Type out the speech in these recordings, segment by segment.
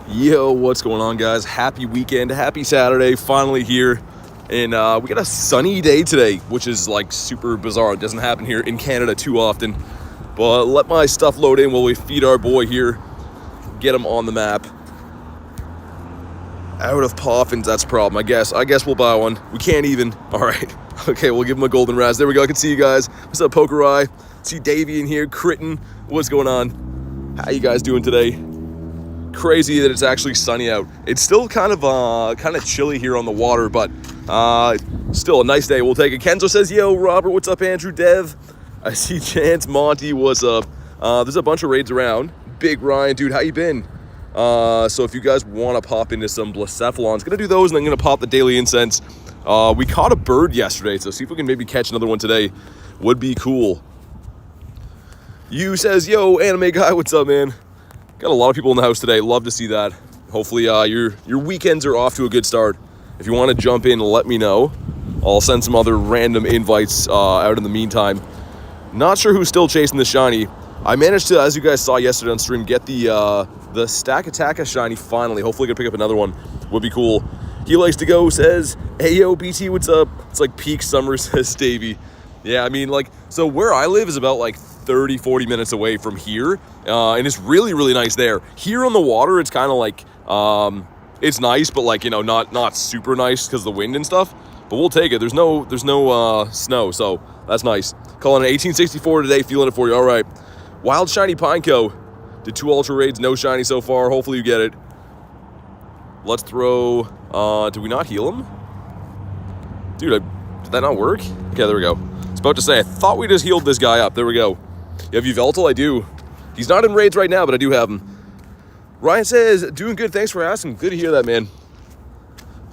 Yo, what's going on, guys? Happy weekend, happy Saturday, finally here. And we got a sunny day today, which is like super bizarre. It doesn't happen here in Canada too often. But let my stuff load in while we feed our boy here, get him on the map. Out of poffins, that's a problem. I guess we'll buy one. We can't even. All right. Okay, we'll give him a golden raz. There we go. I can see you guys. What's up, Pokerai? See Davey in here, Critten. What's going on? How you guys doing today? Crazy that it's actually sunny out. It's still kind of chilly here on the water, but still a nice day. We'll take it. Kenzo says, yo, Robert, what's up, Andrew, Dev? I see Chance, Monty, what's up? There's a bunch of raids around. Big Ryan, dude, how you been? So if you guys want to pop into some Blacephalons, gonna do those, and then gonna pop the daily incense. We caught a bird yesterday, so see if we can maybe catch another one today. Would be cool. You says, yo, anime guy, what's up, man? Got a lot of people in the house today. Love to see that. Hopefully your weekends are off to a good start. If you want to jump in, let me know. I'll send some other random invites out in the meantime. Not sure who's still chasing the shiny. I managed to, as you guys saw yesterday on stream, get the Stakataka shiny finally. Hopefully I can pick up another one. Would be cool. He likes to go, says, hey, yo, BT, what's up? It's like peak summer, says Davey. Yeah, I mean, like, so where I live is about like 30-40 minutes away from here, and it's really, really nice there. Here on the water, it's kind of like, it's nice, but like, you know, not super nice because of the wind and stuff, but we'll take it. There's no snow, so that's nice. Calling it 1864 today, feeling it for you. All right. Wild Shiny Pineco. Did 2 Ultra Raids, no shiny so far. Hopefully you get it. Let's throw, did we not heal him? Dude, did that not work? Okay, there we go. I was about to say, I thought we just healed this guy up. There we go. You have Yveltal? I do. He's not in raids right now, but I do have him. Ryan says, doing good. Thanks for asking. Good to hear that, man.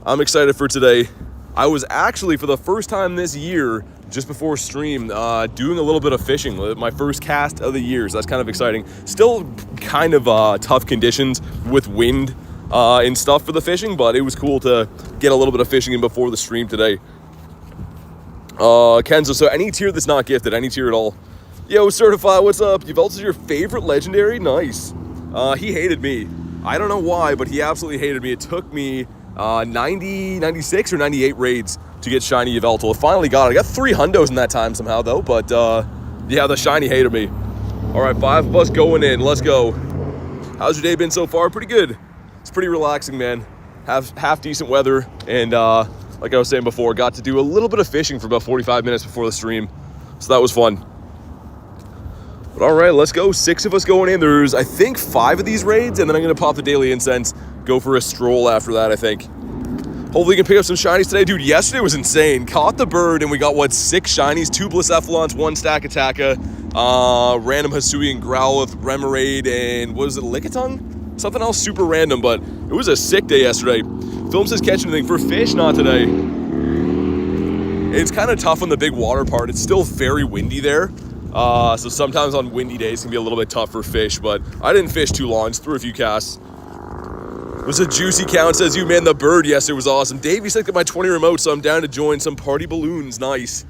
I'm excited for today. I was actually, for the first time this year, just before stream, doing a little bit of fishing. My first cast of the year, so that's kind of exciting. Still kind of tough conditions with wind and stuff for the fishing, but it was cool to get a little bit of fishing in before the stream today. Kenzo, so any tier that's not gifted, any tier at all. Yo, Certified, what's up? Yveltal's your favorite legendary? Nice. He hated me. I don't know why, but he absolutely hated me. It took me 96 or 98 raids to get shiny Yveltal. I finally got it. I got 3 hundos in that time somehow, though, but yeah, the shiny hated me. All right, 5 of us going in. Let's go. How's your day been so far? Pretty good. It's pretty relaxing, man. Half decent weather, and like I was saying before, got to do a little bit of fishing for about 45 minutes before the stream, so that was fun. But all right, let's go. 6 of us going in. There's, I think, 5 of these raids, and then I'm going to pop the daily incense, go for a stroll after that, I think. Hopefully we can pick up some shinies today. Dude, yesterday was insane. Caught the bird, and we got, what, 6 shinies, 2 Blacephalons, 1 Stakataka, random Hisuian Growlithe, Remoraid, and what was it, Lickitung? Something else super random, but it was a sick day yesterday. Film says catch anything. For fish, not today. It's kind of tough on the big water part. It's still very windy there. So sometimes on windy days it can be a little bit tough for fish, but I didn't fish too long, just threw a few casts. It was a juicy count, says you, man. The bird yesterday was awesome. Davey said at my 20 remote, so I'm down to join some party balloons. Nice.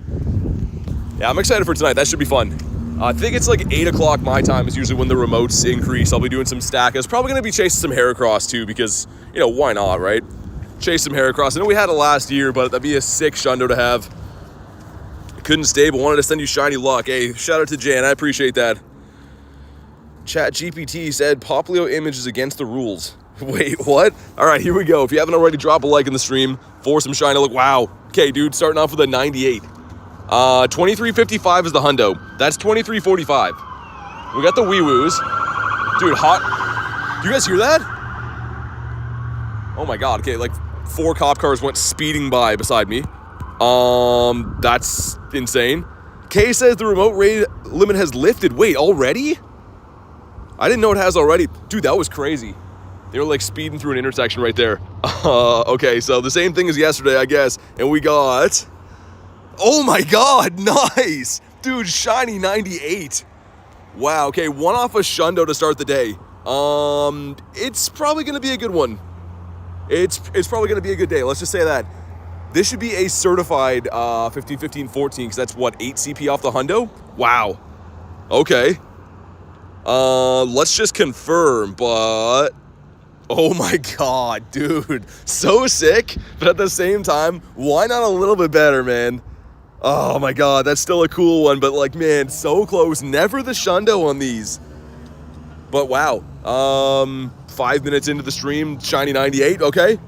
Yeah, I'm excited for tonight. That should be fun. I think it's like 8 o'clock my time is usually when the remotes increase. I'll be doing some Stakas. Probably going to be chasing some Heracross too, because, you know, why not, right? Chase some Heracross. I know we had it last year, but that'd be a sick shundo to have. Couldn't stay, but wanted to send you shiny luck. Hey, shout out to Jan. I appreciate that. Chat GPT said Poplio image is against the rules. Wait, what? All right, here we go. If you haven't already, drop a like in the stream for some shiny luck. Wow. Okay, dude, starting off with a 98. 2355 is the hundo. That's 2345. We got the wee-woos. Dude, hot. Do you guys hear that? Oh my God. Okay, like 4 cop cars went speeding by beside me. That's insane. Kay says the remote raid limit has lifted. Wait, already? I didn't know it has already. Dude, that was crazy. They were like speeding through an intersection right there. Okay, so the same thing as yesterday, I guess. And we got... Oh my God, nice. Dude, shiny 98. Wow, okay, 1 off a shundo to start the day. It's probably going to be a good one. It's probably going to be a good day. Let's just say that. This should be a certified 15, 15, 14, because that's, what, 8 CP off the hundo? Wow. Okay. Let's just confirm, but Oh my god, dude. So sick, but at the same time, why not a little bit better, man? Oh my god, that's still a cool one, but like, man, so close. Never the Shundo on these. But wow. 5 minutes into the stream, Shiny 98, okay.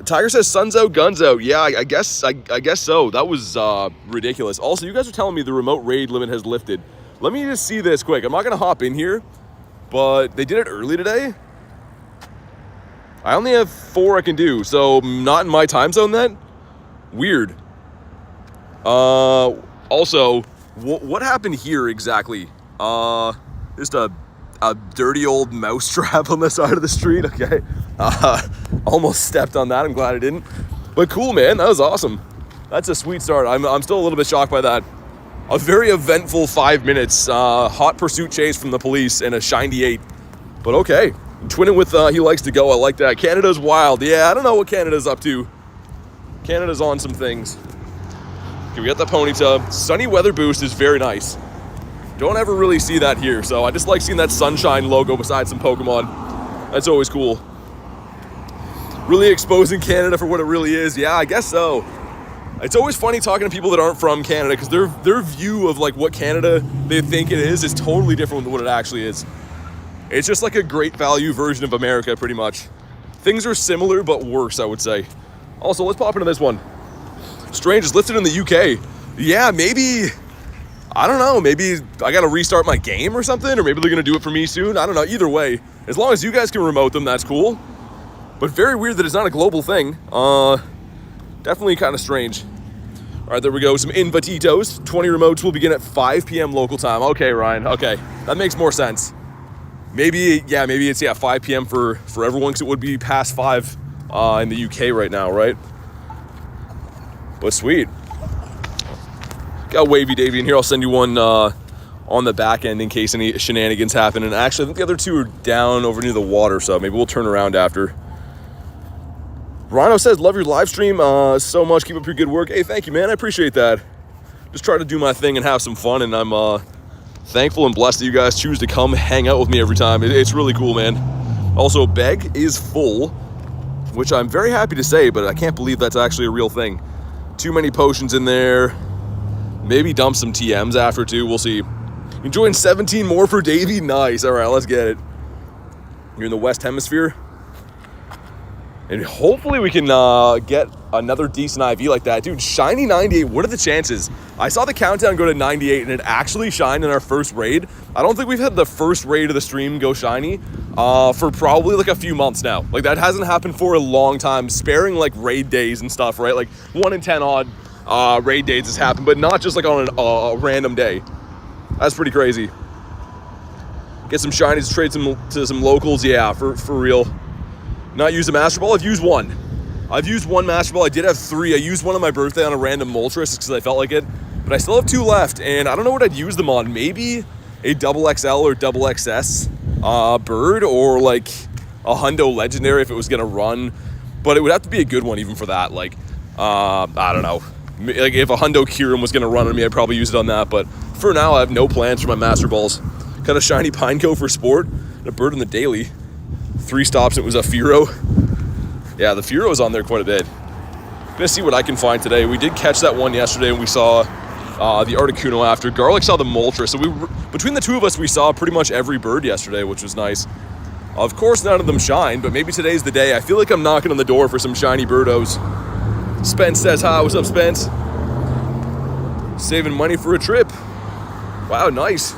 Tiger says sun's out, guns out. Yeah, I guess so. That was ridiculous. Also, you guys are telling me the remote raid limit has lifted. Let me just see this quick. I'm not gonna hop in here, but they did it early today. I only have 4 I can do, so not in my time zone then? Weird. Also, what happened here exactly? Just a dirty old mouse trap on the side of the street, okay. Almost stepped on that, I'm glad I didn't. But cool, man, that was awesome. That's a sweet start. I'm still a little bit shocked by that. A very eventful 5 minutes, hot pursuit chase from the police and a Shiny 8. But okay, twinning with He Likes to Go, I like that. Canada's wild. Yeah, I don't know what Canada's up to. Canada's on some things. Okay, we got the Ponyta. Sunny weather boost is very nice. Don't ever really see that here, so I just like seeing that sunshine logo beside some Pokemon. That's always cool. Really exposing Canada for what it really is. Yeah, I guess so. It's always funny talking to people that aren't from Canada because their view of like what Canada they think it is totally different than what it actually is. It's just like a great value version of America, pretty much. Things are similar, but worse, I would say. Also, let's pop into this one. Strange is lifted in the UK. Yeah, maybe, I don't know, maybe I gotta restart my game or something, or maybe they're gonna do it for me soon. I don't know, either way. As long as you guys can remote them, that's cool. But very weird that it's not a global thing. Definitely kind of strange. All right, there we go, some Invititos. 20 remotes will begin at 5 p.m. local time. Okay, Ryan, okay, that makes more sense. Maybe it's 5 p.m. for everyone, because it would be past 5 in the UK right now, right? But sweet. Got Wavy Davy in here. I'll send you one on the back end in case any shenanigans happen. And actually, I think the other 2 are down over near the water, so maybe we'll turn around after. Rhino says, love your live stream so much. Keep up your good work. Hey, thank you, man. I appreciate that. Just try to do my thing and have some fun, and I'm thankful and blessed that you guys choose to come hang out with me every time. It's really cool, man. Also, Beg is full, which I'm very happy to say, but I can't believe that's actually a real thing. Too many potions in there. Maybe dump some TMs after too. We'll see. Enjoying 17 more for Davey. Nice. All right, let's get it. You're in the West Hemisphere. And hopefully we can get another decent IV like that. Dude, Shiny 98, what are the chances? I saw the countdown go to 98 and it actually shined in our first raid. I don't think we've had the first raid of the stream go shiny for probably like a few months now. Like that hasn't happened for a long time, sparing like raid days and stuff, right? Like 1 in 10 odd raid days has happened, but not just like on a random day. That's pretty crazy. Get some shinies to trade to some locals, yeah, for real. Not use a Master Ball. I've used one Master Ball. I did have 3. I used one on my birthday on a random Moltres because I felt like it. But I still have 2 left, and I don't know what I'd use them on. Maybe a XXL or XXS bird, or like a Hundo Legendary if it was going to run. But it would have to be a good one even for that. Like, I don't know. Like if a Hundo Kyurem was going to run on me, I'd probably use it on that. But for now, I have no plans for my Master Balls. Got a Shiny Pineco for sport, and a bird in the daily. 3 stops, it was a Furo. Yeah, the Furo is on there quite a bit. Gonna see what I can find today. We did catch that one yesterday, and we saw the Articuno after. Garlic saw the Moltres, so between the 2 of us, we saw pretty much every bird yesterday, which was nice. Of course, none of them shine, but maybe today's the day. I feel like I'm knocking on the door for some shiny birdos. Spence says hi. What's up, Spence? Saving money for a trip. Wow, nice.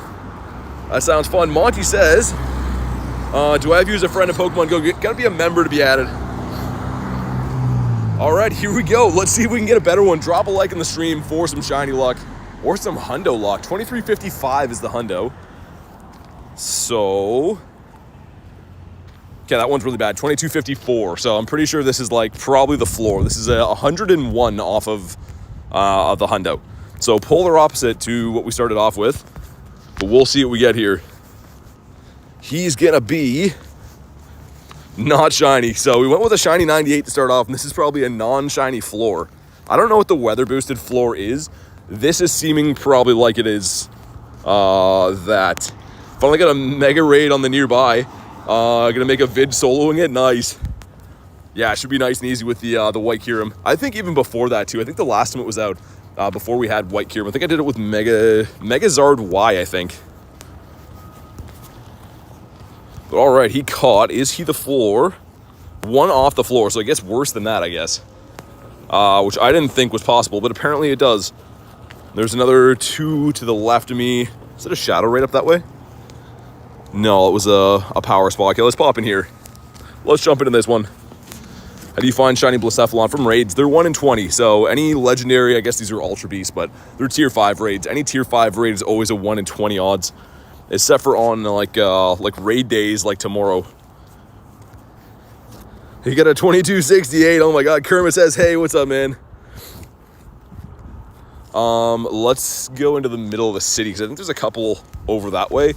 That sounds fun. Monty says, do I have you as a friend in Pokemon GO? Gotta be a member to be added. All right, here we go. Let's see if we can get a better one. Drop a like in the stream for some shiny luck or some Hundo luck. 2355 is the Hundo. So, okay, that one's really bad. 2254. So I'm pretty sure this is like probably the floor. This is a 101 off of the Hundo. So polar opposite to what we started off with. But we'll see what we get here. He's gonna be not shiny. So we went with a Shiny 98 to start off, and this is probably a non-shiny floor. I don't know what the weather boosted floor is. This is seeming probably like it is that. Finally got a Mega Raid on the nearby. Gonna make a vid soloing it. Nice. Yeah, it should be nice and easy with the White Kyurem. I think even before that too. I think the last time it was out, before we had White Kyurem. I think I did it with Megazard Y, I think. But all right, he caught. Is he the floor? One off the floor, so it gets worse than that, I guess. Which I didn't think was possible, but apparently it does. There's another 2 to the left of me. Is it a shadow right up that way? No, it was a power spot. Okay, let's pop in here. Let's jump into this one. How do you find Shiny Blacephalon from raids? They're 1 in 20, so any legendary, I guess these are Ultra Beasts, but they're tier 5 raids. Any tier 5 raid is always a 1 in 20 odds, except for on like raid days like tomorrow. He got a 2268. Oh my god, Kermit says, hey, what's up, man? Let's go into the middle of the city, because I think there's a couple over that way.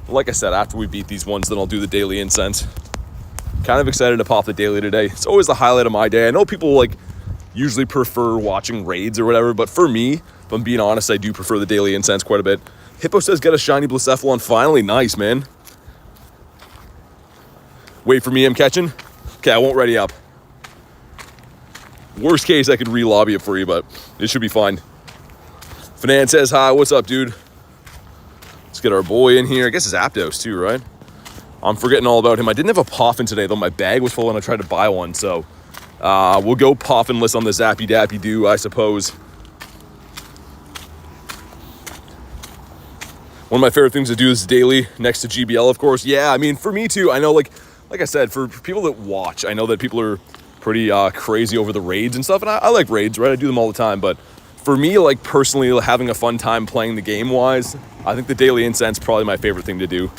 Like I said, after we beat these ones, then I'll do the daily incense. Kind of excited to pop the daily today. It's always the highlight of my day. I know people like usually prefer watching raids or whatever, but for me, if I'm being honest, I do prefer the daily incense quite a bit. Hippo says, get a shiny Blacephalon finally. Nice, man. Wait for me, I'm catching. Okay, I won't ready up. Worst case, I could re-lobby it for you, but it should be fine. Fanan says, hi, what's up, dude? Let's get our boy in here. I guess it's Aptos too, right? I'm forgetting all about him. I didn't have a Poffin today, though. My bag was full and I tried to buy one, so we'll go Poffinless on the Zappy Dappy Doo, I suppose. One of my favorite things to do is daily next to GBL, of course. Yeah, I mean, for me too, I know, like I said, for people that watch, I know that people are pretty crazy over the raids and stuff, and I like raids, right? I do them all the time, but for me, like personally, having a fun time playing the game-wise, I think the daily incense is probably my favorite thing to do.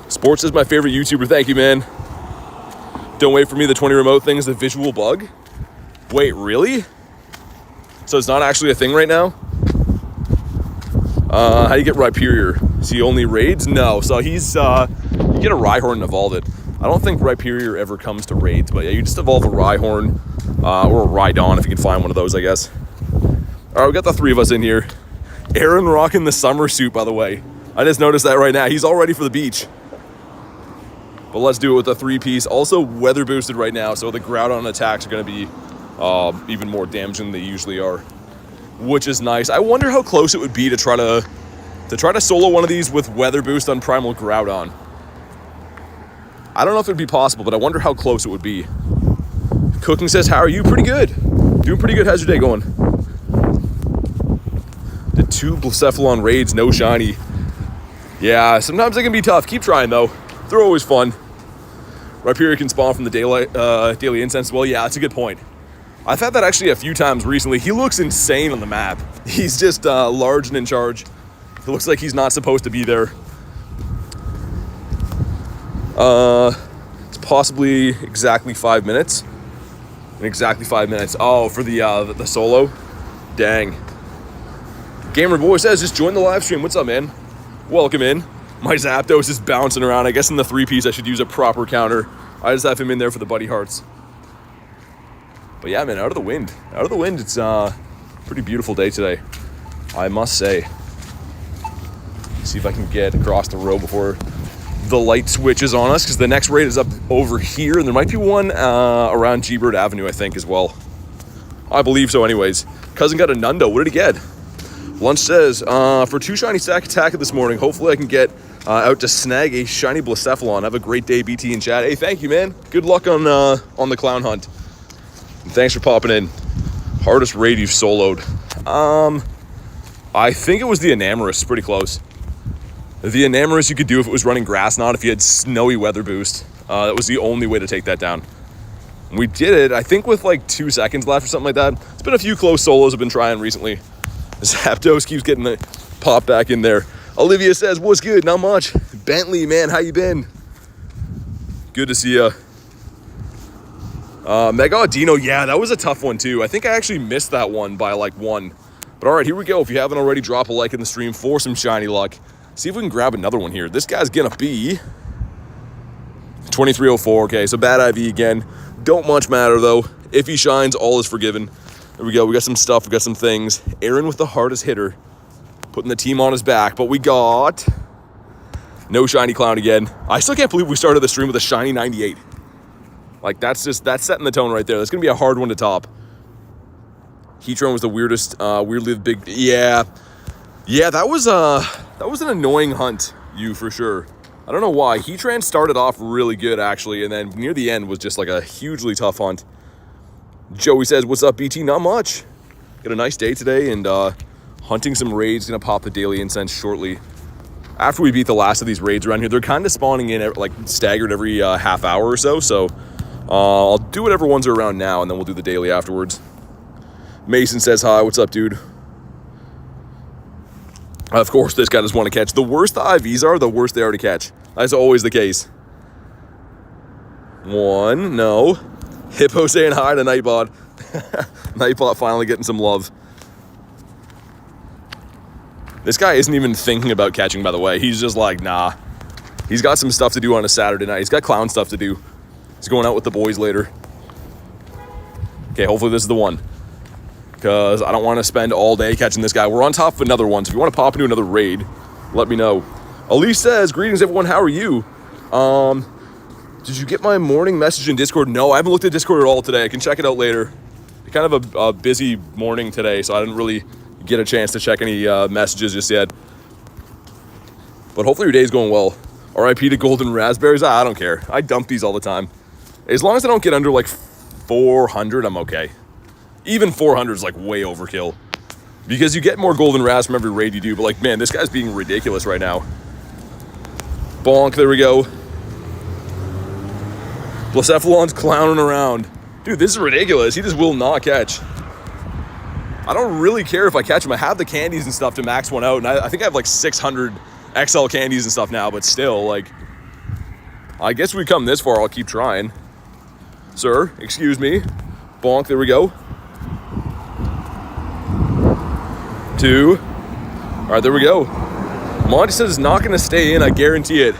Sports is my favorite YouTuber. Thank you, man. Don't wait for me. The 20 remote thing is a visual bug. Wait, really? So it's not actually a thing right now? How do you get Rhyperior? Is he only raids? No. So he's, you get a Rhyhorn and evolve it. I don't think Rhyperior ever comes to raids, but yeah, you just evolve a Rhyhorn or a Rhydon if you can find one of those, I guess. All right, we got the 3 of us in here. Aaron rocking the summer suit, by the way. I just noticed that right now. He's all ready for the beach. But let's do it with the 3-piece. Also weather boosted right now, so the Groudon attacks are going to be even more damaging than they usually are, which is nice. I wonder how close it would be to try to solo one of these with weather boost on Primal Groudon. I don't know if it'd be possible, but I wonder how close it would be. Cooking says, how are you? Pretty good. Doing pretty good. How's your day going? The 2 Blacephalon raids, no shiny. Yeah, sometimes they can be tough. Keep trying, though. They're always fun. Rhyperior can spawn from the daily incense. Well, yeah, that's a good point. I've had that actually a few times recently. He looks insane on the map. He's just large and in charge. It looks like he's not supposed to be there. It's possibly exactly 5 minutes. In exactly 5 minutes. Oh, for the solo? Dang. Gamer Boy says, just join the live stream. What's up, man? Welcome in. My Zapdos is bouncing around. I guess in the 3-piece I should use a proper counter. I just have him in there for the buddy hearts. But yeah, man, out of the wind. Out of the wind, it's a pretty beautiful day today, I must say. See if I can get across the road before the light switches on us, because the next raid is up over here, and there might be one around G-Bird Avenue, I think, as well. I believe so anyways. Cousin got a Nundo. What did he get? Lunch says, for 2 shiny Stakataka this morning, hopefully I can get out to snag a shiny Blacephalon. Have a great day, BT and chat. Hey, thank you, man. Good luck on the clown hunt. And thanks for popping in. Hardest raid you've soloed. I think it was the Enamorous. Pretty close. The Enamorous you could do if it was running grass, not if you had snowy weather boost. That was the only way to take that down. We did it, I think, with like 2 seconds left or something like that. It's been a few close solos I've been trying recently. Zapdos keeps getting the pop back in there. Olivia says, what's good? Not much. Bentley, man, how you been? Good to see ya. Mega Audino, yeah, that was a tough one too. I think I actually missed that one by like 1. But all right, here we go. If you haven't already, drop a like in the stream for some shiny luck. See if we can grab another one here. This guy's gonna be 2304. Okay, so bad IV again. Don't much matter though. If he shines, all is forgiven. There we go. We got some stuff. We got some things. Aaron with the hardest hitter, putting the team on his back. But we got No shiny clown again. I still can't believe we started the stream with a shiny 98. Like, that's setting the tone right there. That's going to be a hard one to top. Heatran was the weirdest, weirdly big... Yeah, that was an annoying hunt, for sure. I don't know why. Heatran started off really good, actually, and then near the end was just like a hugely tough hunt. Joey says, what's up, BT? Not much. Got a nice day today, and hunting some raids. Gonna pop the daily incense shortly. After we beat the last of these raids around here, they're kind of spawning in, like, staggered every half hour or so, so I'll do whatever ones are around now, and then we'll do the daily afterwards. Mason says hi. What's up, dude? Of course, this guy doesn't want to catch. The worse the IVs are, the worse they are to catch. That's always the case. One, no. Hippo saying hi to Nightbot. Nightbot finally getting some love. This guy isn't even thinking about catching, by the way. He's just like, nah. He's got some stuff to do on a Saturday night. He's got clown stuff to do. He's going out with the boys later. Okay, hopefully this is the one. Because I don't want to spend all day catching this guy. We're on top of another one, so if you want to pop into another raid, let me know. Elise says, greetings, everyone. How are you? Did you get my morning message in Discord? No, I haven't looked at Discord at all today. I can check it out later. Kind of a busy morning today, so I didn't really get a chance to check any messages just yet. But hopefully your day's going well. RIP to golden raspberries. I don't care. I dump these all the time. As long as I don't get under like 400, I'm okay. Even 400 is like way overkill. Because you get more golden rasp from every raid you do. But like, man, this guy's being ridiculous right now. Bonk, there we go. Blacephalon's clowning around. Dude, this is ridiculous. He just will not catch. I don't really care if I catch him. I have the candies and stuff to max one out. And I think I have like 600 XL candies and stuff now. But still, like, I guess we come this far. I'll keep trying. Sir, excuse me. Bonk, there we go. 2. All right, there we go. Monty says it's not going to stay in. I guarantee it.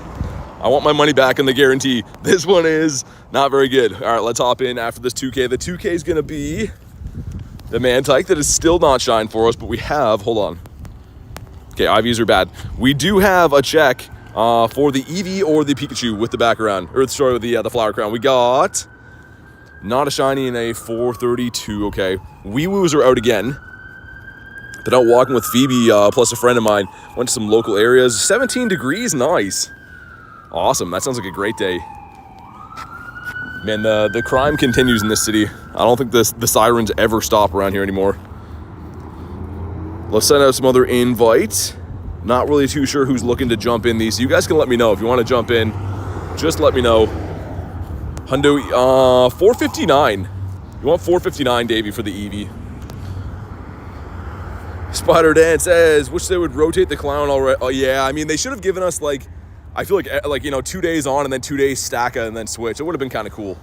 I want my money back on the guarantee. This one is not very good. All right, let's hop in after this 2K. The 2K is going to be the Mantike that is still not shined for us, but we have, hold on. Okay, IVs are bad. We do have a check for the Eevee or the Pikachu with the background, or sorry, with the flower crown. We got not a shiny in a 432, okay. Wee-woos are out again. Been out walking with Phoebe plus a friend of mine. Went to some local areas. 17 degrees, nice. Awesome, that sounds like a great day. Man, the crime continues in this city. I don't think the sirens ever stop around here anymore. Let's send out some other invites. Not really too sure who's looking to jump in these. You guys can let me know if you want to jump in. Just let me know. Hundo, 459. You want 459, Davey, for the Eevee. Spider Dan says, wish they would rotate the clown already. Oh, yeah, I mean, they should have given us, like, I feel like, you know, 2 days on and then 2 days Staka and then switch. It would have been kind of cool.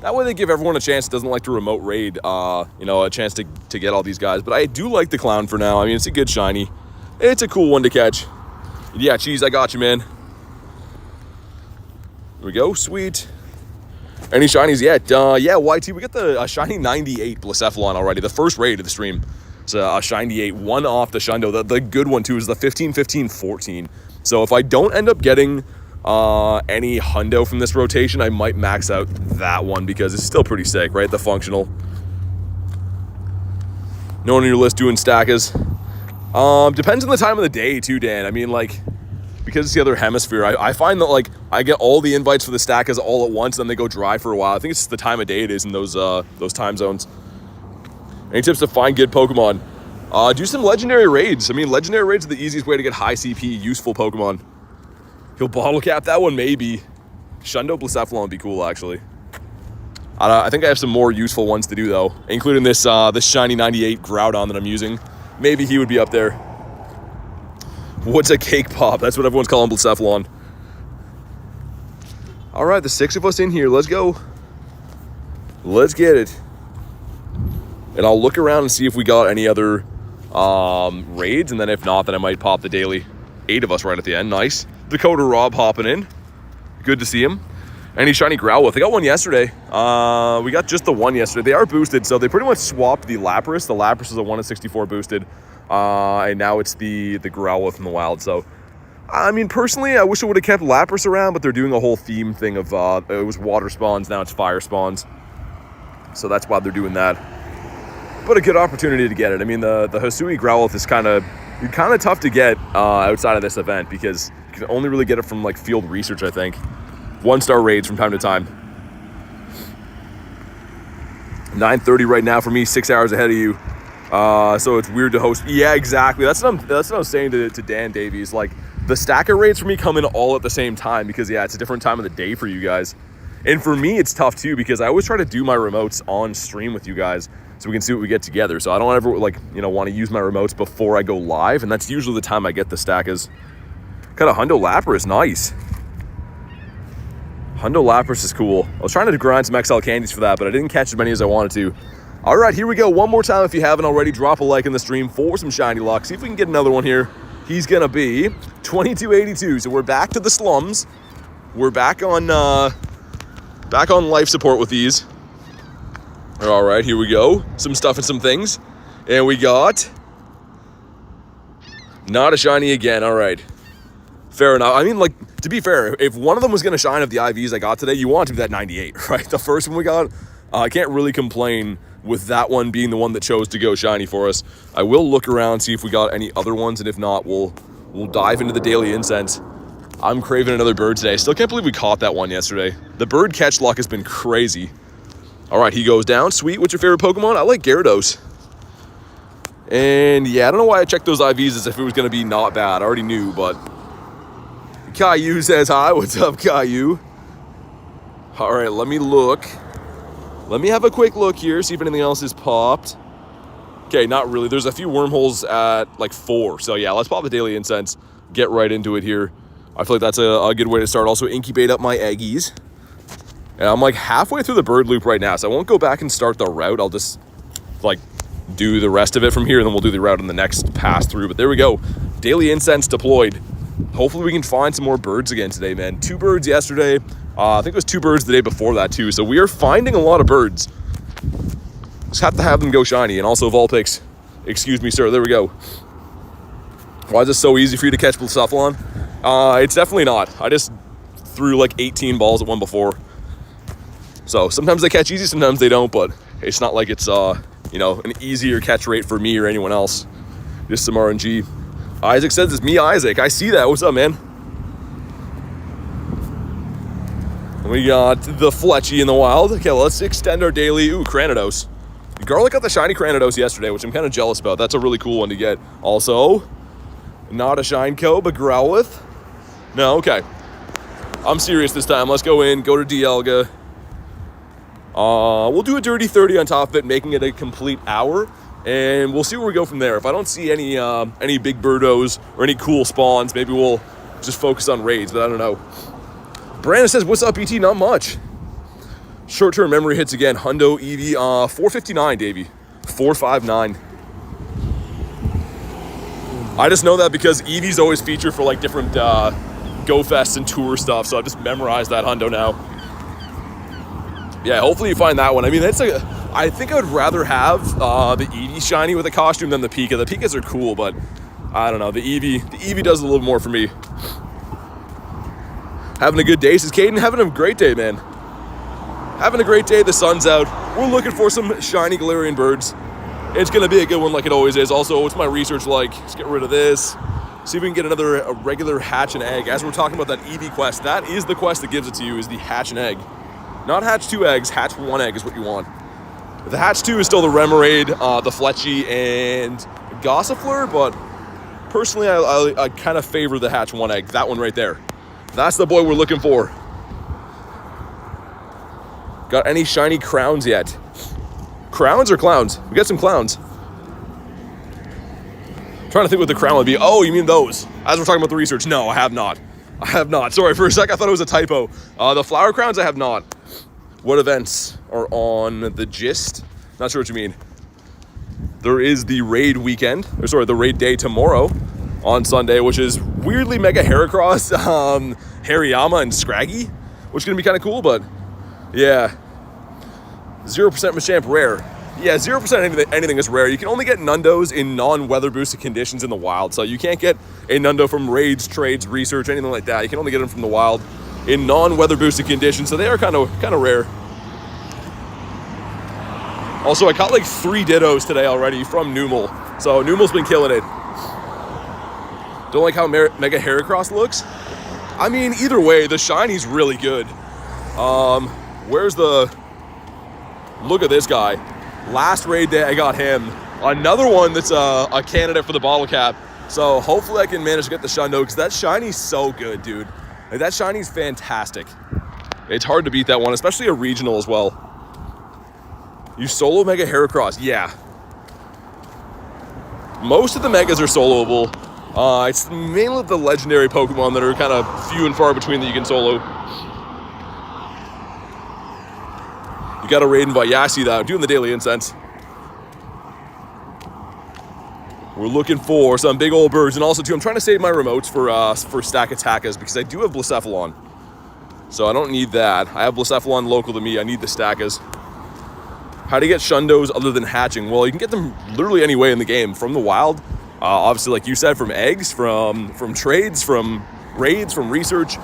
That way they give everyone a chance that doesn't like to remote raid, you know, a chance to get all these guys. But I do like the clown for now. I mean, it's a good shiny. It's a cool one to catch. Yeah, Cheese, I got you, man. Here we go, sweet. Any shinies yet? Yeah, YT, we got the shiny 98 Blacephalon already. The first raid of the stream. It's a shiny 8, one off the Shundo. The good one, too, is the 15-15-14. So if I don't end up getting any hundo from this rotation, I might max out that one because it's still pretty sick, right? The functional. No one on your list doing Stakas. Depends on the time of the day too, Dan. I mean, like, because it's the other hemisphere, I find that, like, I get all the invites for the Stakas all at once, and then they go dry for a while. I think it's the time of day it is in those time zones. Any tips to find good Pokemon? Do some legendary raids. I mean, legendary raids are the easiest way to get high CP, useful Pokemon. He'll bottle cap that one, maybe. Shundo Blacephalon would be cool, actually. I think I have some more useful ones to do, though, including this shiny 98 Groudon that I'm using. Maybe he would be up there. What's a cake pop? That's what everyone's calling Blacephalon. All right, the 6 of us in here. Let's go. Let's get it. And I'll look around and see if we got any other raids, and then if not, then I might pop the daily. 8 of us right at the end. Nice. Dakota Rob hopping in. Good to see him. Any shiny Growlithe. I got one yesterday. We got just the one yesterday. They are boosted, so they pretty much swapped the Lapras. The Lapras is a 1 in 64 boosted. And now it's the Growlithe in the wild. So I mean, personally, I wish I would have kept Lapras around, but they're doing a whole theme thing of it was water spawns, now it's fire spawns. So that's why they're doing that. But a good opportunity to get it. I mean, the Hisui Growlithe is kind of tough to get outside of this event because you can only really get it from like field research, I think. 1-star raids from time to time. 9:30 right now for me, 6 hours ahead of you. So it's weird to host. Yeah, exactly. That's what I was saying to Dan Davies. Like, the stacker raids for me come in all at the same time because, yeah, it's a different time of the day for you guys. And for me, it's tough too because I always try to do my remotes on stream with you guys so we can see what we get together. So I don't ever, like, you know, want to use my remotes before I go live, and that's usually the time I get the stackers. Got a Hundo Lapras, nice. Hundo Lapras is cool. I was trying to grind some XL candies for that, but I didn't catch as many as I wanted to. All right, here we go. One more time if you haven't already, drop a like in the stream for some shiny luck. See if we can get another one here. He's gonna be 2282. So we're back to the slums. We're back on life support with these. All right, here we go. Some stuff and some things. And we got not a shiny again. All right. Fair enough. I mean, like, to be fair, if one of them was going to shine of the IVs I got today, you want to be that 98, right? The first one we got, I can't really complain with that one being the one that chose to go shiny for us. I will look around, see if we got any other ones, and if not, we'll dive into the daily incense. I'm craving another bird today. Still can't believe we caught that one yesterday. The bird catch luck has been crazy. All right, he goes down. Sweet. What's your favorite Pokemon? I like Gyarados. And yeah, I don't know why I checked those IVs as if it was going to be not bad. I already knew, but Caillou says hi. What's up, Caillou? All right, let me look. Let me have a quick look here, see if anything else is popped. Okay, not really. There's a few wormholes at like 4. So yeah, let's pop the daily incense. Get right into it here. I feel like that's a good way to start. Also incubate up my eggies. And I'm like halfway through the bird loop right now, so I won't go back and start the route. I'll just like do the rest of it from here, and then we'll do the route on the next pass through. But there we go. Daily incense deployed. Hopefully we can find some more birds again today, man. 2 birds yesterday. I think it was 2 birds the day before that too. So we are finding a lot of birds. Just have to have them go shiny. And also Vulpix. Excuse me, sir. There we go. Why is this so easy for you to catch Blacephalon? It's definitely not. I just threw like 18 balls at one before. So sometimes they catch easy, sometimes they don't. But it's not like it's, you know, an easier catch rate for me or anyone else. Just some RNG. Isaac says it's me, Isaac. I see that. What's up, man? We got the Fletchy in the wild. Okay, let's extend our daily. Ooh, Cranidos. Garlic got the shiny Cranidos yesterday, which I'm kind of jealous about. That's a really cool one to get. Also, not a Shineco, but Growlithe. No, okay. I'm serious this time. Let's go in, go to Dialga. We'll do a dirty 30 on top of it, making it a complete hour. And we'll see where we go from there. If I don't see any big birdos or any cool spawns, maybe we'll just focus on raids, but I don't know. Brandon says, what's up, ET? Not much. Short-term memory hits again. Hundo, Eevee, 459, Davey. 459. I just know that because Eevee's always featured for like different Go Fest and tour stuff, so I just memorized that Hundo now. Yeah, hopefully you find that one. I mean, that's like I think I would rather have the Eevee shiny with a costume than the Pika. The Pikas are cool, but I don't know. The Eevee does a little more for me. Having a good day, says Caden. Having a great day, man. Having a great day. The sun's out. We're looking for some shiny Galarian birds. It's going to be a good one like it always is. Also, what's my research like? Let's get rid of this. See if we can get a regular hatch and egg. As we're talking about that Eevee quest, that is the quest that gives it to you, is the hatch and egg. Not hatch 2 eggs, hatch 1 egg is what you want. The hatch 2 is still the Remoraid, the Fletchy, and Gossifleur, but personally I kind of favor the hatch 1 egg. That one right there. That's the boy we're looking for. Got any shiny crowns yet? Crowns or clowns? We got some clowns. Trying to think what the crown would be. Oh, you mean those? As we're talking about the research. No, I have not. I have not. Sorry, for a sec I thought it was a typo. The flower crowns I have not. What events are on the gist? Not sure what you mean. There is the raid weekend, or sorry, the raid day tomorrow on Sunday, which is weirdly Mega Heracross, Hariyama, and Scraggy, which is going to be kind of cool, but yeah. 0% Machamp rare. Yeah, 0% anything is rare. You can only get Nundos in non-weather boosted conditions in the wild. So you can't get a Nundo from raids, trades, research, anything like that. You can only get them from the wild in non-weather boosted conditions. So they are kind of rare. Also, I caught like 3 Dittos today already from Numel. So Numel's been killing it. Don't like how Mega Heracross looks? I mean, either way, the Shiny's really good. Where's the... Look at this guy. Last raid day, I got him. Another one that's a candidate for the bottle cap. So hopefully I can manage to get the Shundo, because that Shiny's so good, dude. Like, that Shiny's fantastic. It's hard to beat that one, especially a regional as well. You solo Mega Heracross, yeah. Most of the Megas are soloable. It's mainly the legendary Pokemon that are kind of few and far between that you can solo. You got a raid invite. Yeah, I see that. I'm doing the daily incense. We're looking for some big old birds. And also, too, I'm trying to save my remotes for Stakatakas, because I do have Blacephalon. So I don't need that. I have Blacephalon local to me. I need the Stakas. How to get Shundos other than hatching? Well, you can get them literally any way in the game. From the wild. Obviously, like you said, from eggs, from trades, from raids, from research.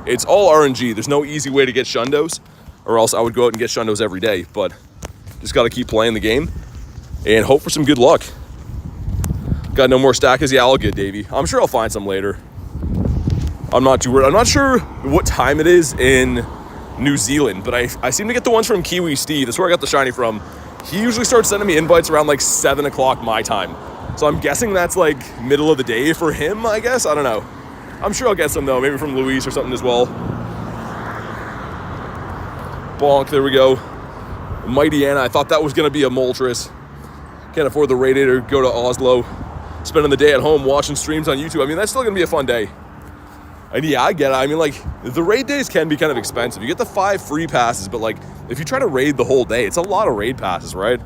It's all RNG. There's no easy way to get Shundos, or else I would go out and get Shundos every day. But just got to keep playing the game and hope for some good luck. Got no more Stakas? Yeah, I'll get Davey. I'm sure I'll find some later. I'm not too worried. I'm not sure what time it is in New Zealand, but I seem to get the ones from Kiwi Steve. That's where I got the Shiny from. He usually starts sending me invites around like 7 o'clock my time. So I'm guessing that's like middle of the day for him, I guess. I don't know. I'm sure I'll get some though, maybe from Luis or something as well. Bonk, there we go. Mighty Anna, I thought that was gonna be a Moltres. Can't afford the radiator, go to Oslo. Spending the day at home watching streams on YouTube. I mean, that's still gonna be a fun day. And yeah, I get it. I mean, like, the raid days can be kind of expensive. You get the 5 free passes, but like, if you try to raid the whole day, it's a lot of raid passes, right?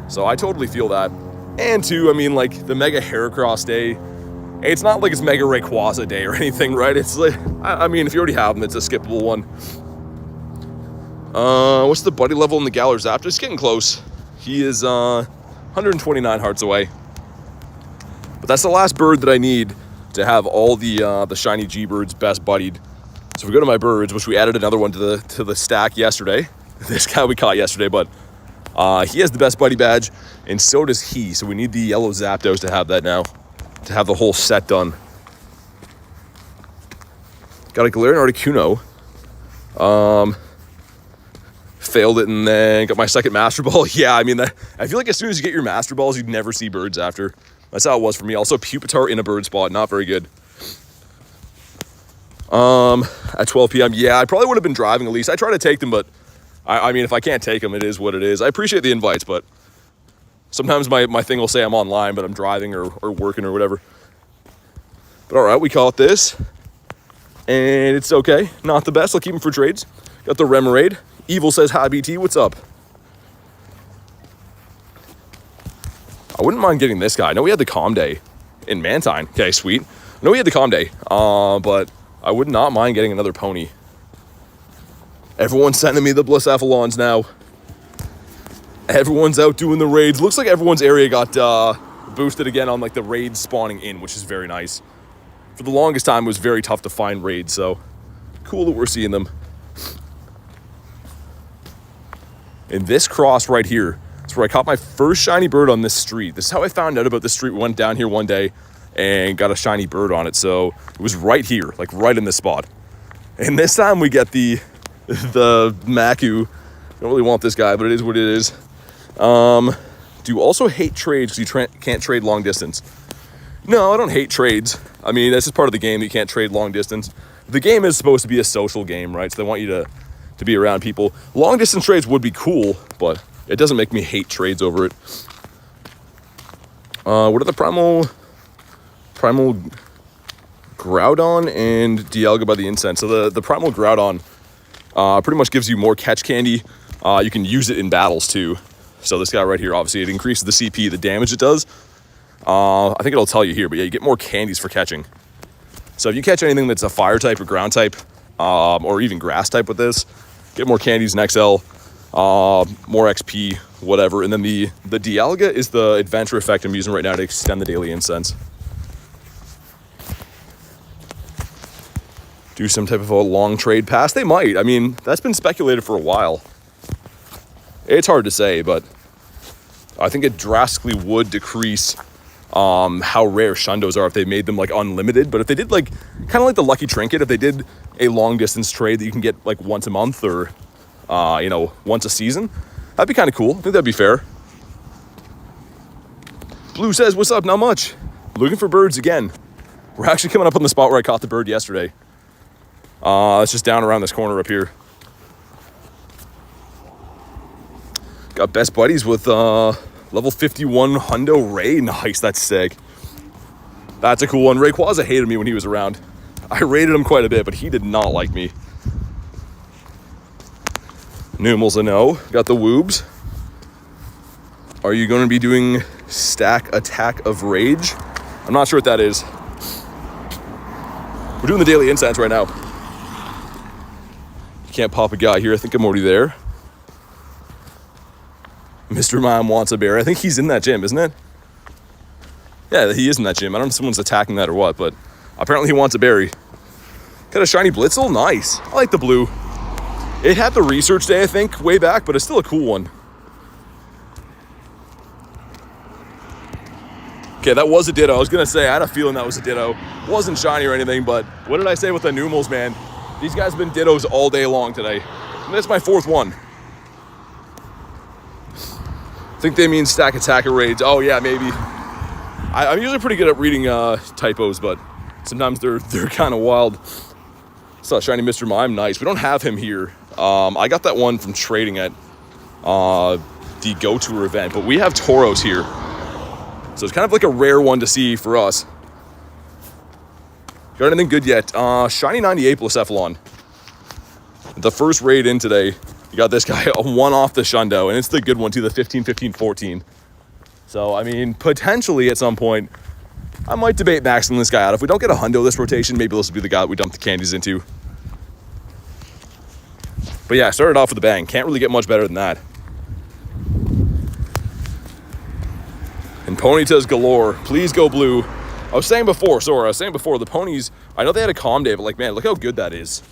So I totally feel that. And two, I mean, like, the Mega Heracross day, it's not like it's Mega Rayquaza day or anything, right? It's like, I mean, if you already have them, it's a skippable one. What's the buddy level in the Galar Zapdos? It's getting close. He is 129 hearts away. But that's the last bird that I need to have all the shiny G-birds best buddied. So if we go to my birds, which we added another one to the stack yesterday. This guy we caught yesterday, but he has the best buddy badge, and so does he. So we need the yellow Zapdos to have that now, to have the whole set done. Got a Galarian Articuno. Failed it, and then got my second Master Ball. Yeah, I mean, I feel like as soon as you get your Master Balls, you'd never see birds after. That's how it was for me. Also, Pupitar in a bird spot, not very good. At 12 p.m. Yeah, I probably would have been driving at least. I try to take them, but I mean, if I can't take them, it is what it is. I appreciate the invites, but sometimes my thing will say I'm online, but I'm driving or working or whatever. But all right, we caught this, and it's okay. Not the best. I'll keep them for trades. Got the Remoraid. Evil says, hi, BT, what's up? I wouldn't mind getting this guy. I know we had the Calm Day in Mantine. Okay, sweet. I know we had the Calm Day, but I would not mind getting another pony. Everyone's sending me the Blacephalons now. Everyone's out doing the raids. Looks like everyone's area got boosted again on like the raids spawning in, which is very nice. For the longest time, it was very tough to find raids, so cool that we're seeing them. And this cross right here, it's where I caught my first shiny bird on this street. This is how I found out about this street. We went down here one day and got a shiny bird on it. So it was right here, like right in this spot. And this time we get the Maku. I don't really want this guy, but it is what it is. Do you also hate trades because you can't trade long distance? No, I don't hate trades. I mean, this is part of the game. You can't trade long distance. The game is supposed to be a social game, right? So they want you to be around people. Long distance trades would be cool, but it doesn't make me hate trades over it. What are the primal Groudon and Dialga by the incense? So the primal Groudon pretty much gives you more catch candy. You can use it in battles too. So this guy right here, obviously it increases the CP, the damage it does. I think it'll tell you here, but yeah, you get more candies for catching. So if you catch anything that's a fire type or ground type, or even grass type with this, get more candies in XL. more XP, whatever. And then the Dialga is the adventure effect I'm using right now to extend the daily incense. Do some type of a long trade pass? They might. I mean, that's been speculated for a while. It's hard to say, but I think it drastically would decrease how rare Shundos are if they made them like unlimited. But if they did like kind of like the Lucky Trinket, if they did a long distance trade that you can get like once a month or you know, once a season, that'd be kind of cool. I think that'd be fair. Blue says, what's up? Not much. Looking for birds again. We're actually coming up on the spot where I caught the bird yesterday. It's just down around this corner up here. Got best buddies with level 51 Hundo Ray. Nice, that's sick. That's a cool one. Rayquaza hated me when he was around. I rated him quite a bit, but he did not like me. Numel's a no. Got the Woobs. Are you going to be doing Stakataka of Rage? I'm not sure what that is. We're doing the daily incense right now. You can't pop a guy here. I think I'm already there. Mr. Mime wants a bear. I think he's in that gym, isn't it? Yeah, he is in that gym. I don't know if someone's attacking that or what, but apparently he wants a berry. Got a shiny Blitzel. Nice. I like the blue. It had the research day, I think, way back, but it's still a cool one. Okay, that was a Ditto. I was going to say, I had a feeling that was a Ditto. It wasn't shiny or anything, but what did I say with the Numels, man? These guys have been Dittos all day long today. And that's my fourth one. I think they mean Stakataka raids. Oh, yeah, maybe. I'm usually pretty good at reading typos, but sometimes they're kind of wild. Saw shiny Mr. Mime. Nice. We don't have him here. I got that one from trading at the Go Tour event, but we have Tauros here. So it's kind of like a rare one to see for us. Got anything good yet? Shiny 98 Blacephalon. The first raid in today. You got this guy, a one off the Shundo, and it's the good one too, the 15, 15, 14. So, I mean, potentially at some point, I might debate maxing this guy out. If we don't get a Hundo this rotation, maybe this will be the guy that we dump the candies into. But yeah, I started off with a bang. Can't really get much better than that. And Ponyta's galore. Please go blue. I was saying before, the ponies, I know they had a calm day, but like, man, look how good that is.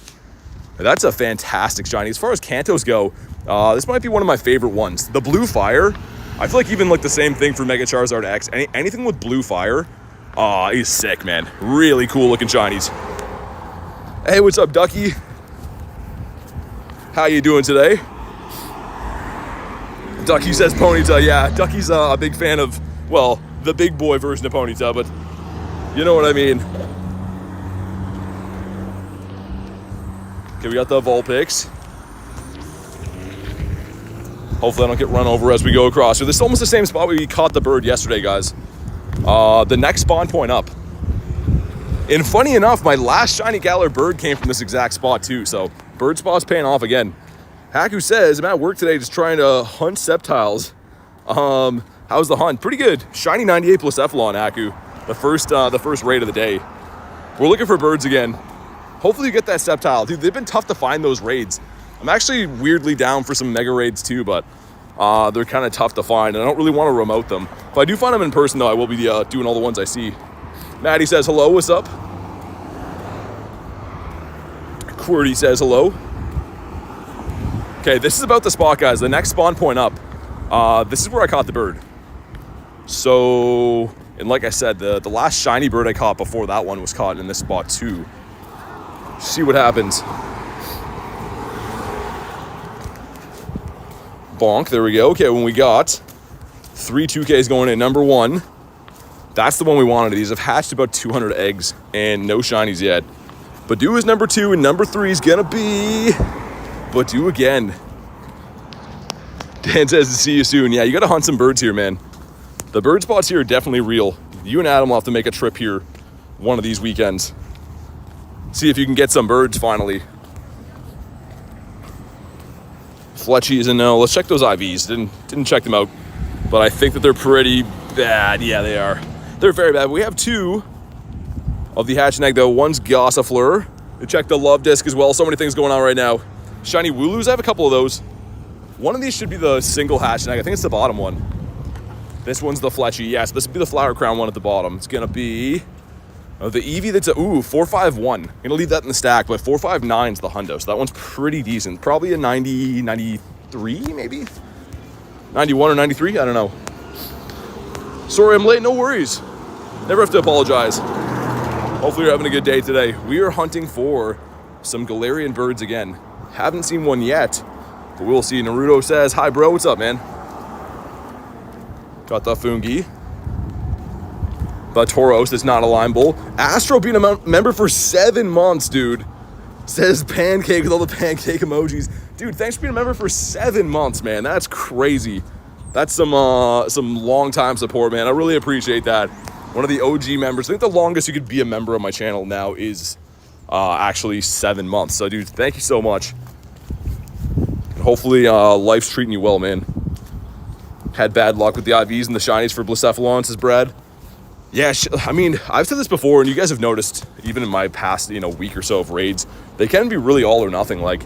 That's a fantastic shiny. As far as Kantos go, this might be one of my favorite ones. The blue fire, I feel like even like the same thing for Mega Charizard X. Anything with blue fire, he's sick, man. Really cool looking shinies. Hey, what's up, Ducky? How you doing today? Ducky says Ponyta. Yeah, Ducky's a big fan of, well, the big boy version of Ponyta, but you know what I mean. Okay, we got the Vulpix. Hopefully I don't get run over as we go across. So this is almost the same spot where we caught the bird yesterday, guys. The next spawn point up. And funny enough, my last shiny Galar bird came from this exact spot too. So bird spot's paying off again. Haku says, I'm at work today just trying to hunt Sceptiles. How's the hunt? Pretty good. Shiny 98 Blacephalon, Haku. The first raid of the day. We're looking for birds again. Hopefully you get that Sceptile. Dude, they've been tough to find those raids. I'm actually weirdly down for some mega raids too, but they're kind of tough to find, and I don't really want to remote them. If I do find them in person, though, I will be doing all the ones I see. Maddie says hello, what's up? QWERTY says hello. Okay, this is about the spot, guys. The next spawn point up. This is where I caught the bird. So, and like I said, the last shiny bird I caught before that one was caught in this spot too. See what happens. Bonk, there we go. Okay, when we got 3 2Ks going in, number 1, that's the one we wanted. These have hatched about 200 eggs and no shinies yet. Badoo is number 2 and number 3 is gonna be Badoo again. Dan says to see you soon. Yeah, you gotta hunt some birds here, man. The bird spots here are definitely real. You and Adam will have to make a trip here one of these weekends. See if you can get some birds finally. Fletchy is a no. Let's check those IVs. Didn't check them out, but I think that they're pretty bad. Yeah, they are. They're very bad. We have 2 of the hatch and egg though. One's Gossifleur. We check the love disc as well. So many things going on right now. Shiny Wooloos. I have a couple of those. One of these should be the single hatch egg. I think it's the bottom one. This one's the Fletchy. Yeah, so this would be the Flower Crown one at the bottom. It's going to be the Eevee that's a, 451. I'm going to leave that in the stack, but 459 is the hundo. So that one's pretty decent. Probably a 90, 93 maybe? 91 or 93? I don't know. Sorry I'm late, no worries. Never have to apologize. Hopefully you're having a good day today. We are hunting for some Galarian birds again. Haven't seen one yet, but we'll see. Naruto says, hi bro, what's up, man? Got the Fungi. The Tauros, that's not a Lime Bull. Astro being a member for 7 months, dude. Says pancake with all the pancake emojis. Dude, thanks for being a member for 7 months, man. That's crazy. That's some long time support, man. I really appreciate that. One of the OG members. I think the longest you could be a member of my channel now is actually 7 months. So, dude, thank you so much. And hopefully, life's treating you well, man. Had bad luck with the IVs and the shinies for Blacephalon, says Brad. Yeah, I mean, I've said this before, and you guys have noticed, even in my past, week or so of raids, they can be really all or nothing. Like,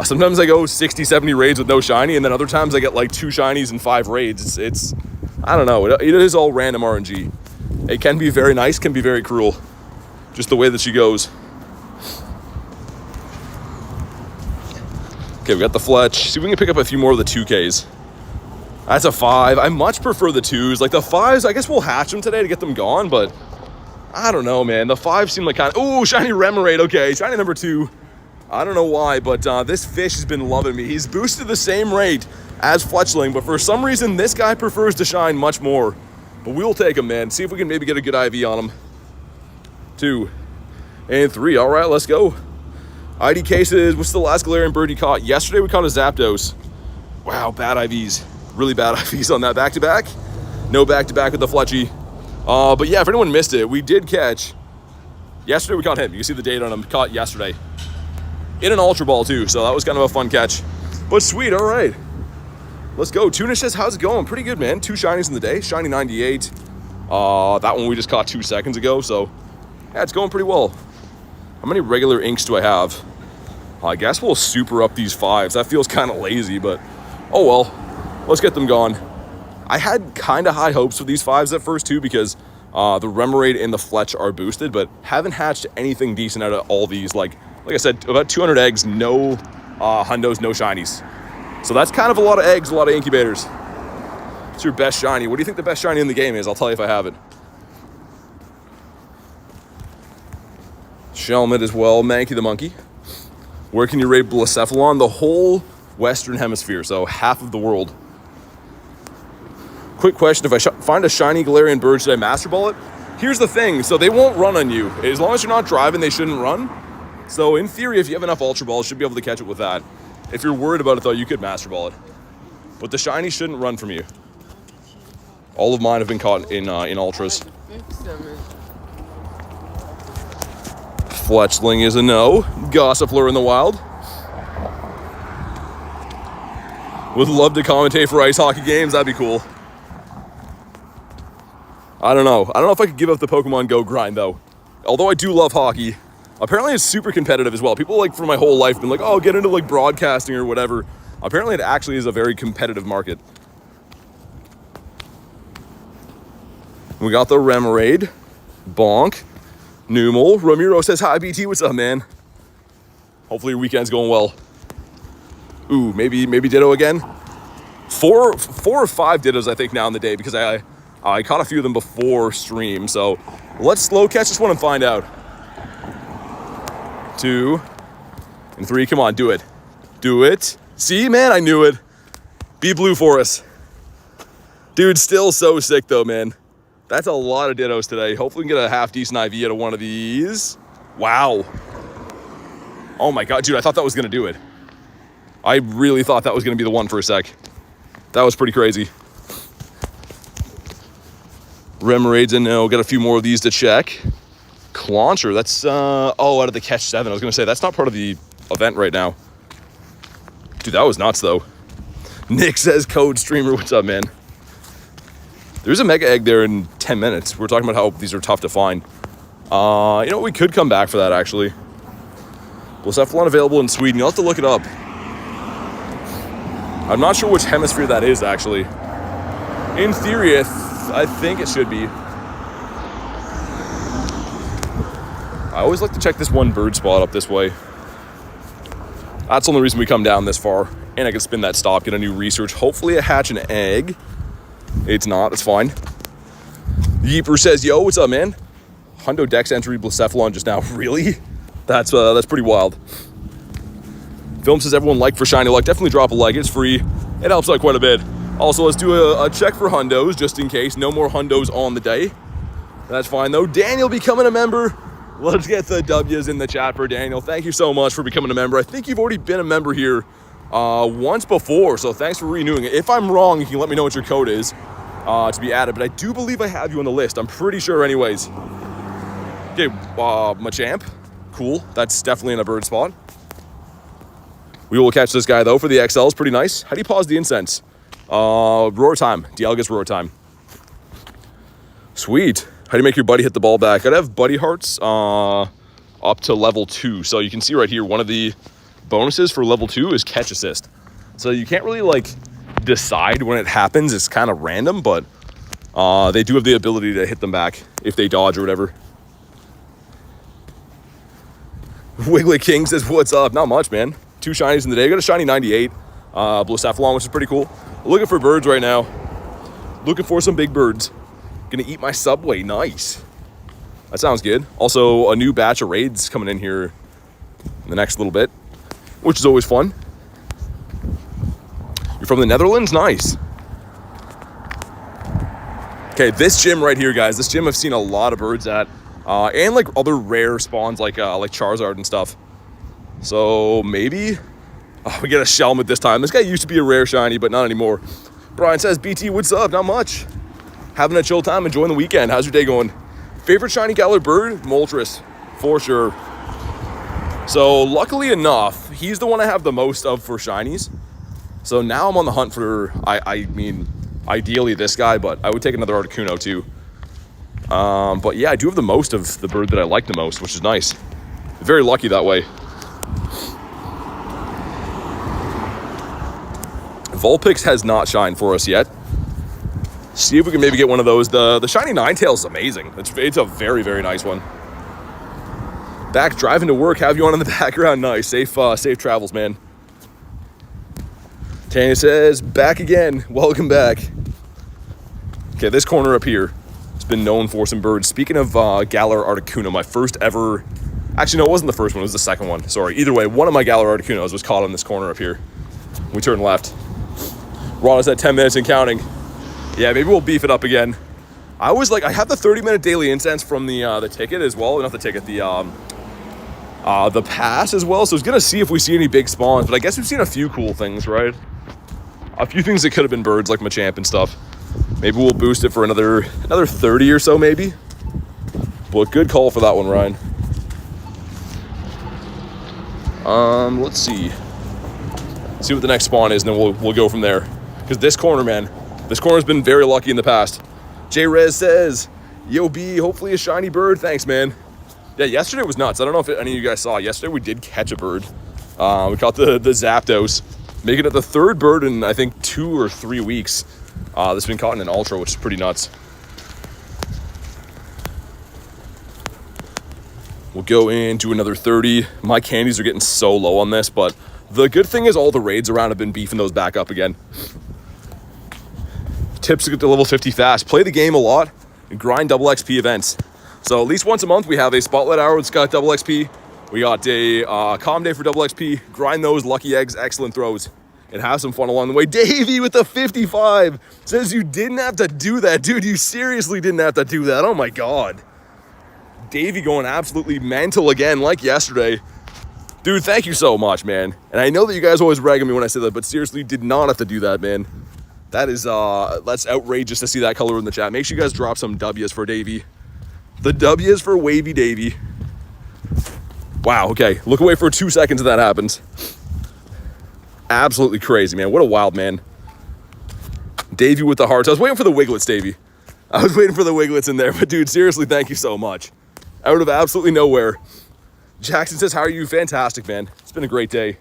sometimes I go 60, 70 raids with no shiny, and then other times I get like 2 shinies and 5 raids. It's I don't know. It is all random RNG. It can be very nice, can be very cruel. Just the way that she goes. Okay, we got the Fletch. See if we can pick up a few more of the 2Ks. That's a 5. I much prefer the 2s. Like the 5s, I guess we'll hatch them today to get them gone, but I don't know, man. The 5s seem like kind of... Ooh, shiny Remoraid. Okay, shiny number 2. I don't know why, but this fish has been loving me. He's boosted the same rate as Fletchling, but for some reason, this guy prefers to shine much more. But we'll take him, man. See if we can maybe get a good IV on him. 2 and 3. All right, let's go. ID cases. What's the last Galarian bird you caught? Yesterday, we caught a Zapdos. Wow, bad IVs. Really bad IVs on that back-to-back. No back-to-back with the Fletchy. But yeah, if anyone missed it, we did catch. Yesterday, we caught him. You can see the date on him. Caught yesterday. In an Ultra Ball, too. So that was kind of a fun catch. But sweet, all right. Let's go. Tuna says, how's it going? Pretty good, man. 2 shinies in the day. Shiny 98. That one we just caught 2 seconds ago. So, yeah, it's going pretty well. How many regular inks do I have? I guess we'll super up these 5s. That feels kind of lazy, but oh well. Let's get them gone. I had kind of high hopes for these 5s at first, too, because the Remoraid and the Fletch are boosted, but haven't hatched anything decent out of all these. Like I said, about 200 eggs, no hundos, no shinies. So that's kind of a lot of eggs, a lot of incubators. It's your best shiny. What do you think the best shiny in the game is? I'll tell you if I have it. Shelmet as well. Mankey the monkey. Where can you raid Blacephalon? The whole Western Hemisphere, so half of the world. Quick question, if I find a shiny Galarian bird, should I Master Ball it? Here's the thing, so they won't run on you. As long as you're not driving, they shouldn't run. So in theory, if you have enough Ultra Balls, you should be able to catch it with that. If you're worried about it, though, you could Master Ball it. But the shiny shouldn't run from you. All of mine have been caught in Ultras. Fletchling is a no. Gossifleur in the wild. Would love to commentate for ice hockey games. That'd be cool. I don't know. I don't know if I could give up the Pokemon GO grind, though. Although I do love hockey. Apparently, it's super competitive as well. People, like, for my whole life have been like, oh, get into, like, broadcasting or whatever. Apparently, it actually is a very competitive market. We got the Remoraid. Bonk. Numel. Ramiro says, hi, BT. What's up, man? Hopefully, your weekend's going well. Ooh, maybe Ditto again. Four or 5 Dittos, I think, now in the day, because I caught a few of them before stream. So let's slow catch this one and find out. 2 and 3. Come on, do it. Do it. See, man, I knew it. Be blue for us. Dude, still so sick, though, man. That's a lot of Dittos today. Hopefully we can get a half-decent IV out of one of these. Wow. Oh, my God, dude, I thought that was going to do it. I really thought that was going to be the one for a sec. That was pretty crazy. Remoraid's in now. Got a few more of these to check. Clauncher, that's, out of the catch 7. I was going to say, that's not part of the event right now. Dude, that was nuts, though. Nick says, code streamer, what's up, man? There's a Mega Egg there in 10 minutes. We were talking about how these are tough to find. You know, we could come back for that, actually. Blacephalon available in Sweden. You'll have to look it up. I'm not sure which hemisphere that is, actually. In theory, I think it should be. I always like to check this one bird spot up this way. That's the only reason we come down this far. And I can spin that stop, get a new research. Hopefully I hatch an egg. It's not, it's fine. Yeeper says, yo, what's up, man? Hundo Dex entry Blacephalon just now. Really? That's pretty wild. Film says everyone like for Shiny Luck. Definitely drop a like, it's free. It helps out quite a bit. Also, let's do a check for Hundos, just in case. No more Hundos on the day. That's fine, though. Daniel becoming a member. Let's get the W's in the chat for Daniel. Thank you so much for becoming a member. I think you've already been a member here once before, so thanks for renewing it. If I'm wrong, you can let me know what your code is to be added, but I do believe I have you on the list. I'm pretty sure anyways. Okay, Machamp. Cool. That's definitely in a bird spot. We will catch this guy, though, for the XLs. Pretty nice. How do you pause the incense? Roar time. DL gets roar time. Sweet. How do you make your buddy hit the ball back? I'd have buddy hearts up to level 2. So you can see right here, one of the bonuses for level 2 is catch assist. So you can't really like decide when it happens. It's kind of random, but they do have the ability to hit them back if they dodge or whatever. Wiggly King says, what's up? Not much, man. 2 shinies in the day. I got a shiny 98 Blacephalon, which is pretty cool. Looking for birds right now. Looking for some big birds. Gonna eat my Subway. Nice. That sounds good. Also, a new batch of raids coming in here in the next little bit, which is always fun. You're from the Netherlands? Nice. Okay, this gym right here, guys. This gym I've seen a lot of birds at, and like other rare spawns like Charizard and stuff. So maybe we get a Shelmet this time. This guy used to be a rare shiny, but not anymore. Brian says, BT, what's up? Not much. Having a chill time, enjoying the weekend. How's your day going? Favorite shiny Galar bird? Moltres, for sure. So luckily enough, he's the one I have the most of for shinies. So now I'm on the hunt for, I mean, ideally this guy, but I would take another Articuno too. But yeah, I do have the most of the bird that I like the most, which is nice. Very lucky that way. Vulpix has not shined for us yet. See if we can maybe get one of those. The shiny Ninetales is amazing. It's a very, very nice one. Back driving to work, have you on in the background. Nice. Safe travels, man. Tanya says, back again. Welcome back. Okay, this corner up here has been known for some birds. Speaking of Galar Articuno, my first ever... Actually, no, it wasn't the first one. It was the second one. Sorry. Either way, one of my Galar Articunos was caught in this corner up here. We turned left. Ron is at 10 minutes and counting. Yeah, maybe we'll beef it up again. I have the 30-minute daily incense from the ticket as well. Not the ticket, the pass as well. So I was gonna see if we see any big spawns, but I guess we've seen a few cool things, right? A few things that could have been birds like Machamp and stuff. Maybe we'll boost it for another 30 or so, maybe. But good call for that one, Ryan. Let's see. See what the next spawn is, and then we'll go from there. Because this corner, man. This corner's been very lucky in the past. J-Rez says, yo, B, hopefully a shiny bird. Thanks, man. Yeah, yesterday was nuts. I don't know if any of you guys saw. Yesterday we did catch a bird. We caught the Zapdos, making it the 3rd bird in, I think, 2 or 3 weeks. That's been caught in an Ultra, which is pretty nuts. We'll go into another 30. My candies are getting so low on this, but the good thing is all the raids around have been beefing those back up again. Tips to get to level 50 fast. Play the game a lot and grind double XP events. So at least once a month we have a Spotlight Hour that's got double XP. We got a Calm Day for double XP. Grind those lucky eggs, excellent throws, and have some fun along the way. Davey with the 55 says you didn't have to do that. Dude, you seriously didn't have to do that. Oh my God. Davey going absolutely mental again like yesterday. Dude, thank you so much, man. And I know that you guys always rag on me when I say that, but seriously, you did not have to do that, man. That is, that's outrageous to see that color in the chat. Make sure you guys drop some W's for Davey. The W's for Wavy Davey. Wow, okay. Look away for 2 seconds if that happens. Absolutely crazy, man. What a wild man. Davey with the hearts. I was waiting for the Wigglets, Davey. I was waiting for the Wigglets in there. But, dude, seriously, thank you so much. Out of absolutely nowhere. Jackson says, how are you? Fantastic, man. It's been a great day.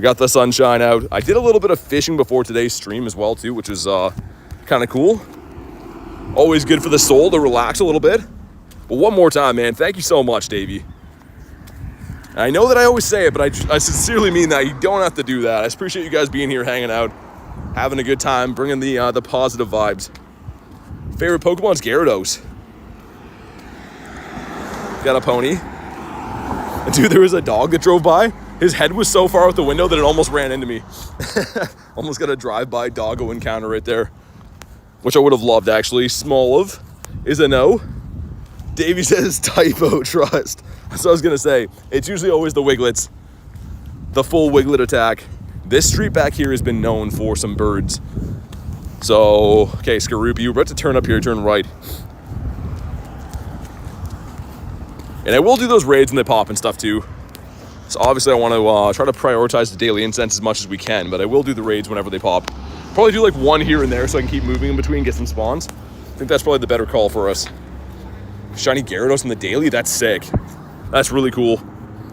We got the sunshine out. I did a little bit of fishing before today's stream as well too, which is kind of cool. Always good for the soul to relax a little bit. But one more time, man, thank you so much, Davey. And I know that I always say it, but I sincerely mean that. You don't have to do that. I just appreciate you guys being here, hanging out, having a good time, bringing the positive vibes. Favorite Pokemon's Gyarados. Got a pony. Dude, there was a dog that drove by. His head was so far out the window that it almost ran into me. Almost got a drive-by doggo encounter right there, which I would have loved, actually. Smoliv is a no. Davey says typo, trust. That's what I was going to say. It's usually always the Wiglets. The full Wiglet attack. This street back here has been known for some birds. So, okay, Skaroopy, you're about to turn up here, turn right. And I will do those raids when they pop and stuff too. So obviously I want to try to prioritize the daily incense as much as we can, but I will do the raids whenever they pop. Probably do like one here and there so I can keep moving in between, get some spawns. I think that's probably the better call for us. Shiny Gyarados in the daily, that's sick. That's really cool.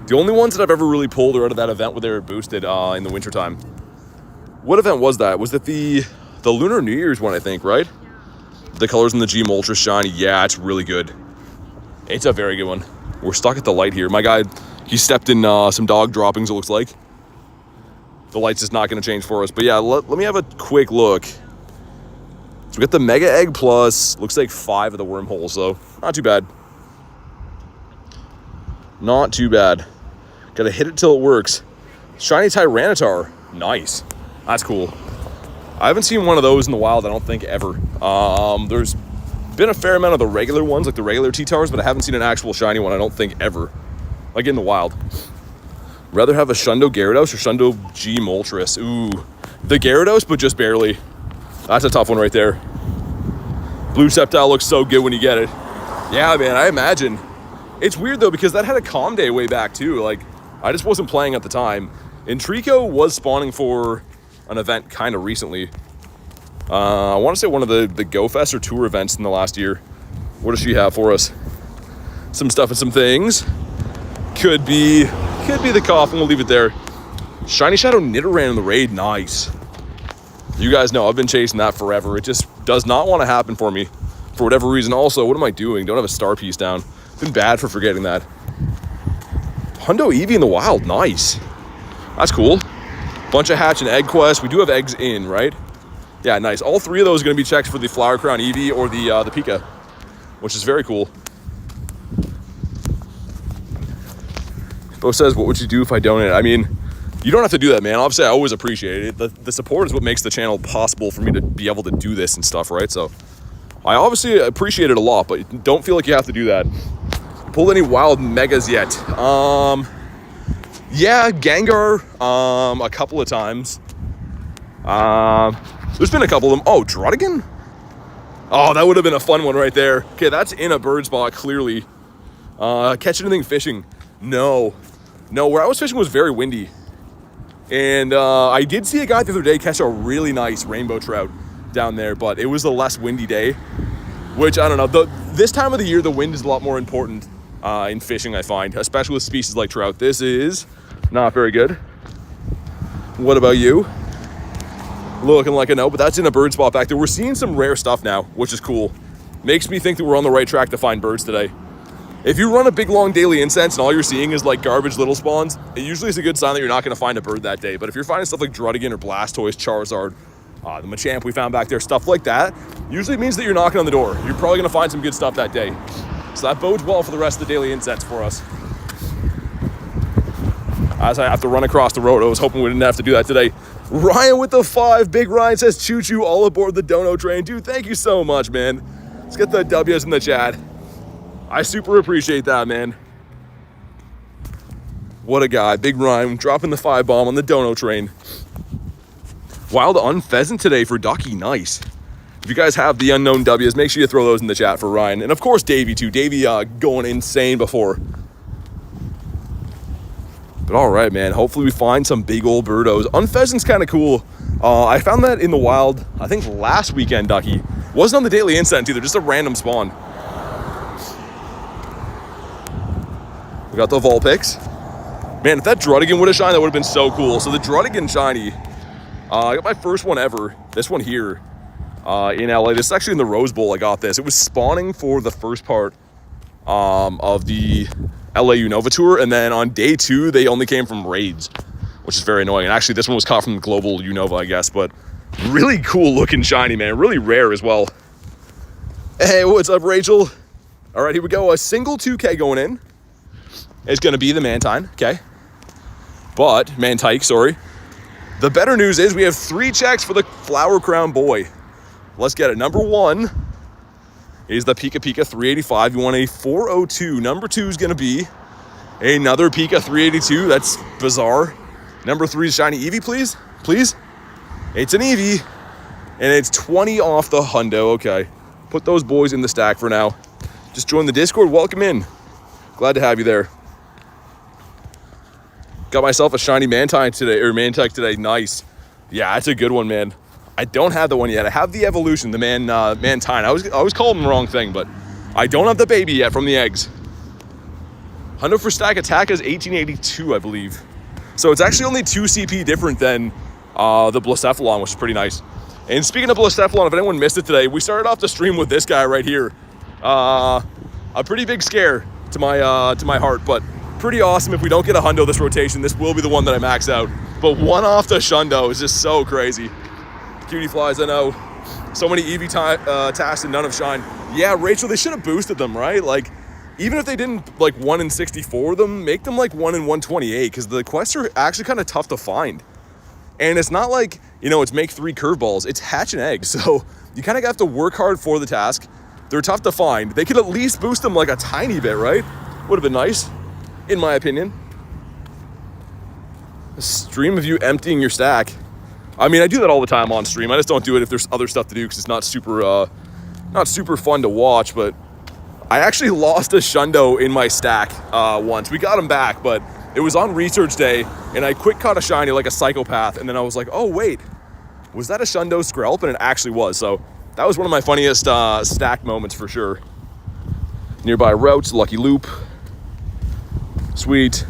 The only ones that I've ever really pulled are out of that event where they were boosted in the wintertime. What event was that? Was it the Lunar New Year's one, I think, right? The colors in the Gym Ultra Shiny. Yeah, it's really good. It's a very good one. We're stuck at the light here. My guy, he stepped in some dog droppings, it looks like. The light's just not going to change for us. But yeah, let me have a quick look. So we got the Mega Egg Plus. Looks like 5 of the wormholes, so not too bad. Not too bad. Gotta hit it till it works. Shiny Tyranitar. Nice. That's cool. I haven't seen one of those in the wild, I don't think, ever. There's been a fair amount of the regular ones, like the regular T-Tars, but I haven't seen an actual shiny one, I don't think, ever. Like in the wild. Rather have a Shundo Gyarados or Shundo G Moltres. Ooh. The Gyarados, but just barely. That's a tough one right there. Blue Sceptile looks so good when you get it. Yeah, man, I imagine. It's weird, though, because that had a calm day way back, too. Like, I just wasn't playing at the time. And Trico was spawning for an event kind of recently. I want to say one of the Go Fest or tour events in the last year. What does she have for us? Some stuff and some things. Could be the coffin. We'll leave it there. Shiny Shadow Nidoran in the raid. Nice. You guys know I've been chasing that forever. It just does not want to happen for me for whatever reason. Also, what am I doing? Don't have a star piece down. Been bad for forgetting that. Hundo Eevee in the wild. Nice. That's cool. Bunch of hatch and egg quests. We do have eggs in, right? Yeah, nice. All 3 of those are going to be checked for the Flower Crown Eevee or the Pika, which is very cool. Bo says, what would you do if I donated? I mean, you don't have to do that, man. Obviously, I always appreciate it. The support is what makes the channel possible for me to be able to do this and stuff, right? So I obviously appreciate it a lot, but don't feel like you have to do that. Pulled any wild megas yet? Yeah, Gengar, a couple of times. There's been a couple of them. Oh, Druddigan? Oh, that would have been a fun one right there. Okay, that's in a bird spot, clearly. Catch anything fishing? No, where I was fishing was very windy. And I did see a guy the other day catch a really nice rainbow trout down there, but it was a less windy day, which, I don't know. This time of the year, the wind is a lot more important in fishing, I find, especially with species like trout. This is not very good. What about you? Looking like a no, but that's in a bird spot back there. We're seeing some rare stuff now, which is cool. Makes me think that we're on the right track to find birds today. If you run a big, long daily incense and all you're seeing is like garbage little spawns, it usually is a good sign that you're not going to find a bird that day. But if you're finding stuff like Druddigan or Blastoise, Charizard, the Machamp we found back there, stuff like that, usually means that you're knocking on the door. You're probably going to find some good stuff that day. So that bodes well for the rest of the daily incense for us. As I have to run across the road, I was hoping we didn't have to do that today. Ryan with the 5. Big Ryan says, choo-choo, all aboard the dono train. Dude, thank you so much, man. Let's get the W's in the chat. I super appreciate that, man. What a guy. Big Ryan dropping the 5 bomb on the dono train. Wild Unpheasant today for Ducky. Nice. If you guys have the unknown W's, make sure you throw those in the chat for Ryan. And of course, Davey, too. Davey going insane before. But all right, man. Hopefully we find some big old birdos. Unpheasant's kind of cool. I found that in the wild, I think last weekend, Ducky. Wasn't on the daily incense either, just a random spawn. We got the Vulpix. Man, if that Druddigan would have shined, that would have been so cool. So the Druddigan shiny, I got my first one ever. This one here in LA. This is actually in the Rose Bowl I got this. It was spawning for the first part of the LA Unova Tour. And then on day 2, they only came from raids, which is very annoying. And actually, this one was caught from the Global Unova, I guess. But really cool looking shiny, man. Really rare as well. Hey, what's up, Rachel? All right, here we go. A single 2K going in. It's going to be the Mantine, okay? But, Mantike, sorry. The better news is we have 3 checks for the Flower Crown Boy. Let's get it. Number 1 is the Pika Pika 385. You want a 402. Number 2 is going to be another Pika 382. That's bizarre. Number 3 is Shiny Eevee, please. Please. It's an Eevee. And it's 20 off the hundo. Okay. Put those boys in the stack for now. Just join the Discord. Welcome in. Glad to have you there. Got myself a shiny Mantine today, or Mantike today. Nice. Yeah, that's a good one, man. I don't have the one yet. I have the evolution, the Mantine. I was calling the wrong thing, but I don't have the baby yet from the eggs. Hundo for Stakataka is 1882, I believe. So it's actually only 2 CP different than the Blacephalon, which is pretty nice. And speaking of Blacephalon, if anyone missed it today, we started off the stream with this guy right here. A pretty big scare to my heart, but pretty awesome. If we don't get a hundo this rotation, this will be the one that I max out. But 1 off the shundo is just so crazy. Cutie flies, I know. So many Eevee tasks and none of shine. Yeah, Rachel, they should have boosted them, right? Like, even if they didn't like 1 in 64 them, make them like 1 in 128, because the quests are actually kind of tough to find. And it's not like, you know, it's make 3 curveballs. It's hatch an egg. So you kind of have to work hard for the task. They're tough to find. They could at least boost them like a tiny bit, right? Would have been nice, in my opinion. A stream of you emptying your stack. I mean, I do that all the time on stream. I just don't do it if there's other stuff to do because it's not super fun to watch. But I actually lost a shundo in my stack once. We got him back, but it was on research day, and I quick caught a shiny like a psychopath, and then I was like, oh wait, was that a shundo Skrelp? And it actually was. So that was one of my funniest stack moments for sure. Nearby routes, Lucky Loop. Sweet.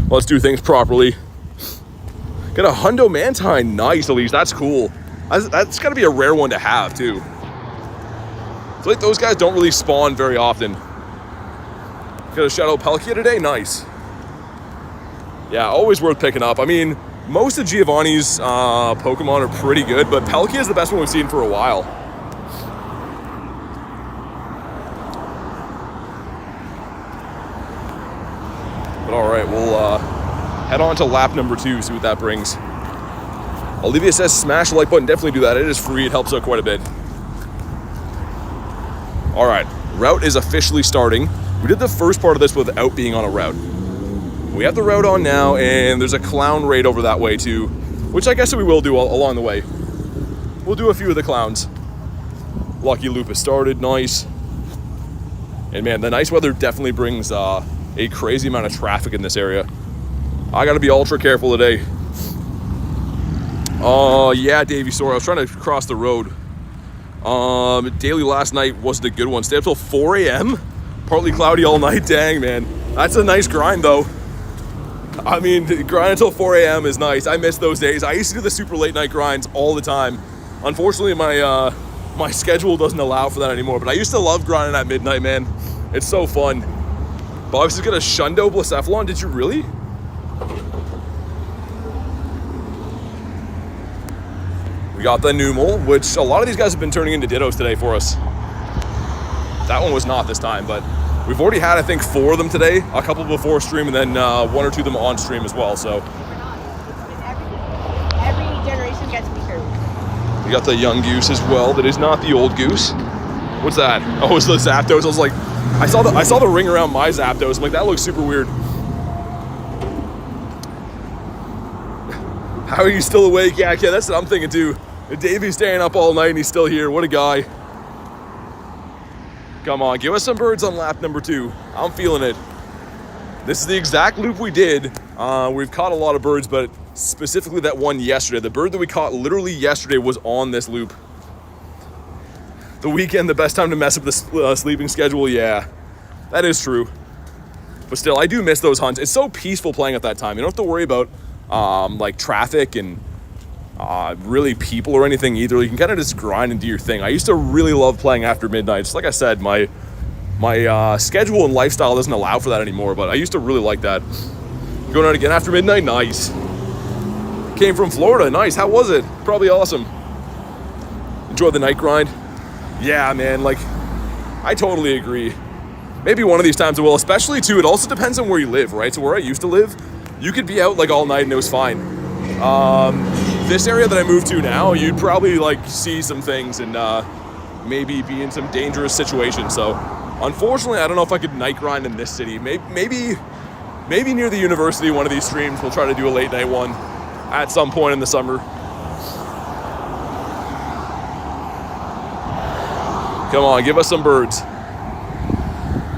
Let's do things properly. Got a hundo Mantine. Nice, at least. That's cool. That's got to be a rare one to have, too. I feel like those guys don't really spawn very often. Got a Shadow Palkia today. Nice. Yeah, always worth picking up. I mean, most of Giovanni's Pokemon are pretty good, but Palkia is the best one we've seen for a while. But all right, we'll head on to lap number 2, see what that brings. Olivia says smash the like button. Definitely do that. It is free. It helps out quite a bit. All right, route is officially starting. We did the first part of this without being on a route. We have the route on now, and there's a clown raid over that way too, which I guess we will do along the way. We'll do a few of the clowns. Lucky Loop has started. Nice. And man, the nice weather definitely brings a crazy amount of traffic in this area. I gotta be ultra careful today. Oh yeah, Davey, sorry, I was trying to cross the road. Daily last night wasn't a good one. Stayed up till 4 a.m. Partly cloudy all night. Dang, man. That's a nice grind though. I mean, grind until 4 a.m. is nice. I miss those days. I used to do the super late night grinds all the time. Unfortunately, my schedule doesn't allow for that anymore, but I used to love grinding at midnight, man. It's so fun. Bob's just got a shundo Blacephalon. Did you really? We got the Numel, which a lot of these guys have been turning into Dittos today for us. That one was not this time, but we've already had, I think, 4 of them today. A couple before stream, and then 1 or 2 of them on stream as well, so. Every generation gets weaker. We got the young goose as well. That is not the old goose. What's that? Oh, it's the Zapdos. I was like, I saw the ring around my Zapdos. I'm like, that looks super weird. How are you still awake? Yeah, that's what I'm thinking too. Davey's staying up all night and he's still here. What a guy. Come on, give us some birds on lap number 2. I'm feeling it. This is the exact loop we did. We've caught a lot of birds, but specifically that one yesterday. The bird that we caught literally yesterday was on this loop. The weekend, the best time to mess up the sleeping schedule? Yeah, that is true. But still, I do miss those hunts. It's so peaceful playing at that time. You don't have to worry about like traffic and really people or anything either. You can kind of just grind and do your thing. I used to really love playing after midnight. Just like I said, my schedule and lifestyle doesn't allow for that anymore, but I used to really like that. Going out again after midnight, nice. Came from Florida, nice. How was it? Probably awesome. Enjoy the night grind. Yeah, man, like, I totally agree. Maybe one of these times I will, especially too, it also depends on where you live, right? So where I used to live, you could be out like all night and it was fine. This area that I moved to now, you'd probably like see some things and maybe be in some dangerous situations. So unfortunately, I don't know if I could night grind in this city. Maybe near the university, one of these streams, we'll try to do a late night one at some point in the summer. Come on, give us some birds.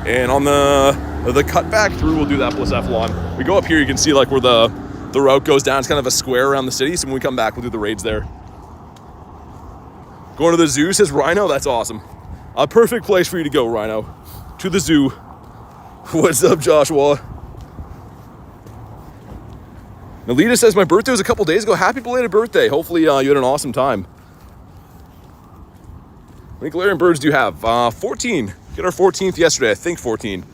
And on the cut back through, we'll do that Blacephalon. We go up here, you can see like where the route goes down. It's kind of a square around the city. So when we come back, we'll do the raids there. Going to the zoo, says Rhino. That's awesome. A perfect place for you to go, Rhino. To the zoo. What's up, Joshua? Nalita says, my birthday was a couple days ago. Happy belated birthday. Hopefully you had an awesome time. How many Galarian birds do you have? 14. Get our 14th yesterday. I think 14.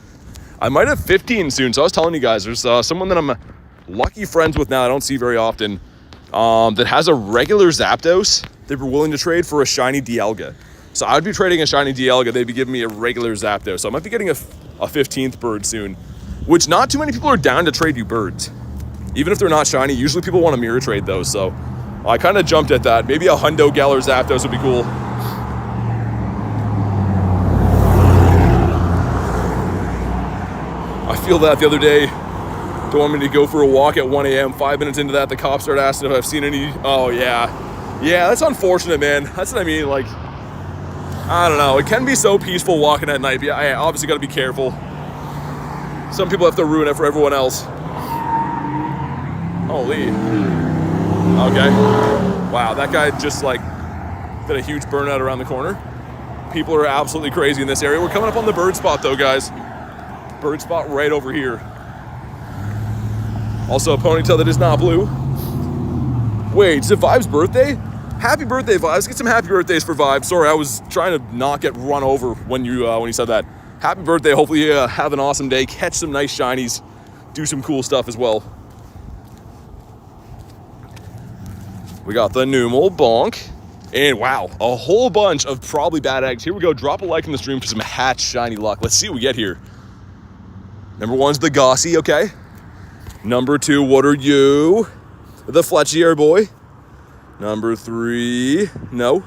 I might have 15 soon. So I was telling you guys, there's someone that I'm lucky friends with now I don't see very often that has a regular Zapdos. They were willing to trade for a shiny Dialga. So I'd be trading a shiny Dialga. They'd be giving me a regular Zapdos. So I might be getting a 15th bird soon, which not too many people are down to trade you birds. Even if they're not shiny, usually people want to mirror trade those. So I kind of jumped at that. Maybe a Hundo Galar Zapdos would be cool. I feel that the other day. Don't want me to go for a walk at 1 a.m. 5 minutes into that, the cops start asking if I've seen any. Oh, yeah. Yeah, that's unfortunate, man. That's what I mean. Like, I don't know. It can be so peaceful walking at night. But I obviously got to be careful. Some people have to ruin it for everyone else. Holy. Okay. Wow, that guy just, like, did a huge burnout around the corner. People are absolutely crazy in this area. We're coming up on the bird spot, though, guys. Bird spot right over here. Also a ponytail that is not blue. Wait, is it Vibe's birthday? Happy birthday, Vibe. Let's get some happy birthdays for Vibe. Sorry, I was trying to not get run over when you said that. Happy birthday. Hopefully you have an awesome day. Catch some nice shinies. Do some cool stuff as well. We got the Numel, bonk. And wow, a whole bunch of probably bad eggs. Here we go. Drop a like in the stream for some hatch shiny luck. Let's see what we get here. Number one's the Gossy, okay. Number two, what are you? The Fletchier boy. Number three, no.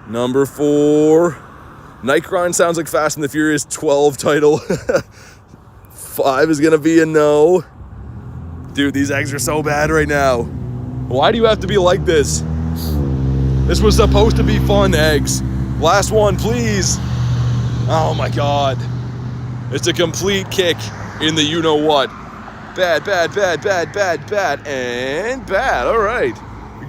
Number four, Night Grind sounds like Fast and the Furious 12 title. 5 is gonna be a no. Dude, these eggs are so bad right now. Why do you have to be like this? This was supposed to be fun, eggs. Last one, please. Oh my God. It's a complete kick in the you-know-what. Bad, bad, bad, bad, bad, bad, and bad. All right.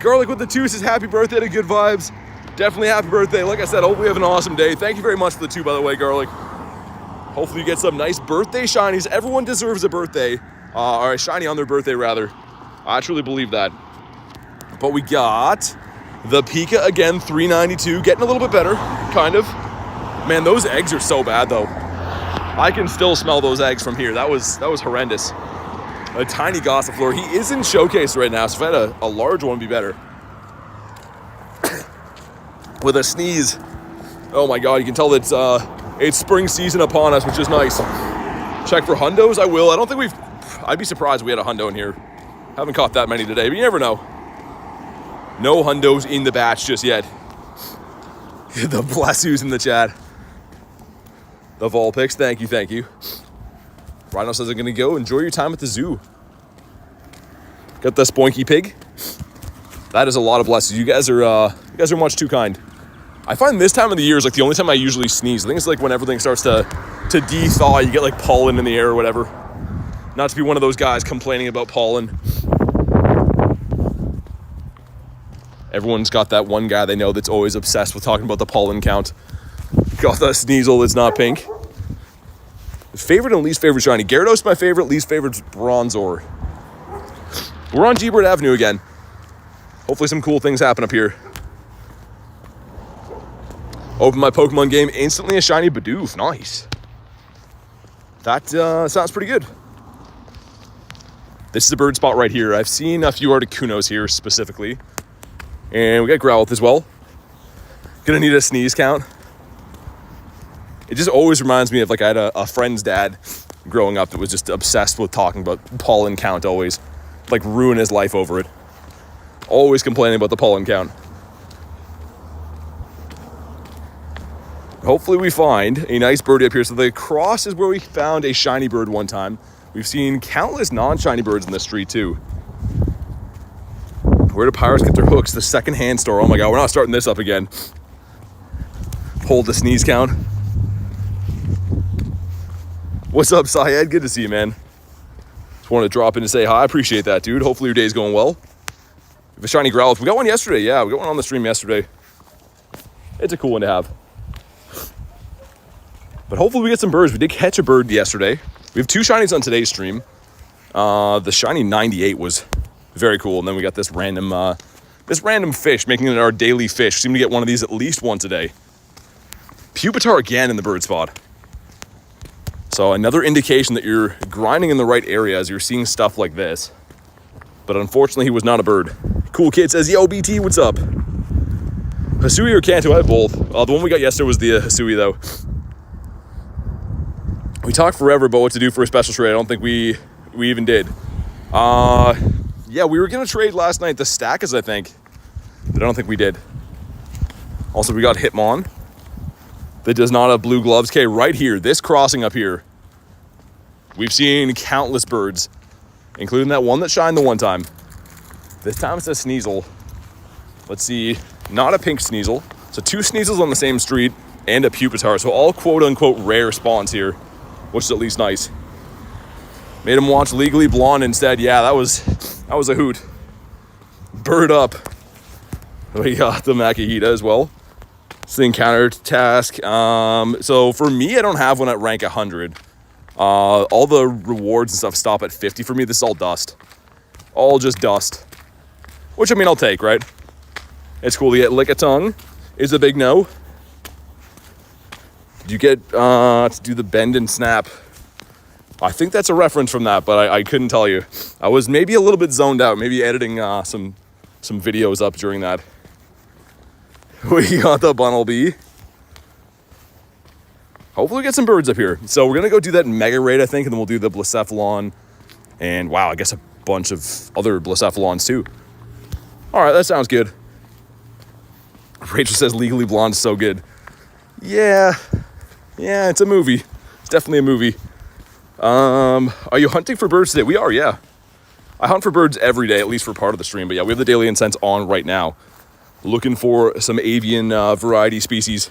Garlic with the 2 says happy birthday to Good Vibes. Definitely happy birthday. Like I said, hopefully you have an awesome day. Thank you very much for the 2, by the way, Garlic. Hopefully you get some nice birthday shinies. Everyone deserves a birthday. Or a shiny on their birthday, rather. I truly believe that. But we got the Pika again, 392. Getting a little bit better, kind of. Man, those eggs are so bad, though. I can still smell those eggs from here. That was horrendous. A tiny Gossifleur. He is in showcase right now, so if I had a large one, it'd be better. With a sneeze. Oh my God, you can tell that it's spring season upon us, which is nice. Check for hundos, I will. I don't think I'd be surprised if we had a hundo in here. Haven't caught that many today, but you never know. No hundos in the batch just yet. The Blessus in the chat. The Vulpix, thank you, thank you. Rhino says I'm gonna go. Enjoy your time at the zoo. Got the Spoinky Pig. That is a lot of blessings. You guys are much too kind. I find this time of the year is like the only time I usually sneeze. I think it's like when everything starts to de-thaw, you get like pollen in the air or whatever. Not to be one of those guys complaining about pollen. Everyone's got that one guy they know that's always obsessed with talking about the pollen count. Got the Sneasel that's not pink. Favorite and least favorite shiny. Gyarados my favorite, least favorite's Bronzor. We're on G-Bird Avenue again. Hopefully some cool things happen up here. Open my Pokemon game, instantly a shiny Bidoof. Nice. That sounds pretty good. This is a bird spot right here. I've seen a few Articunos here specifically. And we got Growlithe as well. Gonna need a sneeze count. It just always reminds me of, like, I had a friend's dad growing up that was just obsessed with talking about pollen count always. Like, ruin his life over it. Always complaining about the pollen count. Hopefully we find a nice birdie up here. So the cross is where we found a shiny bird one time. We've seen countless non-shiny birds in this street too. Where do pirates get their hooks? The second-hand store. Oh my god, we're not starting this up again. Hold the sneeze count. What's up, Syed? Good to see you, man. Just wanted to drop in to say hi. I appreciate that, dude. Hopefully your day's going well. We have a shiny Growlithe. We got one yesterday. Yeah, we got one on the stream yesterday. It's a cool one to have. But hopefully we get some birds. We did catch a bird yesterday. We have 2 shinies on today's stream. The shiny 98 was very cool. And then we got this random fish, making it our daily fish. We seem to get one of these at least once a day. Pupitar again in the bird spot. So another indication that you're grinding in the right area as you're seeing stuff like this. But unfortunately, he was not a bird. Cool Kid says, yo, BT, what's up? Hisui or Kanto? I have both. The one we got yesterday was the Hisui, though. We talked forever about what to do for a special trade. I don't think we even did. Yeah, we were going to trade last night the Stakas, I think. But I don't think we did. Also, we got Hitmon. That does not have blue gloves. Okay, right here, this crossing up here, we've seen countless birds, including that one that shined the one time. This time it's a Sneasel. Let's see, not a pink Sneasel. So 2 Sneasels on the same street and a Pupitar. So all quote-unquote rare spawns here, which is at least nice. Made him watch Legally Blonde instead. Yeah, that was a hoot. Bird up. We got the Makihita as well. It's the encounter task. So for me, I don't have one at rank 100. All the rewards and stuff stop at 50 for me. This is all dust. All just dust. Which, I mean, I'll take, right? It's cool to get Lickitung. Is a big no. Did you get to do the bend and snap? I think that's a reference from that, but I couldn't tell you. I was maybe a little bit zoned out. Maybe editing some videos up during that. We got the Bunnelby. Hopefully we get some birds up here. So we're going to go do that Mega Raid, I think, and then we'll do the Blacephalon. And wow, I guess a bunch of other Blacephalons too. All right, that sounds good. Rachel says Legally Blonde is so good. Yeah, it's a movie. It's definitely a movie. Are you hunting for birds today? We are, yeah. I hunt for birds every day, at least for part of the stream. But yeah, we have the Daily Incense on right now. Looking for some avian variety species.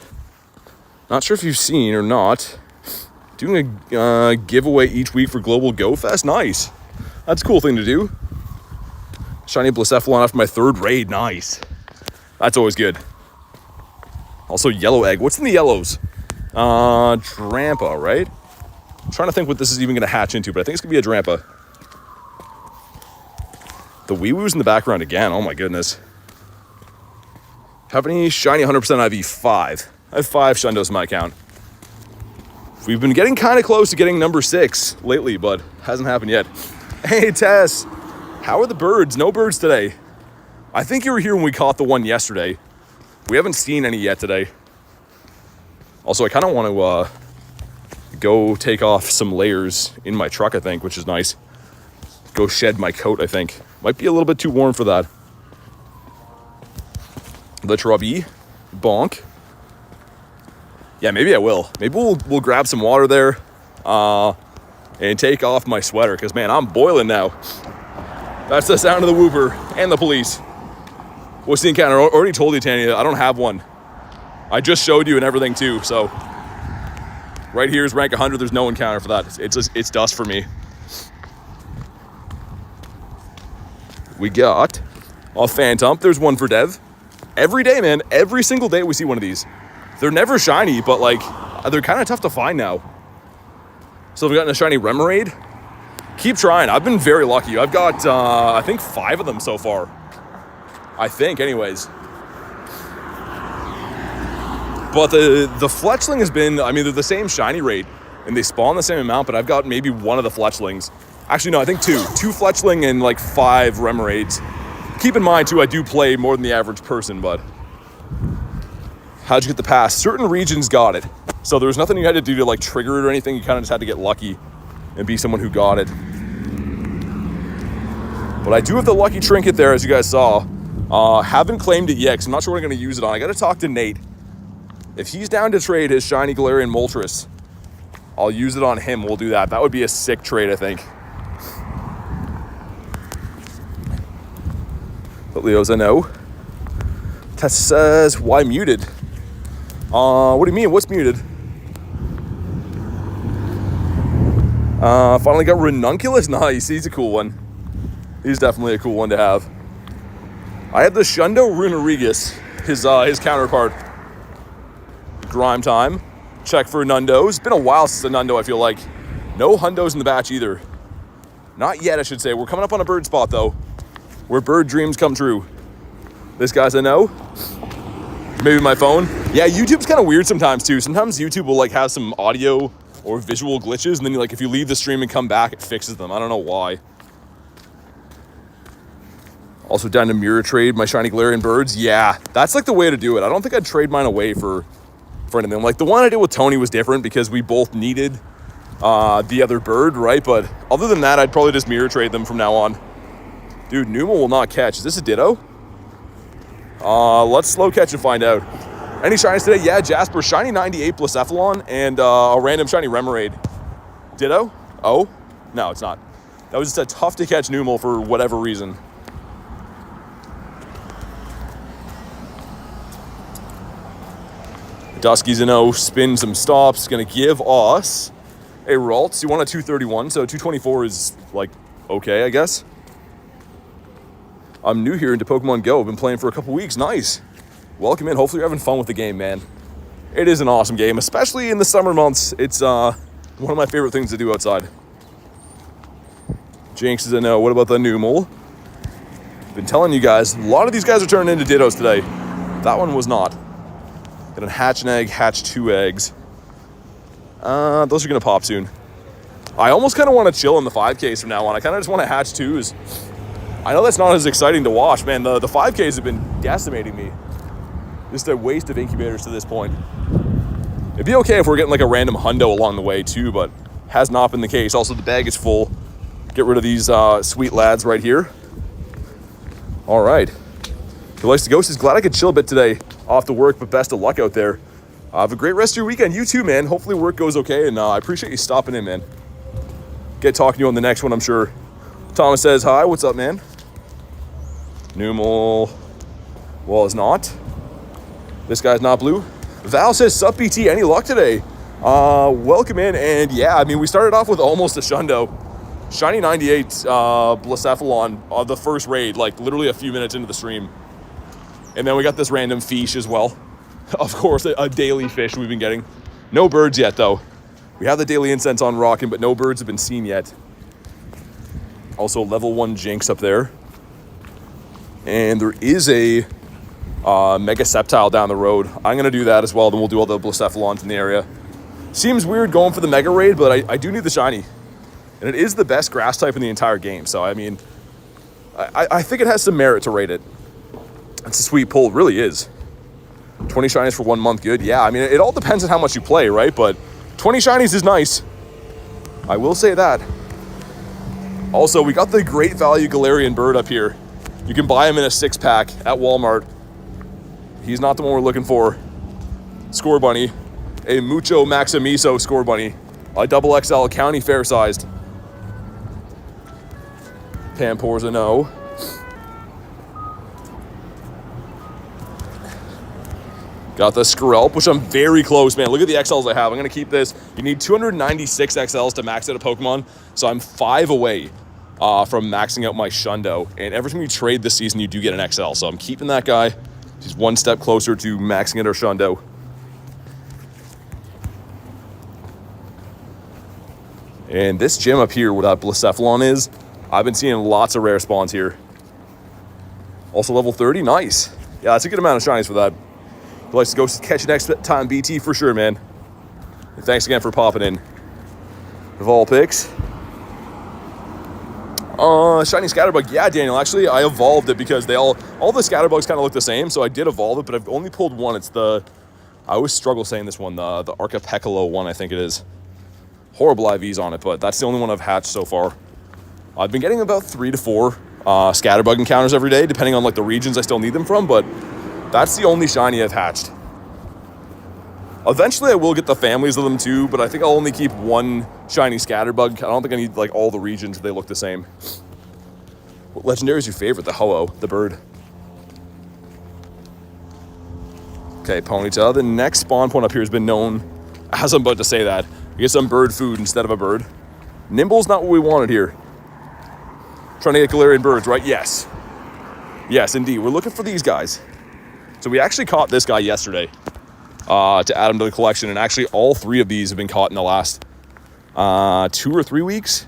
Not sure if you've seen or not. Doing a giveaway each week for Global Go Fest. Nice. That's a cool thing to do. Shiny Blacephalon after my 3rd raid. Nice. That's always good. Also, yellow egg. What's in the yellows? Drampa, right? I'm trying to think what this is even going to hatch into, but I think it's going to be a Drampa. The Wee-Woos in the background again. Oh my goodness. Have any shiny 100% IV? 5. I have 5 Shundos in my account. We've been getting kind of close to getting number 6 lately, but hasn't happened yet. Hey, Tess. How are the birds? No birds today. I think you were here when we caught the one yesterday. We haven't seen any yet today. Also, I kind of want to go take off some layers in my truck, I think, which is nice. Go shed my coat, I think. Might be a little bit too warm for that. The Trubby. Bonk. Yeah, maybe I will. Maybe we'll grab some water there and take off my sweater because, man, I'm boiling now. That's the sound of the whooper and the police. What's the encounter? I already told you, Tanya, I don't have one. I just showed you and everything too, so right here is rank 100. There's no encounter for that. It's dust for me. We got a Phantom. There's one for Dev. Every day, man. Every single day we see one of these. They're never shiny, but like they're kind of tough to find now. So we've gotten a shiny Remoraid. Keep trying. I've been very lucky. I've got, I think 5 of them so far. I think, anyways. But the Fletchling has been, I mean, they're the same shiny rate, and they spawn the same amount, but I've got maybe 1 of the Fletchlings. Actually, no, I think 2. 2 Fletchling and like 5 Remoraids. Keep in mind, too, I do play more than the average person, but how'd you get the pass? Certain regions got it. So there was nothing you had to do to like trigger it or anything. You kind of just had to get lucky and be someone who got it. But I do have the lucky trinket there, as you guys saw. Haven't claimed it yet, because I'm not sure what I'm going to use it on. I got to talk to Nate. If he's down to trade his shiny Galarian Moltres, I'll use it on him. We'll do that. That would be a sick trade, I think. But Leo's a no. Tessa says, why muted? What do you mean? What's muted? Finally got Ranunculus. Nice. He's a cool one. He's definitely a cool one to have. I had the Shundo Runerigus, his counterpart. Grime time. Check for Nundos. It's been a while since the Nundo, I feel like. No Hundos in the batch either. Not yet, I should say. We're coming up on a bird spot, though, where bird dreams come true. This guy's a no. Maybe my phone. Yeah, YouTube's kind of weird sometimes, too. Sometimes YouTube will, like, have some audio or visual glitches, and then, like, if you leave the stream and come back, it fixes them. I don't know why. Also down to mirror trade my shiny Galarian birds. Yeah, that's, like, the way to do it. I don't think I'd trade mine away for anything. Like, the one I did with Tony was different because we both needed the other bird, right? But other than that, I'd probably just mirror trade them from now on. Dude, Numa will not catch. Is this a Ditto? Let's slow catch and find out. Any shinies today? Yeah, Jasper. Shiny 98 Blacephalon and a random shiny Remoraid. Ditto? Oh? No, it's not. That was just a tough to catch Numel for whatever reason. Dusky's a no. Spin some stops. Gonna give us a Ralts. You want a 231, so 224 is, like, okay, I guess. I'm new here into Pokemon GO. I've been playing for a couple weeks. Nice. Welcome in. Hopefully you're having fun with the game, man. It is an awesome game, especially in the summer months. It's one of my favorite things to do outside. Jinx is a no. What about the Numel? Been telling you guys, a lot of these guys are turning into Dittos today. That one was not. Got a hatch an egg, hatch 2 eggs. Those are going to pop soon. I almost kind of want to chill in the 5Ks from now on. I kind of just want to hatch 2s. I know that's not as exciting to watch, man. The 5Ks have been decimating me. Just a waste of incubators to this point. It'd be okay if we're getting like a random hundo along the way too, but has not been the case. Also, the bag is full. Get rid of these sweet lads right here. All right. Who likes to go? Says, glad I could chill a bit today off the work, but best of luck out there. Have a great rest of your weekend. You too, man. Hopefully work goes okay, and I appreciate you stopping in, man. Get talking to you on the next one, I'm sure. Thomas says, hi, what's up, man? Numel, well, is not. This guy's not blue. Val says, sup, BT, any luck today? Welcome in, and yeah, I mean, we started off with almost a Shundo. Shiny 98 Blacephalon, the first raid, like literally a few minutes into the stream. And then we got this random fish as well. Of course, a daily fish we've been getting. No birds yet, though. We have the daily incense on rocking, but no birds have been seen yet. Also, level 1 Jinx up there. And there is a Mega Sceptile down the road. I'm going to do that as well, then we'll do all the Blacephalons in the area. Seems weird going for the Mega Raid, but I do need the Shiny. And it is the best grass type in the entire game, so I mean, I think it has some merit to rate it. It's a sweet pull, it really is. 20 shinies for 1 month, good. Yeah, I mean, it all depends on how much you play, right? But 20 shinies is nice. I will say that. Also, we got the great value Galarian bird up here. You can buy him in a 6-pack at Walmart. He's not the one we're looking for. Score Bunny. A Mucho Maximiso Score Bunny. A double XL county fair sized. Pampor's a no. Got the Skrelp, which I'm very close, man. Look at the XLs I have. I'm going to keep this. You need 296 XLs to max out a Pokemon. So I'm 5 away from maxing out my Shundo. And every time you trade this season, you do get an XL. So I'm keeping that guy. He's 1 step closer to maxing out our Shundo. And this gym up here where that Blacephalon is, I've been seeing lots of rare spawns here. Also level 30, nice. Yeah, that's a good amount of shinies for that. If you like to go catch you next time, BT, for sure, man. And thanks again for popping in. Evol picks. Shiny Scatterbug. Yeah, Daniel, actually, I evolved it because all the Scatterbugs kind of look the same, so I did evolve it, but I've only pulled one. It's I always struggle saying this one, the Archipelago one, I think it is. Horrible IVs on it, but that's the only one I've hatched so far. I've been getting about 3 to 4 Scatterbug encounters every day, depending on like the regions I still need them from, but that's the only shiny I've hatched. Eventually I will get the families of them too, but I think I'll only keep one shiny Scatterbug. I don't think I need like all the regions if they look the same. What legendary is your favorite? The Ho-Oh, the bird. Okay, Ponyta. The next spawn point up here has been known, as I'm about to say that, we get some bird food instead of a bird. Nimble's not what we wanted here. Trying to get Galarian birds, right? Yes. Yes, indeed. We're looking for these guys. So we actually caught this guy yesterday to add him to the collection. And actually all 3 of these have been caught in the last 2 or 3 weeks.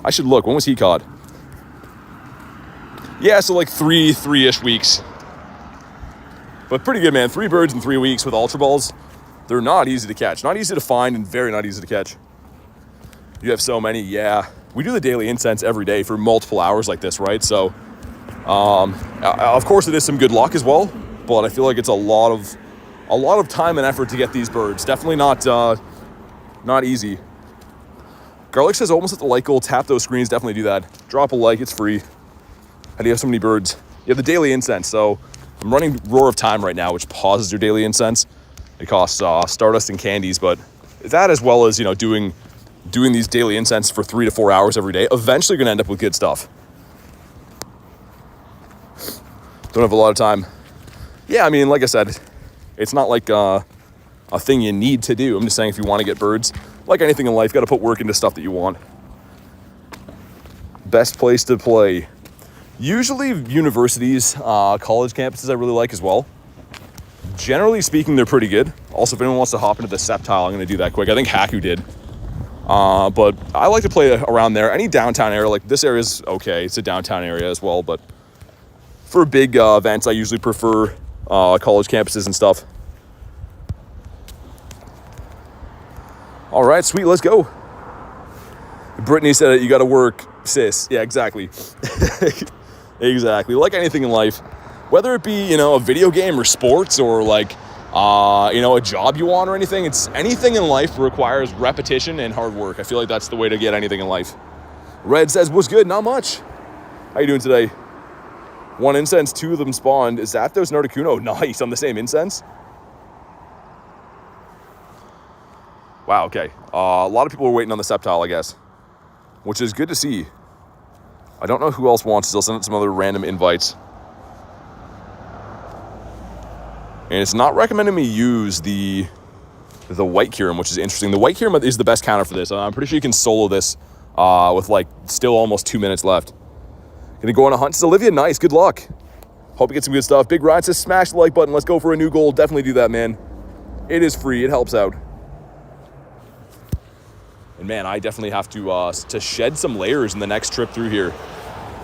I should look. When was he caught? Yeah, so like 3-ish weeks. But pretty good, man. 3 birds in 3 weeks with Ultra Balls. They're not easy to catch. Not easy to find and very not easy to catch. You have so many, yeah. We do the daily incense every day for multiple hours like this, right? So, of course it is some good luck as well, but I feel like it's a lot of time and effort to get these birds. Definitely not easy. Garlic says almost at the like goal, tap those screens, definitely do that. Drop a like, it's free. How do you have so many birds? You have the daily incense, so I'm running Roar of Time right now, which pauses your daily incense. It costs Stardust and candies, but that as well as, you know, doing these daily incense for 3 to 4 hours every day, eventually gonna end up with good stuff. Don't have a lot of time. Yeah, I mean, like I said, it's not like a thing you need to do. I'm just saying if you want to get birds, like anything in life, got to put work into stuff that you want. Best place to play. Usually universities, college campuses I really like as well. Generally speaking, they're pretty good. Also, if anyone wants to hop into the Sceptile, I'm going to do that quick. I think Haku did. But I like to play around there. Any downtown area, like this area is okay. It's a downtown area as well, but for big events, I usually prefer college campuses and stuff. All right, sweet, let's go. Brittany said it, you got to work, sis. Yeah, exactly. Exactly. Like anything in life, whether it be, you know, a video game or sports or like, you know, a job you want or anything, it's anything in life requires repetition and hard work. I feel like that's the way to get anything in life. Red says, what's good? Not much. How you doing today? 1 incense, 2 of them spawned. Is that those Narticuno? Nice, on the same incense. Wow, okay. A lot of people are waiting on the Sceptile, I guess, which is good to see. I don't know who else wants it. I'll send it some other random invites. And it's not recommending me use the White Kyurem, which is interesting. The White Kyurem is the best counter for this. I'm pretty sure you can solo this with like still almost 2 minutes left. Gonna go on a hunt. Says Olivia, nice, good luck. Hope you get some good stuff. Big Ryan says smash the like button. Let's go for a new goal. Definitely do that, man. It is free, it helps out. And man, I definitely have to shed some layers in the next trip through here.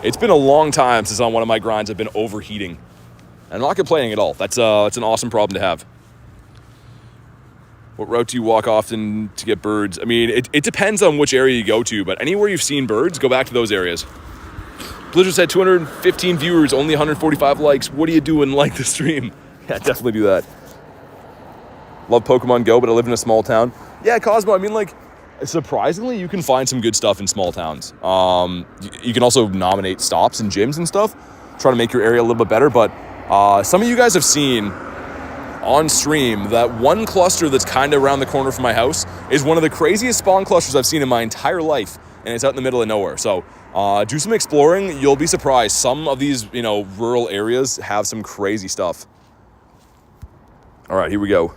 It's been a long time since on one of my grinds I've been overheating. I'm not complaining at all. That's an awesome problem to have. What route do you walk often to get birds? I mean, it depends on which area you go to, but anywhere you've seen birds, go back to those areas. Blizzard said 215 viewers, only 145 likes. What are you doing? Like the stream. Yeah, definitely do that. Love Pokemon Go, but I live in a small town. Yeah, Cosmo, I mean, like, surprisingly, you can find some good stuff in small towns. You can also nominate stops and gyms and stuff, try to make your area a little bit better, but some of you guys have seen on stream that one cluster that's kind of around the corner from my house is one of the craziest spawn clusters I've seen in my entire life, and it's out in the middle of nowhere. So do some exploring. You'll be surprised. Some of these, you know, rural areas have some crazy stuff. All right, here we go.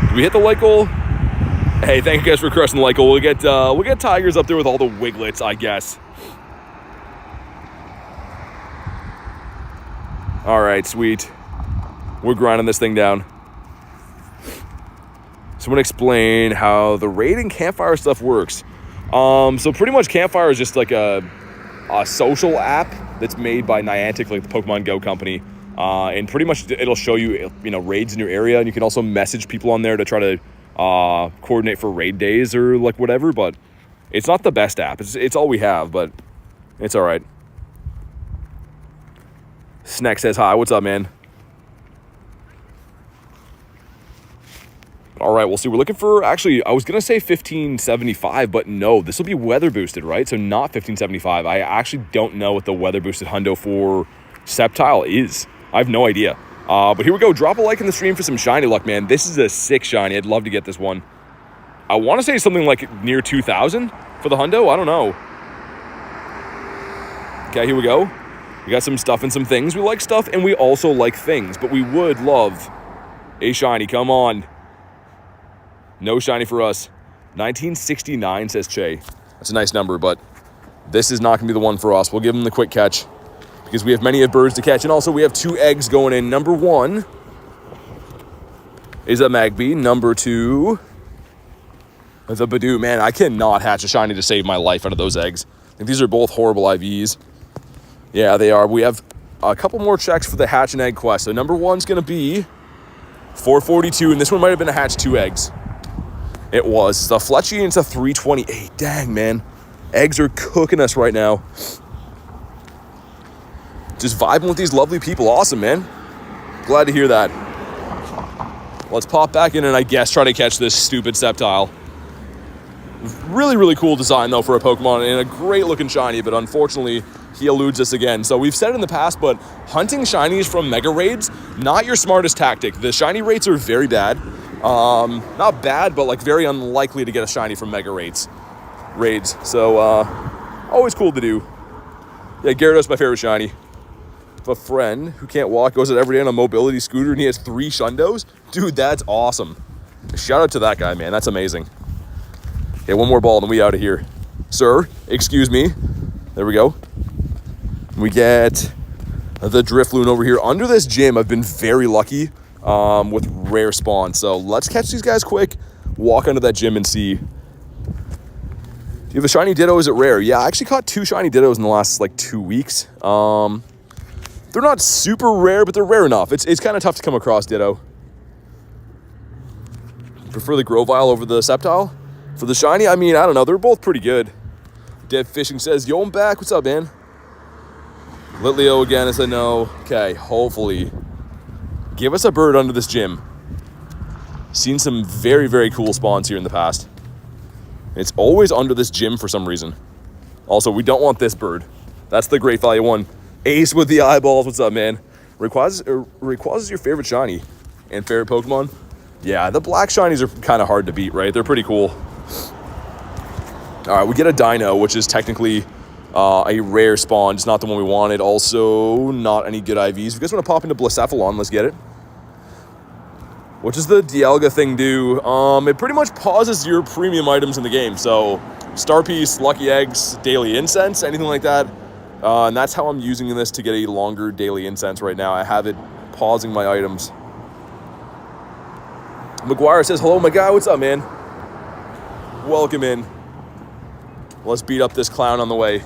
Did we hit the like goal? Hey, thank you guys for crushing the like goal. We'll get tigers up there with all the Wiglets, I guess. All right, sweet. We're grinding this thing down. Someone explain how the raid and campfire stuff works. So pretty much campfire is just like a social app that's made by Niantic, like the Pokemon GO company. And pretty much it'll show you, raids in your area. And you can also message people on there to try to coordinate for raid days or like whatever. But it's not the best app. It's all we have, but it's all right. Snack says hi. What's up, man? All right, we'll see. We're looking for, actually, I was going to say 1575, but no, this will be weather boosted, right? So not 1575. I actually don't know what the weather boosted hundo for Sceptile is. I have no idea. But here we go. Drop a like in the stream for some shiny luck, man. This is a sick shiny. I'd love to get this one. I want to say something like near 2,000 for the hundo. I don't know. Okay, here we go. We got some stuff and some things. We like stuff and we also like things, but we would love a shiny. Come on. No shiny for us. 1969, says Che. That's a nice number, but this is not going to be the one for us. We'll give him the quick catch because we have many of birds to catch. And also, we have 2 eggs going in. Number 1 is a Magby. Number 2 is a Badoo. Man, I cannot hatch a shiny to save my life out of those eggs. I think these are both horrible IVs. Yeah, they are. We have a couple more checks for the hatch and egg quest. So number 1's going to be 442, and this one might have been a hatch 2 eggs. It was. The Fletchling, it's a 328. Dang, man. Eggs are cooking us right now. Just vibing with these lovely people. Awesome, man. Glad to hear that. Let's pop back in and I guess try to catch this stupid Sceptile. Really, really cool design, though, for a Pokemon. And a great-looking shiny, but unfortunately, he eludes us again. So we've said it in the past, but hunting shinies from Mega Raids, not your smartest tactic. The shiny rates are very bad. Not bad, but like very unlikely to get a shiny from Mega Raids. So, always cool to do. Yeah, Gyarados, my favorite shiny. A friend who can't walk goes out every day on a mobility scooter and he has 3 shundos. Dude, that's awesome. Shout out to that guy, man. That's amazing. Okay, one more ball and we out of here. Sir, excuse me. There we go. We get the Drifloon over here. Under this gym, I've been very lucky with rare spawns. So let's catch these guys quick, walk under that gym and see. Do you have a shiny Ditto? Is it rare? Yeah, I actually caught 2 shiny Dittos in the last like 2 weeks. They're not super rare, but they're rare enough. It's kind of tough to come across Ditto. Prefer the Grovyle over the Sceptile? For the shiny, I mean, I don't know. They're both pretty good. Dead Fishing says, yo, I'm back. What's up, man? Litleo again is a no. Okay, hopefully. Give us a bird under this gym. Seen some very, very cool spawns here in the past. It's always under this gym for some reason. Also, we don't want this bird. That's the Great Value one. Ace with the eyeballs. What's up, man? Rayquaza is your favorite shiny and favorite Pokemon? Yeah, the black shinies are kind of hard to beat, right? They're pretty cool. All right, we get a Dino, which is technically a rare spawn. It's not the one we wanted. Also, not any good IVs. If you guys want to pop into Blacephalon, let's get it. What does the Dialga thing do? It pretty much pauses your premium items in the game. So, Star Piece, Lucky Eggs, Daily Incense, anything like that. And that's how I'm using this to get a longer Daily Incense right now. I have it pausing my items. McGuire says, hello, my guy. What's up, man? Welcome in. Let's beat up this clown on the way.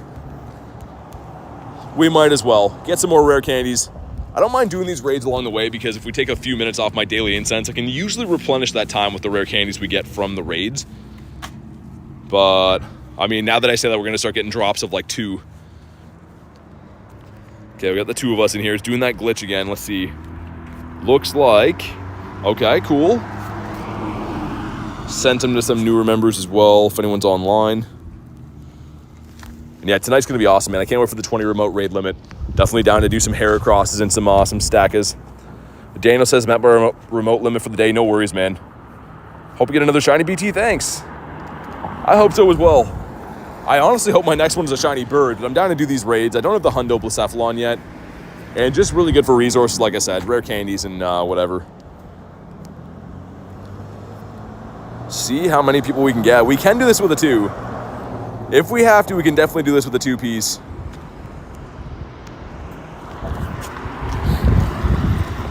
We might as well. Get some more rare candies. I don't mind doing these raids along the way because if we take a few minutes off my Daily Incense, I can usually replenish that time with the rare candies we get from the raids. But, I mean, now that I say that, we're going to start getting drops of like 2. Okay, we got the 2 of us in here. It's doing that glitch again. Let's see. Looks like... Okay, cool. Sent them to some newer members as well, if anyone's online. And yeah, tonight's going to be awesome, man. I can't wait for the 20 remote raid limit. Definitely down to do some Heracrosses and some awesome Stakas. Daniel says, met by remote limit for the day. No worries, man. Hope you get another shiny BT. Thanks. I hope so as well. I honestly hope my next one is a shiny bird, but I'm down to do these raids. I don't have the Hundo Blacephalon yet. And just really good for resources, like I said. Rare candies and whatever. See how many people we can get. We can do this with a 2. If we have to, we can definitely do this with a 2-piece.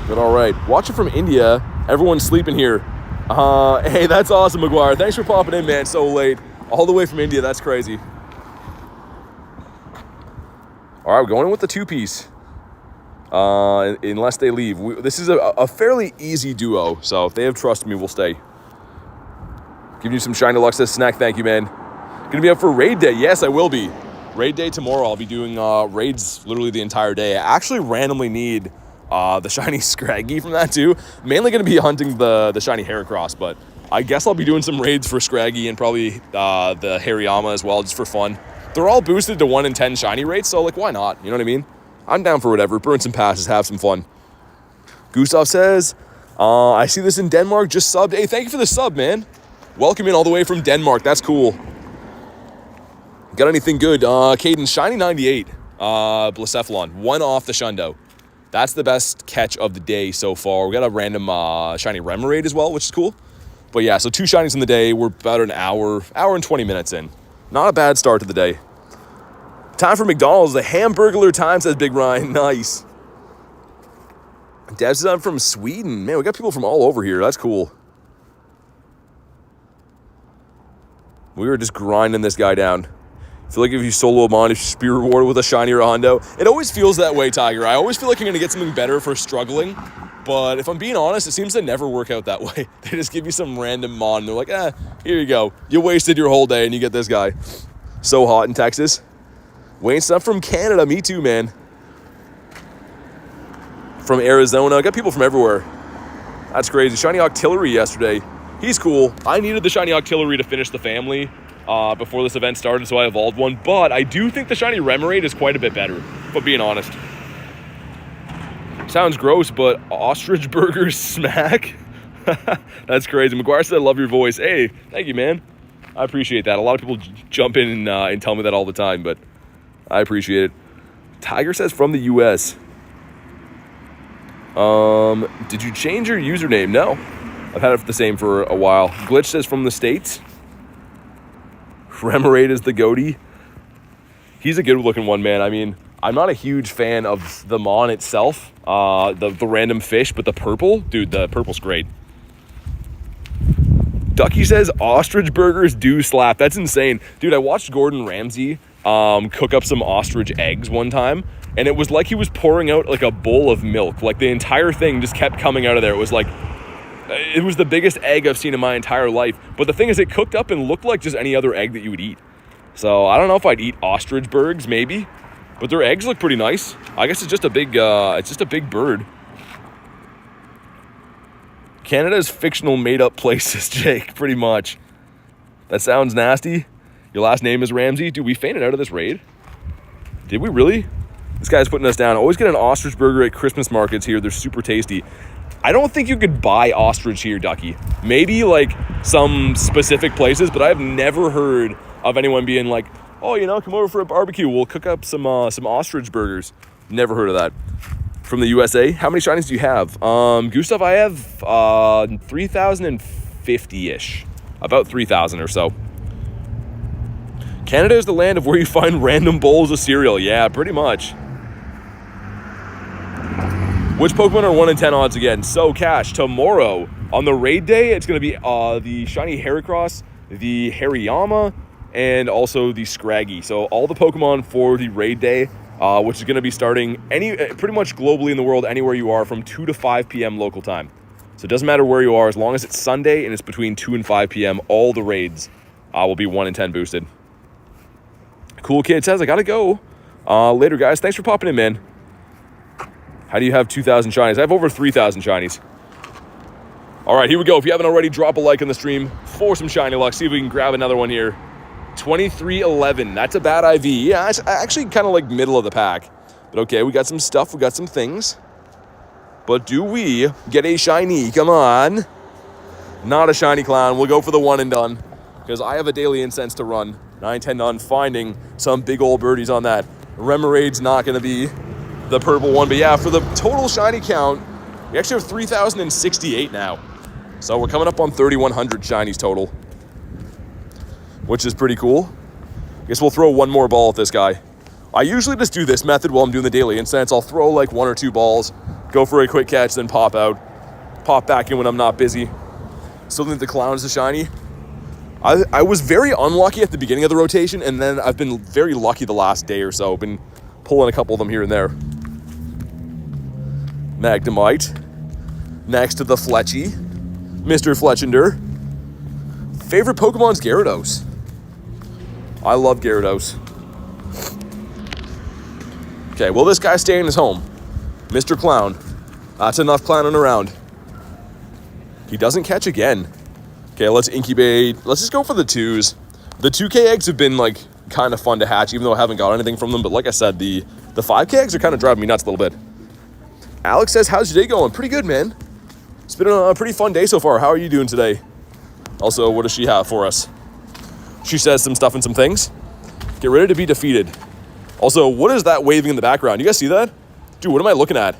But all right, watching from India. Everyone's sleeping here. Hey, that's awesome, McGuire. Thanks for popping in, man, so late. All the way from India, that's crazy. All right, we're going in with the two-piece. Unless they leave. This is a fairly easy duo, so if they have trust in me, we'll stay. Giving you some Shiny Lux as snack, thank you, man. Gonna be up for raid day. Yes, I will be. Raid day tomorrow. I'll be doing raids literally the entire day. I actually randomly need the Shiny Scraggy from that too. Mainly gonna be hunting the Shiny Heracross, but I guess I'll be doing some raids for Scraggy and probably the Hariyama as well, just for fun. They're all boosted to 1 in 10 Shiny rates, so like, why not? You know what I mean? I'm down for whatever. Burn some passes, have some fun. Gustav says, I see this in Denmark, just subbed. Hey, thank you for the sub, man. Welcome in all the way from Denmark. That's cool. Got anything good? Caden, Shiny 98. Blacephalon. 1 off the Shundo. That's the best catch of the day so far. We got a random Shiny Remoraid as well, which is cool. But yeah, so 2 Shinies in the day. We're about an hour and 20 minutes in. Not a bad start to the day. Time for McDonald's. The Hamburglar time, says Big Ryan. Nice. Devs is on from Sweden. Man, we got people from all over here. That's cool. We were just grinding this guy down. I feel like if you solo him on, you should be rewarded with a shiny or a Hondo. It always feels that way, Tiger. I always feel like I'm going to get something better for struggling. But if I'm being honest, it seems to never work out that way. They just give you some random mon. They're like, here you go. You wasted your whole day and you get this guy. So hot in Texas. Wayne stuff from Canada. Me too, man. From Arizona. Got people from everywhere. That's crazy. Shiny Octillery yesterday. He's cool. I needed the Shiny Octillery to finish the family before this event started, so I evolved one. But I do think the Shiny Remoraid is quite a bit better, if I'm being honest. Sounds gross, but ostrich burgers smack? That's crazy. McGuire said, I love your voice. Hey, thank you, man. I appreciate that. A lot of people jump in and tell me that all the time, but I appreciate it. Tiger says from the US. Did you change your username? No. I've had it the same for a while. Glitch says from the States. Remoraid is the goatee. He's a good looking one, man. I mean, I'm not a huge fan of the mon itself, the random fish, but the purple, dude, the purple's great. Ducky says ostrich burgers do slap. That's insane. Dude, I watched Gordon Ramsay cook up some ostrich eggs one time, and it was like he was pouring out like a bowl of milk. Like the entire thing just kept coming out of there. It was like, it was the biggest egg I've seen in my entire life. But the thing is, it cooked up and looked like just any other egg that you would eat. So I don't know if I'd eat ostrich burgers, maybe. But their eggs look pretty nice. I guess it's just a big bird. Canada's fictional made-up places, Jake, pretty much. That sounds nasty. Your last name is Ramsey. Dude, we fainted out of this raid. Did we really? This guy's putting us down. Always get an ostrich burger at Christmas markets here. They're super tasty. I don't think you could buy ostrich here, Ducky. Maybe like some specific places, but I've never heard of anyone being like, oh, you know, come over for a barbecue. We'll cook up some ostrich burgers. Never heard of that. From the USA. How many shinies do you have? Gustav, I have 3,050-ish. About 3,000 or so. Canada is the land of where you find random bowls of cereal. Yeah, pretty much. Which Pokemon are 1 in 10 odds again? So, Cash, tomorrow on the raid day, it's going to be the Shiny Heracross, the Hariyama, and also the Scraggy. So all the Pokemon for the raid day, which is going to be starting pretty much globally in the world, anywhere you are, from 2 to 5 p.m. local time. So it doesn't matter where you are, as long as it's Sunday and it's between 2 and 5 p.m., all the raids will be 1 in 10 boosted. Cool Kid says, I got to go. Later, guys. Thanks for popping in, man. How do you have 2,000 shinies? I have over 3,000 shinies. All right, here we go. If you haven't already, drop a like on the stream for some shiny luck. See if we can grab another one here. 2311. That's a bad IV. Yeah, it's actually kind of like middle of the pack. But okay, we got some stuff. We got some things. But do we get a shiny? Come on. Not a shiny clown. We'll go for the 1 and done. Because I have a daily incense to run. And I intend on finding some big old birdies on that. Remoraid's not going to be the purple one. But yeah, for the total shiny count, we actually have 3,068 now. So we're coming up on 3,100 shinies total, which is pretty cool. Guess we'll throw one more ball at this guy. I usually just do this method while I'm doing the daily incense. I'll throw like 1 or 2 balls, go for a quick catch, then pop out. Pop back in when I'm not busy. Still think the Clown is a shiny. I was very unlucky at the beginning of the rotation, and then I've been very lucky the last day or so. I've been pulling a couple of them here and there. Magnemite. Next to the Fletchy. Mr. Fletchender. Favorite Pokemon's Gyarados. I love Gyarados. Okay, will this guy stay in his home? Mr. Clown. That's enough clowning around. He doesn't catch again. Okay, let's incubate. Let's just go for the 2s. The 2K eggs have been, like, kind of fun to hatch, even though I haven't got anything from them. But like I said, the 5K eggs are kind of driving me nuts a little bit. Alex says, how's your day going? Pretty good, man. It's been a pretty fun day so far. How are you doing today? Also, what does she have for us? She says some stuff and some things. Get ready to be defeated. Also, what is that waving in the background? You guys see that? Dude, what am I looking at?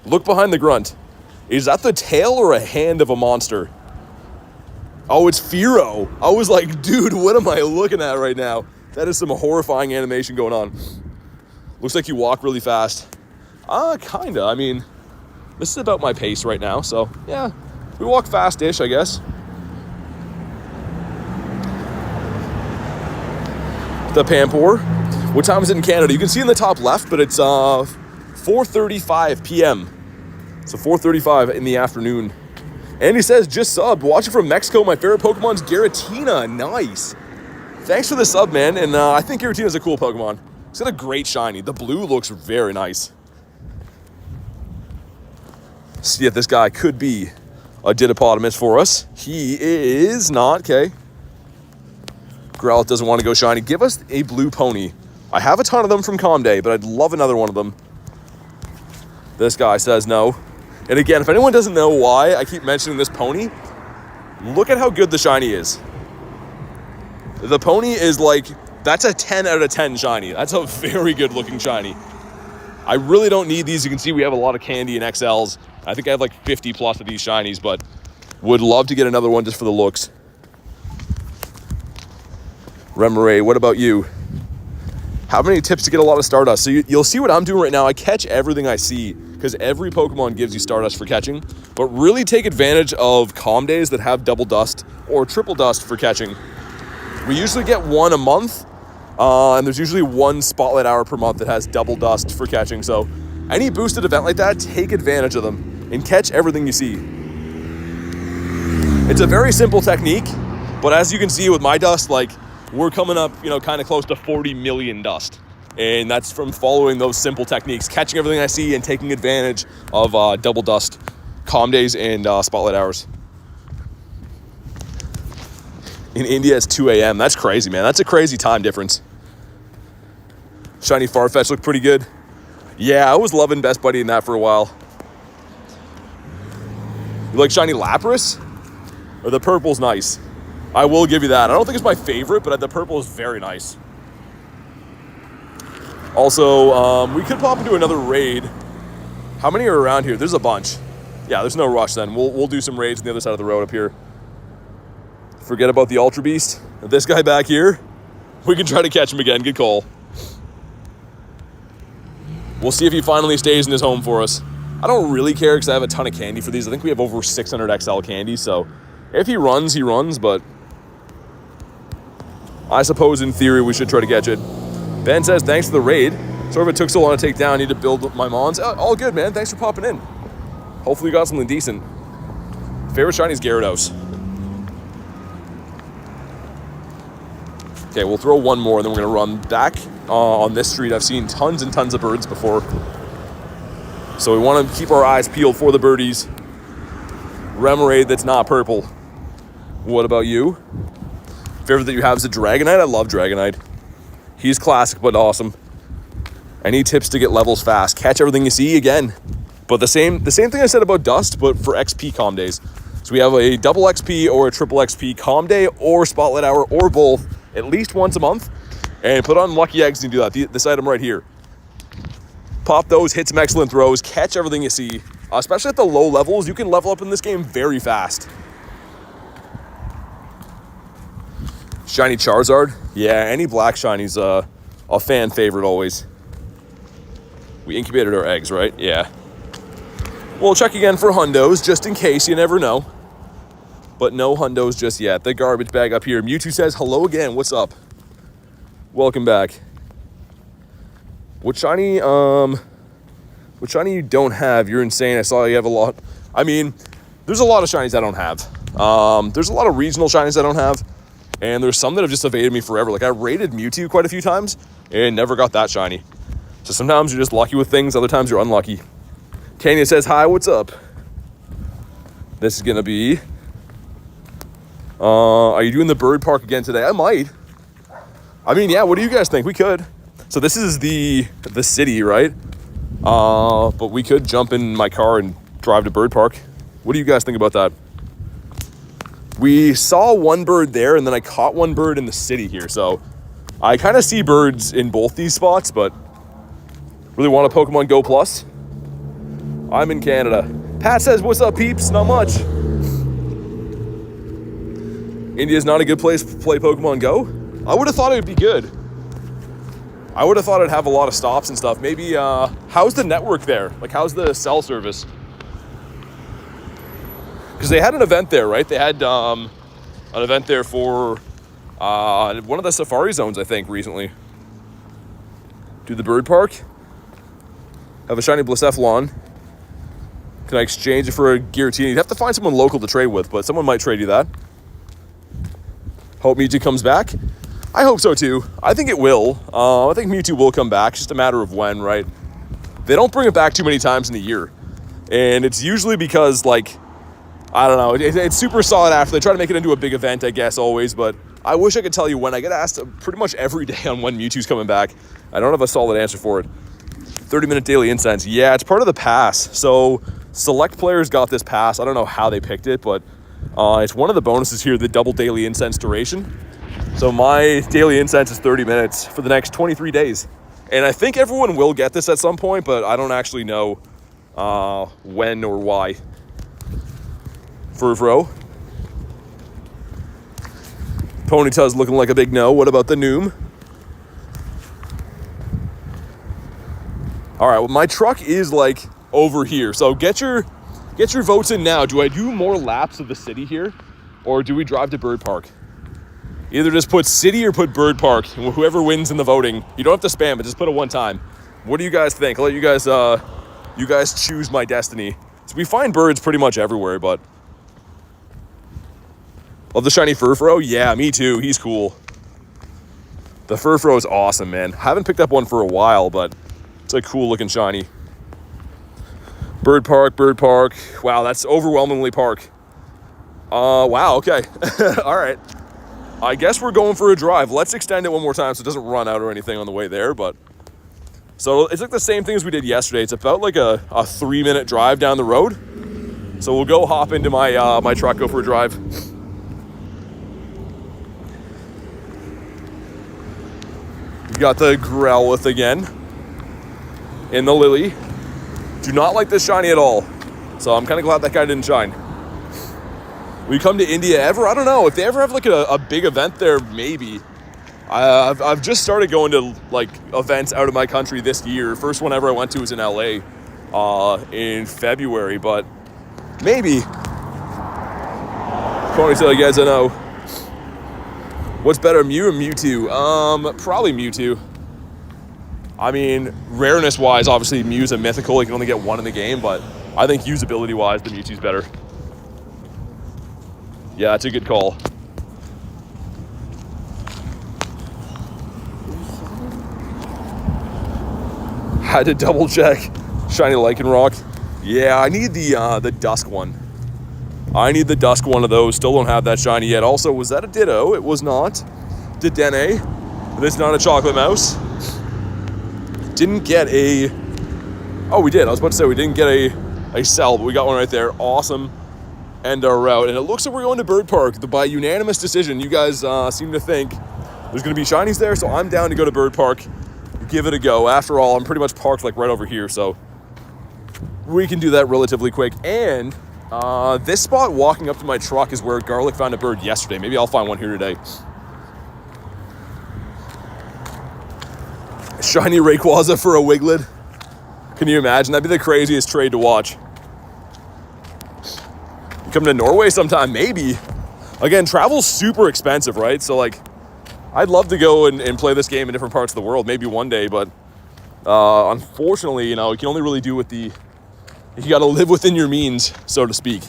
Look behind the grunt. Is that the tail or a hand of a monster? Oh, it's Firo. I was like, dude, what am I looking at right now? That is some horrifying animation going on. Looks like you walk really fast. Kinda. I mean, this is about my pace right now, so yeah. We walk fast-ish, I guess. The Pampor. What time is it in Canada? You can see in the top left, but it's 4:35 p.m. So 4:35 in the afternoon. And he says, just subbed. Watching from Mexico, my favorite Pokemon's Giratina. Nice. Thanks for the sub, man. And I think Giratina's a cool Pokemon. It's got a great shiny. The blue looks very nice. See if this guy could be a Didopotamus for us. He is not. Okay. Growlithe doesn't want to go shiny. Give us a blue pony. I have a ton of them from Comday, but I'd love another one of them. This guy says no. And again, if anyone doesn't know why I keep mentioning this pony, look at how good the shiny is. The pony is like, that's a 10 out of 10 shiny. That's a very good looking shiny. I really don't need these. You can see we have a lot of candy and XLs. I think I have like 50 plus of these shinies, but would love to get another one just for the looks. Remoraid, what about you? How many tips to get a lot of Stardust? So you'll see what I'm doing right now. I catch everything I see because every Pokemon gives you Stardust for catching, but really take advantage of calm days that have double dust or triple dust for catching. We usually get one a month, and there's usually one spotlight hour per month that has double dust for catching. So any boosted event like that, take advantage of them and catch everything you see. It's a very simple technique, but as you can see with my dust, like, we're coming up, you know, kind of close to 40 million dust. And that's from following those simple techniques, catching everything I see and taking advantage of double dust, calm days, and spotlight hours. In India, it's 2 a.m. That's crazy, man. That's a crazy time difference. Shiny Farfetch looked pretty good. Yeah, I was loving Best Buddy in that for a while. You like Shiny Lapras? Or the purple's nice? I will give you that. I don't think it's my favorite, but the purple is very nice. Also, we could pop into another raid. How many are around here? There's a bunch. Yeah, there's no rush then. We'll do some raids on the other side of the road up here. Forget about the Ultra Beast. This guy back here, we can try to catch him again. Good call. We'll see if he finally stays in his home for us. I don't really care because I have a ton of candy for these. I think we have over 600 XL candy, so if he runs, he runs, but I suppose in theory we should try to catch it. Ben says, thanks for the raid. Sorry if it took so long to take down. I need to build my mons. All good, man. Thanks for popping in. Hopefully you got something decent. Favorite shiny is Gyarados. Okay, we'll throw one more, and then we're going to run back on this street. I've seen tons and tons of birds before. So we want to keep our eyes peeled for the birdies. Remoraid that's not purple. What about you? Favorite that you have is a Dragonite? I love Dragonite. He's classic but awesome. Any tips to get levels fast? Catch everything you see again. But the same thing I said about Dust, but for XP calm days. So we have a double XP or a triple XP calm day or spotlight hour or both at least once a month. And put on lucky eggs and do that. This item right here. Pop those, hit some excellent throws, catch everything you see. Especially at the low levels, you can level up in this game very fast. Shiny Charizard. Yeah, any black shiny's a fan favorite always. We incubated our eggs, right? Yeah. We'll check again for hundos, just in case, you never know. but no hundos just yet. The garbage bag up here. Mewtwo says, hello again. What's up? Welcome back. What shiny you don't have? You're insane. I saw you have a lot. I mean, there's a lot of shinies I don't have. There's a lot of regional shinies I don't have. And there's some that have just evaded me forever. Like, I raided Mewtwo quite a few times and never got that shiny. So sometimes you're just lucky with things. Other times you're unlucky. Tanya says, hi, what's up? This is going to be... are you doing the bird park again today? I might. I mean, yeah, what do you guys think? We could. So this is the city, right? But we could jump in my car and drive to bird park. What do you guys think about that? We saw one bird there, and then I caught one bird in the city here. So I kind of see birds in both these spots, but really want a Pokemon Go Plus? I'm in Canada. Pat says, what's up, peeps? Not much. India's not a good place to play Pokemon Go? I would have thought it would be good. I would have thought it'd have a lot of stops and stuff. Maybe, how's the network there? Like, how's the cell service? Because they had an event there, right? They had an event there for one of the safari zones, I think, recently. Do the bird park. Have a shiny Blacephalon. Can I exchange it for a Giratina? You'd have to find someone local to trade with, but someone might trade you that. Hope Mewtwo comes back. I hope so too. I think it will. I think Mewtwo will come back. It's just a matter of when, right? They don't bring it back too many times in a year. And it's usually because, like, I don't know. It's super solid after. They try to make it into a big event, I guess, always. But I wish I could tell you when. I get asked pretty much every day on when Mewtwo's coming back. I don't have a solid answer for it. 30-minute daily incense. Yeah, it's part of the pass. So select players got this pass. I don't know how they picked it, but it's one of the bonuses here, the double daily incense duration. So my daily incense is 30 minutes for the next 23 days. And I think everyone will get this at some point, but I don't actually know when or why. Furfro. Ponytail's looking like a big no. What about the Noom? All right, well, my truck is like over here. So get your votes in now. Do I do more laps of the city here, or do we drive to Bird Park? Either just put city or put Bird Park. Whoever wins in the voting, you don't have to spam it. Just put it one time. What do you guys think? I'll let you guys choose my destiny. So we find birds pretty much everywhere, but love the shiny Furfro. Yeah, me too. He's cool. The Furfro is awesome, man. Haven't picked up one for a while, but it's a cool looking shiny. Bird Park, Bird Park. Wow, that's overwhelmingly park. Wow, okay. All right. I guess we're going for a drive. Let's extend it one more time so it doesn't run out or anything on the way there, but so it's like the same thing as we did yesterday. It's about like a 3-minute drive down the road. So we'll go hop into my my truck, go for a drive. We got the Growlithe again in the Lily. Do not like this shiny at all. So I'm kind of glad that guy didn't shine. We come to India ever? I don't know. If they ever have like a big event there, maybe. I've just started going to like events out of my country this year. First one ever I went to was in LA in February, but maybe. Ponytail, you guys, I know. What's better, Mew or Mewtwo? Probably Mewtwo. I mean, rareness-wise, obviously Mew's a mythical. You can only get one in the game, but I think usability-wise, the Mewtwo's better. Yeah, it's a good call. Had to double check. Shiny Lycanroc. Yeah, I need the Dusk one. I need the Dusk one of those. Still don't have that shiny yet. Also, was that a Ditto? It was not. Dedenne. This is not a chocolate mouse. Didn't get a... Oh, we did. I was about to say we didn't get a cell, but we got one right there. Awesome. End our route. And it looks like we're going to Bird Park. By unanimous decision, you guys seem to think there's going to be shinies there, so I'm down to go to Bird Park. Give it a go. After all, I'm pretty much parked like right over here, so we can do that relatively quick. And this spot walking up to my truck is where Garlic found a bird yesterday. Maybe I'll find one here today. Shiny Rayquaza for a Wiglet. Can you imagine? That'd be the craziest trade to watch. Come to Norway sometime, maybe. Again, travel's super expensive, right? So like, I'd love to go and play this game in different parts of the world, maybe one day, but unfortunately, you know, you can only really do with you gotta live within your means, so to speak.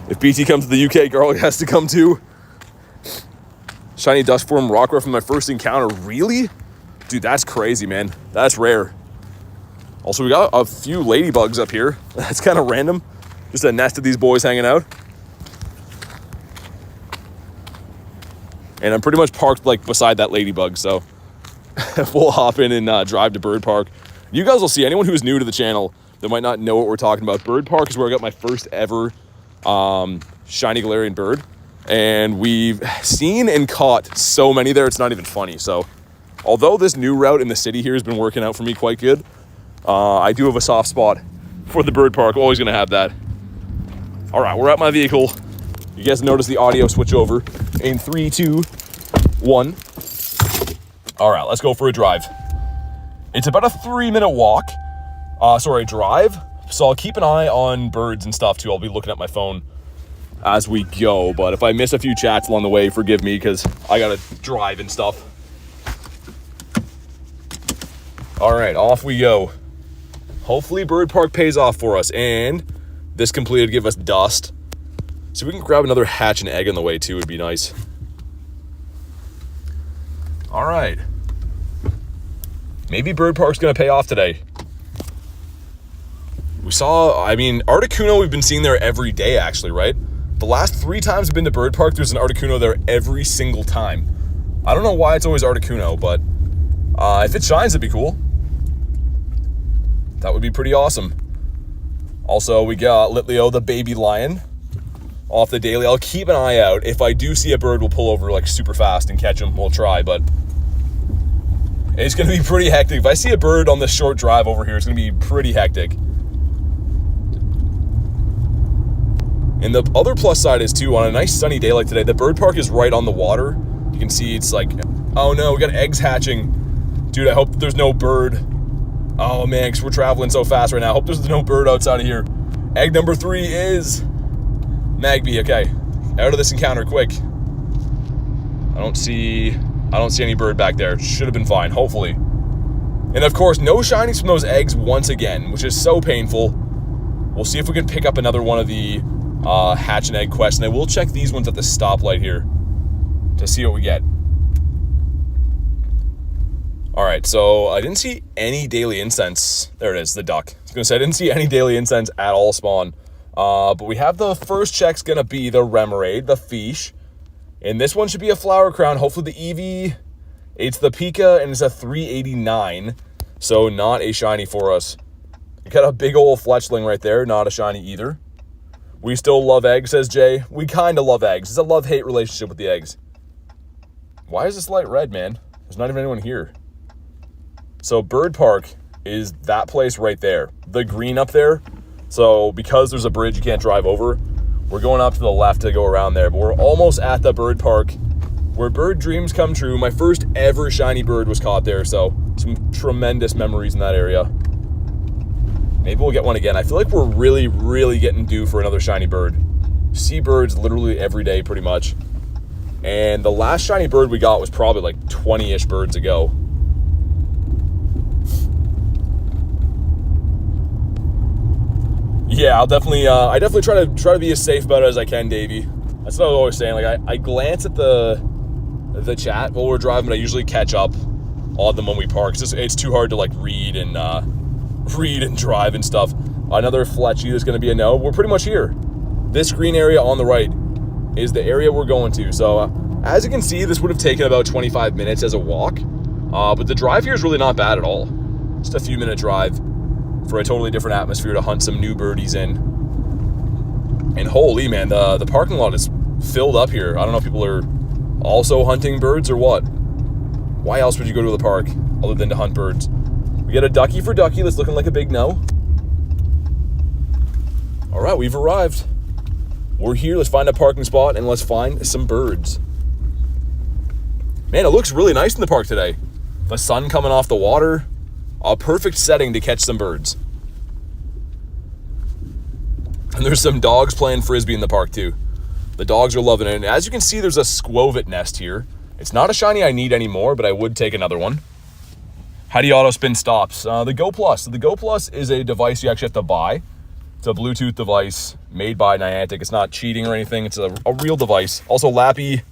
If BT comes to the UK, Garlic has to come too. Shiny Dustform Rockruff from my first encounter, really? Dude, that's crazy, man. That's rare. Also, we got a few ladybugs up here. That's kind of random. Just a nest of these boys hanging out. And I'm pretty much parked like beside that ladybug, so we'll hop in and drive to Bird Park. You guys will see, anyone who's new to the channel that might not know what we're talking about, Bird Park is where I got my first ever shiny Galarian bird. And we've seen and caught so many there, it's not even funny. So although this new route in the city here has been working out for me quite good, I do have a soft spot for the Bird Park. Always gonna have that. All right, we're at my vehicle. You guys notice the audio switch over in 3, 2, 1. All right, let's go for a drive. It's about a 3-minute walk. Drive. So I'll keep an eye on birds and stuff too. I'll be looking at my phone as we go. But if I miss a few chats along the way, forgive me because I gotta drive and stuff. All right, off we go. Hopefully Bird Park pays off for us. And this completed give us dust. So we can grab another hatch and egg on the way too, would be nice. All right. Maybe Bird Park's gonna pay off today. We saw, Articuno we've been seeing there every day actually, right? The last 3 times we've been to Bird Park, there's an Articuno there every single time. I don't know why it's always Articuno, but if it shines, it'd be cool. That would be pretty awesome. Also, we got Litleo, the baby lion, off the daily. I'll keep an eye out. If I do see a bird, we'll pull over like super fast and catch him. We'll try, but it's going to be pretty hectic. If I see a bird on this short drive over here, it's going to be pretty hectic. And the other plus side is too, on a nice sunny day like today, the Bird Park is right on the water. You can see it's like, oh no, we got eggs hatching. Dude, I hope there's no bird. Oh man, because we're traveling so fast right now. I hope there's no bird outside of here. Egg number 3 is Magby. Okay, out of this encounter quick. I don't see any bird back there. Should have been fine, hopefully. And of course, no shinies from those eggs once again, which is so painful. We'll see if we can pick up another one of the hatch and egg quests, and I will check these ones at the stoplight here to see what we get. All right, so I didn't see any daily incense. There it is, the duck. I was gonna say I didn't see any daily incense at all spawn. But we have the first check's gonna be the Remoraid, the fish. And this one should be a flower crown. Hopefully the Eevee. It's the Pika, and it's a 389. So not a shiny for us. We got a big old Fletchling right there, not a shiny either. We still love eggs, says Jay. We kind of love eggs. It's a love-hate relationship with the eggs. Why is this light red, man? There's not even anyone here. So Bird Park is that place right there. The green up there. So because there's a bridge you can't drive over, we're going up to the left to go around there. But we're almost at the Bird Park where bird dreams come true. My first ever shiny bird was caught there. So some tremendous memories in that area. Maybe we'll get one again. I feel like we're really, really getting due for another shiny bird. See birds literally every day pretty much. And the last shiny bird we got was probably like 20-ish birds ago. Yeah, I definitely try to be as safe about it as I can, Davey. That's what I was always saying. Like I glance at the chat while we're driving, but I usually catch up on them when we park. It's too hard to like read and drive and stuff. Another Fletchy is going to be a no. We're pretty much here. This green area on the right is the area we're going to. So as you can see, this would have taken about 25 minutes as a walk. But the drive here is really not bad at all. Just a few minute drive for a totally different atmosphere to hunt some new birdies in. And holy man, the parking lot is filled up here. I don't know if people are also hunting birds or what. Why else would you go to the park other than to hunt birds? We get a ducky for ducky that's looking like a big no. All right, we've arrived. We're here. Let's find a parking spot and let's find some birds. Man, it looks really nice in the park today. The sun coming off the water. A perfect setting to catch some birds. And there's some dogs playing frisbee in the park too. The dogs are loving it. And as you can see, there's a Squovit nest here. It's not a shiny I need anymore, but I would take another one. How do you auto spin stops? The Go Plus. So the Go Plus is a device you actually have to buy. It's a Bluetooth device made by Niantic. It's not cheating or anything. It's a real device. Also, Lappy,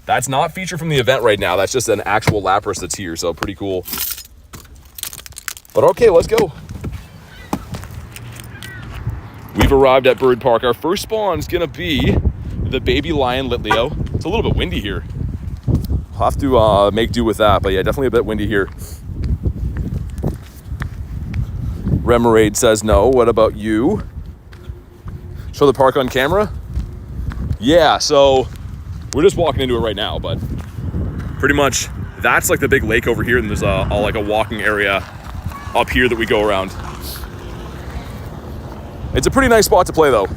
that's not featured from the event right now. That's just an actual Lapras that's here, so pretty cool. But okay, let's go. We've arrived at Bird Park. Our first spawn is gonna be the baby lion Litleo. It's a little bit windy here. I'll have to make do with that, but yeah, definitely a bit windy here. Remoraid says no. What about you? Show the park on camera? Yeah, so we're just walking into it right now, but pretty much that's like the big lake over here, and there's like a walking area up here that we go around. It's a pretty nice spot to play though.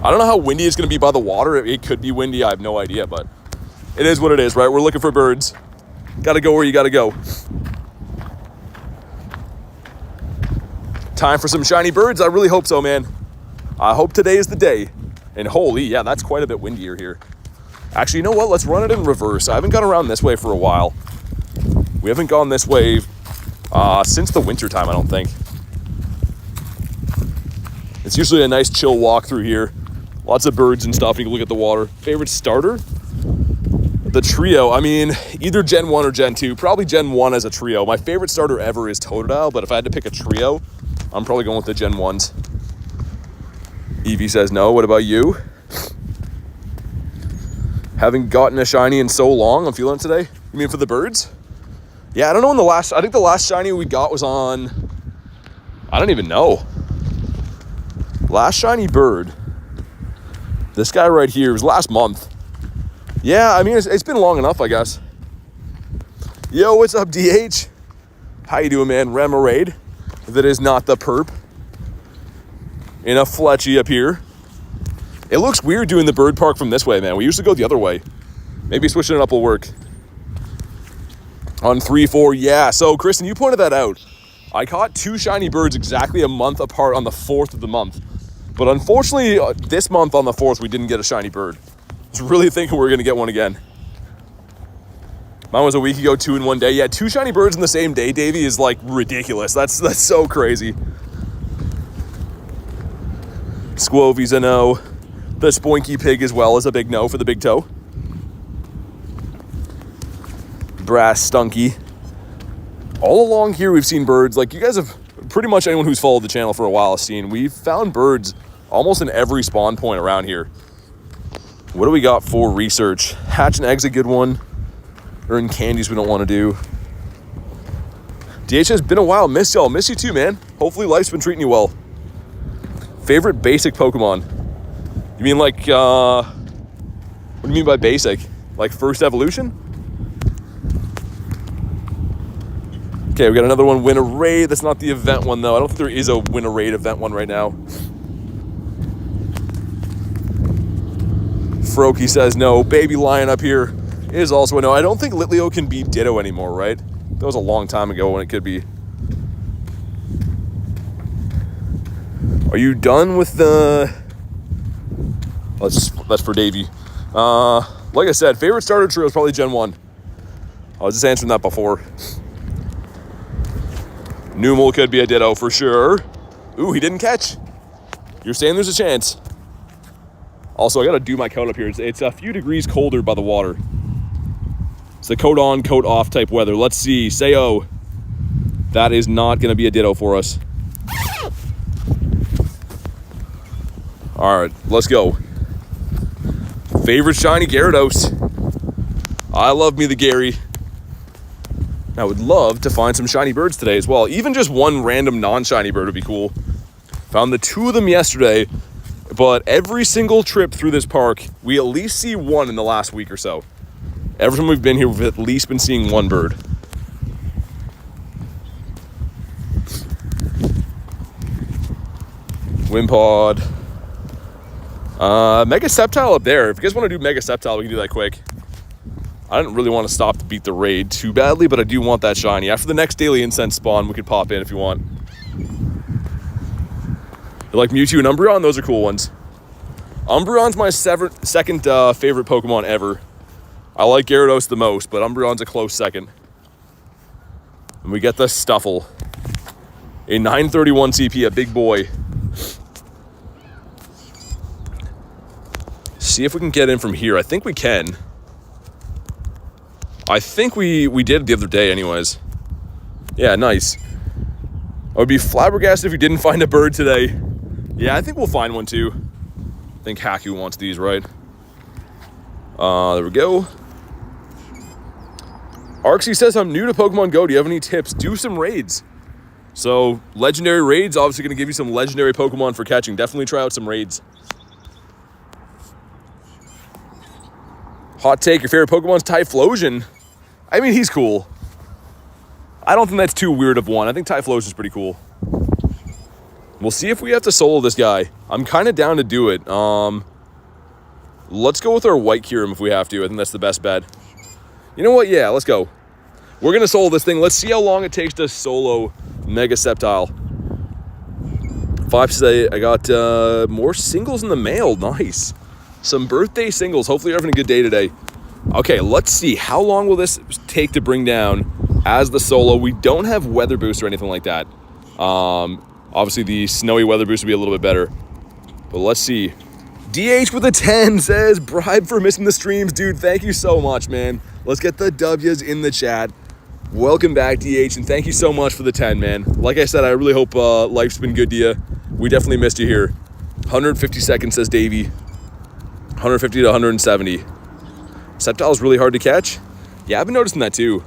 I don't know how windy it's gonna be by the water. It could be windy, I have no idea, but it is what it is, right? We're looking for birds. Gotta go where you gotta go. Time for some shiny birds. I really hope so, man. I hope today is the day. And holy, yeah, that's quite a bit windier here. Actually, you know what? Let's run it in reverse. I haven't gone around this way for a while. We haven't gone this way since the winter time, I don't think. It's usually a nice chill walk through here. Lots of birds and stuff. You can look at the water. Favorite starter? The trio. I mean, either Gen 1 or Gen 2. Probably Gen 1 as a trio. My favorite starter ever is Totodile, but if I had to pick a trio, I'm probably going with the Gen 1s. Evie says no. What about you? Haven't gotten a shiny in so long. I'm feeling it today. You mean for the birds? Yeah, I don't know when I think the last shiny we got was on, I don't even know. Last shiny bird. This guy right here was last month. Yeah, I mean, it's been long enough, I guess. Yo, what's up, DH? How you doing, man? Remoraid. That is not the perp. In a Fletchy up here. It looks weird doing the bird park from this way, man. We used to go the other way. Maybe switching it up will work. On 3-4, yeah. So, Kristen, you pointed that out. I caught 2 shiny birds exactly a month apart on the 4th of the month. But unfortunately, this month on the 4th, we didn't get a shiny bird. I was really thinking we were going to get one again. Mine was a week ago, 2 in one day. Yeah, 2 shiny birds in the same day, Davey, is like ridiculous. That's so crazy. Squovie's a no. The Spoinky Pig as well is a big no for the big toe. Brass Stunky. All along here we've seen birds. Like, you guys have, pretty much anyone who's followed the channel for a while has seen, we've found birds almost in every spawn point around here. What do we got for research? Hatch and Egg's a good one. Earn candies we don't want to do. DH has been a while. Miss y'all. Miss you too, man. Hopefully life's been treating you well. Favorite basic Pokemon? You mean like, what do you mean by basic? Like first evolution? Okay, we got another one, win a raid. That's not the event one though. I don't think there is a win a raid event one right now. Froakie says no. Baby Lion up here is also a no. I don't think Litleo can be Ditto anymore, right? That was a long time ago when it could be. Are you done with the... That's for Davey. Like I said, favorite starter trio is probably Gen 1. I was just answering that before. Numel could be a Ditto for sure. Ooh, he didn't catch. You're saying there's a chance. Also, I gotta do my coat up here. It's a few degrees colder by the water. It's the coat on, coat off type weather. Let's see. Sayo. That is not gonna be a Ditto for us. All right, let's go. Favorite shiny Gyarados. I love me the Gary. I would love to find some shiny birds today as well. Even just one random non-shiny bird would be cool. Found the 2 of them yesterday, but every single trip through this park, we at least see one in the last week or so. Every time we've been here, we've at least been seeing one bird. Wimpod. Mega Sceptile up there. If you guys want to do Mega Sceptile, we can do that quick. I didn't really want to stop to beat the raid too badly, but I do want that shiny. After the next daily incense spawn, we could pop in if you want. You like Mewtwo and Umbreon? Those are cool ones. Umbreon's my second favorite Pokemon ever. I like Gyarados the most, but Umbreon's a close second. And we get the Stuffle. A 931 CP, a big boy. See if we can get in from here. I think we can. I think we did the other day anyways. Yeah, nice. I would be flabbergasted if we didn't find a bird today. Yeah, I think we'll find one too. I think Haku wants these, right? There we go. Arxie says, I'm new to Pokemon Go. Do you have any tips? Do some raids. So, legendary raids, obviously going to give you some legendary Pokemon for catching. Definitely try out some raids. Hot take, your favorite Pokemon's Typhlosion. I mean, he's cool. I don't think that's too weird of one. I think Typhlosion's pretty cool. We'll see if we have to solo this guy. I'm kind of down to do it. Let's go with our White Kyurem if we have to. I think that's the best bet. You know what? Yeah, let's go. We're going to solo this thing. Let's see how long it takes to solo Mega Sceptile. 5 say I got more singles in the mail. Nice. Some birthday singles. Hopefully you're having a good day today. Okay, let's see. How long will this take to bring down as the solo? We don't have weather boost or anything like that. Obviously, the snowy weather boost would be a little bit better. But let's see. DH with a 10 says, bribe for missing the streams. Dude, thank you so much, man. Let's get the W's in the chat. Welcome back, DH, and thank you so much for the 10, man. Like I said, I really hope life's been good to you. We definitely missed you here. 150 seconds, says Davey. 150 to 170. Sceptile's really hard to catch. Yeah, I've been noticing that too.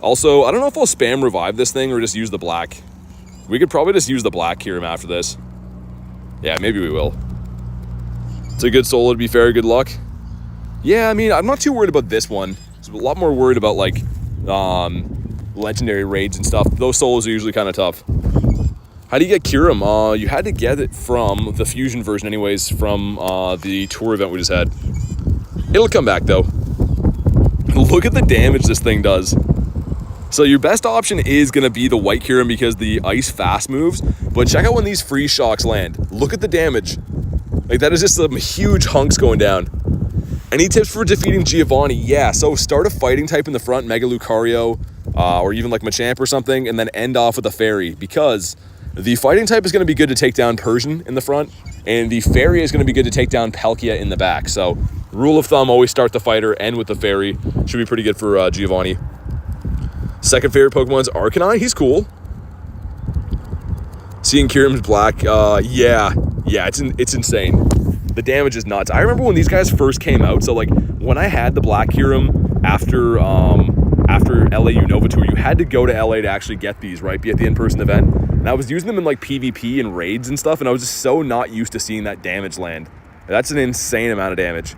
Also, I don't know if I'll spam revive this thing or just use the black. We could probably just use the black Kyurem after this. Yeah, maybe we will. It's a good solo, to be fair. Good luck. Yeah, I mean, I'm not too worried about this one. I'm a lot more worried about, like, legendary raids and stuff. Those solos are usually kind of tough. How do you get Kyurem? You had to get it from the fusion version anyways, from the tour event we just had. It'll come back, though. Look at the damage this thing does. So your best option is going to be the White Kyurem because the ice fast moves. But check out when these freeze shocks land. Look at the damage. Like, that is just some huge hunks going down. Any tips for defeating Giovanni? Yeah, so start a fighting type in the front, Mega Lucario, or even like Machamp or something, and then end off with a Fairy, because the fighting type is going to be good to take down Persian in the front, and the Fairy is going to be good to take down Palkia in the back. So, rule of thumb, always start the fighter, end with the Fairy. Should be pretty good for Giovanni. Second favorite Pokemon's Arcanine. He's cool. Seeing Kyurem's black, yeah, it's insane. The damage is nuts. I remember when these guys first came out, so like when I had the black Kyurem after LA Unova Tour, you had to go to LA to actually get these, right? Be at the in-person event. And I was using them in like PvP and raids and stuff, and I was just so not used to seeing that damage land. That's an insane amount of damage.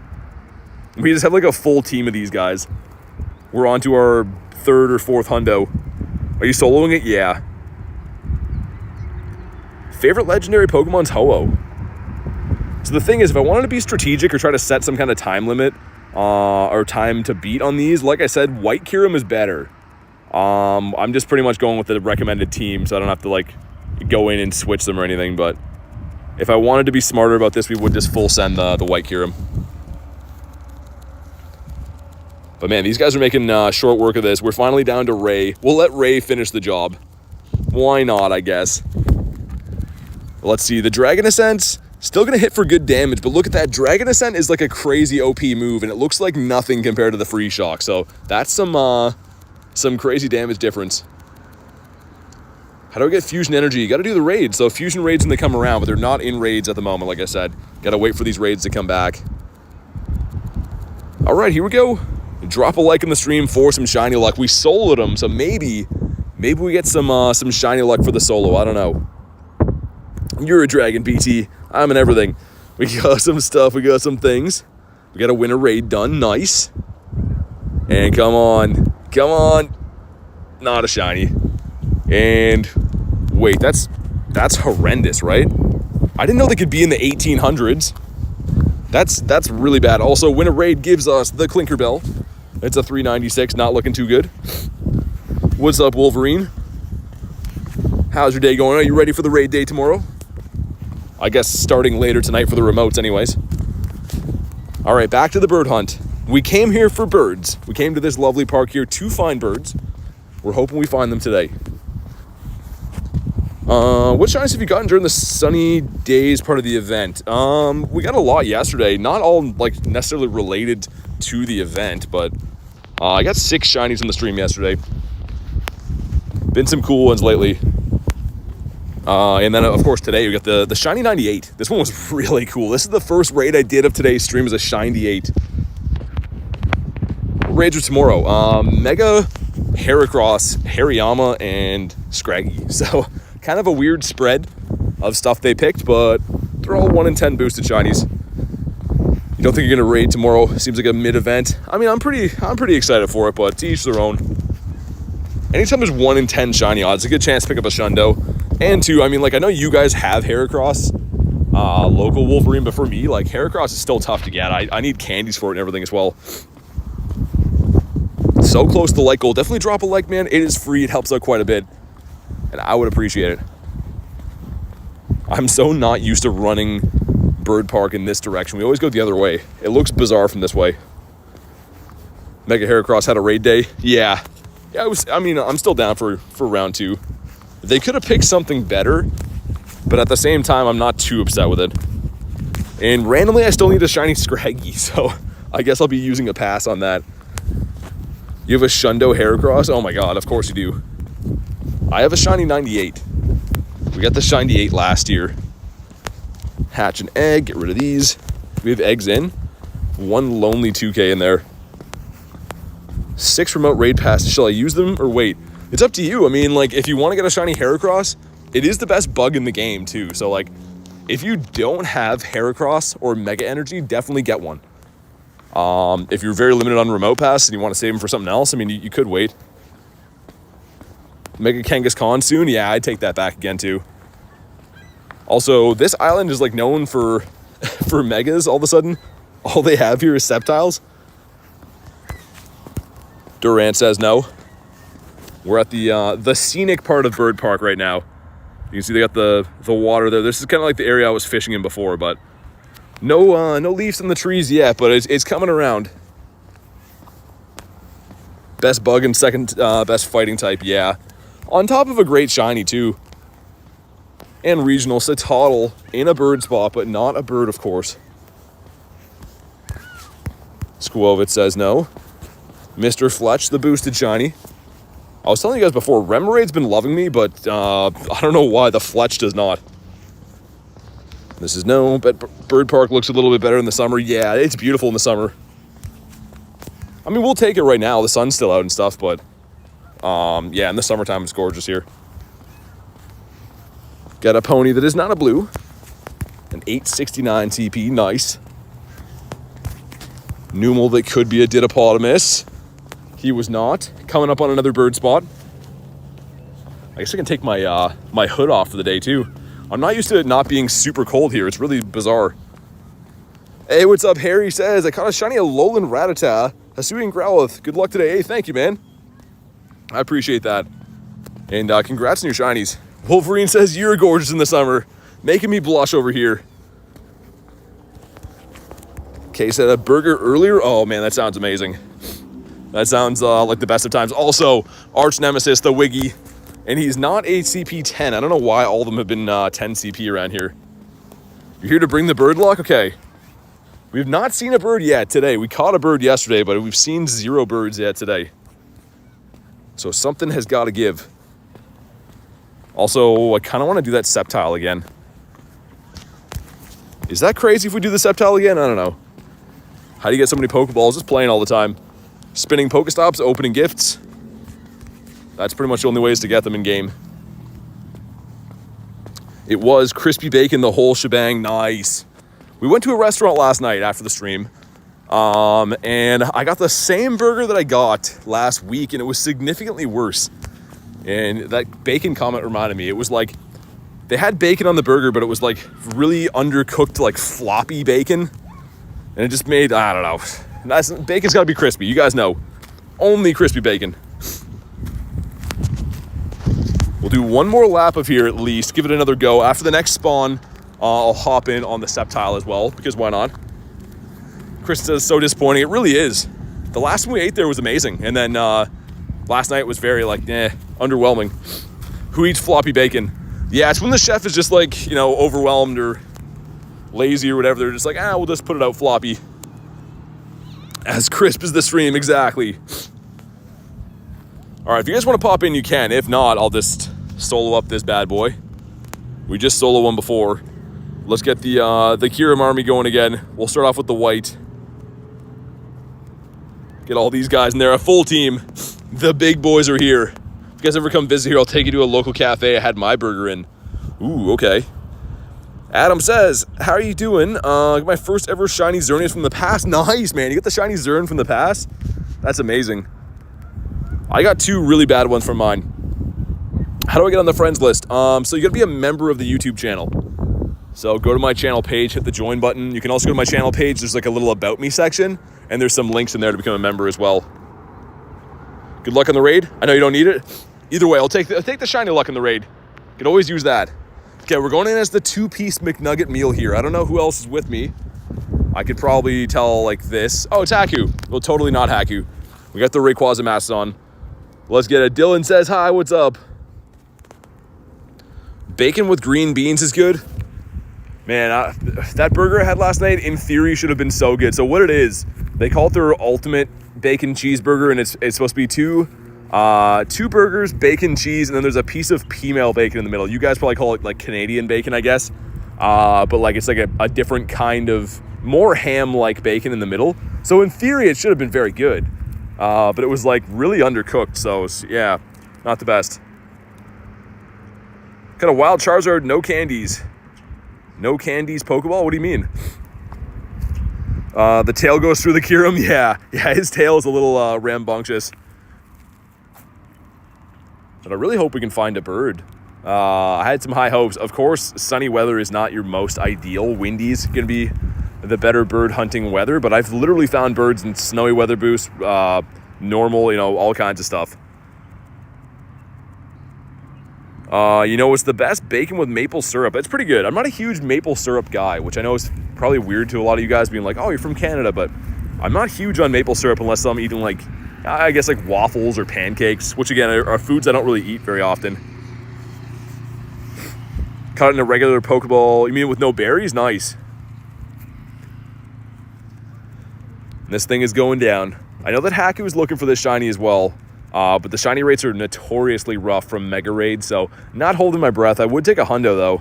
We just have like a full team of these guys. We're on to our 3rd or 4th hundo. Are you soloing it? Yeah. Favorite legendary Pokemon's Ho-Oh. So the thing is, if I wanted to be strategic or try to set some kind of time limit or time to beat on these, like I said, White Kyurem is better. I'm just pretty much going with the recommended team, so I don't have to like go in and switch them or anything. But if I wanted to be smarter about this, we would just full send the White Kyurem. But man, these guys are making short work of this. We're finally down to Ray. We'll let Ray finish the job. Why not, I guess. Let's see, the Dragon Ascent, still going to hit for good damage, but look at that. Dragon Ascent is like a crazy OP move, and it looks like nothing compared to the Freeze Shock. So that's some crazy damage difference. How do I get Fusion Energy? You got to do the raids. So Fusion raids when they come around, but they're not in raids at the moment, like I said. Got to wait for these raids to come back. All right, here we go. Drop a like in the stream for some shiny luck. We soloed them, so maybe we get some shiny luck for the solo. I don't know. You're a dragon, BT. I'm in everything. We got some stuff. We got some things. We got to win a raid done. Nice. And come on. Come on. Not a shiny. And wait, that's horrendous, right? I didn't know they could be in the 1800s. That's really bad. Also, win a raid gives us the Clinker Bell. It's a 396. Not looking too good. What's up, Wolverine? How's your day going? Are you ready for the raid day tomorrow? I guess starting later tonight for the remotes anyways. All right, back to the bird hunt. We came here for birds. We came to this lovely park here to find birds. We're hoping we find them today. What shinies have you gotten during the sunny days part of the event? We got a lot yesterday. Not all like necessarily related to the event, but I got 6 shinies on the stream yesterday. Been some cool ones lately. And then, of course, today we got the Shiny 98. This one was really cool. This is the first raid I did of today's stream as a Shiny 8. Raids are tomorrow. Mega, Heracross, Hariyama, and Scraggy. So, kind of a weird spread of stuff they picked, but they're all 1 in 10 boosted shinies. You don't think you're gonna raid tomorrow? Seems like a mid-event. I mean, I'm pretty excited for it, but to each their own. Anytime there's 1 in 10 shiny odds, it's a good chance to pick up a Shundo. And 2, I mean, like, I know you guys have Heracross, local Wolverine, but for me, like, Heracross is still tough to get. I need candies for it and everything as well. So close to like goal. Definitely drop a like, man. It is free. It helps out quite a bit. And I would appreciate it. I'm so not used to running Bird Park in this direction. We always go the other way. It looks bizarre from this way. Mega Heracross had a raid day. Yeah, I'm still down for round 2. They could have picked something better, but at the same time, I'm not too upset with it. And randomly, I still need a shiny Scraggy, so I guess I'll be using a pass on that. You have a Shundo Heracross? Oh my god, of course you do. I have a Shiny 98. We got the Shiny 8 last year. Hatch an egg, get rid of these. We have eggs in. 1 lonely 2K in there. 6 remote raid passes. Shall I use them or wait? It's up to you. I mean, like, if you want to get a Shiny Heracross, it is the best bug in the game, too. So, like, if you don't have Heracross or Mega Energy, definitely get one. If you're very limited on remote pass and you want to save them for something else, I mean, you could wait. Mega Kangaskhan soon? Yeah, I'd take that back again, too. Also, this island is, like, known for for Megas all of a sudden. All they have here is Sceptiles. Durant says no. We're at the scenic part of Bird Park right now. You can see they got the water there. This is kind of like the area I was fishing in before, but no leaves in the trees yet, but it's coming around. Best bug and second best fighting type, yeah. On top of a great shiny too. And regional Satotl in a bird spot, but not a bird, of course. Squovit says no. Mr. Fletch, the boosted shiny. I was telling you guys before, Remoraid's been loving me, but I don't know why the Fletch does not. This is no, but Bird Park looks a little bit better in the summer. Yeah, it's beautiful in the summer. I mean, we'll take it right now. The sun's still out and stuff, but yeah, in the summertime, it's gorgeous here. Got a pony that is not a blue. An 869 TP, nice. Numel that could be a Didopotamus. He was not. Coming up on another bird spot. I guess I can take my my hood off for the day too. I'm not used to it not being super cold here. It's really bizarre. Hey, what's up? Harry says, I caught a shiny Alolan Rattata, Hisuian Growlithe. Good luck today. Hey, thank you, man. I appreciate that. And congrats on your shinies. Wolverine says, you're gorgeous in the summer. Making me blush over here. Kay said a burger earlier. Oh, man, that sounds amazing. That sounds like the best of times. Also, arch nemesis, the Wiggy. And he's not a CP 10. I don't know why all of them have been 10 CP around here. You're here to bring the bird luck? Okay. We have not seen a bird yet today. We caught a bird yesterday, but we've seen 0 birds yet today. So something has got to give. Also, I kind of want to do that Sceptile again. Is that crazy if we do the Sceptile again? I don't know. How do you get so many Pokeballs? Just playing all the time. Spinning Pokestops, opening gifts. That's pretty much the only ways to get them in game. It was crispy bacon, the whole shebang. Nice. We went to a restaurant last night after the stream. And I got the same burger that I got last week, and it was significantly worse. And that bacon comment reminded me. It was like, they had bacon on the burger, but it was like really undercooked, like floppy bacon. And it just made, I don't know. Bacon's gotta be crispy, you guys know. Only crispy bacon. We'll do one more lap of here at least, give it another go. After the next spawn, I'll hop in on the Sceptile as well, because why not? Chris says, so disappointing. It really is. The last one we ate there was amazing. And then last night was very, like, underwhelming. Who eats floppy bacon? Yeah, it's when the chef is just, like, you know, overwhelmed or lazy or whatever. They're just like, we'll just put it out floppy. As crisp as the stream, exactly. All right, if you guys want to pop in, you can. If not, I'll just solo up this bad boy. We just solo one before. Let's get the Kyurem army going again. We'll start off with the white. Get all these guys in there, a full team. The big boys are here. If you guys ever come visit here, I'll take you to a local cafe I had my burger in. Ooh, okay. Adam says, how are you doing? My first ever shiny Xerneas from the past. Nice, man. You got the shiny Xern from the past? That's amazing. I got 2 really bad ones from mine. How do I get on the friends list? So you gotta be a member of the YouTube channel. So go to my channel page, hit the join button. You can also go to my channel page. There's like a little about me section, and there's some links in there to become a member as well. Good luck on the raid. I know you don't need it. Either way, I'll take the shiny luck in the raid. You can always use that. Okay, we're going in as the 2-piece McNugget meal here. I don't know who else is with me. I could probably tell like this. Oh, it's Haku. Well, totally not Haku. We got the Rayquaza mask on. Let's get it. Dylan says, hi, what's up? Bacon with green beans is good. Man, that burger I had last night, in theory, should have been so good. So what it is, they call it their ultimate bacon cheeseburger, and it's supposed to be two burgers, bacon, cheese, and then there's a piece of female bacon in the middle. You guys probably call it like Canadian bacon, I guess. But like it's like a different kind of, more ham-like bacon in the middle. So in theory, it should have been very good. But it was like really undercooked, so yeah, not the best. Kind of wild Charizard, no candies. No candies Pokeball? What do you mean? The tail goes through the Kyurem? Yeah, his tail is a little rambunctious. But I really hope we can find a bird. I had some high hopes. Of course, sunny weather is not your most ideal. Windy's going to be the better bird hunting weather, but I've literally found birds in snowy weather boosts, normal, you know, all kinds of stuff. You know what's the best? Bacon with maple syrup. It's pretty good. I'm not a huge maple syrup guy, which I know is probably weird to a lot of you guys being like, oh, you're from Canada, but I'm not huge on maple syrup unless I'm eating like, I guess like waffles or pancakes, which again are foods I don't really eat very often. Cut it in a regular Pokeball. You mean with no berries? Nice. And this thing is going down. I know that Haku is looking for this shiny as well. But the shiny rates are notoriously rough from Mega Raid, so not holding my breath. I would take a hundo, though.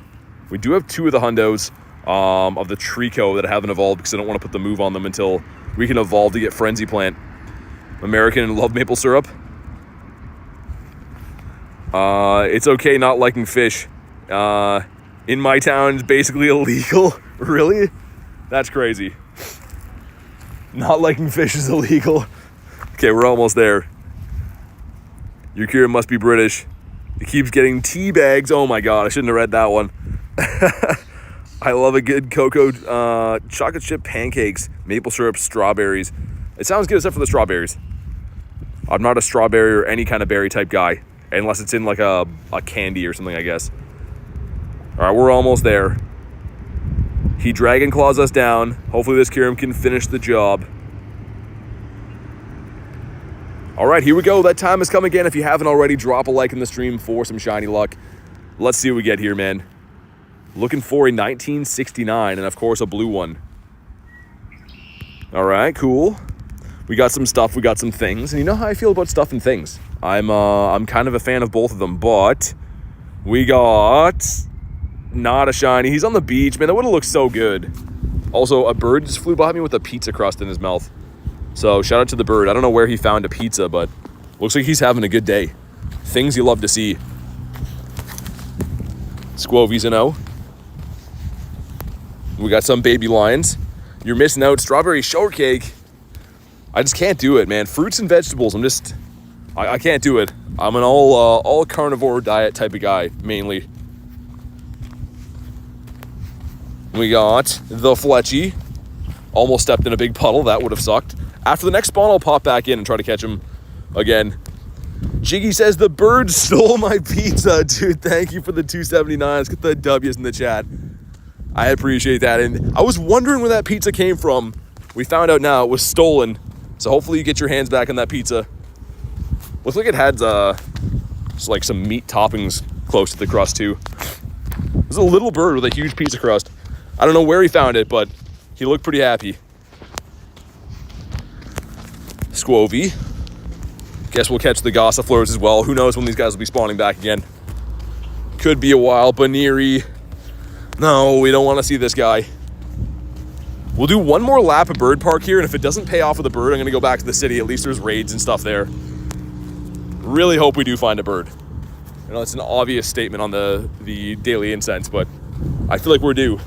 We do have 2 of the hundos of the Trico that haven't evolved because I don't want to put the move on them until we can evolve to get Frenzy Plant. American and love maple syrup. It's okay not liking fish. In my town, it's basically illegal. Really? That's crazy. Not liking fish is illegal. Okay, we're almost there. Your Kyurem must be British. It keeps getting tea bags. Oh my god, I shouldn't have read that one. I love a good cocoa chocolate chip pancakes, maple syrup, strawberries. It sounds good except for the strawberries. I'm not a strawberry or any kind of berry type guy, unless it's in like a candy or something, I guess. All right, we're almost there. He Dragon Claws us down. Hopefully this Kyurem can finish the job. All right, here we go. That time has come again. If you haven't already, drop a like in the stream for some shiny luck. Let's see what we get here, man. Looking for a 1969 and, of course, a blue one. All right, cool. We got some stuff. We got some things. And you know how I feel about stuff and things. I'm kind of a fan of both of them, but we got not a shiny. He's on the beach. Man, that would have looked so good. Also, a bird just flew by me with a pizza crust in his mouth. So shout out to the bird. I don't know where he found a pizza, but looks like he's having a good day. Things you love to see. Squovies, you know. We got some baby lions. You're missing out. Strawberry shortcake. I just can't do it, man. Fruits and vegetables. I can't do it. I'm an all carnivore diet type of guy, mainly. We got the Fletchy. Almost stepped in a big puddle. That would have sucked. After the next spawn, I'll pop back in and try to catch him again. Jiggy says, the bird stole my pizza. Dude, thank you for the 279. Let's get the W's in the chat. I appreciate that. And I was wondering where that pizza came from. We found out now it was stolen. So hopefully you get your hands back on that pizza. Looks like it had just like some meat toppings close to the crust too. There's a little bird with a huge pizza crust. I don't know where he found it, but he looked pretty happy. Squovy. Guess we'll catch the Gossifleurs as well. Who knows when these guys will be spawning back again. Could be a while. Baneri. No, we don't want to see this guy. We'll do one more lap of Bird Park here, and if it doesn't pay off with a bird, I'm going to go back to the city. At least there's raids and stuff there. Really hope we do find a bird. I know it's an obvious statement on the daily incense, but I feel like we're due.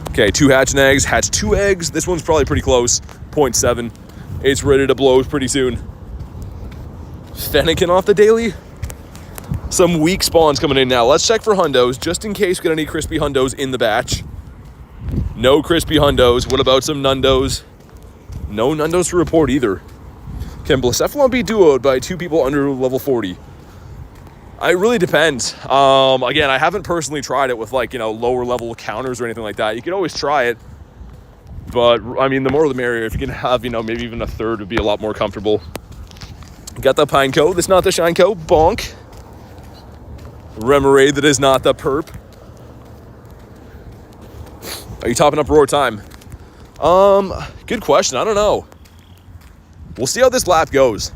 Okay, 2 hatching eggs. Hatch 2 eggs. This one's probably pretty close. 0.7. It's ready to blow pretty soon. Fennekin off the daily. Some weak spawns coming in now. Let's check for hundos, just in case we're gonna need crispy hundos in the batch. No crispy hundos. What about some nundos? No nundos to report either. Can Blacephalon be duoed by 2 people under level 40? It really depends. Again, I haven't personally tried it with like, lower level counters or anything like that. You could always try it. But, I mean, the more the merrier. If you can have, maybe even a third would be a lot more comfortable. Got the Pineco. That's not the Shineco. Bonk. Remoraid. That is not the perp. Are you topping up Roar Time? Good question. I don't know. We'll see how this lap goes.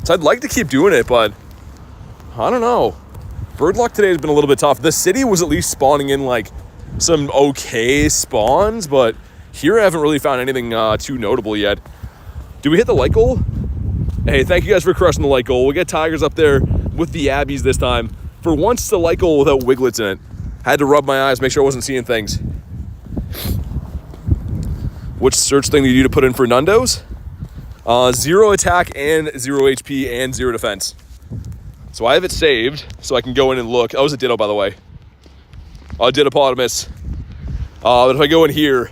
So I'd like to keep doing it, but I don't know. Bird luck today has been a little bit tough. The city was at least spawning in like some okay spawns, but here I haven't really found anything too notable yet. Do we hit the light goal? Hey, thank you guys for crushing the light goal. We'll get Tigers up there with the Abbeys this time. For once, it's the light goal without Wiglets in it. Had to rub my eyes, make sure I wasn't seeing things. Which search thing do you do to put in for Nundos? 0 attack and 0 HP and 0 defense. So I have it saved, so I can go in and look. That was a Ditto, by the way. Dittopotamus. But if I go in here,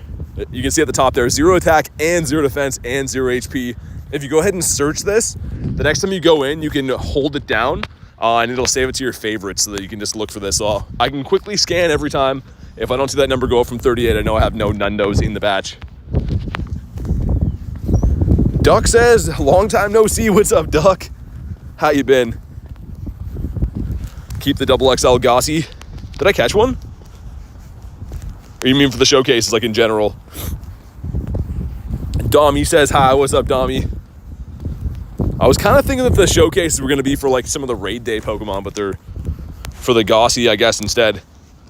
you can see at the top there, 0 attack and 0 defense and 0 HP. If you go ahead and search this, the next time you go in, you can hold it down, and it'll save it to your favorites so that you can just look for this. So I can quickly scan every time. If I don't see that number go up from 38, I know I have no Nundos in the batch. Duck says, long time no see. What's up, Duck? How you been? Keep the double XL Gossie. Did I catch one? Or you mean for the showcases, like in general? Dommy says hi. What's up, Dommy? I was kind of thinking that the showcases were going to be for like some of the raid day Pokemon, but they're for the Gossie, I guess, instead.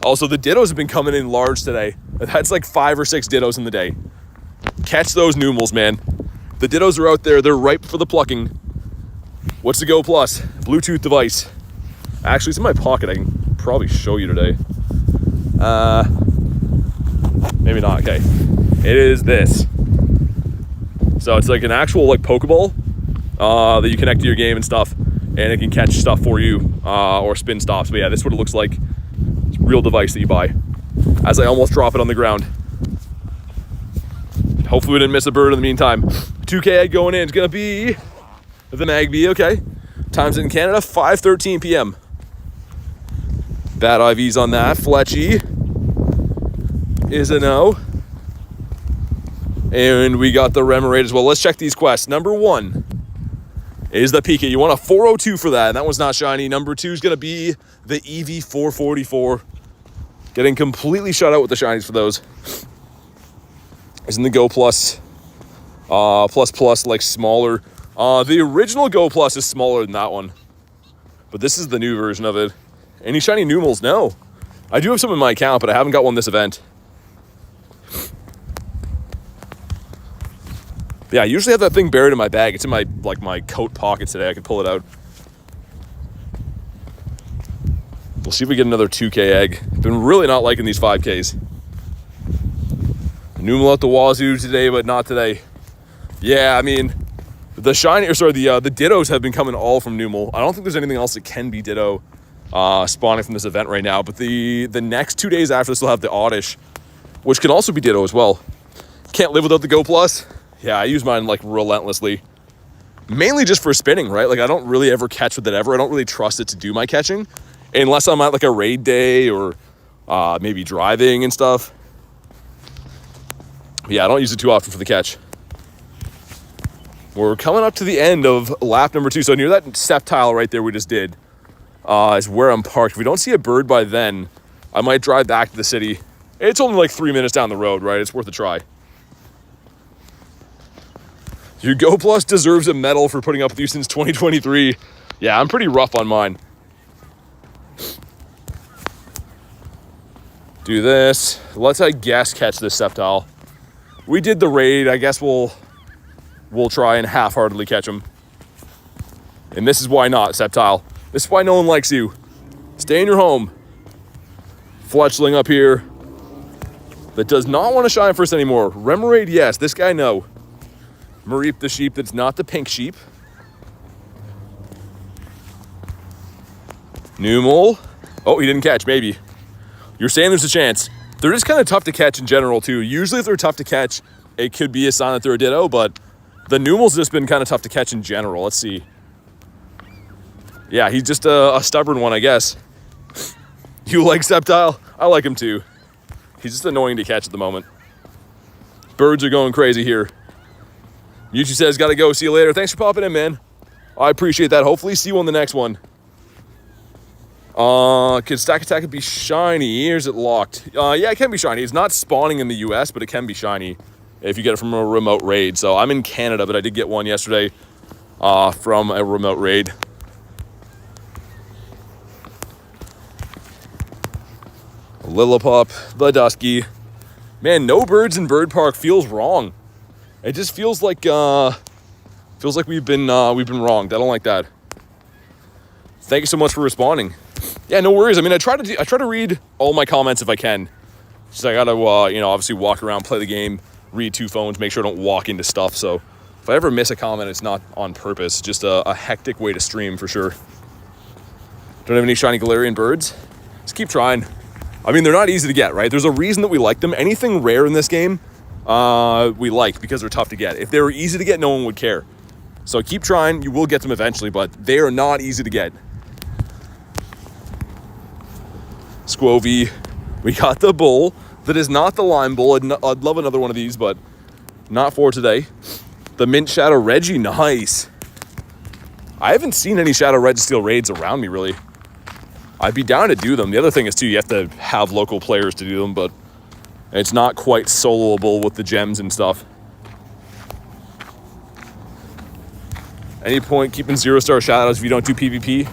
Also, the Dittos have been coming in large today. That's like 5 or 6 Dittos in the day. Catch those Numels, man. The Dittos are out there. They're ripe for the plucking. What's the Go Plus? Bluetooth device. Actually, it's in my pocket. I can probably show you today. Maybe not. Okay. It is this. So it's like an actual like Pokeball that you connect to your game and stuff, and it can catch stuff for you or spin stops. But yeah, this is what it looks like. It's a real device that you buy. As I almost drop it on the ground. Hopefully we didn't miss a bird in the meantime. 2K egg going in. It's going to be the Magby. Okay. Times in Canada, 5:13 p.m. Bad IVs on that. Fletchy is a no. And we got the Remoraid as well. Let's check these quests. Number 1 is the Pika. You want a 402 for that. And that one's not shiny. Number 2 is going to be the EV444. Getting completely shut out with the shinies for those. Isn't the Go Plus plus like smaller? The original Go Plus is smaller than that one. But this is the new version of it. Any shiny Numels? No. I do have some in my account, but I haven't got one this event. Yeah, I usually have that thing buried in my bag. It's in my my coat pocket today. I can pull it out. We'll see if we get another 2K egg. Been really not liking these 5Ks. Numel at the wazoo today, but not today. Yeah, I mean, the Dittos have been coming all from Numel. I don't think there's anything else that can be Ditto spawning from this event right now. But the next 2 days after this, we'll have the Oddish, which can also be Ditto as well. Can't live without the Go Plus. Yeah, I use mine like relentlessly. Mainly just for spinning, right? Like I don't really ever catch with it ever. I don't really trust it to do my catching. Unless I'm at like a raid day or maybe driving and stuff. But yeah, I don't use it too often for the catch. We're coming up to the end of lap number 2. So near that step tile right there we just did is where I'm parked. If we don't see a bird by then, I might drive back to the city. It's only like 3 minutes down the road, right? It's worth a try. Your Go Plus deserves a medal for putting up with you since 2023. Yeah, I'm pretty rough on mine. Do this. Let's, I guess, catch this Sceptile. We did the raid. I guess we'll try and half-heartedly catch him. And this is why not, Sceptile. This is why no one likes you. Stay in your home. Fletchling up here. That does not want to shine first anymore. Remoraid, yes. This guy, no. Mareep, the sheep that's not the pink sheep. Numel. Oh, he didn't catch, maybe. You're saying there's a chance. They're just kind of tough to catch in general, too. Usually if they're tough to catch, it could be a sign that they're a Ditto, but the Numel's just been kind of tough to catch in general. Let's see. Yeah, he's just a stubborn one, I guess. You like Sceptile? I like him, too. He's just annoying to catch at the moment. Birds are going crazy here. Yuchi says, gotta go. See you later. Thanks for popping in, man. I appreciate that. Hopefully see you on the next one. Can Stakataka be shiny? Or is it locked? Yeah, it can be shiny. It's not spawning in the US, but it can be shiny if you get it from a remote raid. So I'm in Canada, but I did get one yesterday from a remote raid. Lillipup, the Dusky. Man, no birds in Bird Park feels wrong. It just feels like we've been wronged. I don't like that. Thank you so much for responding. Yeah, no worries. I mean, I try to read all my comments if I can. Just I gotta obviously walk around, play the game, read 2 phones, make sure I don't walk into stuff. So if I ever miss a comment, it's not on purpose. Just a hectic way to stream for sure. Don't have any shiny Galarian birds? Just keep trying. I mean, they're not easy to get, right? There's a reason that we like them. Anything rare in this game, we like because they're tough to get. If they were easy to get, no one would care. So keep trying. You will get them eventually, but they are not easy to get. Squovy. We got the bull. That is not the lime bull. I'd love another one of these, but not for today. The Mint Shadow Reggie. Nice. I haven't seen any Shadow Registeel raids around me, really. I'd be down to do them. The other thing is, too, you have to have local players to do them, but it's not quite soloable with the gems and stuff. Any point keeping 0-star shadows if you don't do PvP?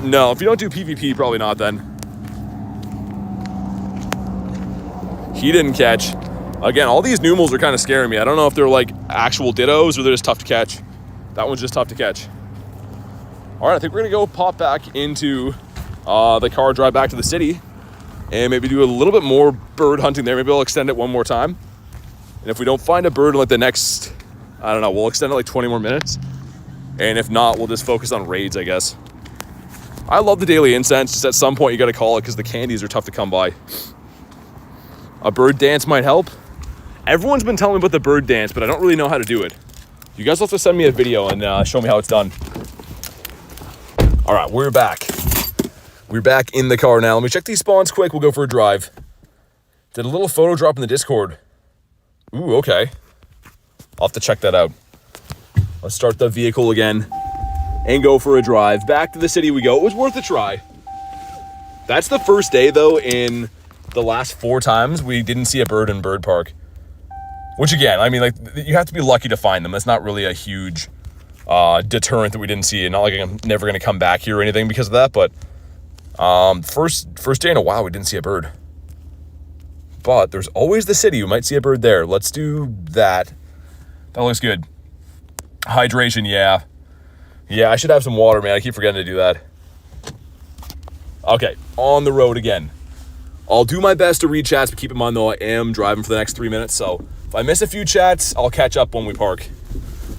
No. If you don't do PvP, probably not then. He didn't catch. Again, all these Numels are kind of scaring me. I don't know if they're like actual Dittos or they're just tough to catch. That one's just tough to catch. All right, I think we're gonna go pop back into the car, drive back to the city, and maybe do a little bit more bird hunting there. Maybe I'll extend it one more time. And if we don't find a bird in like the next, I don't know, we'll extend it like 20 more minutes. And if not, we'll just focus on raids, I guess. I love the daily incense. Just at some point you gotta call it because the candies are tough to come by. A bird dance might help. Everyone's been telling me about the bird dance, but I don't really know how to do it. You guys will have to send me a video and show me how it's done. All right, we're back. We're back in the car now. Let me check these spawns quick. We'll go for a drive. Did a little photo drop in the Discord. Ooh, okay. I'll have to check that out. Let's start the vehicle again and go for a drive. Back to the city we go. It was worth a try. That's the first day, though, in the last 4 times we didn't see a bird in Bird Park. Which, again, I mean, like, you have to be lucky to find them. That's not really a huge deterrent that we didn't see. Not like I'm never going to come back here or anything because of that, but first day in a while we didn't see a bird. But there's always the city. You might see a bird there. Let's do that. That looks good. Hydration, yeah. Yeah, I should have some water, man. I keep forgetting to do that. Okay, on the road again. I'll do my best to read chats, but keep in mind, though, I am driving for the next 3 minutes, so if I miss a few chats, I'll catch up when we park.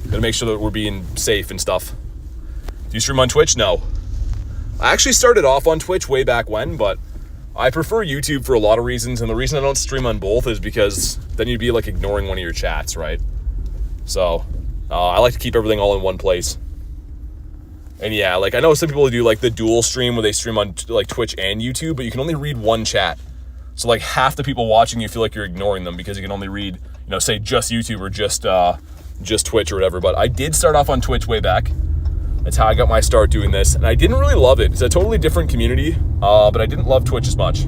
Gotta make sure that we're being safe and stuff. Do you stream on Twitch? No. I actually started off on Twitch way back when, but I prefer YouTube for a lot of reasons, and the reason I don't stream on both is because then you'd be, like, ignoring one of your chats, right? So, I like to keep everything all in one place. And yeah, like I know some people do like the dual stream where they stream on like Twitch and YouTube, but you can only read one chat. So like half the people watching you feel like you're ignoring them because you can only read, you know, say just YouTube or just Twitch or whatever. But I did start off on Twitch way back. That's how I got my start doing this. And I didn't really love it. It's a totally different community, but I didn't love Twitch as much.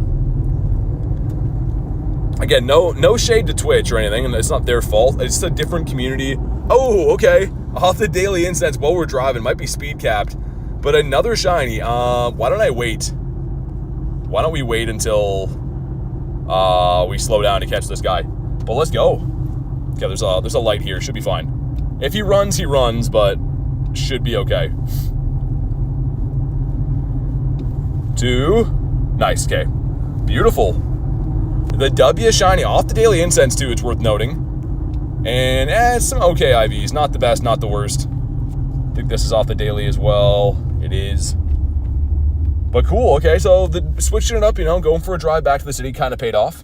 Again, no shade to Twitch or anything, and it's not their fault. It's just a different community. Oh, okay. Off the daily incense while we're driving. Might be speed capped. But another shiny. Why don't I wait? Why don't we wait until we slow down to catch this guy? But let's go. Okay, there's a light here. Should be fine. If he runs, but should be okay. 2. Nice, okay. Beautiful. The W shiny off the daily incense too, it's worth noting. And it's some okay IVs. Not the best, not the worst. I think this is off the daily as well. It is. But cool, okay, so switching it up, you know, going for a drive back to the city kind of paid off.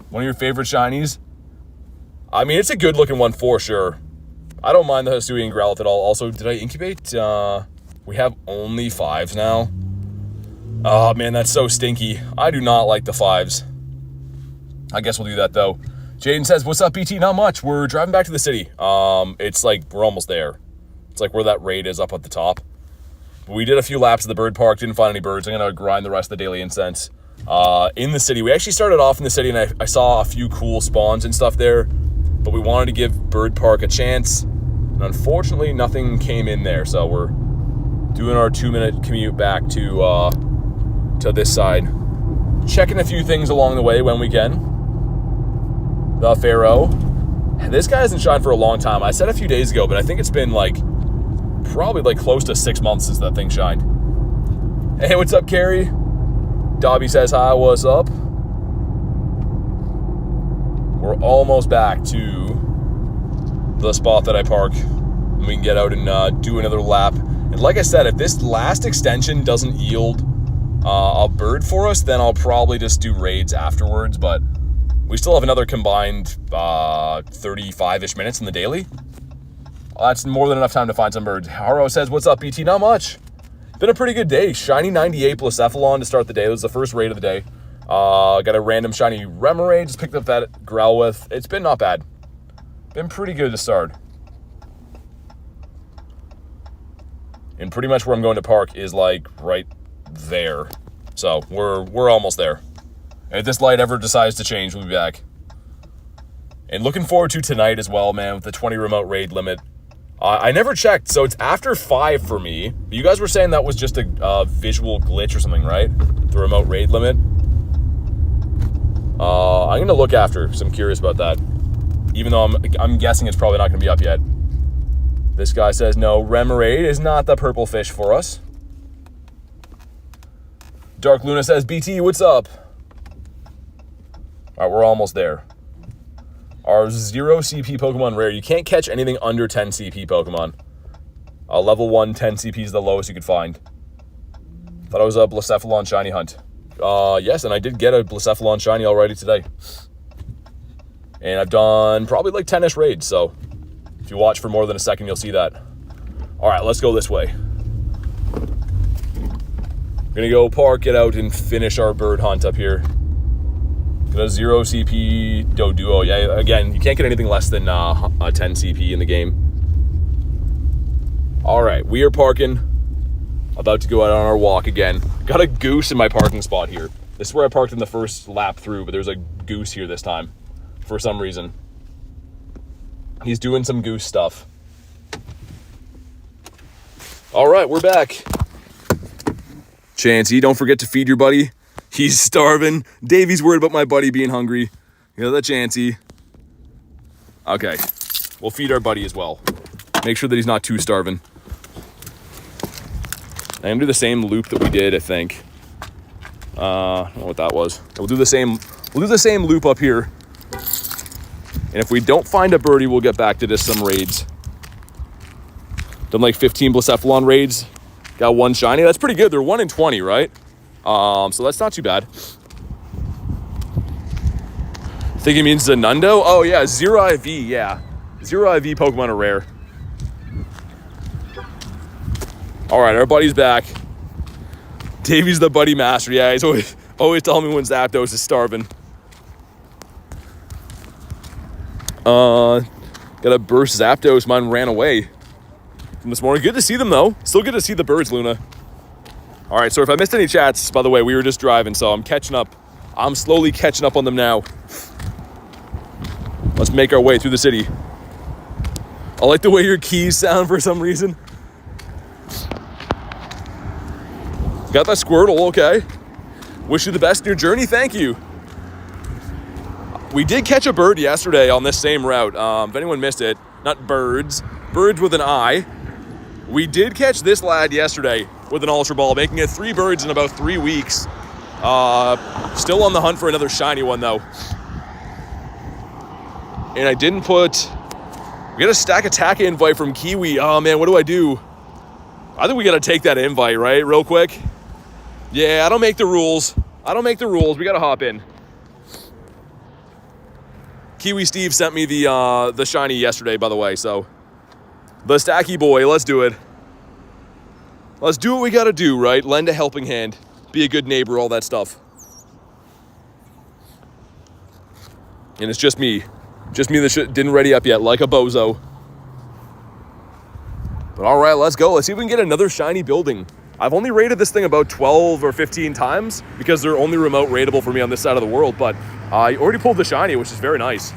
One of your favorite shinies. I mean, it's a good looking one for sure. I don't mind the Hisui and Growlithe at all. Also, did I incubate? We have only 5s now. Oh man, that's so stinky. I do not like the 5s. I guess we'll do that though. Jaden says, what's up, BT? Not much. We're driving back to the city. It's like, we're almost there. It's like where that raid is up at the top. We did a few laps at the bird park, didn't find any birds. I'm going to grind the rest of the daily incense. In the city, we actually started off in the city, and I saw a few cool spawns and stuff there, but we wanted to give bird park a chance, and unfortunately, nothing came in there, so we're doing our 2-minute commute back to this side. Checking a few things along the way when we can. The Pharaoh. This guy hasn't shined for a long time. I said a few days ago, but I think it's been like probably like close to 6 months since that thing shined. Hey, what's up, Carrie? Dobby says hi, what's up? We're almost back to the spot that I park. We can get out and do another lap. And like I said, if this last extension doesn't yield a bird for us, then I'll probably just do raids afterwards, but we still have another combined 35-ish minutes in the daily. Well, that's more than enough time to find some birds. Haro says, what's up, BT? Not much. Been a pretty good day. Shiny 98 Blacephalon to start the day. This was the first raid of the day. Got a random shiny Remoraid. Just picked up that Growlithe. It's been not bad. Been pretty good to start. And pretty much where I'm going to park is like right there. So we're almost there. And if this light ever decides to change, we'll be back. And looking forward to tonight as well, man, with the 20 remote raid limit. I never checked, so it's after 5 for me. You guys were saying that was just a visual glitch or something, right? The remote raid limit. I'm going to look after, because I'm curious about that. Even though I'm guessing it's probably not going to be up yet. This guy says, no, Remoraid is not the purple fish for us. Dark Luna says, BT, what's up? All right, we're almost there. Our 0 CP Pokemon rare. You can't catch anything under 10 CP Pokemon. Level 1, 10 CP is the lowest you could find. Thought it was a Blacephalon Shiny hunt. Yes, and I did get a Blacephalon Shiny already today. And I've done probably like 10-ish raids, so if you watch for more than a second, you'll see that. All right, let's go this way. We're gonna go park, get out, and finish our bird hunt up here. Got a 0 CP Doduo. Yeah, again, you can't get anything less than a 10 CP in the game. All right, we are parking. About to go out on our walk again. Got a goose in my parking spot here. This is where I parked in the first lap through, but there's a goose here this time for some reason. He's doing some goose stuff. All right, we're back. Chansey, don't forget to feed your buddy. He's starving. Davey's worried about my buddy being hungry. You know that, Chansey. Okay, we'll feed our buddy as well. Make sure that he's not too starving. I'm gonna do the same loop that we did, I think. I don't know what that was. We'll do the same loop up here. And if we don't find a birdie, we'll get back to just some raids. Done like 15 Blacephalon raids. Got 1 shiny. That's pretty good. They're 1 in 20, right? So that's not too bad. I think it means Zanundo. Oh yeah, 0 IV, yeah. 0 IV Pokemon are rare. All right, our buddy's back. Davey's the buddy master. Yeah, he's always telling me when Zapdos is starving. Gotta burst Zapdos. Mine ran away from this morning. Good to see them, though. Still good to see the birds, Luna. All right, so if I missed any chats, by the way, we were just driving, so I'm catching up. I'm slowly catching up on them now. Let's make our way through the city. I like the way your keys sound for some reason. Got that Squirtle, okay. Wish you the best in your journey, thank you. We did catch a bird yesterday on this same route. If anyone missed it, not birds, birds with an I. We did catch this lad yesterday with an Ultra Ball, making it 3 birds in about 3 weeks. Still on the hunt for another shiny one, though. And I didn't put... We got a Stakataka invite from Kiwi. Oh, man, what do? I think we got to take that invite, right? Real quick. Yeah, I don't make the rules. We got to hop in. Kiwi Steve sent me the shiny yesterday, by the way, so... The Stacky boy, let's do it. Let's do what we got to do, right? Lend a helping hand. Be a good neighbor, all that stuff. And it's just me. Just me that didn't ready up yet, like a bozo. But all right, let's go. Let's see if we can get another shiny building. I've only raided this thing about 12 or 15 times because they're only remote raidable for me on this side of the world, but I already pulled the shiny, which is very nice.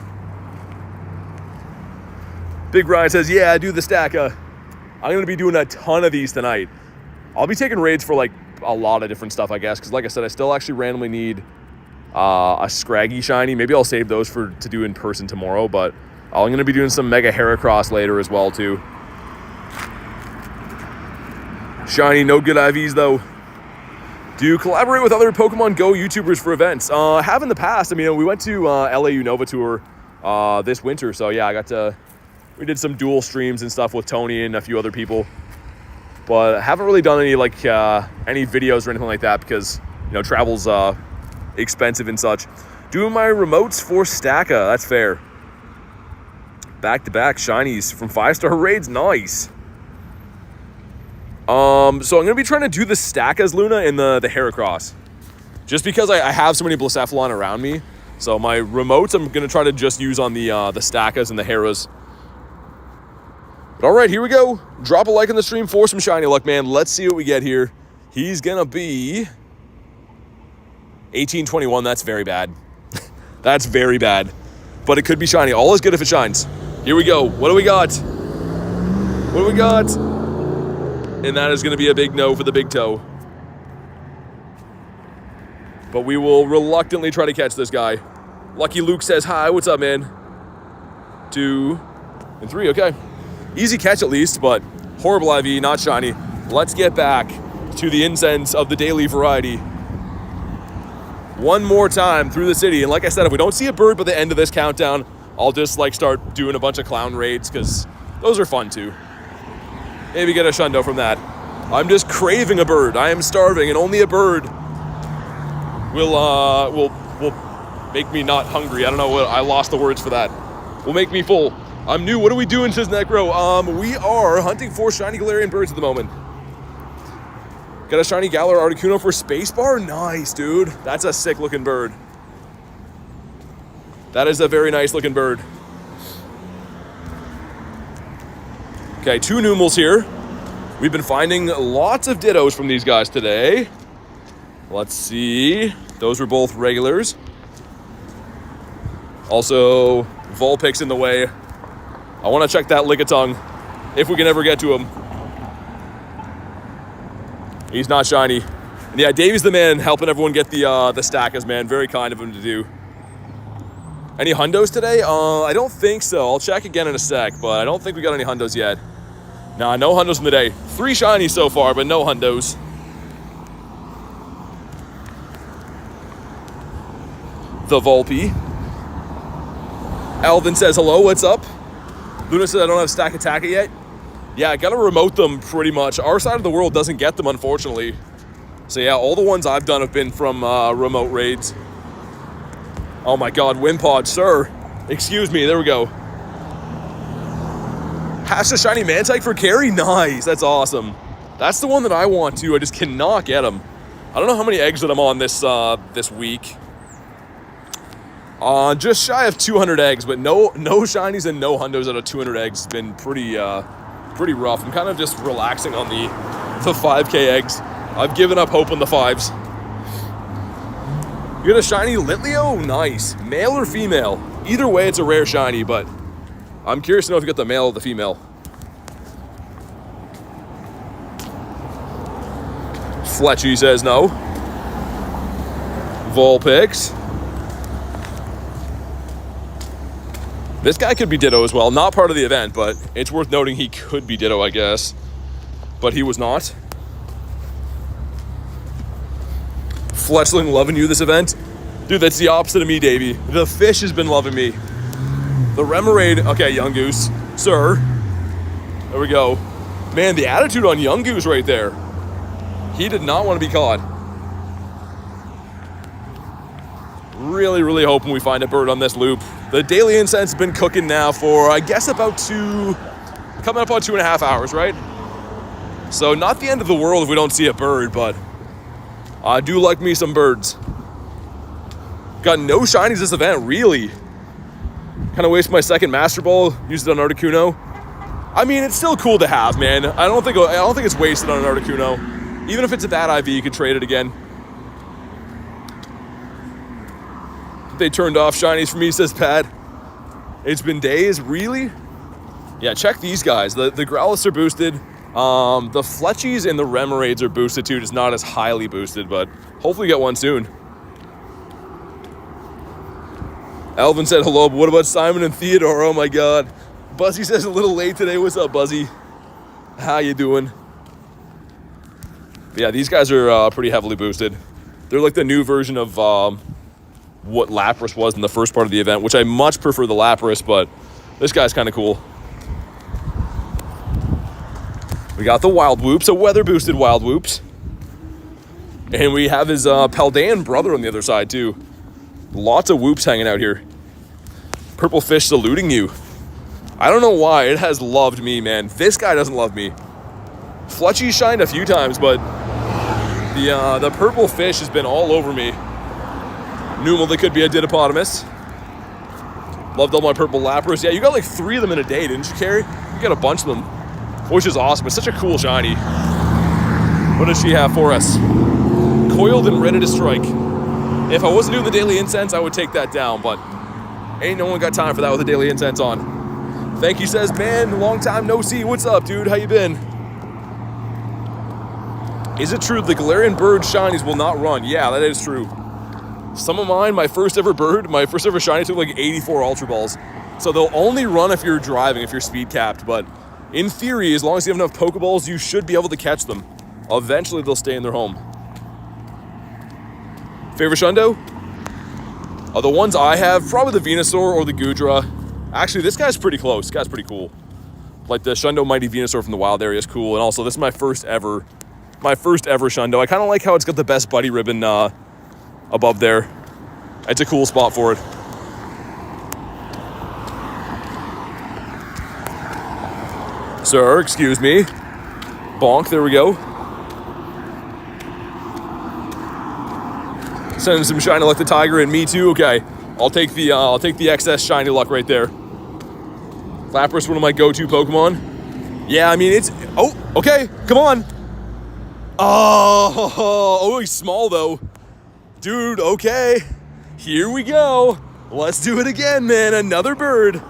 Big Ryan says, yeah, I do the Staka. I'm going to be doing a ton of these tonight. I'll be taking raids for like a lot of different stuff, I guess, because like I said, I still actually randomly need a Scraggy shiny. Maybe I'll save those to do in person tomorrow, but I'm going to be doing some Mega Heracross later as well, too. Shiny, no good IVs, though. Do you collaborate with other Pokemon GO YouTubers for events? Have in the past. I mean, we went to LAU Nova Tour this winter, so yeah, we did some dual streams and stuff with Tony and a few other people. But I haven't really done any any videos or anything like that because, you know, travel's expensive and such. Doing my remotes for Staka, that's fair. Back-to-back shinies from 5-star raids, nice. So I'm going to be trying to do the Stakas, Luna, in the Heracross. Just because I have so many Blacephalon around me. So my remotes I'm going to try to just use on the Stakas and the Heras. But all right, here we go. Drop a like on the stream for some shiny luck, man. Let's see what we get here. He's going to be 1821. That's very bad. That's very bad. But it could be shiny. All is good if it shines. Here we go. What do we got? What do we got? And that is going to be a big no for the big toe. But we will reluctantly try to catch this guy. Lucky Luke says, hi, what's up, man? 2 and 3, okay. Easy catch at least, but horrible IV, not shiny. Let's get back to the incense of the daily variety. One more time through the city. And like I said, if we don't see a bird by the end of this countdown, I'll just start doing a bunch of clown raids because those are fun too. Maybe get a shundo from that. I'm just craving a bird. I am starving, and only a bird will make me not hungry. I don't know what I lost the words for that. Will make me full. I'm new. What are we doing, says Necro? We are hunting for shiny Galarian birds at the moment. Got a shiny Galar Articuno for Spacebar? Nice, dude. That's a sick looking bird. That is a very nice looking bird. Okay, 2 Numels here. We've been finding lots of Dittos from these guys today. Let's see. Those were both regulars. Also, Vulpix in the way. I want to check that Lickitung if we can ever get to him. He's not shiny. And yeah, Davey's the man helping everyone get the Stakas, man. Very kind of him to do. Any hundos today? I don't think so. I'll check again in a sec, but I don't think we got any hundos yet. Nah, no hundos in the day. 3 shinies so far, but no hundos. The Volpe. Alvin says hello, what's up? Luna says I don't have Stakataka yet. Yeah, I gotta remote them pretty much. Our side of the world doesn't get them, unfortunately. So yeah, all the ones I've done have been from remote raids. Oh my god, Wimpod, sir. Excuse me, there we go. Hatched a shiny Mantike for carry? Nice, that's awesome. That's the one that I want to. I just cannot get them. I don't know how many eggs that I'm on this this week. Just shy of 200 eggs, but no shinies and no hundos out of 200 eggs. It's been pretty rough. I'm kind of just relaxing on the 5K eggs. I've given up hope on the 5s. You got a shiny Litleo? Nice. Male or female? Either way, it's a rare shiny, but I'm curious to know if you got the male or the female. Fletchy says no. Vulpix. This guy could be Ditto as well. Not part of the event, but it's worth noting he could be Ditto, I guess. But he was not. Fletchling loving you this event. Dude, that's the opposite of me, Davey. The fish has been loving me. The Remoraid, okay, Young Goose. Sir. There we go. Man, the attitude on Young Goose right there. He did not want to be caught. Really, really hoping we find a bird on this loop. The daily incense has been cooking now for, I guess, coming up on 2.5 hours, right? So not the end of the world if we don't see a bird, but I do like me some birds. Got no shinies this event, really. Kind of wasted my second Master Ball, used it on Articuno. I mean, it's still cool to have, man. I don't think it's wasted on an Articuno. Even if it's a bad IV, you could trade it again. They turned off shinies for me, says Pat. It's been days, really? Yeah, check these guys. The Growlithes are boosted. The Fletchies and the Remoraids are boosted too, just not as highly boosted, but hopefully get one soon. Alvin said hello, but what about Simon and Theodore? Oh my God. Buzzy says a little late today. What's up, Buzzy? How you doing? But yeah, these guys are pretty heavily boosted. They're like the new version of what Lapras was in the first part of the event, which I much prefer the Lapras, but this guy's kind of cool. We got the Wild Whoops, a weather-boosted Wild Whoops. And we have his Paldean brother on the other side, too. Lots of Whoops hanging out here. Purple Fish saluting you. I don't know why. It has loved me, man. This guy doesn't love me. Fletchy shined a few times, but the Purple Fish has been all over me. Numal, they could be a Didiopotamus. Loved all my purple Lapras. Yeah, you got like 3 of them in a day, didn't you, Carrie? You got a bunch of them, which is awesome. It's such a cool shiny. What does she have for us? Coiled and ready to strike. If I wasn't doing the daily incense, I would take that down, but ain't no one got time for that with the daily incense on. Thank you, says, man, long time no see. What's up, dude? How you been? Is it true the Galarian bird shinies will not run? Yeah, that is true. Some of mine, my first ever shiny took like 84 Ultra Balls. So they'll only run if you're driving, if you're speed capped. But in theory, as long as you have enough Pokeballs, you should be able to catch them. Eventually, they'll stay in their home. Favorite Shundo? The ones I have, probably the Venusaur or the Goodra. Actually, this guy's pretty close. This guy's pretty cool. Like the Shundo Mighty Venusaur from the wild area is cool. And also, this is my first ever Shundo. I kind of like how it's got the best buddy ribbon above there. It's a cool spot for it. Sir, excuse me. Bonk, there we go. Sending some shiny luck to Tiger and me too. Okay, I'll take the excess shiny luck right there. Lapras, one of my go-to Pokemon. Yeah, I mean it's. Oh, okay, come on. Oh, he's small though. Dude, okay. Here we go. Let's do it again, man. Another bird.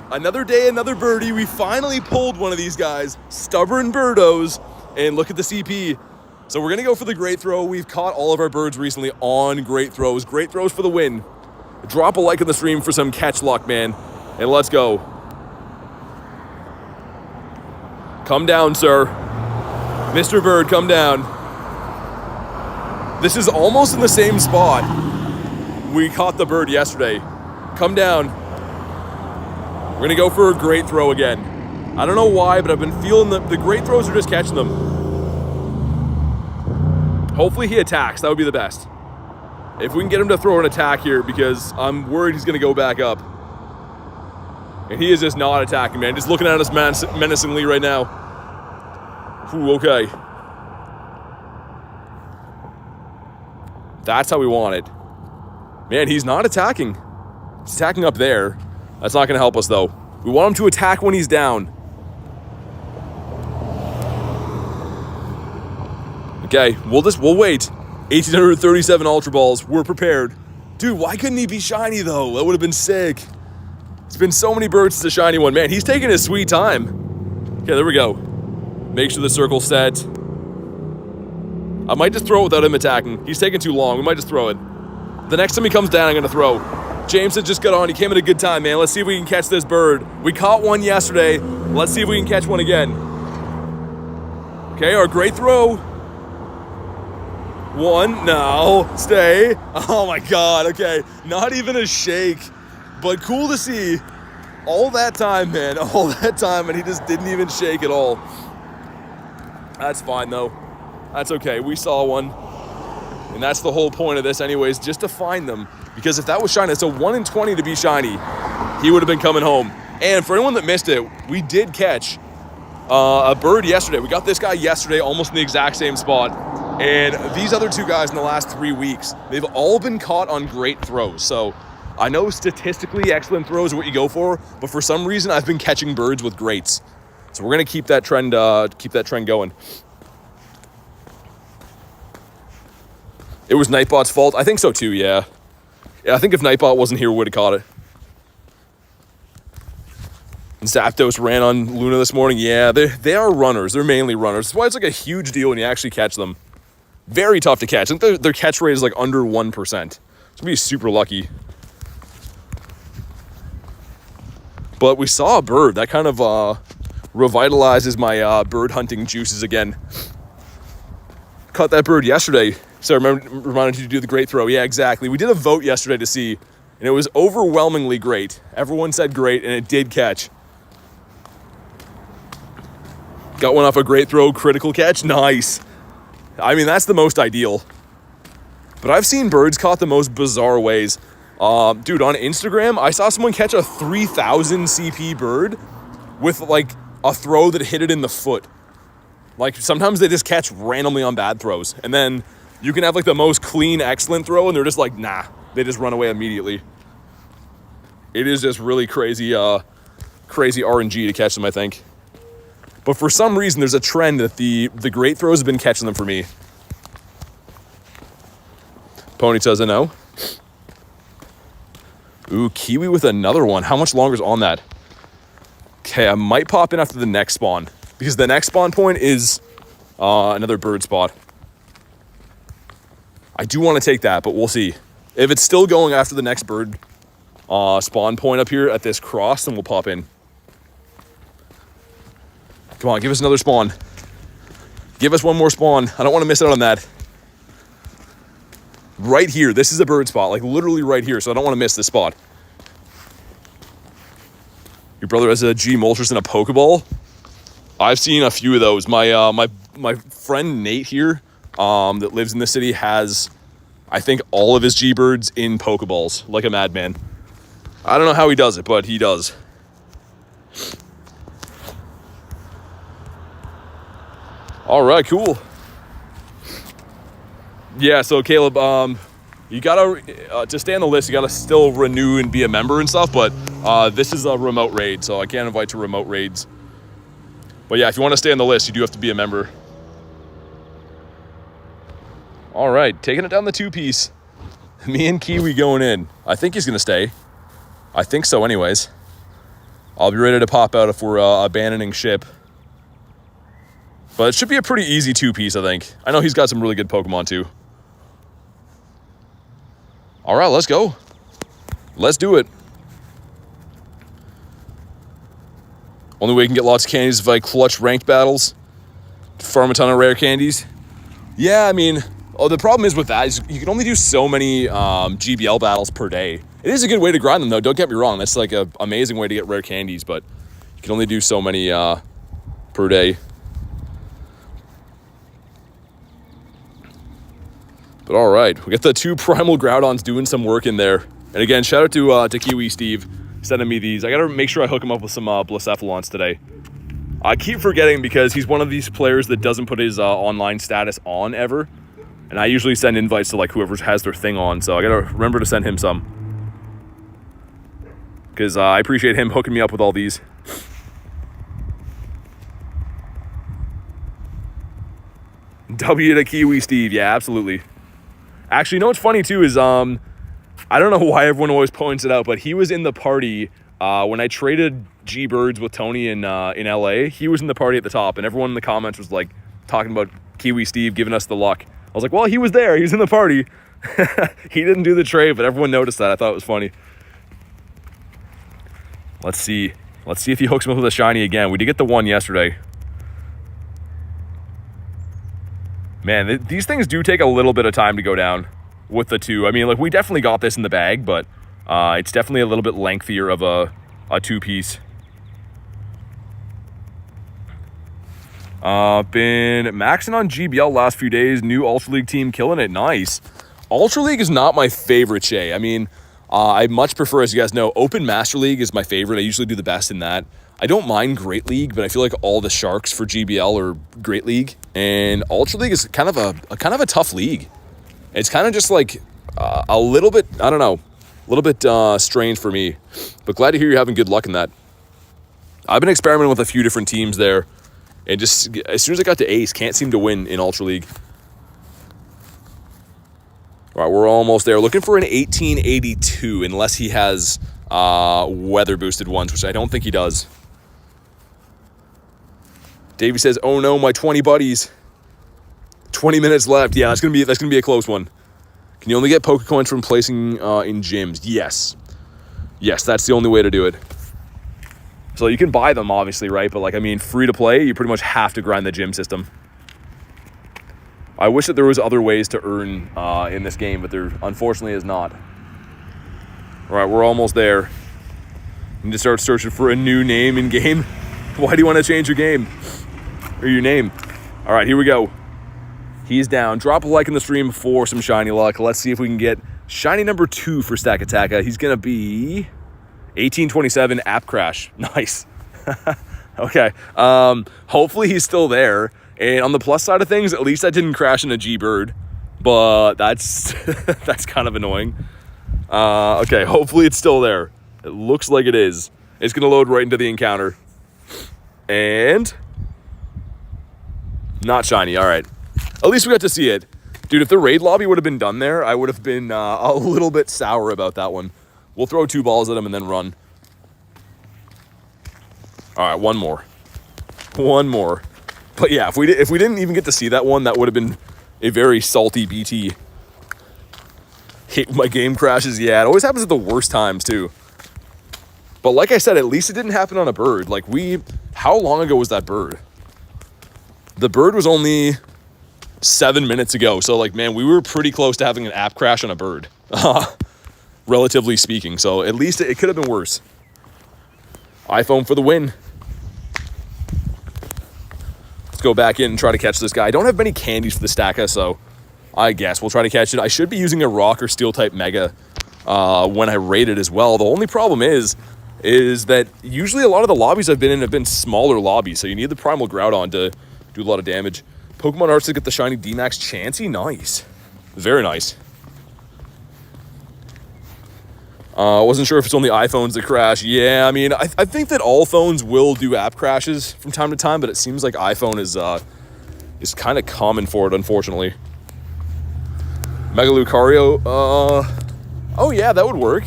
Another day, another birdie. We finally pulled one of these guys. Stubborn birdos. And look at the CP. So we're going to go for the Great Throw. We've caught all of our birds recently on Great Throws. Great Throws for the win. Drop a like on the stream for some catch luck, man. And let's go. Come down, sir. Mr. Bird, come down. This is almost in the same spot we caught the bird yesterday. Come down. We're going to go for a Great Throw again. I don't know why, but I've been feeling the Great Throws are just catching them. Hopefully he attacks. That would be the best. If we can get him to throw an attack here, because I'm worried he's going to go back up. And he is just not attacking, man. Just looking at us menacingly right now. Ooh, okay. That's how we want it. Man, he's not attacking. He's attacking up there. That's not going to help us, though. We want him to attack when he's down. Okay, we'll wait. 1,837 Ultra Balls. We're prepared. Dude, why couldn't he be shiny, though? That would have been sick. It's been so many birds to the shiny one. Man, he's taking his sweet time. Okay, there we go. Make sure the circle's set. I might just throw it without him attacking. He's taking too long. We might just throw it. The next time he comes down, I'm going to throw. James had just got on. He came at a good time, man. Let's see if we can catch this bird. We caught one yesterday. Let's see if we can catch one again. Okay, our great throw. One, no, stay. Oh my God, okay. Not even a shake, but cool to see. All that time, man, all that time, and he just didn't even shake at all. That's fine, though. That's okay, we saw one. And that's the whole point of this anyways, just to find them. Because if that was shiny, it's a 1 in 20 to be shiny. He would have been coming home. And for anyone that missed it, we did catch a bird yesterday. We got this guy yesterday, almost in the exact same spot. And these other two guys in the last 3 weeks, they've all been caught on great throws. So I know statistically excellent throws are what you go for, but for some reason I've been catching birds with greats. So we're gonna keep that trend going. It was Nightbot's fault. I think so too, yeah. Yeah, I think if Nightbot wasn't here, we would have caught it. And Zapdos ran on Luna this morning. Yeah, they are runners. They're mainly runners. That's why it's like a huge deal when you actually catch them. Very tough to catch. I think their catch rate is like under 1%. It's gonna be super lucky. But we saw a bird. That kind of revitalizes my bird hunting juices again. Caught that bird yesterday. So I reminded you to do the great throw. Yeah, exactly. We did a vote yesterday to see, and it was overwhelmingly great. Everyone said great, and it did catch. Got one off a great throw, critical catch. Nice. I mean, that's the most ideal. But I've seen birds caught the most bizarre ways. Dude, on Instagram, I saw someone catch a 3,000 CP bird with like a throw that hit it in the foot. Like sometimes they just catch randomly on bad throws. And then you can have like the most clean, excellent throw and they're just like, nah. They just run away immediately. It is just really crazy, crazy RNG to catch them, I think. But for some reason, there's a trend that the great throws have been catching them for me. Pony says I know. Ooh, Kiwi with another one. How much longer is on that? Okay, I might pop in after the next spawn. Because the next spawn point is another bird spot. I do want to take that, but we'll see. If it's still going after the next bird spawn point up here at this cross, then we'll pop in. Come on, give us another spawn. Give us one more spawn. I don't want to miss out on that. Right here. This is a bird spot. Like literally right here. So I don't want to miss this spot. Your brother has a G Moltres and a Pokeball? I've seen a few of those. My friend Nate here that lives in the city has, I think, all of his G-Birds in Pokeballs. Like a madman. I don't know how he does it, but he does. All right, cool. Yeah, so Caleb, you gotta, to stay on the list, you gotta still renew and be a member and stuff, but this is a remote raid, so I can't invite to remote raids. But yeah, if you want to stay on the list, you do have to be a member. All right, taking it down the two-piece. Me and Kiwi going in. I think he's gonna stay. I think so anyways. I'll be ready to pop out if we're abandoning ship. But it should be a pretty easy two-piece, I think. I know he's got some really good Pokemon, too. All right, let's go. Let's do it. Only way you can get lots of candies is if I clutch ranked battles. Farm a ton of rare candies. Yeah, I mean, the problem is with that is you can only do so many GBL battles per day. It is a good way to grind them, though. Don't get me wrong. That's like an amazing way to get rare candies, but you can only do so many per day. But all right, we got the two Primal Groudons doing some work in there. And again, shout out to Kiwi Steve sending me these. I got to make sure I hook him up with some Blacephalons today. I keep forgetting because he's one of these players that doesn't put his online status on ever. And I usually send invites to like whoever has their thing on, so I gotta remember to send him some. Because I appreciate him hooking me up with all these. W to Kiwi Steve, yeah, absolutely. Actually, you know what's funny too is, I don't know why everyone always points it out, but he was in the party when I traded G-Birds with Tony in LA. He was in the party at the top, and everyone in the comments was like talking about Kiwi Steve giving us the luck. I was like, well, he was there. He was in the party. He didn't do the trade, but everyone noticed that. I thought it was funny. Let's see. Let's see if he hooks me up with a shiny again. We did get the one yesterday. Man, these things do take a little bit of time to go down with the two. I mean, like, we definitely got this in the bag, but it's definitely a little bit lengthier of a two-piece. Been maxing on GBL last few days. New Ultra League team killing it. Nice. Ultra League is not my favorite, Shay. I mean, I much prefer, as you guys know, Open Master League is my favorite. I usually do the best in that. I don't mind Great League, but I feel like all the sharks for GBL are Great League, and Ultra League is kind of a tough league. It's kind of just like a little bit, I don't know, a little bit strange for me. But glad to hear you're having good luck in that. I've been experimenting with a few different teams there, and just as soon as I got to Ace, can't seem to win in Ultra League. All right, we're almost there. Looking for an 1882, unless he has weather boosted ones, which I don't think he does. Davey says, "Oh no, my 20 buddies. 20 minutes left." Yeah, that's gonna be a close one. Can you only get Pokecoins from placing in gyms? Yes. Yes, that's the only way to do it. So you can buy them, obviously, right? But like, I mean, free to play, you pretty much have to grind the gym system. I wish that there was other ways to earn in this game, but there unfortunately is not. All right, we're almost there. Need to start searching for a new name in game. Why do you want to change your game? Or your name? All right, here we go. He's down. Drop a like in the stream for some shiny luck. Let's see if we can get shiny number 2 for Stakataka. He's going to be 1827 app crash. Nice. Okay. Hopefully he's still there. And on the plus side of things, at least I didn't crash in a G-Bird. But that's that's kind of annoying. Okay, hopefully it's still there. It looks like it is. It's going to load right into the encounter. And not shiny. All right. At least we got to see it. Dude, if the raid lobby would have been done there, I would have been a little bit sour about that one. We'll throw 2 balls at him and then run. All right, one more. One more. But yeah, if we didn't even get to see that one, that would have been a very salty BT. Hate when my game crashes. Yeah, it always happens at the worst times too. But like I said, at least it didn't happen on a bird. Like how long ago was that bird? The bird was only 7 minutes ago. So like, man, we were pretty close to having an app crash on a bird, relatively speaking. So at least it could have been worse. iPhone for the win. Let's go back in and try to catch this guy. I don't have many candies for the Staka, so I guess we'll try to catch it. I should be using a rock or steel type mega when I raid it as well. The only problem is that usually a lot of the lobbies I've been in have been smaller lobbies, so you need the primal Groudon to do a lot of damage. Pokemon Arts to get the shiny D-Max Chansey. Nice. Very nice. Wasn't sure if it's only iPhones that crash. Yeah, I mean, I think that all phones will do app crashes from time to time, but it seems like iPhone is kind of common for it, unfortunately. Mega Lucario. Oh yeah, that would work.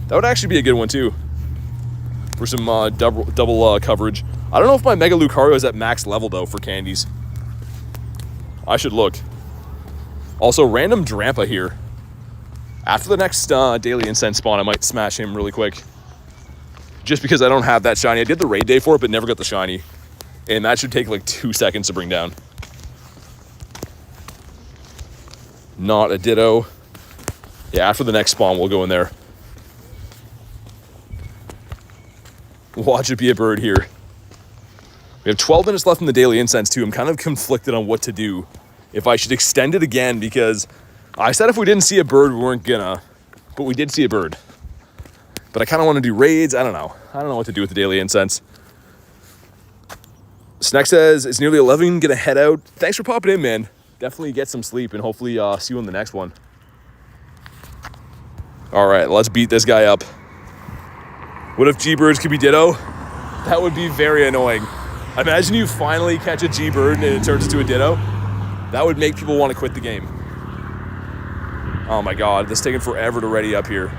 That would actually be a good one too, for some double coverage. I don't know if my Mega Lucario is at max level though for candies. I should look. Also, random Drampa here. After the next daily incense spawn, I might smash him really quick. Just because I don't have that shiny. I did the raid day for it, but never got the shiny. And that should take like 2 seconds to bring down. Not a Ditto. Yeah, after the next spawn, we'll go in there. Watch it be a bird here. We have 12 minutes left in the daily incense too. I'm kind of conflicted on what to do. If I should extend it again, because I said if we didn't see a bird, we weren't gonna, but we did see a bird. But I kind of want to do raids. I don't know. I don't know what to do with the daily incense. Snack says, it's nearly 11, gonna head out. Thanks for popping in, man. definitely get some sleep and hopefully see you in the next one. All right, let's beat this guy up. What if G-Birds could be Ditto? That would be very annoying. Imagine you finally catch a G-Bird and it turns into a Ditto. That would make people want to quit the game. Oh my God, this is taking forever to ready up here.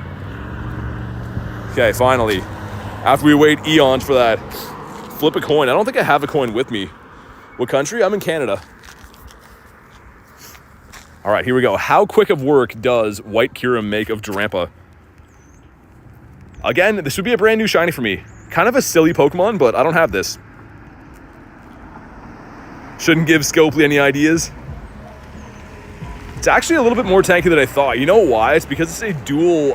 Okay, finally. After we wait eons for that. Flip a coin. I don't think I have a coin with me. What country? I'm in Canada. All right, here we go. How quick of work does White Kyurem make of Durampa? Again, this would be a brand new shiny for me. Kind of a silly Pokemon, but I don't have this. Shouldn't give Scopely any ideas. It's actually a little bit more tanky than I thought. You know why? It's because it's a dual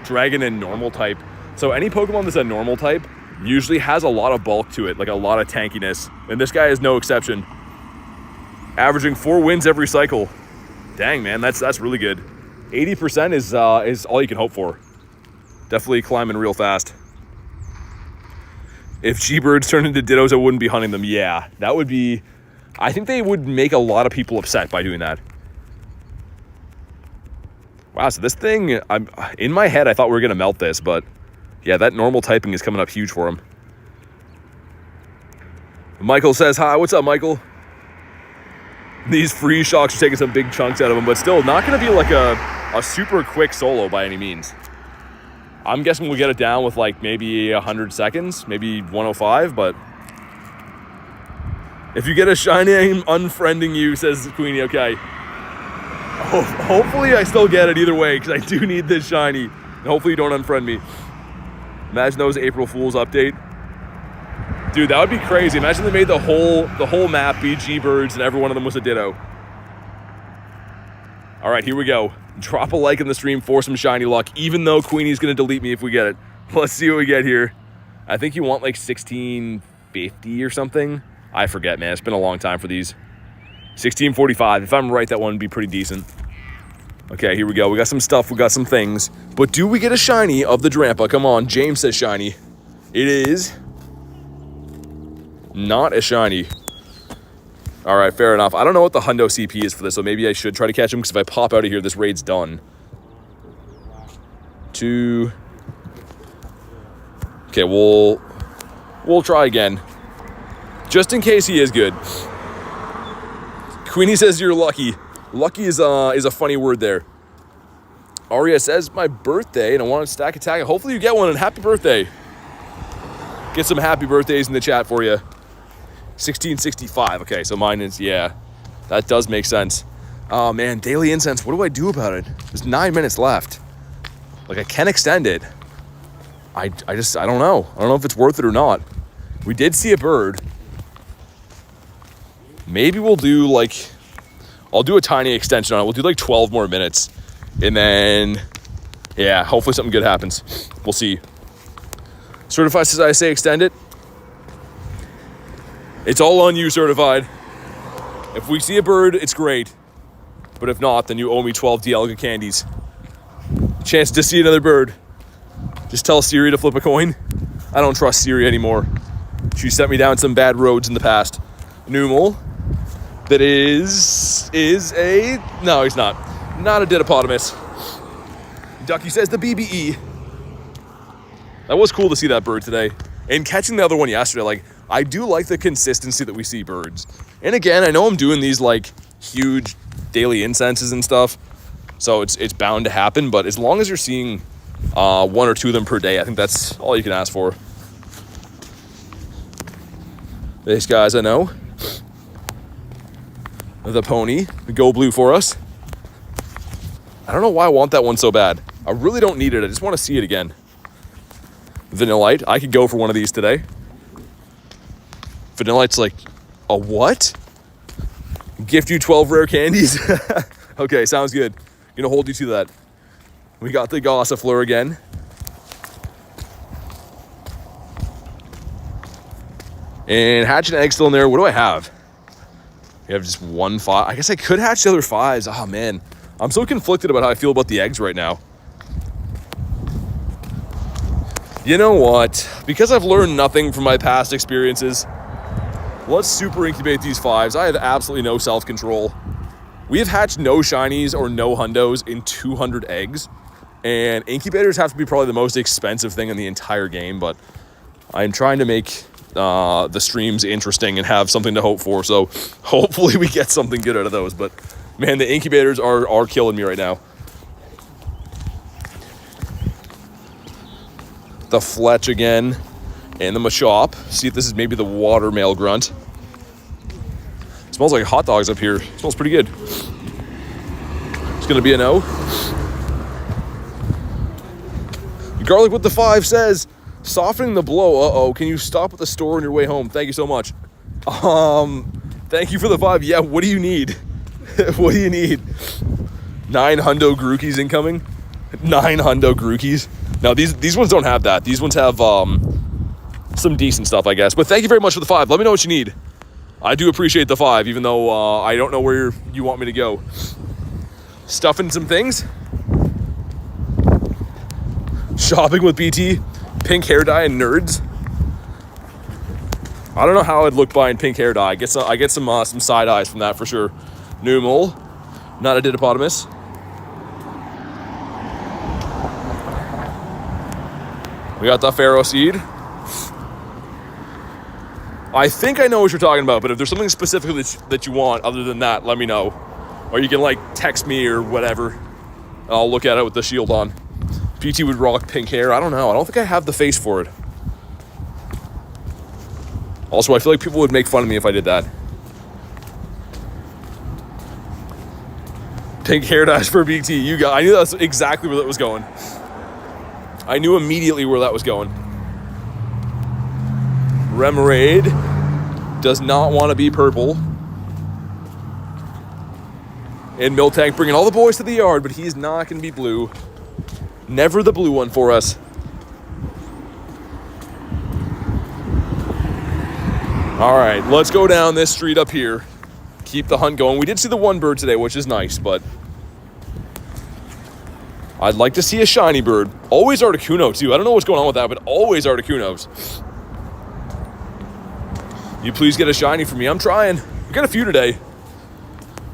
dragon and normal type. So any Pokemon that's a normal type usually has a lot of bulk to it, like a lot of tankiness. And this guy is no exception. Averaging 4 wins every cycle. Dang, man, that's really good. 80% is all you can hope for. Definitely climbing real fast. If G-Birds turned into Dittos, I wouldn't be hunting them. Yeah, that would be... I think they would make a lot of people upset by doing that. Wow, so this thing... in my head, I thought we were going to melt this, but... yeah, that normal typing is coming up huge for him. Michael says, hi, what's up, Michael? These freeze shocks are taking some big chunks out of him, but still not going to be like a super quick solo by any means. I'm guessing we'll get it down with like maybe 100 seconds, maybe 105, but... if you get a shiny, I'm unfriending you, says Queenie, okay. Hopefully I still get it either way, because I do need this shiny. And hopefully you don't unfriend me. Imagine those April Fool's update. Dude, that would be crazy. Imagine they made the whole map be G-Birds and every one of them was a Ditto. All right, here we go. Drop a like in the stream for some shiny luck, even though Queenie's going to delete me if we get it. Let's see what we get here. I think you want like 1650 or something. I forget, man. It's been a long time for these. 1645. If I'm right, that one would be pretty decent. Okay, here we go. We got some stuff. We got some things. But do we get a shiny of the Durampa? Come on. James says shiny. It is not a shiny. All right, fair enough. I don't know what the hundo CP is for this, so maybe I should try to catch him, because if I pop out of here, this raid's done. 2. Okay, we'll try again. Just in case he is good. Queenie says you're lucky. Lucky is a funny word there. Aria says my birthday and I want to Stakataka. Hopefully you get one, and happy birthday. Get some happy birthdays in the chat for you. 1665. Okay, so mine is, yeah, that does make sense. Oh man, daily incense. What do I do about it? There's 9 minutes left. Like, I can extend it. I don't know. I don't know if it's worth it or not. We did see a bird. Maybe we'll do like, I'll do a tiny extension on it. We'll do like 12 more minutes. And then, yeah, hopefully something good happens. We'll see. Certified says I say extend it. It's all on you, Certified. If we see a bird, it's great. But if not, then you owe me 12 Dialga candies. Chance to see another bird. Just tell Siri to flip a coin. I don't trust Siri anymore. She sent me down some bad roads in the past. Numal. That is a... no, he's not. Not a Didapodimus. Ducky says the BBE. That was cool to see that bird today. And catching the other one yesterday, like, I do like the consistency that we see birds. And again, I know I'm doing these, like, huge daily incenses and stuff, so it's bound to happen, but as long as you're seeing 1 or 2 of them per day, I think that's all you can ask for. These guys I know. The pony, the Go Blue for us. I don't know why I want that one so bad. I really don't need it. I just want to see it again. Vanillite. I could go for one of these today. Vanillite's like, a what? Gift you 12 rare candies? Okay, sounds good. Gonna hold you to that. We got the Gossifleur again. And hatch and egg still in there. What do I have? We have just 1 5. I guess I could hatch the other 5s. Oh, man. I'm so conflicted about how I feel about the eggs right now. You know what? Because I've learned nothing from my past experiences, let's super incubate these 5s. I have absolutely no self-control. We have hatched no shinies or no hundos in 200 eggs. And incubators have to be probably the most expensive thing in the entire game. But I'm trying to make the streams interesting and have something to hope for. So hopefully we get something good out of those. But man, the incubators are killing me right now. The Fletch again. And the Machop. See if this is maybe the watermail grunt. It smells like hot dogs up here. It smells pretty good. It's gonna be a no. Garlic with the 5 says, softening the blow. Uh-oh, can you stop at the store on your way home? Thank you so much. Thank you for the 5. Yeah, what do you need? What do you need? 9 hundo Grookies incoming. 9 hundo Grookies. Now, these ones don't have that. These ones have some decent stuff, I guess. But thank you very much for the 5. Let me know what you need. I do appreciate the 5, even though I don't know where you want me to go. Stuffing some things. Shopping with BT. Pink hair dye and nerds. I don't know how I'd look buying pink hair dye. I get some side eyes from that for sure. New mole. Not a Didippotamus. We got the Pharaoh seed. I think I know what you're talking about, but if there's something specifically that you want other than that, let me know. Or you can like text me or whatever. I'll look at it with the shield on. PT would rock pink hair. I don't know. I don't think I have the face for it. Also, I feel like people would make fun of me if I did that. Pink hair dyes for BT. I knew that's exactly where that was going. I knew immediately where that was going. Remoraid does not want to be purple. And Miltank bringing all the boys to the yard, but he's not going to be blue. Never the blue one for us. All right, let's go down this street up here. Keep the hunt going. We did see the one bird today, which is nice, but I'd like to see a shiny bird. Always Articuno, too. I don't know what's going on with that, but always Articunos. You please get a shiny for me. I'm trying. We got a few today.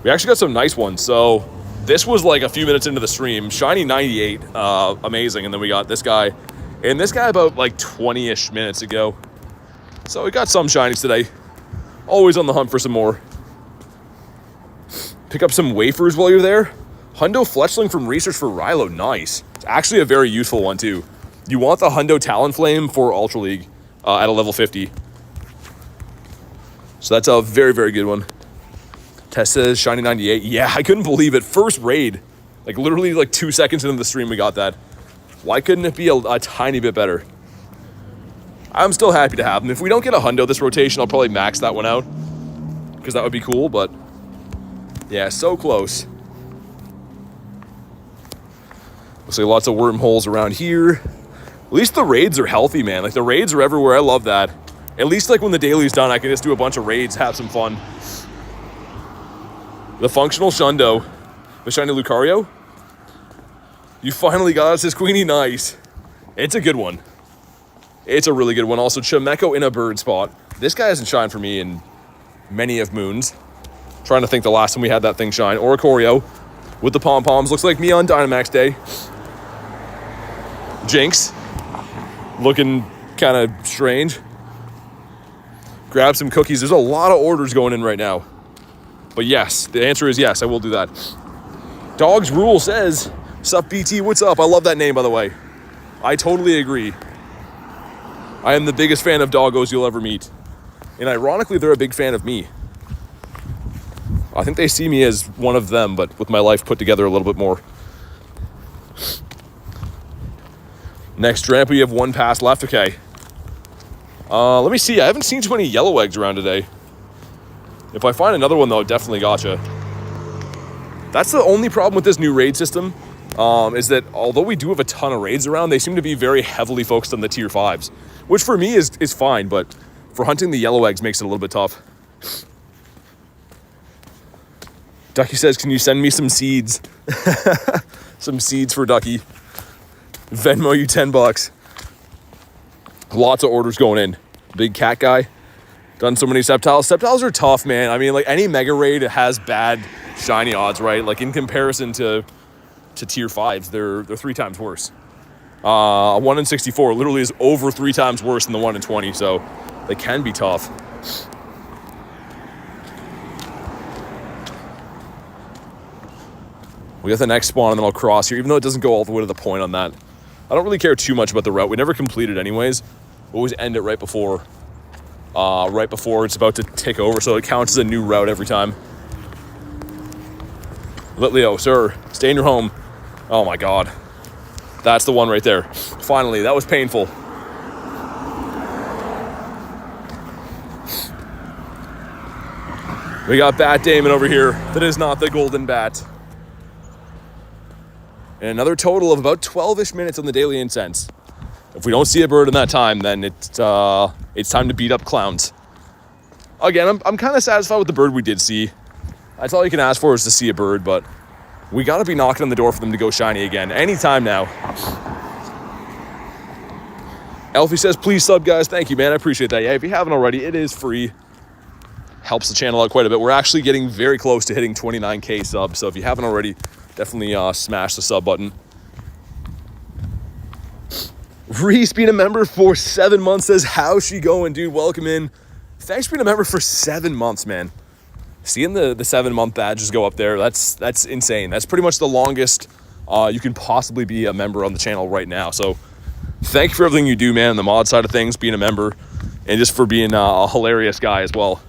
We actually got some nice ones. So this was like a few minutes into the stream. Shiny 98, amazing. And then we got this guy. And this guy about like 20-ish minutes ago. So we got some shinies today. Always on the hunt for some more. Pick up some wafers while you're there. Hundo Fletchling from Research for Rilo. Nice. It's actually a very useful one too. You want the Hundo Talonflame for Ultra League at a level 50. So that's a very, very good one. Tess says Shiny 98. Yeah, I couldn't believe it. First raid. Like literally like 2 seconds into the stream we got that. Why couldn't it be a tiny bit better? I'm still happy to have them. If we don't get a hundo this rotation, I'll probably max that one out. Because that would be cool, but yeah, so close. Looks like lots of wormholes around here. At least the raids are healthy, man. Like the raids are everywhere. I love that. At least like when the daily's done, I can just do a bunch of raids, have some fun. The functional Shundo. The Shiny Lucario. You finally got us, says Queenie. Nice. It's a good one. It's a really good one. Also, Chimecho in a bird spot. This guy hasn't shined for me in many of moons. Trying to think the last time we had that thing shine. Oricorio with the pom-poms. Looks like me on Dynamax Day. Jinx. Looking kind of strange. Grab some cookies. There's a lot of orders going in right now. But yes, the answer is yes, I will do that. Dogs Rule says, sup BT, what's up? I love that name, by the way. I totally agree. I am the biggest fan of doggos you'll ever meet. And ironically, they're a big fan of me. I think they see me as one of them, but with my life put together a little bit more. Next ramp, we have one pass left. Okay. Let me see. I haven't seen too many yellow eggs around today. If I find another one, though, definitely gotcha. That's the only problem with this new raid system, is that although we do have a ton of raids around, they seem to be very heavily focused on the tier 5s, which for me is fine, but for hunting the yellow eggs makes it a little bit tough. Ducky says, can you send me some seeds? Some seeds for Ducky. Venmo you $10. Lots of orders going in. Big cat guy. Done so many Sceptiles. Sceptiles are tough, man. I mean, like, any Mega Raid has bad shiny odds, right? Like, in comparison to tier 5s, they're 3 times worse. A 1 in 64 literally is over 3 times worse than the 1 in 20, so they can be tough. We got the next spawn, and then I'll cross here, even though it doesn't go all the way to the point on that. I don't really care too much about the route. We never complete it anyways. We always end it right before it's about to tick over, so it counts as a new route every time. Litleo, sir, stay in your home. Oh my god. That's the one right there. Finally, that was painful. We got Bat Damon over here. That is not the golden bat. And another total of about 12-ish minutes on the daily incense. If we don't see a bird in that time, then it's time to beat up clowns. Again, I'm kind of satisfied with the bird we did see. That's all you can ask for, is to see a bird, but we got to be knocking on the door for them to go shiny again. Anytime now. Elfie says, please sub, guys. Thank you, man. I appreciate that. Yeah, if you haven't already, it is free. Helps the channel out quite a bit. We're actually getting very close to hitting 29K subs, so if you haven't already, definitely smash the sub button. Reese being a member for 7 months says, how's she going, dude? Welcome in. Thanks for being a member for 7 months, man. Seeing the 7-month badges go up there, that's insane. That's pretty much the longest you can possibly be a member on the channel right now. So thank you for everything you do, man, the mod side of things, being a member, and just for being a hilarious guy as well.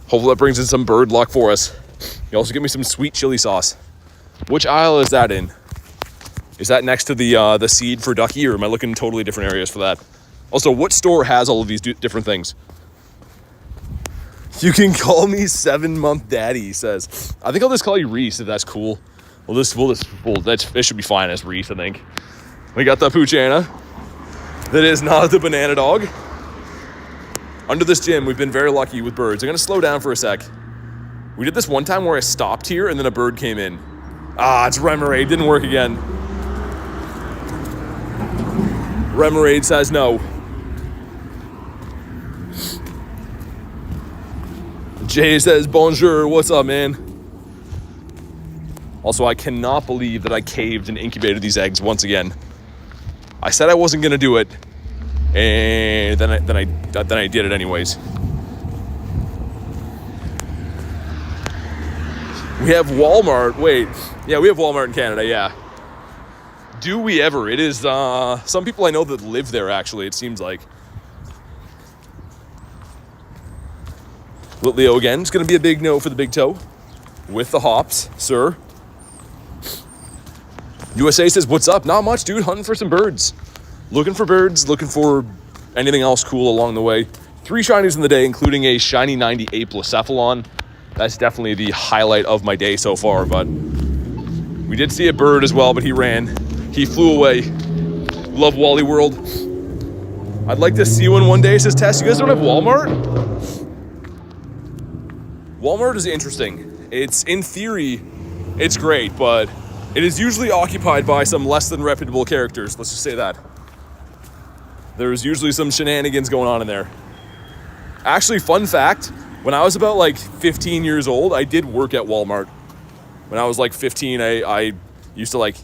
Hopefully that brings in some bird luck for us. You also give me some sweet chili sauce. Which aisle is that in? Is that next to the seed for Ducky, or am I looking in totally different areas for that? Also, what store has all of these different things? You can call me 7-month daddy, he says. I think I'll just call you Reese, if that's cool. It should be fine as Reese, I think. We got the Poochana. That is not the banana dog. Under this gym, we've been very lucky with birds. I'm gonna slow down for a sec. We did this one time where I stopped here and then a bird came in. It's Remoraid, didn't work again. Remoraid says no. Jay says, bonjour, what's up, man? Also, I cannot believe that I caved and incubated these eggs once again. I said I wasn't gonna do it, and then I did it anyways. We have Walmart. Wait, yeah, we have Walmart in Canada, yeah. Do we ever? It is, some people I know that live there, actually, it seems like. Leo again, it's going to be a big no for the big toe. With the hops, sir. USA says, what's up? Not much, dude. Hunting for some birds. Looking for birds, looking for anything else cool along the way. 3 shinies in the day, including a shiny 98 Blacephalon. That's definitely the highlight of my day so far, but we did see a bird as well, but he ran. He flew away. Love Wally World. I'd like to see one day, says Tess. You guys don't have Walmart? Walmart is interesting. It's, in theory, it's great, but it is usually occupied by some less than reputable characters. Let's just say that. There's usually some shenanigans going on in there. Actually, fun fact, when I was about like 15 years old, I did work at Walmart. When I was like 15, I used to like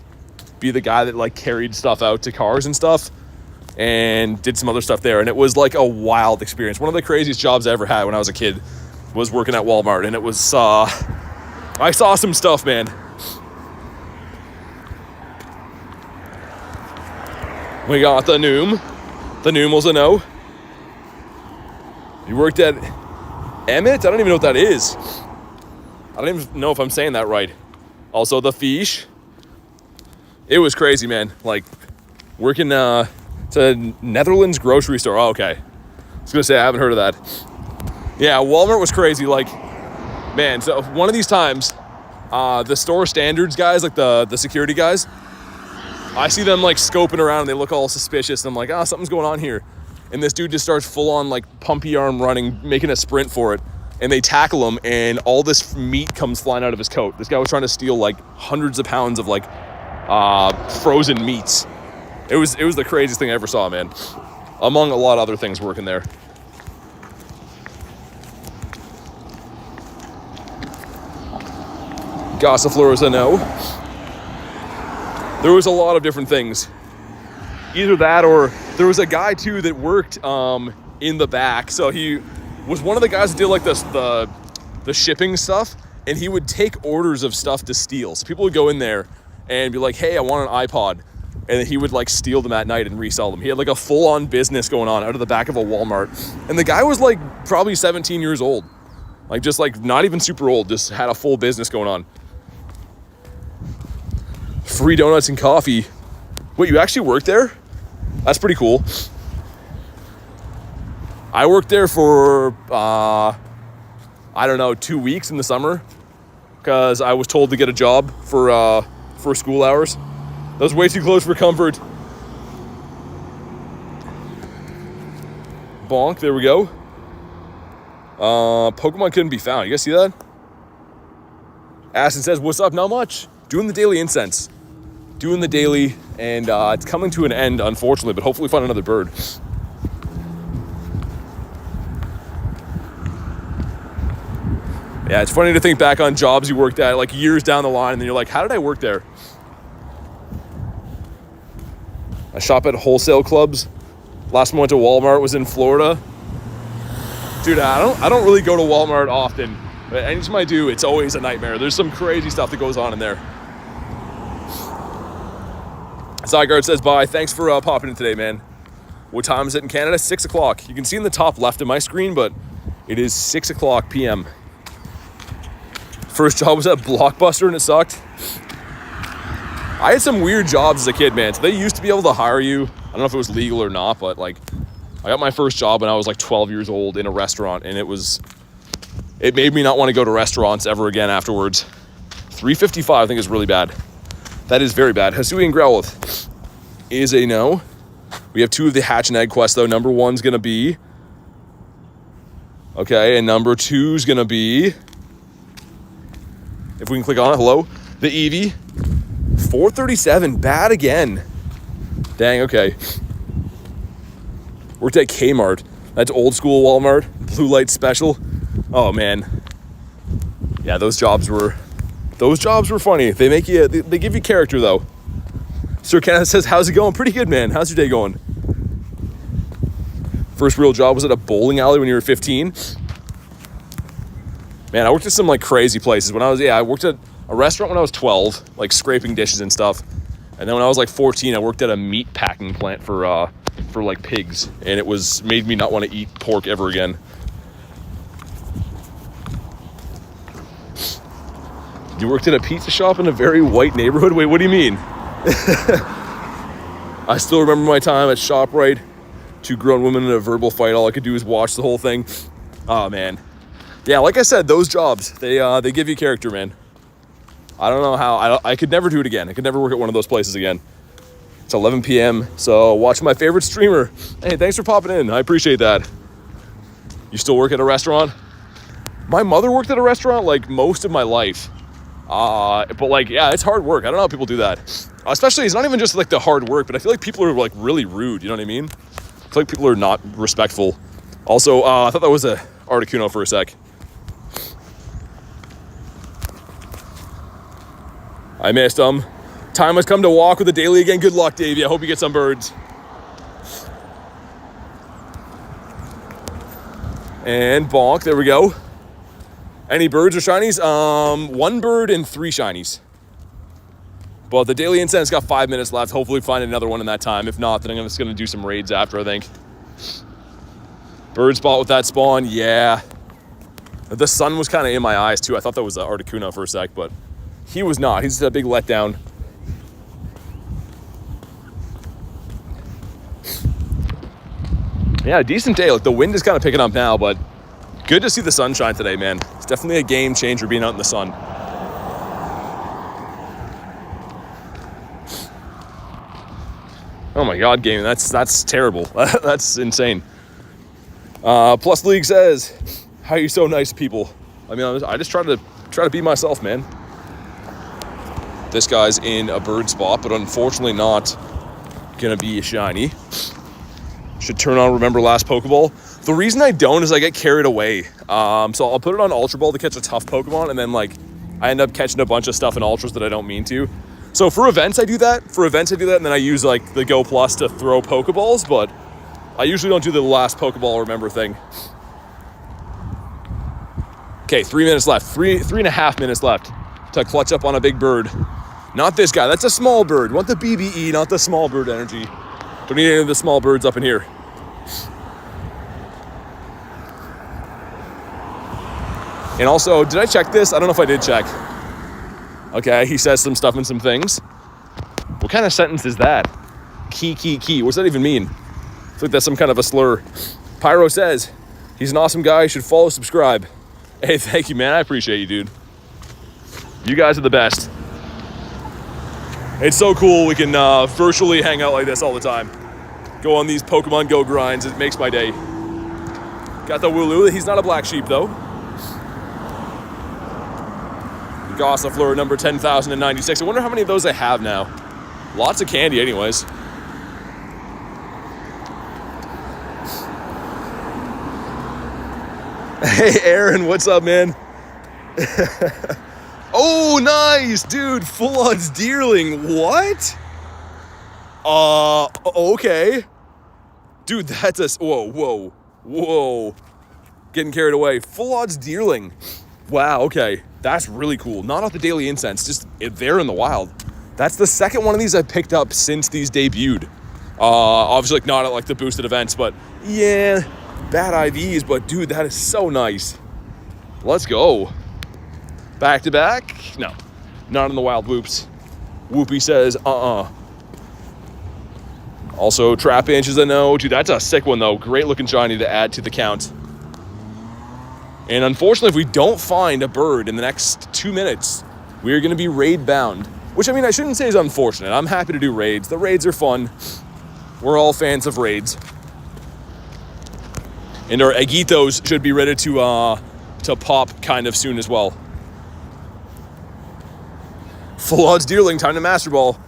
be the guy that like carried stuff out to cars and stuff and did some other stuff there. And it was like a wild experience. One of the craziest jobs I ever had when I was a kid was working at Walmart. And it was, I saw some stuff, man. We got the Noom. The Noom was a no. You worked at Emmett? I don't even know what that is. I don't even know if I'm saying that right. Also, the Fish. It was crazy, man. Like, working to Netherlands grocery store. Oh, okay. I was going to say, I haven't heard of that. Yeah, Walmart was crazy. Like, man, so one of these times, the store standards guys, like the security guys, I see them like scoping around and they look all suspicious. And I'm like, something's going on here. And this dude just starts full on like pumpy arm running, making a sprint for it. And they tackle him and all this meat comes flying out of his coat. This guy was trying to steal like hundreds of pounds of like frozen meats. It was the craziest thing I ever saw, man. among a lot of other things working there. Gossifleur, no. There was a lot of different things. Either that or there was a guy too that worked in the back. So he was one of the guys that did like the shipping stuff, and he would take orders of stuff to steal. So people would go in there and be like, hey, I want an iPod. And then he would like steal them at night and resell them. He had like a full-on business going on out of the back of a Walmart. And the guy was like probably 17 years old. Like just like not even super old, just had a full business going on. Free donuts and coffee. Wait, you actually worked there? That's pretty cool. I worked there for, I don't know, 2 weeks in the summer because I was told to get a job for school hours. That was way too close for comfort. Bonk, there we go. Pokemon couldn't be found. You guys see that? Aston says, what's up? Not much. Doing the daily incense. Doing the daily, and it's coming to an end, unfortunately, but hopefully find another bird. Yeah, it's funny to think back on jobs you worked at like years down the line, and then you're like, how did I work there? I shop at wholesale clubs. Last time I went to Walmart was in Florida. Dude, I don't really go to Walmart often, but anytime I do, it's always a nightmare. There's some crazy stuff that goes on in there. Zygarde says, bye. Thanks for popping in today, man. What time is it in Canada? 6 o'clock. You can see in the top left of my screen, but it is 6 o'clock p.m. First job was at Blockbuster and it sucked. I had some weird jobs as a kid, man. So they used to be able to hire you. I don't know if it was legal or not, but like I got my first job when I was like 12 years old in a restaurant, and it made me not want to go to restaurants ever again afterwards. $3.55 I think is really bad. That is very bad. Hisui and Growlithe is a no. We have 2 of the hatch and egg quests though. Number 1's gonna be, okay, and number 2's gonna be, if we can click on it, hello, the Eevee. 437, bad again. Dang, okay. Worked at Kmart. That's old school Walmart. Blue light special. Oh man. Yeah, those jobs were funny. They make you, they give you character though. Sir Kenneth says, how's it going? Pretty good, man. How's your day going? First real job was at a bowling alley when you were 15. Man, I worked at some like crazy places. I worked at a restaurant when I was 12, like scraping dishes and stuff. And then when I was like 14, I worked at a meat packing plant for like pigs. And it made me not want to eat pork ever again. You worked at a pizza shop in a very white neighborhood? Wait, what do you mean? I still remember my time at ShopRite. 2 grown women in a verbal fight. All I could do was watch the whole thing. Oh man. Yeah, like I said, those jobs, they give you character, man. I don't know how. I could never do it again. I could never work at one of those places again. It's 11 p.m. So watch my favorite streamer. Hey, thanks for popping in. I appreciate that. You still work at a restaurant? My mother worked at a restaurant like most of my life. But like, yeah, it's hard work. I don't know how people do that. Especially, it's not even just like the hard work, but I feel like people are like really rude. You know what I mean? I feel like people are not respectful. Also, I thought that was a Articuno for a sec. I missed them. Time has come to walk with the daily again. Good luck, Davey. I hope you get some birds. And bonk. There we go. Any birds or shinies? 1 bird and 3 shinies. But the daily incense got 5 minutes left. Hopefully find another one in that time. If not, then I'm just going to do some raids after, I think. Bird spot with that spawn. Yeah. The sun was kind of in my eyes, too. I thought that was Articuno for a sec, but he was not. He's a big letdown. Yeah, decent day. Like the wind is kind of picking up now, but good to see the sunshine today, man. It's definitely a game changer being out in the sun. Oh my God, gaming. That's terrible. That's insane. Plus League says, how are you so nice to people? I mean, I just try to be myself, man. This guy's in a bird spot, but unfortunately not gonna be a shiny. Should should turn on Remember Last Pokeball. The reason I don't is I get carried away. So I'll put it on Ultra Ball to catch a tough Pokemon, and then like I end up catching a bunch of stuff in Ultras that I don't mean to. So for events I do that. And then I use like the Go Plus to throw Pokeballs, but I usually don't do the last Pokeball remember thing. Okay, 3 minutes left. Three and a half minutes left to clutch up on a big bird. Not this guy. That's a small bird. Want the BBE, not the small bird energy. Don't need any of the small birds up in here. And also, did I check this? I don't know if I did check. Okay, he says some stuff and some things. What kind of sentence is that? Key. What's that even mean? I feel like that's some kind of a slur. Pyro says, he's an awesome guy. You should follow, subscribe. Hey, thank you, man. I appreciate you, dude. You guys are the best. It's so cool we can virtually hang out like this all the time. Go on these Pokemon Go grinds. It makes my day. Got the Wooloo. He's not a black sheep, though. Gossifleur, number 10,096. I wonder how many of those I have now. Lots of candy, anyways. Hey, Aaron, what's up, man? Oh, nice, dude. Full odds Deerling. What? Okay. Dude, that's a... Whoa. Getting carried away. Full odds Deerling. Wow, okay. That's really cool. Not off the Daily Incense, just there in the wild. That's the second one of these I've picked up since these debuted. Obviously, like, not at, like, the boosted events, but yeah, bad IVs, but dude, that is so nice. Let's go. Back to back? No, not in the wild whoops. Whoopie says, Also, Trap Inches, I know. Dude, that's a sick one, though. Great looking shiny to add to the count. And unfortunately, if we don't find a bird in the next 2 minutes, we're going to be raid bound. Which, I mean, I shouldn't say is unfortunate. I'm happy to do raids. The raids are fun. We're all fans of raids. And our Agitos should be ready to pop kind of soon as well. Full odds Deerling, time to Master Ball.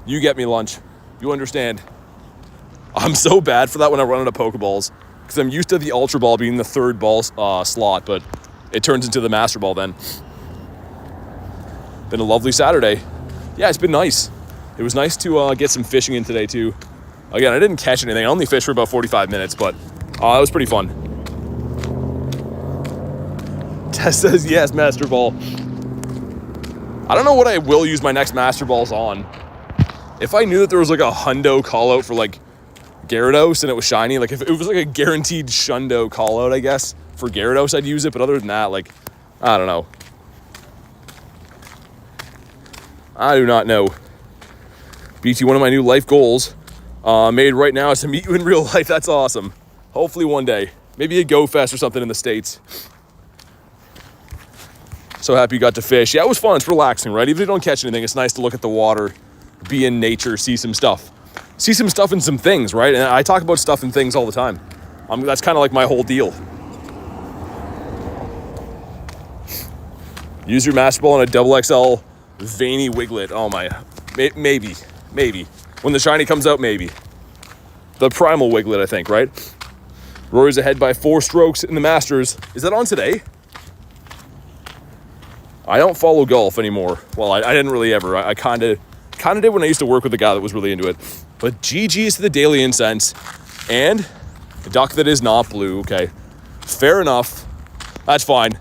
You get me, lunch. You understand. I'm so bad for that when I run out of Pokeballs. Because I'm used to the Ultra Ball being the third ball slot, but it turns into the Master Ball then. Been a lovely Saturday. Yeah, it's been nice. It was nice to get some fishing in today, too. Again, I didn't catch anything. I only fished for about 45 minutes, but it was pretty fun. Tess says, yes, Master Ball. I don't know what I will use my next Master Balls on. If I knew that there was like a hundo call out for like Gyarados and it was shiny, like if it was like a guaranteed shundo call out, I guess, for Gyarados, I'd use it. But other than that, like, I don't know. I do not know. BT, one of my new life goals made right now is to meet you in real life. That's awesome. Hopefully one day. Maybe a Go Fest or something in the States. So happy you got to fish. Yeah, it was fun. It's relaxing, right? Even if you don't catch anything, it's nice to look at the water, be in nature, see some stuff. See some stuff and some things, right? And I talk about stuff and things all the time. That's kind of like my whole deal. Use your Master Ball on a XXL veiny Wiglet. Oh my, maybe. When the shiny comes out, maybe. The Primal Wiglet, I think, right? Rory's ahead by 4 strokes in the Masters. Is that on today? I don't follow golf anymore. Well, I didn't really ever. I kind of did when I used to work with a guy that was really into it. But GG's to the Daily Incense. And a duck that is not blue. Okay. Fair enough. That's fine.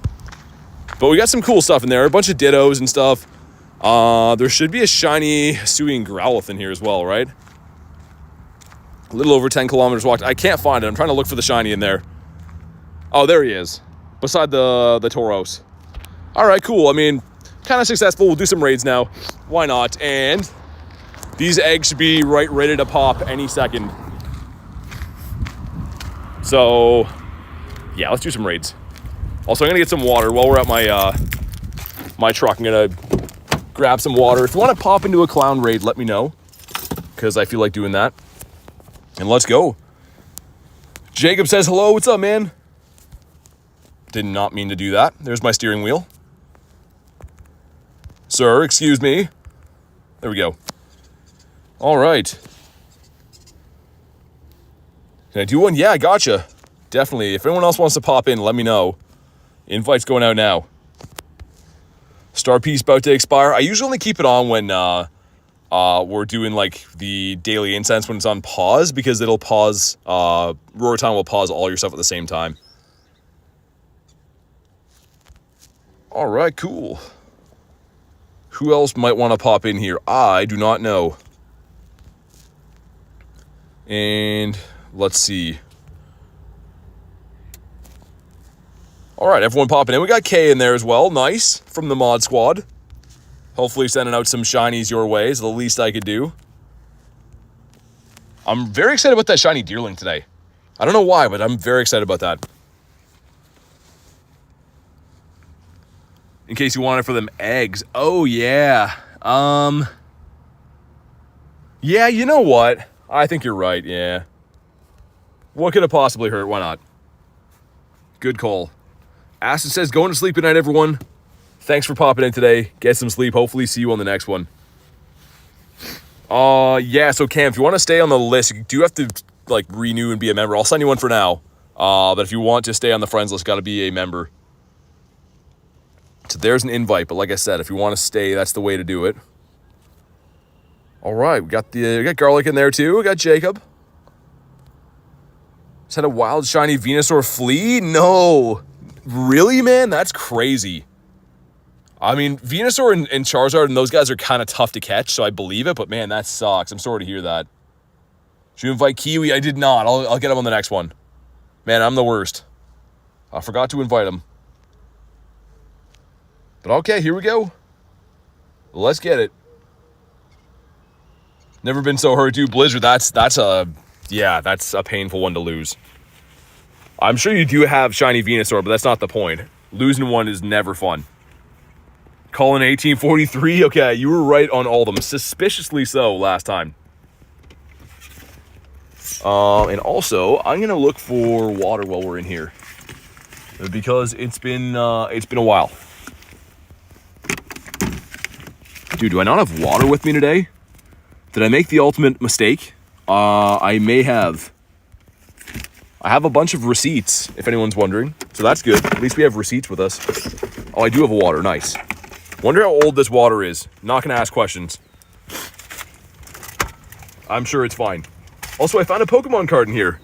But we got some cool stuff in there. A bunch of Dittos and stuff. There should be a shiny Shiny Growlithe in here as well, right? A little over 10 kilometers walked. I can't find it. I'm trying to look for the shiny in there. Oh, there he is. Beside the Tauros. All right, cool. I mean, kind of successful. We'll do some raids now. Why not? And these eggs should be ready to pop any second. So, yeah, let's do some raids. Also, I'm going to get some water while we're at my truck. I'm going to grab some water. If you want to pop into a clown raid, let me know, because I feel like doing that. And let's go. Jacob says, hello, what's up, man? Did not mean to do that. There's my steering wheel. Sir, excuse me. There we go. All right. Can I do one? Yeah, I gotcha. Definitely. If anyone else wants to pop in, let me know. Invite's going out now. Star piece about to expire. I usually only keep it on when we're doing like the daily incense when it's on pause, because it'll pause. Roar will pause all your stuff at the same time. All right, cool. Who else might want to pop in here? I do not know. And let's see. All right, everyone popping in. We got Kay in there as well. Nice. From the mod squad. Hopefully sending out some shinies your way is the least I could do. I'm very excited about that shiny deerling today. I don't know why, but I'm very excited about that. In case you wanted for them eggs. Oh, yeah. Yeah, you know what? I think you're right, yeah. What could have possibly hurt? Why not? Good call. Acid says, going to sleep at night, everyone. Thanks for popping in today. Get some sleep. Hopefully see you on the next one. Yeah, so Cam, if you want to stay on the list, you do have to, like, renew and be a member. I'll send you one for now. But if you want to stay on the friends list, got to be a member. So there's an invite, but like I said, if you want to stay, that's the way to do it. All right, we got Garlic in there too. We got Jacob. Just had a wild shiny Venusaur flea? No. Really, man? That's crazy. I mean, Venusaur and Charizard and those guys are kind of tough to catch, so I believe it, but man, that sucks. I'm sorry to hear that. Should you invite Kiwi? I did not. I'll get him on the next one. Man, I'm the worst. I forgot to invite him. But okay, here we go. Let's get it. Never been so hurt, dude. Blizzard, that's a painful one to lose. I'm sure you do have shiny Venusaur, but that's not the point. Losing one is never fun. Colin 1843. Okay, you were right on all of them. Suspiciously so last time. And also, I'm going to look for water while we're in here. Because it's been a while. Dude, do I not have water with me today? Did I make the ultimate mistake? I may have. I have a bunch of receipts, if anyone's wondering. So that's good. At least we have receipts with us. Oh, I do have water. Nice. Wonder how old this water is. Not going to ask questions. I'm sure it's fine. Also, I found a Pokemon card in here.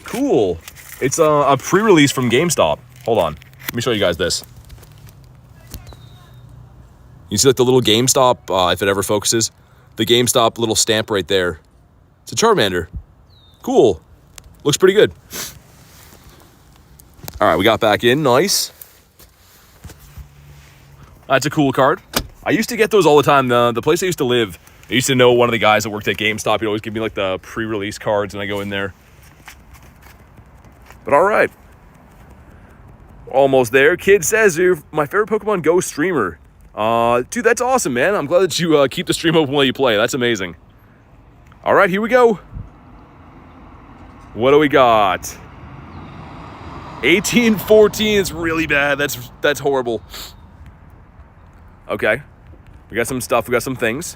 Cool. It's a pre-release from GameStop. Hold on. Let me show you guys this. You see like the little GameStop, if it ever focuses? The GameStop little stamp right there. It's a Charmander. Cool. Looks pretty good. All right, we got back in. Nice. That's a cool card. I used to get those all the time. The place I used to live, I used to know one of the guys that worked at GameStop. He'd always give me like the pre-release cards and I go in there. But all right. Almost there. Kid says you're my favorite Pokemon Go streamer. Dude, that's awesome, man. I'm glad that you keep the stream open while you play. That's amazing. All right, here we go. What do we got? 1814 is really bad. That's horrible. Okay. We got some stuff. We got some things.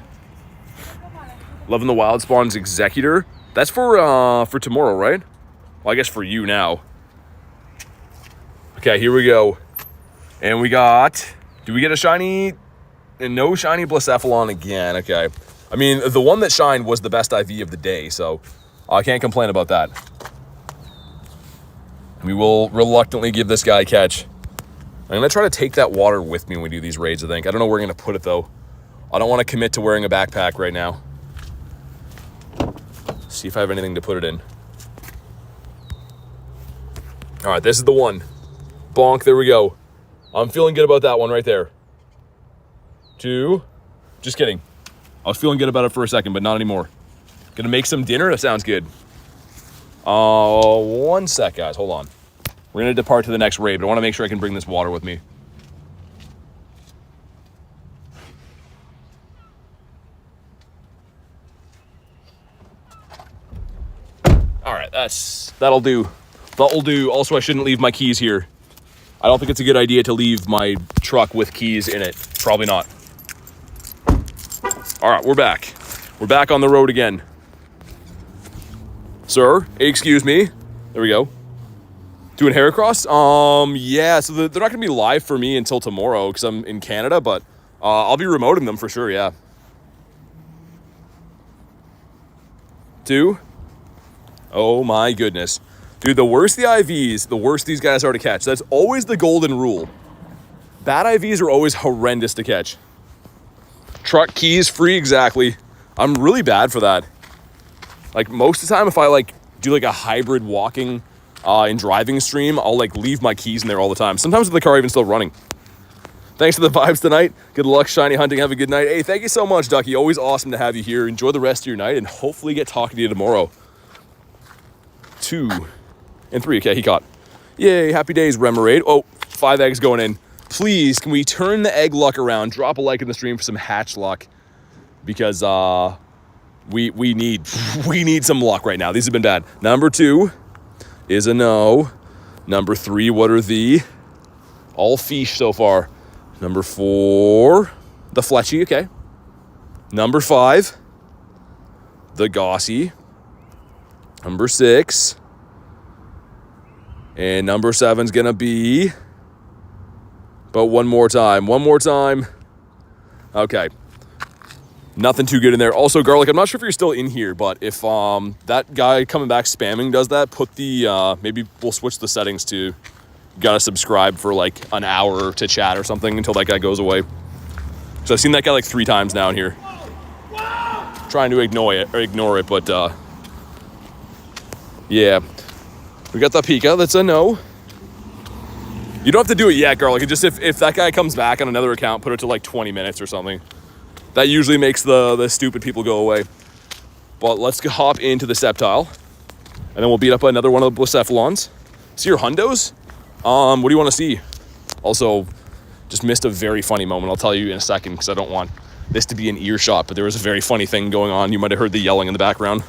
Loving the Wild Spawn's Executor. That's for tomorrow, right? Well, I guess for you now. Okay, here we go. And we got... Do we get a shiny? And no shiny Blacephalon again. Okay. I mean, the one that shined was the best IV of the day, so I can't complain about that. We will reluctantly give this guy a catch. I'm going to try to take that water with me when we do these raids, I think. I don't know where we're going to put it, though. I don't want to commit to wearing a backpack right now. See if I have anything to put it in. All right, this is the one. Bonk, there we go. I'm feeling good about that one right there. 2. Just kidding. I was feeling good about it for a second, but not anymore. Gonna make some dinner? That sounds good. 1 sec, guys. Hold on. We're gonna depart to the next raid, but I want to make sure I can bring this water with me. All right, that'll do. That'll do. Also, I shouldn't leave my keys here. I don't think it's a good idea to leave my truck with keys in it. Probably not. All right, we're back. We're back on the road again. Sir, excuse me. There we go. Doing Heracross? Yeah, so they're not going to be live for me until tomorrow because I'm in Canada, but I'll be remoting them for sure, yeah. 2. Oh my goodness. Dude, the worse the IVs, the worse these guys are to catch. That's always the golden rule. Bad IVs are always horrendous to catch. Truck keys free, exactly. I'm really bad for that. Like most of the time, if I like do like a hybrid walking and driving stream, I'll like leave my keys in there all the time. Sometimes with the car even still running. Thanks for the vibes tonight. Good luck, shiny hunting. Have a good night. Hey, thank you so much, Ducky. Always awesome to have you here. Enjoy the rest of your night and hopefully get talking to you tomorrow. 2 and 3. Okay, he caught. Yay, happy days, Remoraid. Oh, 5 eggs going in. Please, can we turn the egg luck around? Drop a like in the stream for some hatch luck. Because we need some luck right now. These have been bad. Number 2 is a no. Number 3, what are the? All fish so far. Number 4, the Fletchy, okay. Number 5, the Gossy. Number 6. And number 7's gonna be, but one more time. Okay. Nothing too good in there. Also, Garlic, I'm not sure if you're still in here, but if that guy coming back spamming does that, put the, maybe we'll switch the settings to, you gotta subscribe for like an hour to chat or something until that guy goes away. So I've seen that guy like 3 times now in here. Trying to ignore it, but yeah. We got the Pika, that's a no. You don't have to do it yet, Garlic. Just if that guy comes back on another account, put it to like 20 minutes or something. That usually makes the stupid people go away. But let's hop into the Sceptile. And then we'll beat up another one of the Blacephalons. See your hundos? What do you want to see? Also, just missed a very funny moment. I'll tell you in a second because I don't want this to be an earshot, but there was a very funny thing going on. You might have heard the yelling in the background.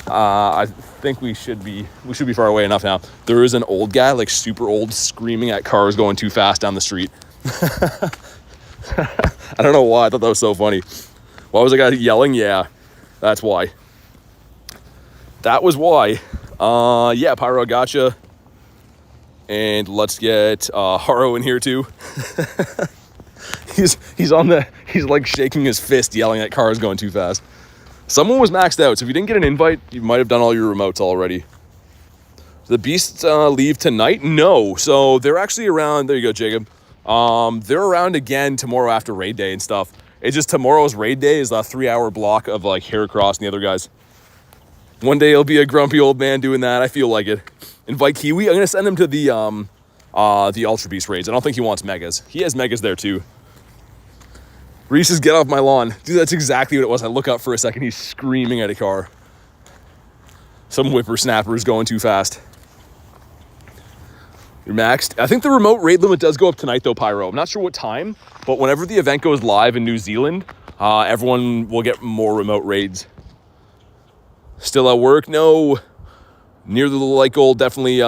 I think we should be far away enough now. There is an old guy, like super old, screaming at cars going too fast down the street. I don't know why. I thought that was so funny. Why was the guy yelling? Yeah, that's why. That was why. Yeah, Pyro, gotcha. And let's get Haro in here too. He's like shaking his fist, yelling at cars going too fast. Someone was maxed out, so if you didn't get an invite, you might have done all your remotes already. The Beasts leave tonight? No. So they're actually around. There you go, Jacob. They're around again tomorrow after raid day and stuff. It's just tomorrow's raid day is a 3-hour block of like Heracross and the other guys. One day he'll be a grumpy old man doing that. I feel like it. Invite Kiwi. I'm gonna send him to the Ultra Beast raids. I don't think he wants megas. He has megas there too. Reese's get off my lawn. Dude, that's exactly what it was. I look up for a second. He's screaming at a car. Some whippersnappers going too fast. You're maxed. I think the remote raid limit does go up tonight though, Pyro. I'm not sure what time, but whenever the event goes live in New Zealand, everyone will get more remote raids. Still at work? No. Near the like goal, definitely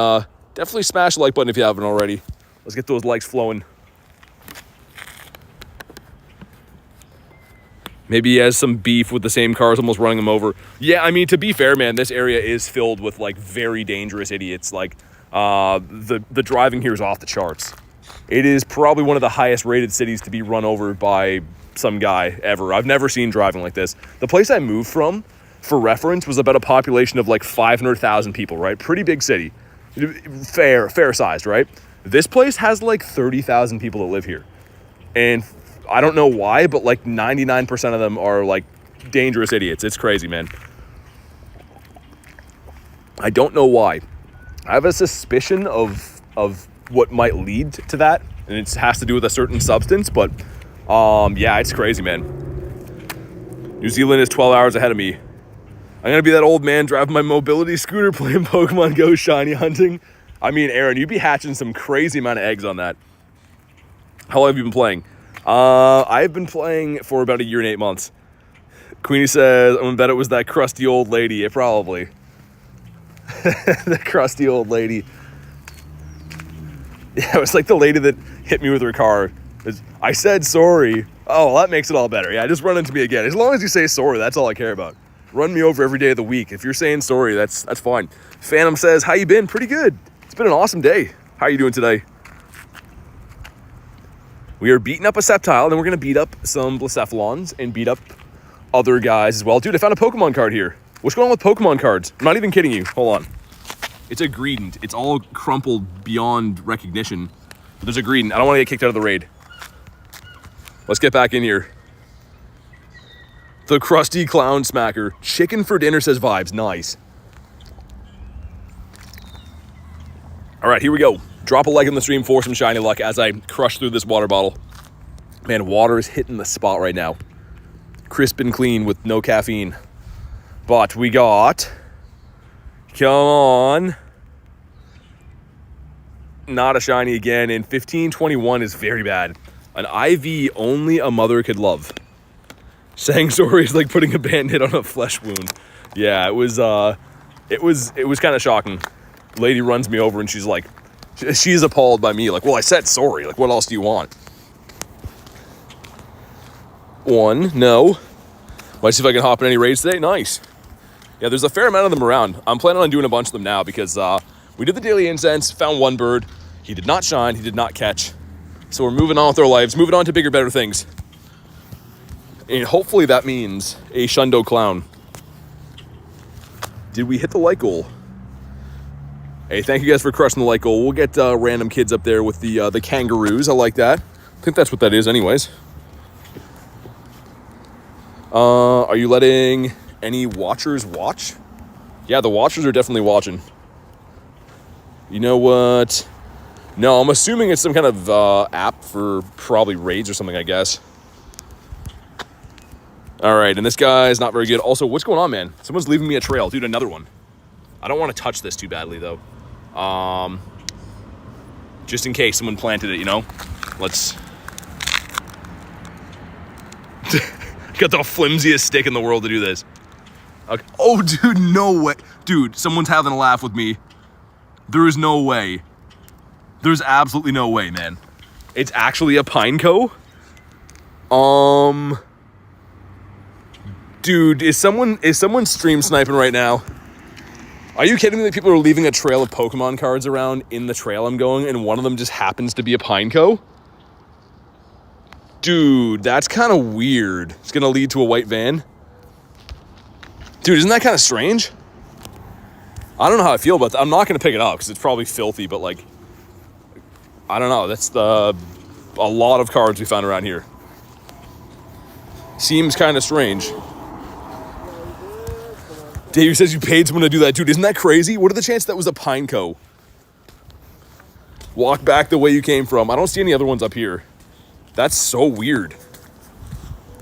smash the like button if you haven't already. Let's get those likes flowing. Maybe he has some beef with the same cars, almost running him over. Yeah, I mean, to be fair, man, this area is filled with like very dangerous idiots. Like the driving here is off the charts. It is probably one of the highest rated cities to be run over by some guy ever. I've never seen driving like this. The place I moved from, for reference, was about a population of like 500,000 people, right? Pretty big city. Fair sized, right? This place has like 30,000 people that live here. And I don't know why, but like 99% of them are like dangerous idiots. It's crazy, man. I don't know why. I have a suspicion of what might lead to that, and it has to do with a certain substance, but yeah, it's crazy, man. New Zealand is 12 hours ahead of me. I'm gonna be that old man driving my mobility scooter playing Pokemon GO shiny hunting. I mean, Aaron, you'd be hatching some crazy amount of eggs on that. How long have you been playing? I've been playing for about 1 year and 8 months. Queenie says, I'm gonna bet it was that crusty old lady. Yeah, probably. The crusty old lady. Yeah, it was like the lady that hit me with her car. I said sorry. Oh, well, that makes it all better. Yeah, just run into me again. As long as you say sorry, that's all I care about. Run me over every day of the week. If you're saying sorry, that's fine. Phantom says, how you been? Pretty good. It's been an awesome day. How are you doing today? We are beating up a Sceptile, then we're gonna beat up some Blacephalons and beat up other guys as well. Dude, I found a Pokemon card here. What's going on with Pokemon cards? I'm not even kidding you. Hold on. It's a Greedent. It's all crumpled beyond recognition. But there's a Greedent. I don't want to get kicked out of the raid. Let's get back in here. The Krusty Clown Smacker. Chicken for dinner says vibes. Nice. All right, here we go. Drop a like on the stream for some shiny luck as I crush through this water bottle. Man, water is hitting the spot right now. Crisp and clean with no caffeine. But we got... Come on. Not a shiny again, and 1521 is very bad. An IV only a mother could love. Saying sorry is like putting a band-aid on a flesh wound. Yeah, it was kind of shocking. Lady runs me over and she's like, she's appalled by me. Like, well, I said sorry. Like, what else do you want? One, no. Might see if I can hop in any raids today. Nice. Yeah, there's a fair amount of them around. I'm planning on doing a bunch of them now because we did the daily incense, found one bird. He did not shine, he did not catch. So we're moving on with our lives, moving on to bigger, better things. And hopefully that means a Shundo Clown. Did we hit the like goal? Hey, thank you guys for crushing the like goal. We'll get random kids up there with the kangaroos. I like that. I think that's what that is anyways. Are you letting any watchers watch? Yeah, the watchers are definitely watching. You know what? No, I'm assuming it's some kind of app for probably raids or something, I guess. All right, and this guy is not very good. Also, what's going on, man? Someone's leaving me a trail. Dude, another one. I don't want to touch this too badly, though. Just in case someone planted it, you know? Let's... Got the flimsiest stick in the world to do this. Okay. Oh, dude, no way. Dude, someone's having a laugh with me. There is no way. There's absolutely no way, man. It's actually a Pineco? Dude, is someone stream sniping right now? Are you kidding me that people are leaving a trail of Pokemon cards around in the trail I'm going and one of them just happens to be a Pineco? Dude, that's kind of weird. It's gonna lead to a white van. Dude, isn't that kind of strange? I don't know how I feel about that. I'm not gonna pick it up because it's probably filthy, but like, I don't know. That's a lot of cards we found around here. Seems kind of strange. Dave says you paid someone to do that. Dude, isn't that crazy? What are the chances that was a Pineco? Walk back the way you came from. I don't see any other ones up here. That's so weird.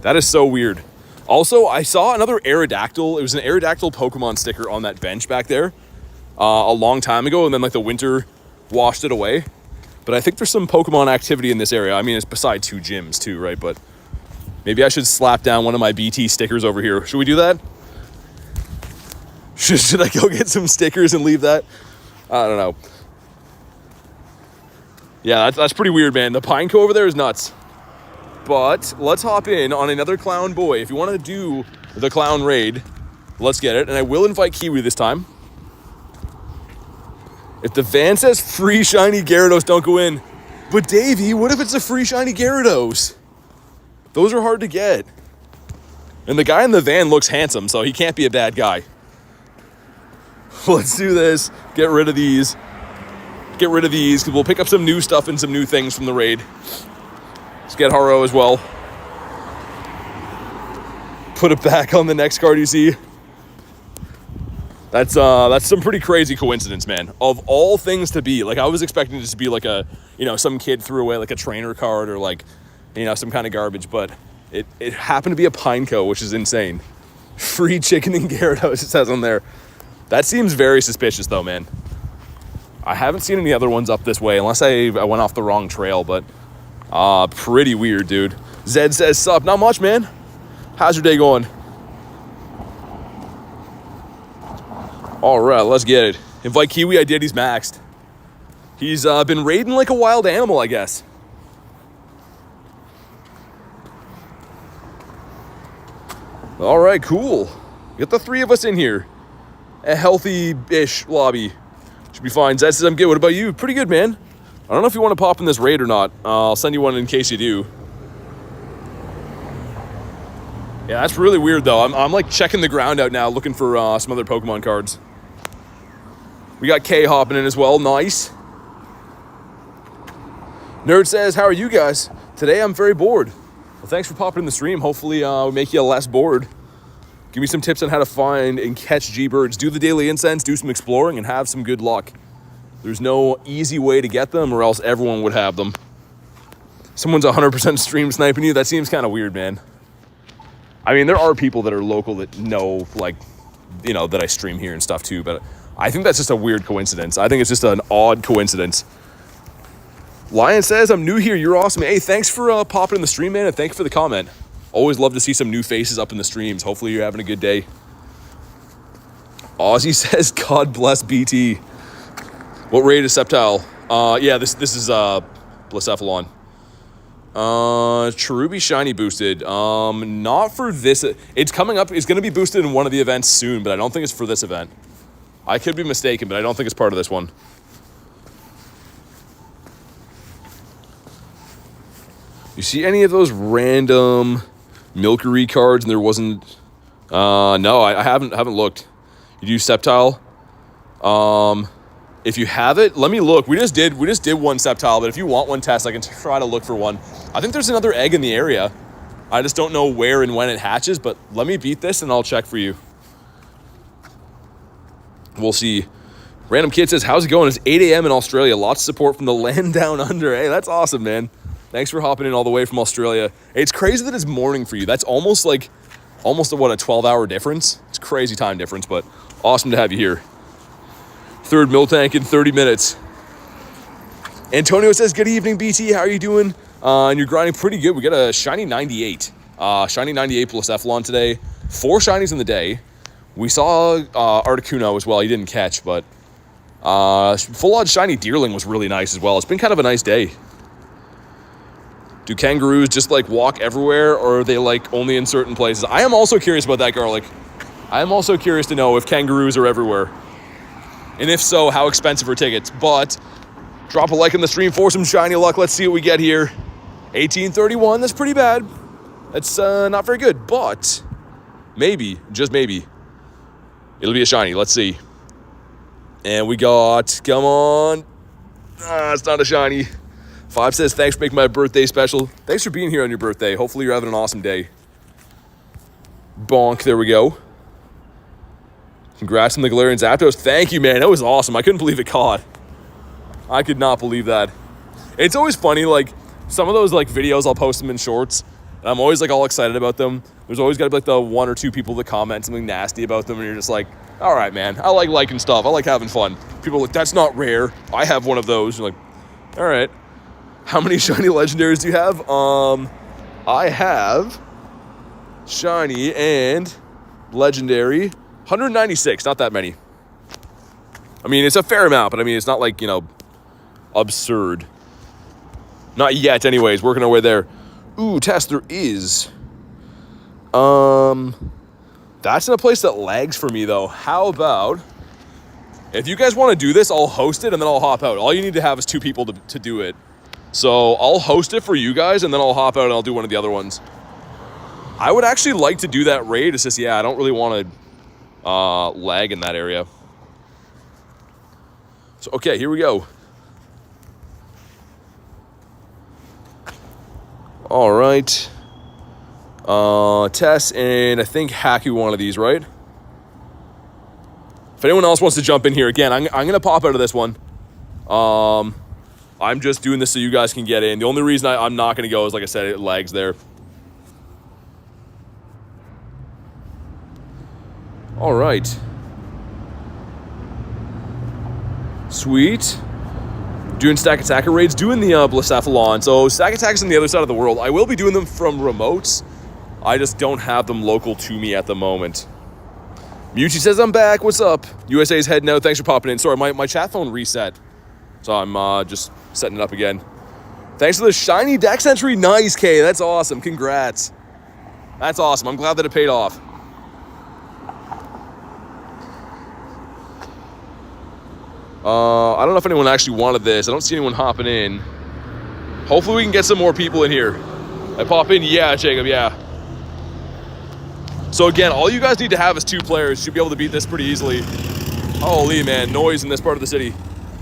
That is so weird. Also, I saw another Aerodactyl. It was an Aerodactyl Pokemon sticker on that bench back there a long time ago, and then like the winter washed it away. But I think there's some Pokemon activity in this area. I mean, it's beside two gyms too, right? But maybe I should slap down one of my BT stickers over here. Should we do that? Should I go get some stickers and leave that? I don't know. Yeah, that's pretty weird, man. The Pineco over there is nuts. But let's hop in on another clown boy. If you want to do the clown raid, let's get it. And I will invite Kiwi this time. If the van says free shiny Gyarados, don't go in. But Davey, what if it's a free shiny Gyarados? Those are hard to get. And the guy in the van looks handsome, so he can't be a bad guy. Let's do this. Get rid of these. Get rid of these, because we'll pick up some new stuff and some new things from the raid. Let's get Haro as well. Put it back on the next card you see. That's some pretty crazy coincidence, man. Of all things to be, like I was expecting this to be like a, you know, some kid threw away like a trainer card or like, you know, some kind of garbage, but it happened to be a Pineco, which is insane. Free chicken and Gyarados, it says on there. That seems very suspicious though, man. I haven't seen any other ones up this way unless I went off the wrong trail, but pretty weird, dude. Zed says, sup? Not much, man. How's your day going? All right, let's get it. Invite Kiwi, I did. He's maxed. He's been raiding like a wild animal, I guess. All right, cool. Get the 3 of us in here. A healthy-ish lobby. Should be fine. Zed says I'm good. What about you? Pretty good, man. I don't know if you want to pop in this raid or not. I'll send you one in case you do. Yeah, that's really weird, though. I'm like checking the ground out now, looking for some other Pokemon cards. We got K hopping in as well. Nice. Nerd says, how are you guys? Today I'm very bored. Well, thanks for popping in the stream. Hopefully we make you less bored. Give me some tips on how to find and catch G-Birds. Do the daily incense, do some exploring, and have some good luck. There's no easy way to get them, or else everyone would have them. Someone's 100% stream sniping you. That seems kind of weird, man. I mean, there are people that are local that know, like, you know, that I stream here and stuff too, but I think that's just a weird coincidence. I think it's just an odd coincidence. Lion says, I'm new here. You're awesome. Hey, thanks for popping in the stream, man, and thanks for the comment. Always love to see some new faces up in the streams. Hopefully you're having a good day. Ozzy says, God bless BT. What raid is Sceptile? Yeah, this is Blacephalon. Cherubi Shiny boosted. Not for this. It's coming up. It's going to be boosted in one of the events soon, but I don't think it's for this event. I could be mistaken, but I don't think it's part of this one. You see any of those random Milkery cards? And there wasn't. No, I haven't looked. You do Sceptile. If you have it, let me look. We just did one Sceptile, but if you want one test, I can try to look for one. I think there's another egg in the area. I just don't know where and when it hatches, but let me beat this and I'll check for you. We'll see. Random Kid says, how's it going? It's 8 a.m. in Australia. Lots of support from the land down under. Hey, that's awesome, man. Thanks for hopping in all the way from Australia. It's crazy that it's morning for you. That's almost a 12-hour difference. It's crazy time difference, but awesome to have you here. 3rd mill tank in 30 minutes. Antonio says, good evening, BT. How are you doing? And you're grinding pretty good. We got a Shiny 98. Shiny 98 Blacephalon today. 4 Shinies in the day. We saw Articuno as well. He didn't catch, but full-on Shiny Deerling was really nice as well. It's been kind of a nice day. Do kangaroos just like walk everywhere, or are they like only in certain places? I am also curious about that, Garlic. I am also curious to know if kangaroos are everywhere. And if so, how expensive are tickets? But drop a like on the stream for some shiny luck. Let's see what we get here. 1831, that's pretty bad. That's not very good, but maybe, just maybe, it'll be a shiny. Let's see. And we got, come on. It's not a shiny. 5 says, thanks for making my birthday special. Thanks for being here on your birthday. Hopefully you're having an awesome day. Bonk, there we go. Congrats on the Galarian Zapdos. Thank you, man. That was awesome. I couldn't believe it caught. I could not believe that. It's always funny, like, some of those, like, videos, I'll post them in shorts, and I'm always, like, all excited about them. There's always got to be, like, the 1 or 2 people that comment something nasty about them, and you're just like, all right, man. I like liking stuff. I like having fun. People are like, that's not rare. I have one of those. You're like, all right. How many shiny legendaries do you have? I have shiny and legendary 196. Not that many. I mean, it's a fair amount, but I mean, it's not like, you know, absurd. Not yet, anyways. Working our way there. Ooh, Tess, there is. That's in a place that lags for me, though. How about, if you guys want to do this, I'll host it and then I'll hop out. All you need to have is 2 people to do it. So I'll host it for you guys and then I'll hop out and I'll do one of the other ones. I would actually like to do that raid. It's just, yeah, I don't really want to lag in that area. So, okay, here we go. All right. Tess and I think Haku one of these, right? If anyone else wants to jump in here, again, I'm going to pop out of this one. I'm just doing this so you guys can get in. The only reason I'm not going to go is, like I said, it lags there. All right. Sweet. Doing Stakataka raids, doing the Blacephalon. So Stakataka's on the other side of the world. I will be doing them from remotes. I just don't have them local to me at the moment. Mewtwo says, I'm back. What's up? USA's heading out. Thanks for popping in. Sorry, my chat phone reset. So I'm just setting it up again. Thanks for the shiny Dex entry. Nice, K. That's awesome. Congrats. That's awesome. I'm glad that it paid off. I don't know if anyone actually wanted this. I don't see anyone hopping in. Hopefully we can get some more people in here. I pop in, yeah, Jacob, yeah. So again, all you guys need to have is 2 players. Should be able to beat this pretty easily. Holy man, noise in this part of the city.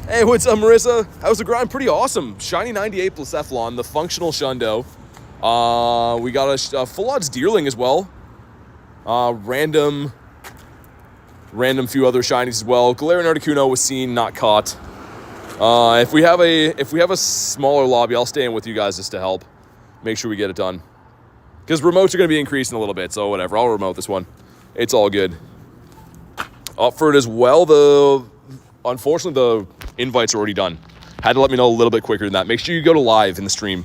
Hey, what's up, Marissa? How's the grind? Pretty awesome. Shiny 98 Blacephalon, the functional Shundo. We got a full odds Deerling as well. Random few other shinies as well. Galarian Articuno was seen, not caught. If we have a smaller lobby, I'll stay in with you guys just to help make sure we get it done. Because remotes are going to be increasing a little bit, so whatever. I'll remote this one. It's all good. Up for it as well. Unfortunately, the invites are already done. Had to let me know a little bit quicker than that. Make sure you go to live in the stream,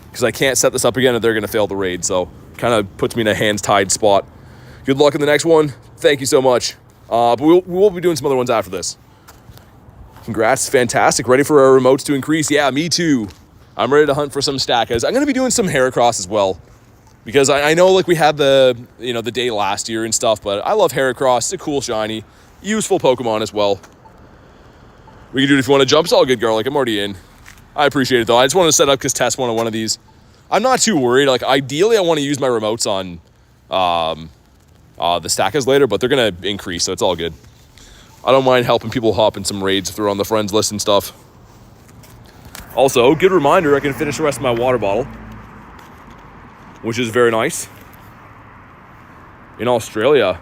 because I can't set this up again and they're going to fail the raid. So kind of puts me in a hands-tied spot. Good luck in the next one. Thank you so much. But we will be doing some other ones after this. Congrats. Fantastic. Ready for our remotes to increase? Yeah, me too. I'm ready to hunt for some Stakas. I'm going to be doing some Heracross as well, because I know like we had the day last year and stuff, but I love Heracross. It's a cool shiny. Useful Pokemon as well. We can do it if you want to jump. It's all good, Garlic. I'm already in. I appreciate it, though. I just wanted to set up because Tess wanted one of these. I'm not too worried. Like, ideally, I want to use my remotes on the Stakas later, but they're going to increase, so it's all good. I don't mind helping people hop in some raids if they're on the friends list and stuff. Also, good reminder, I can finish the rest of my water bottle, which is very nice. In Australia.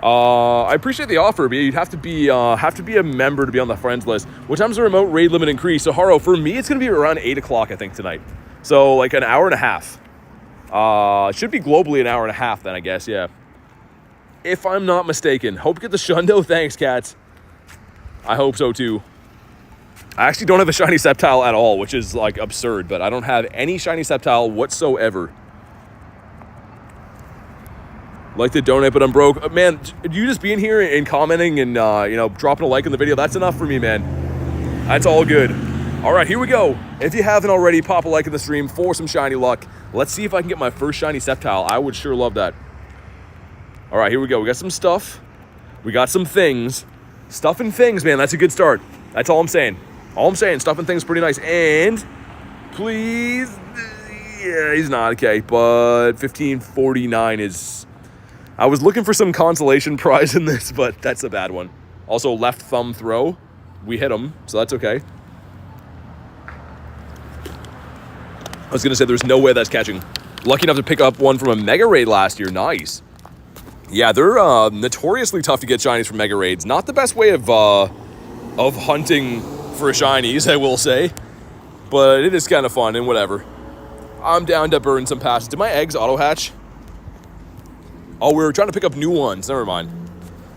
I appreciate the offer, but you'd have to be a member to be on the friends list. What time's the remote raid limit increase? So Haro, for me, it's gonna be around 8 o'clock, I think, tonight. So like an hour and a half. It should be globally an hour and a half then, I guess, yeah. If I'm not mistaken. Hope you get the Shundo. Thanks, cats. I hope so too. I actually don't have a shiny Sceptile at all, which is like absurd, but I don't have any shiny Sceptile whatsoever. Like to donate, but I'm broke. Man, you just being here and commenting and, dropping a like on the video, that's enough for me, man. That's all good. All right, here we go. If you haven't already, pop a like in the stream for some shiny luck. Let's see if I can get my first shiny Sceptile. I would sure love that. All right, here we go. We got some stuff. We got some things. Stuff and things, man. That's a good start. That's all I'm saying. All I'm saying, stuff and things pretty nice. And please, yeah, he's not okay. But 1549 is... I was looking for some consolation prize in this, but that's a bad one. Also, left thumb throw. We hit him, so that's okay. I was going to say there's no way that's catching. Lucky enough to pick up one from a Mega Raid last year. Nice. Yeah, they're notoriously tough to get shinies from Mega Raids. Not the best way of hunting for shinies, I will say. But it is kind of fun and whatever. I'm down to burn some passes. Did my eggs auto-hatch? Oh, we were trying to pick up new ones. Never mind.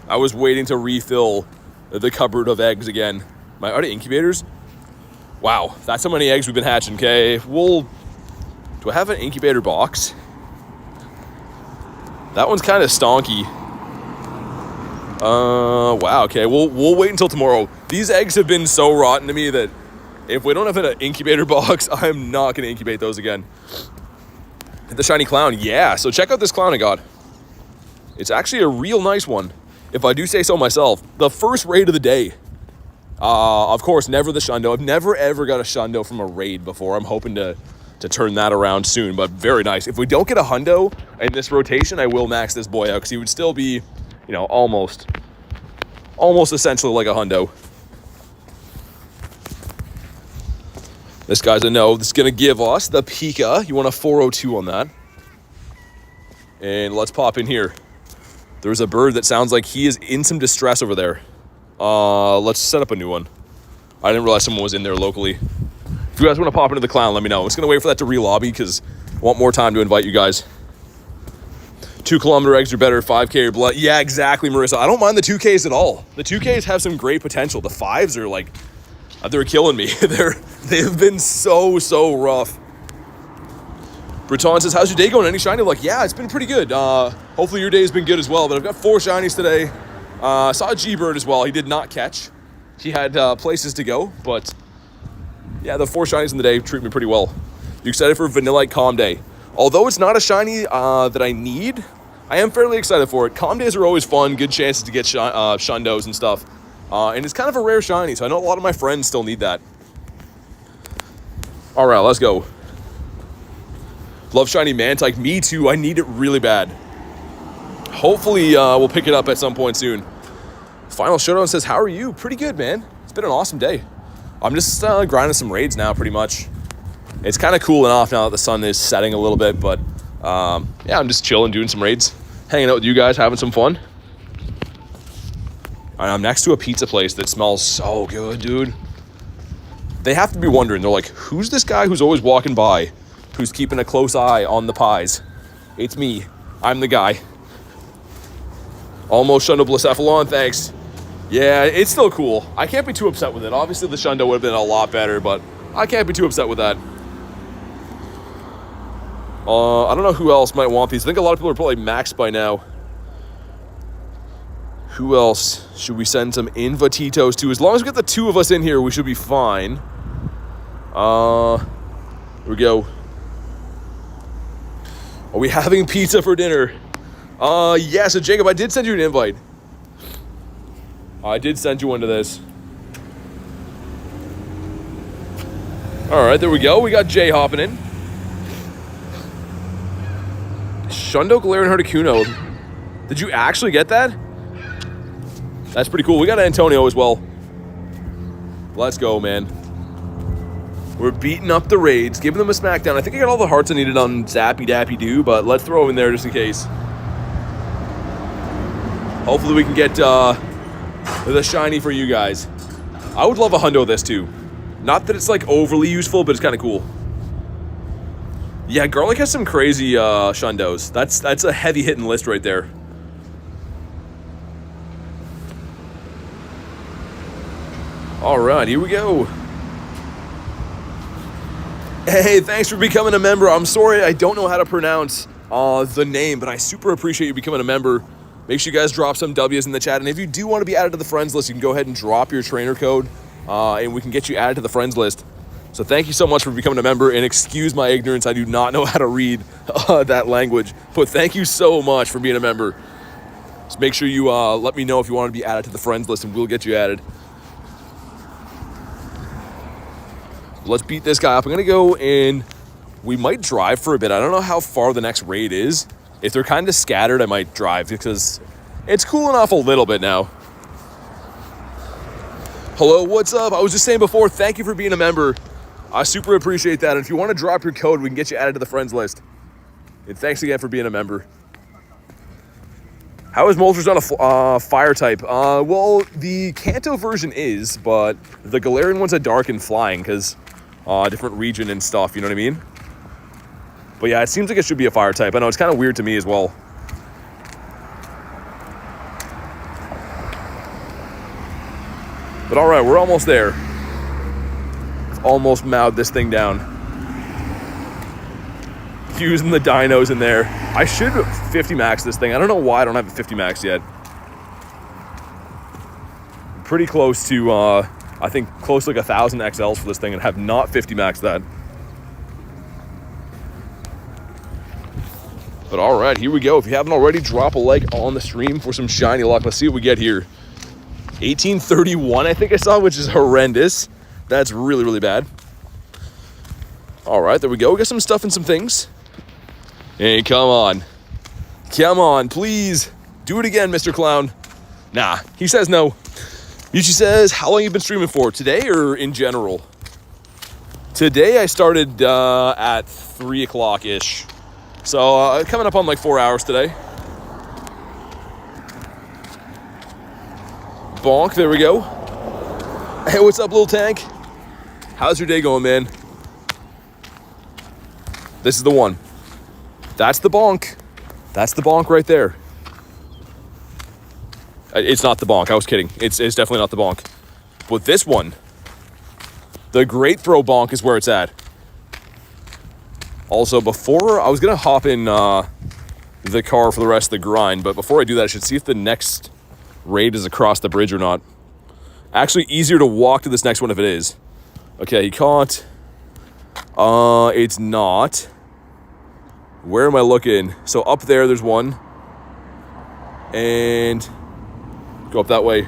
I was waiting to refill the cupboard of eggs again. Are they incubators? Wow, that's how many eggs we've been hatching. Okay, do I have an incubator box? That one's kind of stonky. Wow, okay, we'll wait until tomorrow. These eggs have been so rotten to me that if we don't have an incubator box, I'm not going to incubate those again. The shiny clown, yeah. So check out this clown I got. It's actually a real nice one, if I do say so myself. The first raid of the day. Of course, never the Shundo. I've never, ever got a Shundo from a raid before. I'm hoping to turn that around soon, but very nice. If we don't get a Hundo in this rotation, I will max this boy out, because he would still be, almost essentially like a Hundo. This guy's a no. This is going to give us the Pika. You want a 402 on that. And let's pop in here. There's a bird that sounds like he is in some distress over there. Let's set up a new one. I didn't realize someone was in there locally. If you guys want to pop into the clown, let me know. I'm just going to wait for that to re-lobby because I want more time to invite you guys. 2-kilometer eggs are better, 5K or blood. Yeah, exactly, Marissa. I don't mind the 2Ks at all. The 2Ks have some great potential. The 5s are like, they're killing me. They've been so rough. Breton says, how's your day going? Any shiny luck? Yeah, it's been pretty good. Hopefully your day's been good as well, but I've got 4 shinies today. Saw a G-Bird as well. He did not catch. He had places to go, but yeah, the 4 shinies in the day treat me pretty well. You excited for Vanillite Calm Day? Although it's not a shiny that I need, I am fairly excited for it. Calm Days are always fun, good chances to get Shundos and stuff. And it's kind of a rare shiny, so I know a lot of my friends still need that. All right, let's go. Love shiny Mantike. Me too. I need it really bad. Hopefully, we'll pick it up at some point soon. Final Showdown says, how are you? Pretty good, man. It's been an awesome day. I'm just grinding some raids now, pretty much. It's kind of cooling off now that the sun is setting a little bit, but yeah, I'm just chilling, doing some raids, hanging out with you guys, having some fun. And I'm next to a pizza place that smells so good, dude. They have to be wondering, they're like, who's this guy who's always walking by, who's keeping a close eye on the pies? It's me. I'm the guy. Almost shunned a Blacephalon, thanks. Yeah, it's still cool. I can't be too upset with it. Obviously, the Shundo would have been a lot better, but I can't be too upset with that. I don't know who else might want these. I think a lot of people are probably maxed by now. Who else should we send some invititos to? As long as we get the 2 of us in here, we should be fine. Here we go. Are we having pizza for dinner? Yeah, so Jacob, I did send you an invite. I did send you one to this. All right, there we go. We got Jay hopping in. Shundo, Galarian, Articuno. Did you actually get that? That's pretty cool. We got Antonio as well. Let's go, man. We're beating up the raids, giving them a smackdown. I think I got all the hearts I needed on Zappy Dappy Doo, but let's throw them in there just in case. Hopefully we can get the shiny for you guys. I would love a hundo this too. Not that it's like overly useful, but it's kind of cool. Yeah, Garlic has some crazy shundos. That's a heavy hitting list right there. All right, here we go. Hey, thanks for becoming a member. I'm sorry I don't know how to pronounce the name, but I super appreciate you becoming a member. Make sure you guys drop some W's in the chat. And if you do want to be added to the friends list, you can go ahead and drop your trainer code and we can get you added to the friends list. So thank you so much for becoming a member, and excuse my ignorance. I do not know how to read that language, but thank you so much for being a member. Just make sure you let me know if you want to be added to the friends list and we'll get you added. Let's beat this guy up. I'm going to go and we might drive for a bit. I don't know how far the next raid is. If they're kind of scattered, I might drive because it's cooling off a little bit now. Hello, what's up? I was just saying before, thank you for being a member. I super appreciate that. And if you want to drop your code, we can get you added to the friends list. And thanks again for being a member. How is Moltres on a fire type? Well, the Kanto version is, but the Galarian one's a dark and flying because different region and stuff, you know what I mean? But yeah, it seems like it should be a fire type. I know, it's kind of weird to me as well. But all right, we're almost there. Almost mowed this thing down. Using the dinos in there. I should 50 max this thing. I don't know why I don't have a 50 max yet. Pretty close to, I think close to like 1,000 XLs for this thing and have not 50 max that. But all right, here we go. If you haven't already, drop a like on the stream for some shiny luck. Let's see what we get here. 1831, I think I saw, which is horrendous. That's really, really bad. All right, there we go. We got some stuff and some things. Hey, come on. Come on, please. Do it again, Mr. Clown. Nah, he says no. Yuchi says, how long you been streaming for? Today or in general? Today I started at 3 o'clock-ish. So coming up on like 4 hours today. Bonk, there we go. Hey, what's up, little tank? How's your day going, man? This is the one. That's the bonk. That's the bonk right there. It's not the bonk. I was kidding. It's definitely not the bonk. But this one, the great throw bonk is where it's at. Also, before, I was going to hop in the car for the rest of the grind, but before I do that, I should see if the next raid is across the bridge or not. Actually, easier to walk to this next one if it is. Okay, he caught. It's not. Where am I looking? So up there, there's one. And go up that way.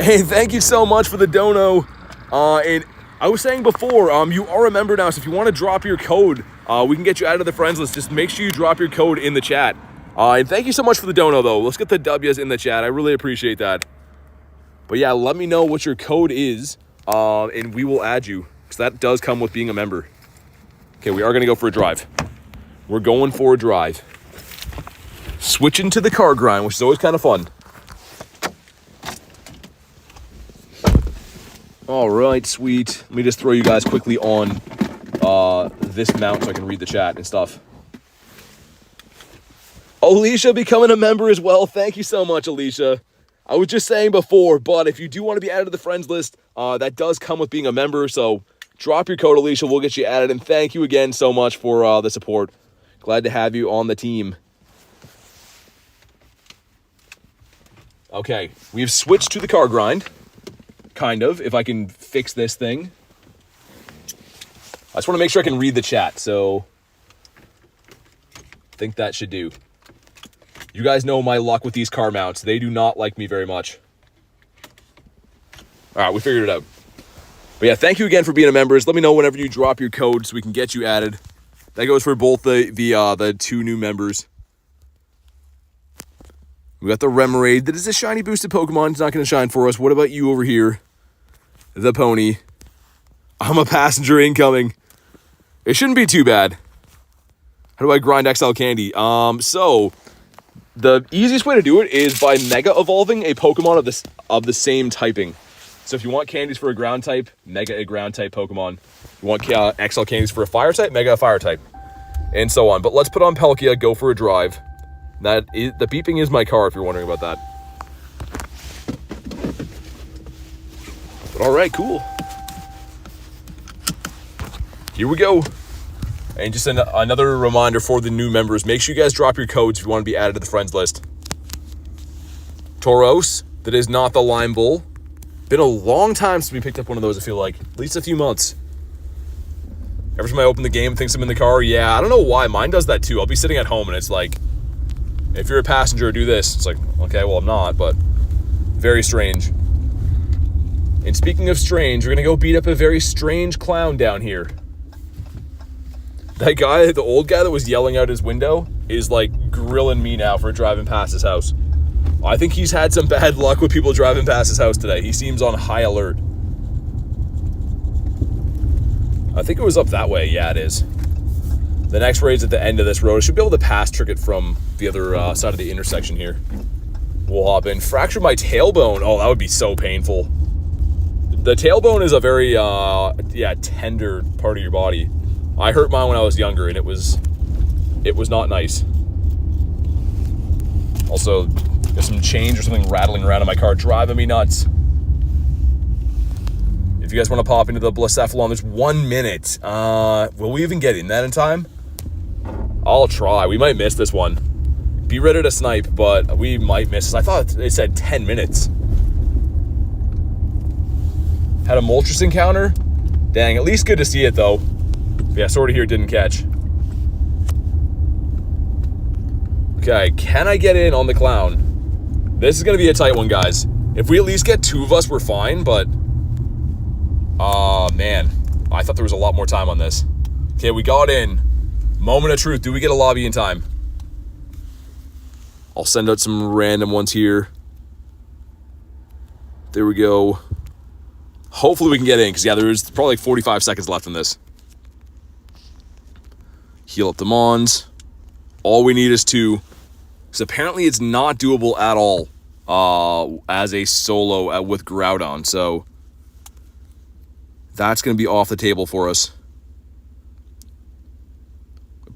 Hey, thank you so much for the dono. And I was saying before, you are a member now, so if you want to drop your code, we can get you out of the friends list. Just make sure you drop your code in the chat. And thank you so much for the dono, though. Let's get the W's in the chat. I really appreciate that. But yeah, let me know what your code is, and we will add you, because that does come with being a member. Okay, we are going to go for a drive. We're going for a drive. Switching to the car grind, which is always kind of fun. All right, sweet. Let me just throw you guys quickly on this mount so I can read the chat and stuff. Alicia becoming a member as well. Thank you so much, Alicia. I was just saying before, but if you do want to be added to the friends list, that does come with being a member. So drop your code, Alicia. We'll get you added. And thank you again so much for the support. Glad to have you on the team. Okay, we've switched to the car grind. Kind of, if I can fix this thing. I just want to make sure I can read the chat, so I think that should do. You guys know my luck with these car mounts. They do not like me very much. All right, we figured it out. But yeah, thank you again for being a member. Let me know whenever you drop your code so we can get you added. That goes for both the two new members. We got the Remoraid. That is a shiny boosted Pokemon. It's not going to shine for us. What about you over here? The pony. I'm a passenger incoming. It shouldn't be too bad. How do I grind XL candy? So the easiest way to do it is by mega evolving a Pokemon of the same typing. So if you want candies for a ground type, mega a ground type Pokemon. You want XL candies for a fire type, mega a fire type, and so on. But let's put on Palkia, go for a drive. The beeping is my car, if you're wondering about that. But all right, cool. Here we go. And just another reminder for the new members. Make sure you guys drop your codes if you want to be added to the friends list. Tauros, that is not the Lime Bull. Been a long time since we picked up one of those, I feel like. At least a few months. Every time I open the game, it thinks I'm in the car. Yeah, I don't know why. Mine does that too. I'll be sitting at home and it's like, if you're a passenger, do this. It's like, okay, well, I'm not, but very strange. And speaking of strange, we're going to go beat up a very strange clown down here. That guy, the old guy that was yelling out his window, is like grilling me now for driving past his house. I think he's had some bad luck with people driving past his house today. He seems on high alert. I think it was up that way. Yeah, it is. The next raid's at the end of this road. I should be able to pass trick it from the other side of the intersection here. We'll hop in. Fracture my tailbone. Oh, that would be so painful. The tailbone is a very, tender part of your body. I hurt mine when I was younger, and it was not nice. Also, there's some change or something rattling around in my car, driving me nuts. If you guys want to pop into the Blacephalon, there's 1 minute. Will we even get in that in time? I'll try. We might miss this one. Be ready to snipe, but we might miss. I thought it said 10 minutes. Had a Moltres encounter. Dang, at least good to see it, though. Yeah, Sword here didn't catch. Okay, can I get in on the clown? This is going to be a tight one, guys. If we at least get 2 of us, we're fine, but... man. I thought there was a lot more time on this. Okay, we got in. Moment of truth. Do we get a lobby in time? I'll send out some random ones here. There we go. Hopefully we can get in, because, yeah, there's probably like 45 seconds left in this. Heal up the Mons. All we need is 2. Because apparently it's not doable at all as a solo with Groudon. So that's going to be off the table for us.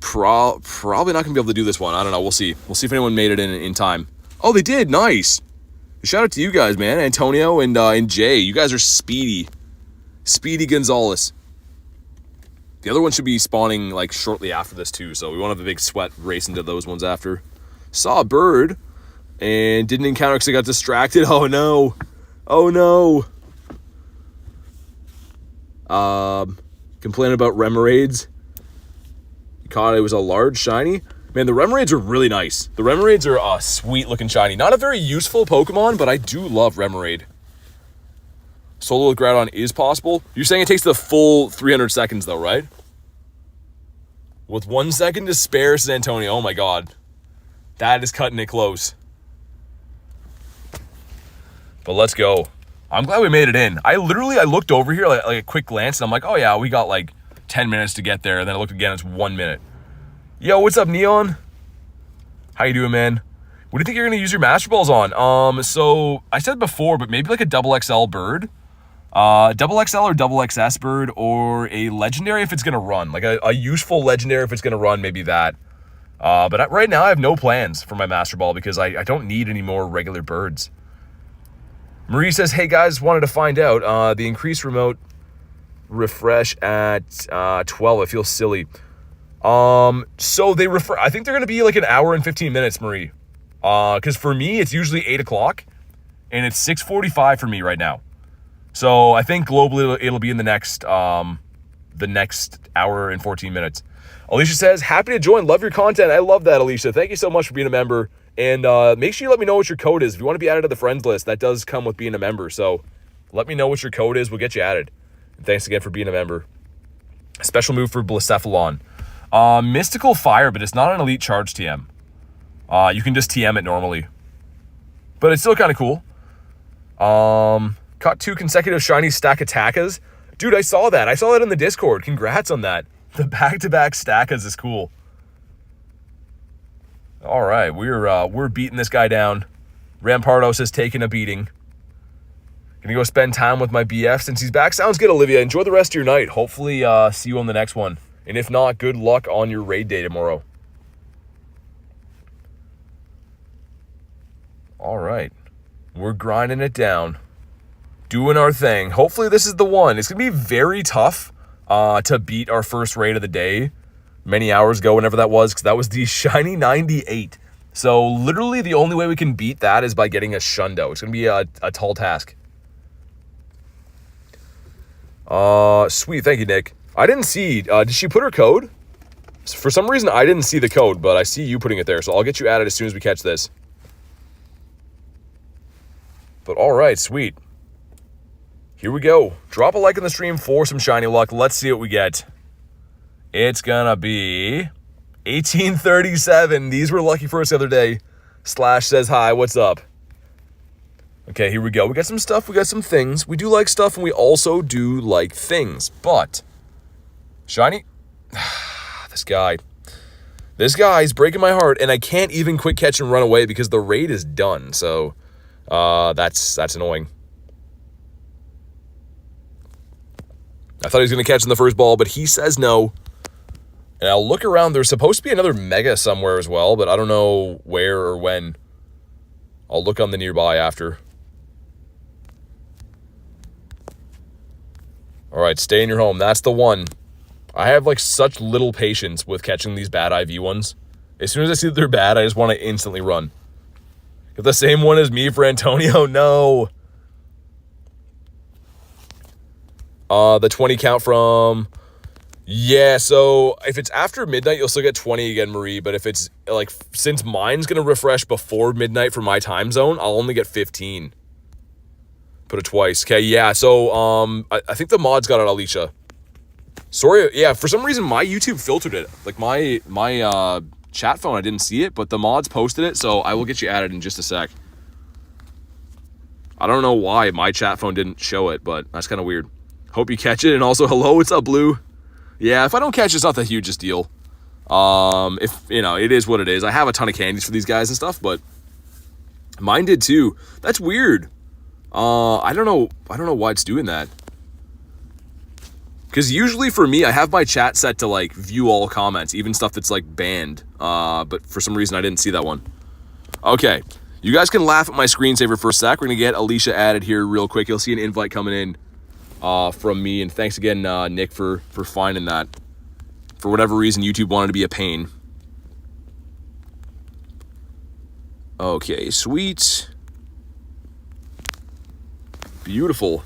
Probably not going to be able to do this one. I don't know. We'll see. We'll see if anyone made it in time. Oh, they did. Nice. Shout out to you guys, man. Antonio and Jay. You guys are speedy. Speedy Gonzalez. The other one should be spawning like shortly after this too, so we won't have a big sweat race into those ones after. Saw a bird and didn't encounter because I got distracted. Oh no. Oh no. Complaining about Remoraids. Caught it was a large shiny. Man, the Remoraids are really nice. The Remoraids are a sweet looking shiny. Not a very useful Pokemon, but I do love Remoraid. Solo with Groudon is possible. You're saying it takes the full 300 seconds though, right? With 1 second to spare, says Antonio. Oh my god. That is cutting it close. But let's go. I'm glad we made it in. I looked over here like a quick glance and I'm like, oh yeah, we got like 10 minutes to get there. And then I looked again, it's 1 minute. Yo, what's up, Neon? How you doing, man? What do you think you're gonna use your Master Balls on? So I said before, but maybe like a double XL bird. Double XL or double XS bird, or a legendary if it's gonna run. Like a useful legendary if it's gonna run, maybe that. But right now I have no plans for my Master Ball because I don't need any more regular birds. Marie says, hey guys, wanted to find out, the increased remote refresh at 12, it feels silly. So they I think they're gonna be like an hour and 15 minutes, Marie. Because for me, it's usually 8 o'clock, and it's 6:45 for me right now. So I think globally it'll be in the next hour and 14 minutes. Alicia says, happy to join. Love your content. I love that, Alicia. Thank you so much for being a member. And make sure you let me know what your code is. If you want to be added to the friends list, that does come with being a member. So let me know what your code is. We'll get you added. And thanks again for being a member. A special move for Blacephalon. Mystical Fire, but it's not an elite charge TM. You can just TM it normally. But it's still kind of cool. Caught 2 consecutive shiny Stakatakas. Dude, I saw that. I saw that in the Discord. Congrats on that. The back-to-back Stakas is cool. All right, we're beating this guy down. Rampardos has taken a beating. Gonna go spend time with my BF since he's back. Sounds good, Olivia. Enjoy the rest of your night. Hopefully, see you on the next one. And if not, good luck on your raid day tomorrow. All right, we're grinding it down, doing our thing. Hopefully this is the one. It's gonna be very tough to beat our first raid of the day many hours ago, whenever that was, because that was the Shiny 98. So literally the only way we can beat that is by getting a Shundo. It's gonna be a tall task. Sweet, thank you, Nick. I didn't see, did she put her code? For some reason I didn't see the code, but I see you putting it there, so I'll get you added as soon as we catch this. But all right, sweet. Here we go. Drop a like on the stream for some shiny luck. Let's see what we get. It's gonna be 1837. These were lucky for us the other day. Slash says hi, what's up? Okay, here we go. We got some stuff, we got some things. We do like stuff, and we also do like things. But, shiny? This guy's breaking my heart, and I can't even quick catch and run away because the raid is done. So, that's annoying. I thought he was going to catch in the first ball, but he says no. And I'll look around. There's supposed to be another Mega somewhere as well, but I don't know where or when. I'll look on the nearby after. All right, stay in your home. That's the one. I have like such little patience with catching these bad IV ones. As soon as I see that they're bad, I just want to instantly run. If the same one as me for Antonio, no. The 20 count from... Yeah, so if it's after midnight, you'll still get 20 again, Marie. But if it's, like, since mine's going to refresh before midnight for my time zone, I'll only get 15. Put it twice. Okay, yeah, so, I think the mods got it, Alicia. Sorry, yeah, for some reason, my YouTube filtered it. Like, my chat phone, I didn't see it, but the mods posted it, so I will get you added in just a sec. I don't know why my chat phone didn't show it, but that's kind of weird. Hope you catch it, and also, hello, what's up, Blue? Yeah, if I don't catch it, it's not the hugest deal. If, you know, it is what it is. I have a ton of candies for these guys and stuff, but mine did too. That's weird. I don't know why it's doing that. Because usually for me, I have my chat set to, like, view all comments, even stuff that's, like, banned. But for some reason, I didn't see that one. Okay. You guys can laugh at my screensaver for a sec. We're going to get Alicia added here real quick. You'll see an invite coming in from me. And thanks again, Nick, for finding that. For whatever reason, YouTube wanted to be a pain. Okay, sweet. Beautiful.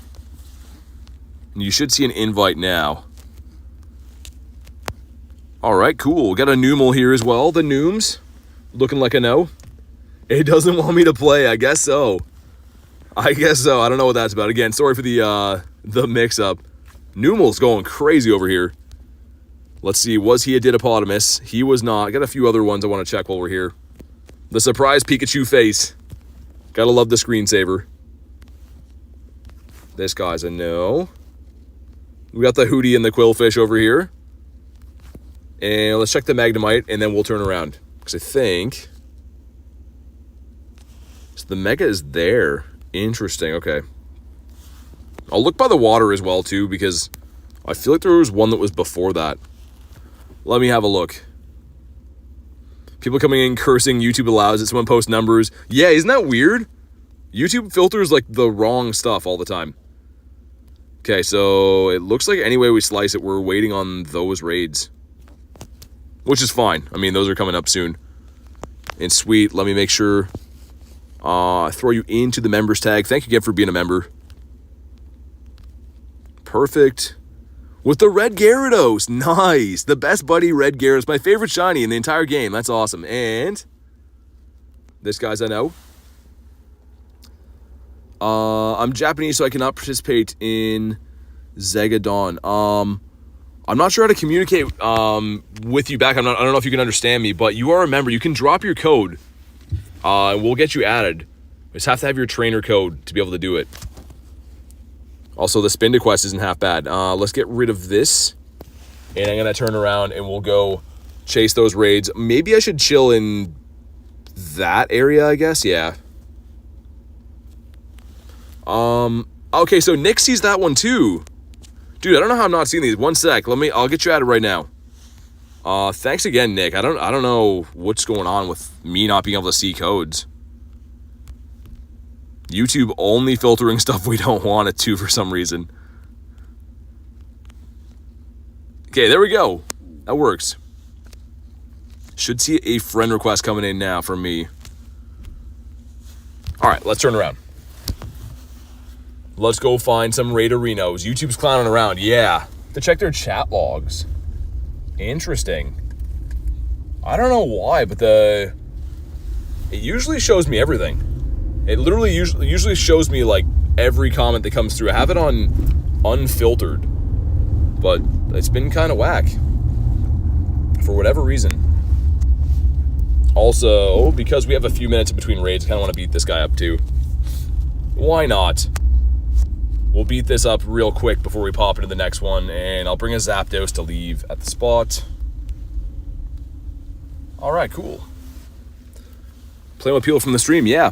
You should see an invite now. All right, cool. Got a Noomal here as well. The Nooms, looking like a no. It doesn't want me to play, I guess so. I guess so. I don't know what that's about. Again, sorry for the mix-up. Numel's going crazy over here. Let's see. Was he a Didopotamus? He was not. I got a few other ones I want to check while we're here. The surprise Pikachu face. Gotta love the screensaver. This guy's a no. We got the Hootie and the Quillfish over here. And let's check the Magnemite, and then we'll turn around. Because I think... So the Mega is there. Interesting, okay. I'll look by the water as well, too, because I feel like there was one that was before that. Let me have a look. People coming in cursing, YouTube allows it. Someone posts numbers. Yeah, isn't that weird? YouTube filters, like, the wrong stuff all the time. Okay, so it looks like any way we slice it, we're waiting on those raids. Which is fine. I mean, those are coming up soon. And sweet, let me make sure... throw you into the members tag. Thank you again for being a member. Perfect. With the red Gyarados. Nice. The best buddy red Gyarados. My favorite shiny in the entire game. That's awesome. And this guy's I know. I'm Japanese, so I cannot participate in Zegadon. I'm not sure how to communicate with you back. I don't know if you can understand me, but you are a member. You can drop your code. And we'll get you added. You just have to have your trainer code to be able to do it. Also, the spin to quest isn't half bad. Let's get rid of this. And I'm going to turn around and we'll go chase those raids. Maybe I should chill in that area, I guess. Yeah. Okay, so Nick sees that one too. Dude, I don't know how I'm not seeing these. One sec. I'll get you added right now. Thanks again, Nick. I don't know what's going on with me not being able to see codes. YouTube only filtering stuff we don't want it to for some reason. Okay, there we go. That works. Should see a friend request coming in now from me. All right, let's turn around. Let's go find some Raiderinos. YouTube's clowning around. Yeah. To check their chat logs. Interesting. I don't know why, but it usually shows me everything. It literally usually shows me like every comment that comes through. I have it on unfiltered, but it's been kind of whack for whatever reason. Also, because we have a few minutes in between raids, I kind of want to beat this guy up too. Why not? We'll beat this up real quick before we pop into the next one, and I'll bring a Zapdos to leave at the spot. All right, cool. Playing with people from the stream, yeah.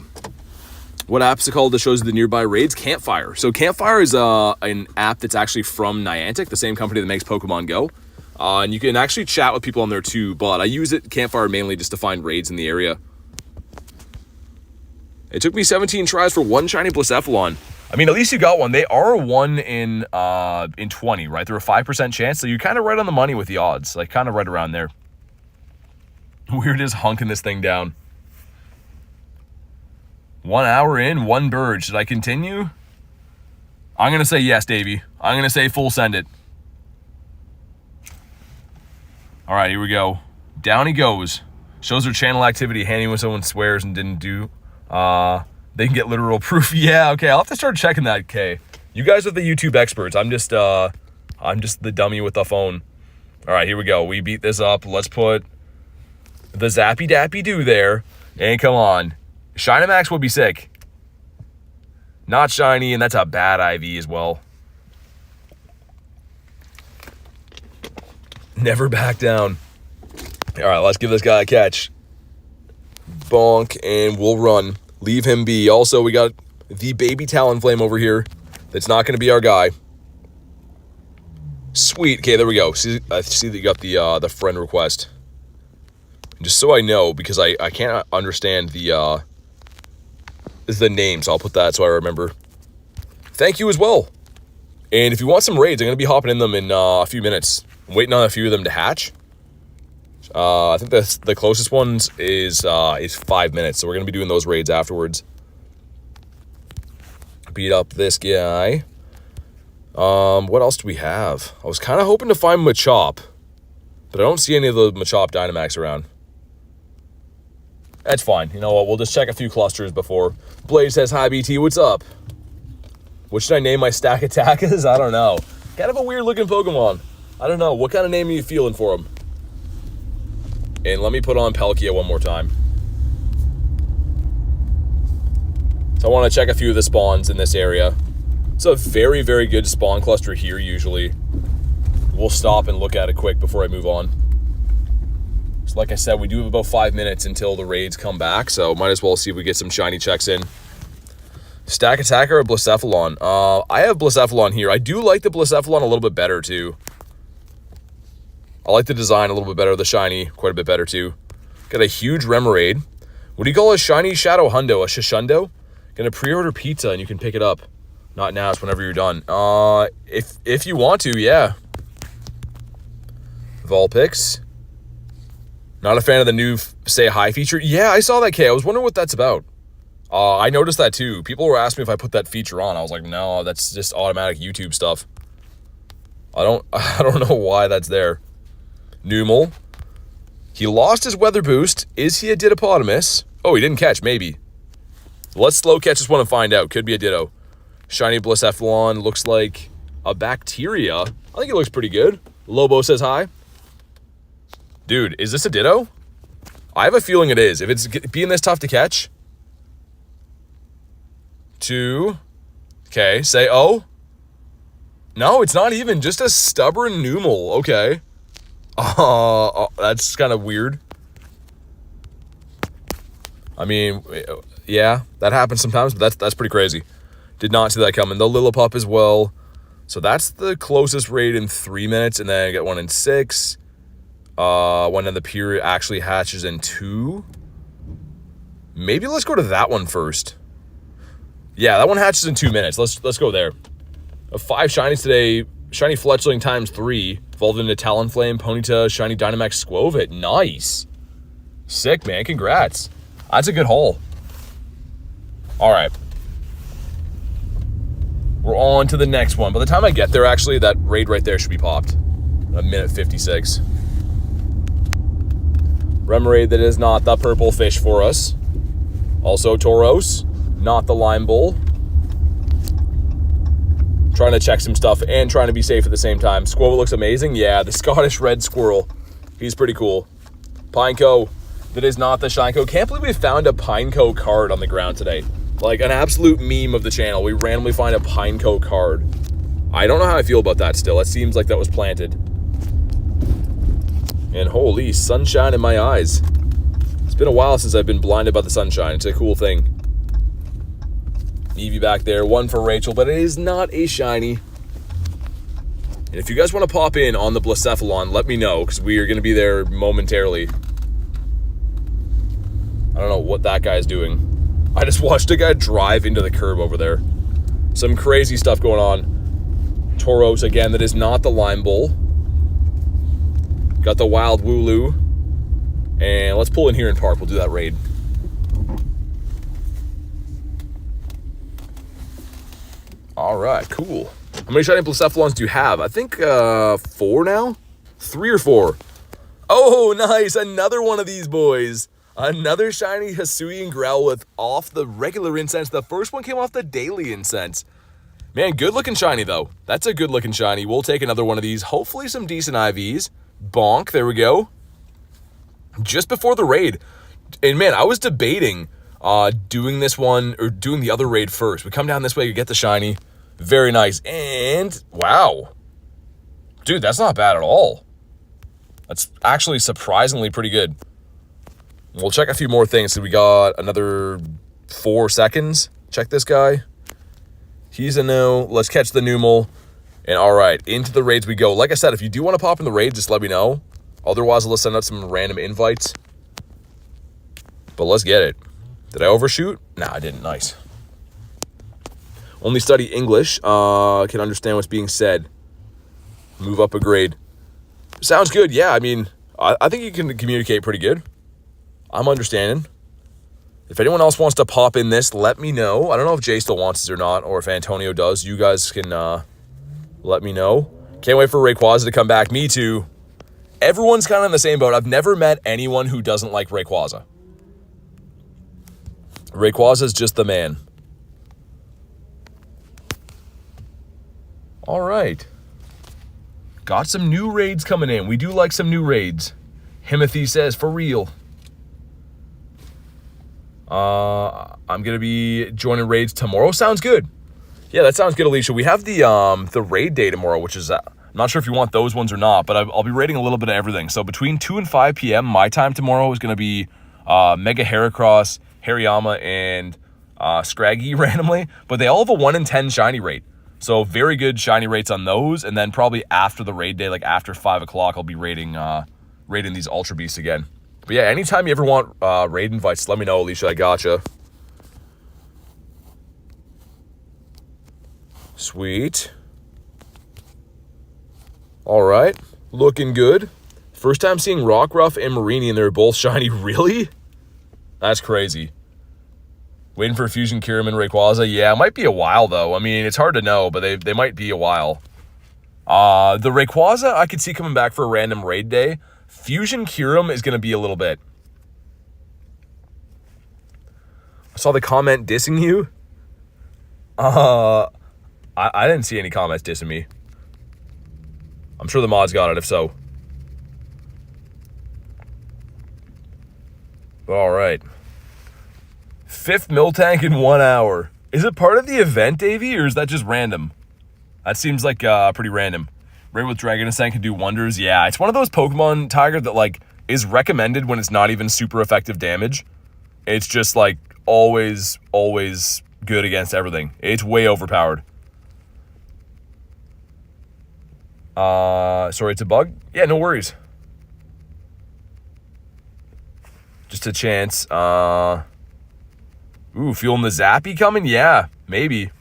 What app is it called that shows the nearby raids? Campfire. So Campfire is an app that's actually from Niantic, the same company that makes Pokemon GO. And you can actually chat with people on there too, but I use Campfire mainly just to find raids in the area. It took me 17 tries for one shiny Blacephalon. I mean, at least you got one. They are 1 in 20, right? They're a 5% chance, so you're kind of right on the money with the odds. Like, kind of right around there. We're just hunking this thing down. 1 hour in, 1 bird. Should I continue? I'm going to say yes, Davey. I'm going to say full send it. All right, here we go. Down he goes. Shows their channel activity handy when someone swears and didn't do... They can get literal proof. Yeah, okay, I'll have to start checking that, okay. You guys are the YouTube experts. I'm just the dummy with the phone. All right, here we go. We beat this up. Let's put the Zappy Dappy Doo there. And come on. Shiny would be sick. Not shiny, and that's a bad IV as well. Never back down. All right, let's give this guy a catch. Bonk, and we'll run. Leave him be. Also, we got the baby Talonflame over here. That's not going to be our guy. Sweet. Okay, there we go. I see that you got the friend request. And just so I know, because I can't understand the names. I'll put that so I remember. Thank you as well. And if you want some raids, I'm going to be hopping in them in a few minutes. I'm waiting on a few of them to hatch. I think the closest ones is 5 minutes, so we're going to be doing those raids afterwards. Beat up this guy. What else do we have? I was kind of hoping to find Machop, but I don't see any of the Machop Dynamax around. That's fine. You know what? We'll just check a few clusters before. Blaze says, hi, BT. What's up? What should I name my Stakatakas? I don't know. Kind of a weird-looking Pokemon. I don't know. What kind of name are you feeling for him? And let me put on Palkia one more time. So I want to check a few of the spawns in this area. It's a very, very good spawn cluster here, usually. We'll stop and look at it quick before I move on. So like I said, we do have about 5 minutes until the raids come back, so might as well see if we get some shiny checks in. Stakataka or Blacephalon? I have Blacephalon here. I do like the Blacephalon a little bit better, too. I like the design a little bit better, the shiny quite a bit better, too. Got a huge Remoraid. What do you call a shiny Shadow Hundo? A Shishundo? Gonna pre-order pizza and you can pick it up. Not now, it's whenever you're done. If you want to, yeah. Vulpix. Not a fan of the new Say Hi feature. Yeah, I saw that, Kay. I was wondering what that's about. I noticed that too. People were asking me if I put that feature on. I was like, no, that's just automatic YouTube stuff. I don't know why that's there. Numel. He lost his weather boost. Is he a Dittopotamus? Oh, he didn't catch, maybe. Let's slow catch this one and find out. Could be a Ditto. Shiny Blacephalon looks like a bacteria. I think it looks pretty good. Lobo says hi. Dude, is this a Ditto? I have a feeling it is. If it's being this tough to catch. 2. Okay, say oh. No, it's not even. Just a stubborn Numel. Okay. That's kind of weird. I mean, yeah, that happens sometimes, but that's pretty crazy. Did not see that coming. The Lillipup as well. So that's the closest raid in 3 minutes, and then I got one in 6. One in the period actually hatches in 2. Maybe let's go to that one first. Yeah, that one hatches in 2 minutes. Let's go there. 5 shinies today. Shiny Fletchling times 3. Evolved into Talonflame, Ponyta, Shiny Dynamax Squovit. Nice. Sick, man. Congrats. That's a good haul. All right. We're on to the next one. By the time I get there, actually, that raid right there should be popped. A minute 56. Remoraid that is not the purple fish for us. Also Tauros, not the Lime Bull. Trying to check some stuff and trying to be safe at the same time. Squirrel looks amazing. Yeah, the Scottish Red Squirrel. He's pretty cool. Pineco, that is not the Shineco. Can't believe we found a Pineco card on the ground today. Like an absolute meme of the channel. We randomly find a Pineco card. I don't know how I feel about that still. It seems like that was planted. And holy, sunshine in my eyes. It's been a while since I've been blinded by the sunshine. It's a cool thing. Eevee back there, 1 for Rachel, but it is not a shiny. And if you guys want to pop in on the Blacephalon, let me know, because we are going to be there momentarily. I don't know what that guy's doing. I just watched a guy drive into the curb over there. Some crazy stuff going on. Tauros again, that is not the Lime Bull. Got the Wild Wooloo. And let's pull in here in park. We'll do that raid. All right, cool. How many shiny Blacephalons do you have? I think 4 now? 3 or 4. Oh, nice. Another one of these boys. Another shiny Hisuian Growlithe off the regular incense. The first one came off the daily incense. Man, good looking shiny though. That's a good looking shiny. We'll take another one of these. Hopefully some decent IVs. Bonk, there we go. Just before the raid. And man, I was debating doing this one or doing the other raid first. We come down this way, you get the shiny. Very nice. And wow. Dude, that's not bad at all. That's actually surprisingly pretty good. We'll check a few more things. So we got another 4 seconds. Check this guy. He's a no. Let's catch the Numel. And all right, into the raids we go. Like I said, if you do want to pop in the raids, just let me know. Otherwise, I'll send out some random invites. But let's get it. Did I overshoot? Nah, I didn't. Nice. Only study English. Can understand what's being said. Move up a grade. Sounds good. Yeah, I mean, I think you can communicate pretty good. I'm understanding. If anyone else wants to pop in this, let me know. I don't know if Jay still wants this or not, or if Antonio does. You guys can let me know. Can't wait for Rayquaza to come back. Me too. Everyone's kind of in the same boat. I've never met anyone who doesn't like Rayquaza. Rayquaza's just the man. All right. Got some new raids coming in. We do like some new raids. Himothy says, for real. I'm going to be joining raids tomorrow. Sounds good. Yeah, that sounds good, Alicia. We have the raid day tomorrow, which is... I'm not sure if you want those ones or not, but I'll be raiding a little bit of everything. So between 2 and 5 p.m., my time tomorrow is going to be Mega Heracross, Hariyama, and Scraggy randomly. But they all have a 1 in 10 shiny rate. So very good shiny rates on those. And then probably after the raid day, like after 5 o'clock, I'll be raiding these Ultra Beasts again. But yeah, anytime you ever want raid invites, let me know, Alicia. I gotcha. Sweet. All right. Looking good. First time seeing Rockruff and Marini, and they're both shiny. Really? That's crazy. Waiting for Fusion Kyurem and Rayquaza. Yeah, it might be a while, though. I mean, it's hard to know, but they might be a while. The Rayquaza, I could see coming back for a random raid day. Fusion Kyurem is going to be a little bit. I saw the comment dissing you. I didn't see any comments dissing me. I'm sure the mods got it, if so. All right. 5th Miltank in 1 hour. Is it part of the event, Davey, or is that just random? That seems like pretty random. Raid with Dragon Ascent can do wonders. Yeah, it's one of those Pokemon, Tiger, that like is recommended when it's not even super effective damage. It's just like always good against everything. It's way overpowered. Sorry, it's a bug? Yeah, no worries. Just a chance. Ooh, feeling the Zappy coming? Yeah, maybe.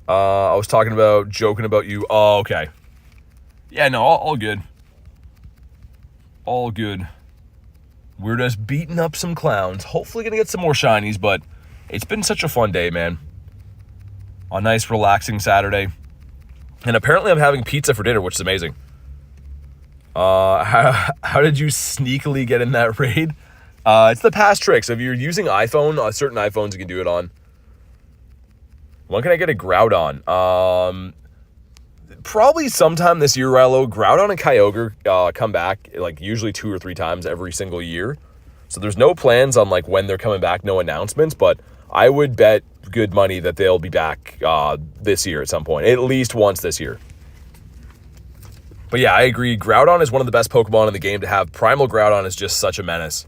I was joking about you. Oh, okay. Yeah, no, all good. All good. We're just beating up some clowns. Hopefully gonna get some more shinies, but it's been such a fun day, man. A nice, relaxing Saturday. And apparently I'm having pizza for dinner, which is amazing. How did you sneakily get in that raid? It's the past tricks. If you're using iPhone, certain iPhones you can do it on. When can I get a Groudon? Probably sometime this year, Rilo. Groudon and Kyogre come back like usually 2 or 3 times every single year. So there's no plans on like when they're coming back, no announcements, but I would bet good money that they'll be back this year at some point, at least once this year. But yeah, I agree. Groudon is one of the best Pokemon in the game to have. Primal Groudon is just such a menace.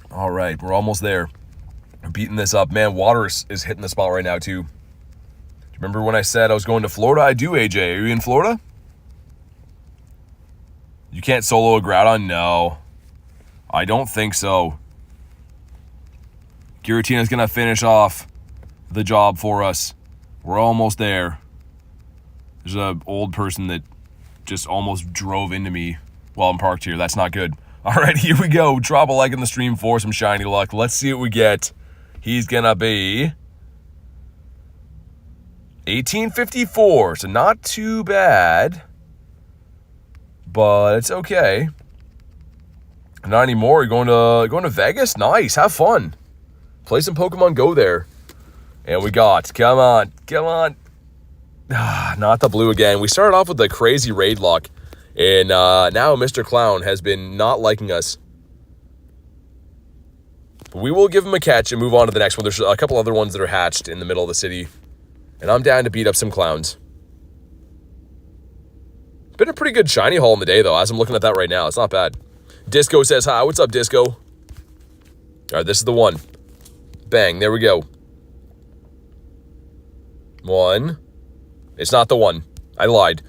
All right, we're almost there. We're beating this up. Man, water is hitting the spot right now, too. Do you remember when I said I was going to Florida? I do, AJ. Are you in Florida? You can't solo a Groudon? No. I don't think so. Giratina's going to finish off the job for us. We're almost there. There's an old person that just almost drove into me while I'm parked here. That's not good. All right, here we go. Drop a like in the stream for some shiny luck. Let's see what we get. He's going to be 1854, so not too bad. But it's okay. Not anymore. You're going to Vegas? Nice. Have fun. Play some Pokemon Go there. And we got, come on. Not the blue again. We started off with the crazy raid luck. And now Mr. Clown has been not liking us. But we will give him a catch and move on to the next one. There's a couple other ones that are hatched in the middle of the city. And I'm down to beat up some clowns. Been a pretty good shiny haul in the day, though, as I'm looking at that right now. It's not bad. Disco says hi. What's up, Disco? All right, this is the one. Bang, there we go. 1. It's not the one. I lied.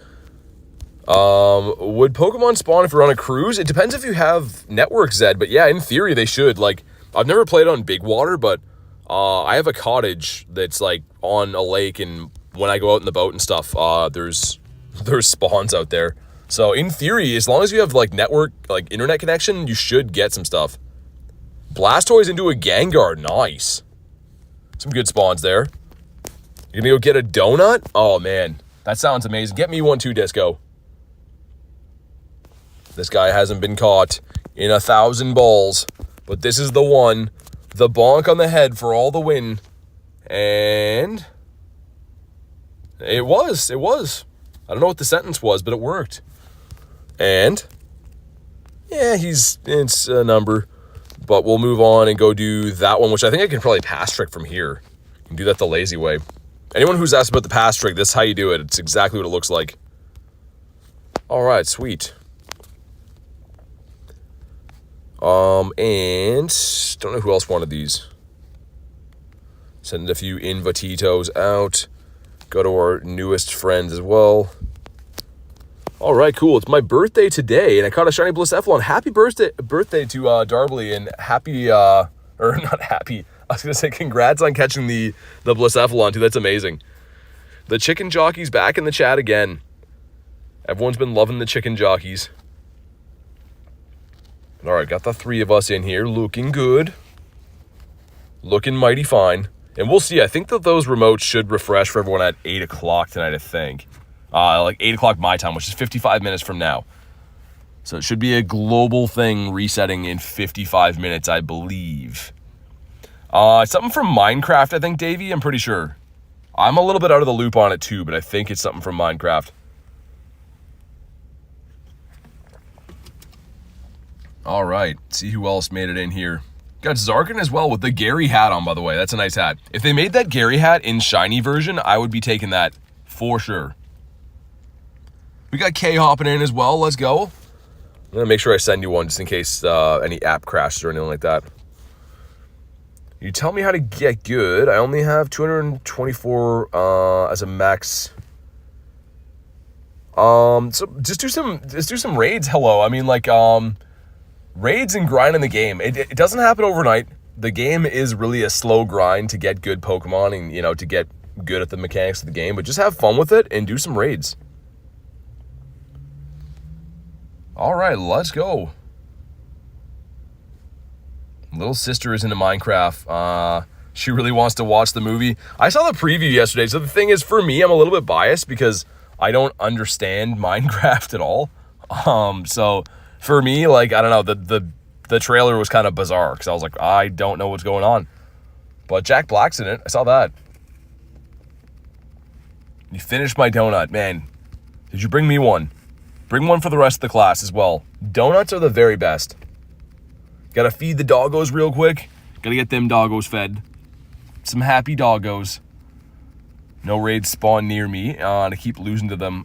Would Pokemon spawn if you're on a cruise? It depends if you have network, Zed, but yeah, in theory they should. Like, I've never played on big water, but I have a cottage that's like on a lake, and when I go out in the boat and stuff, there's spawns out there. So in theory, as long as you have like network, like internet connection, you should get some stuff. Blastoise into a Gengar, nice. Some good spawns there. You're gonna go get a donut? Oh man, that sounds amazing. Get me one too, Disco. This guy hasn't been caught in 1,000 balls, but this is the one. The bonk on the head for all the win. And it was. I don't know what the sentence was, but it worked. And yeah, it's a number. But we'll move on and go do that one, which I think I can probably pass trick from here. You can do that the lazy way. Anyone who's asked about the pass trick, this is how you do it. It's exactly what it looks like. All right, sweet. And don't know who else wanted these. Send a few invititos out. Go to our newest friends as well. All right, cool. It's my birthday today, and I caught a shiny Blacephalon. Happy birthday to Darbly, and happy, or not happy. I was gonna say congrats on catching the Blacephalon too. That's amazing. The chicken jockey's back in the chat again. Everyone's been loving the chicken jockeys. All right, got the 3 of us in here, looking good, looking mighty fine, and we'll see. I think that those remotes should refresh for everyone at 8 o'clock tonight. I think. Like 8 o'clock my time, which is 55 minutes from now. So it should be a global thing resetting in 55 minutes, I believe. Something from Minecraft, I think, Davey. I'm pretty sure. I'm a little bit out of the loop on it too, but I think it's something from Minecraft. All right, see who else made it in here. Got Zarkin as well with the Gary hat on, by the way. That's a nice hat. If they made that Gary hat in shiny version, I would be taking that for sure. We got K hopping in as well. Let's go. I'm going to make sure I send you one just in case any app crashes or anything like that. You tell me how to get good. I only have 224 as a max. So just do some raids. Hello. I mean, like, raids and grind in the game. It doesn't happen overnight. The game is really a slow grind to get good Pokemon and, you know, to get good at the mechanics of the game. But just have fun with it and do some raids. All right, let's go. Little sister is into Minecraft. She really wants to watch the movie. I saw the preview yesterday. So the thing is, for me, I'm a little bit biased because I don't understand Minecraft at all. So for me, like, I don't know, the trailer was kind of bizarre because I was like, I don't know what's going on. But Jack Black's in it. I saw that. You finished my donut, man. Did you bring me one? Bring one for the rest of the class as well. Donuts are the very best. Gotta feed the doggos real quick. Gotta get them doggos fed. Some happy doggos. No raids spawn near me. To keep losing to them.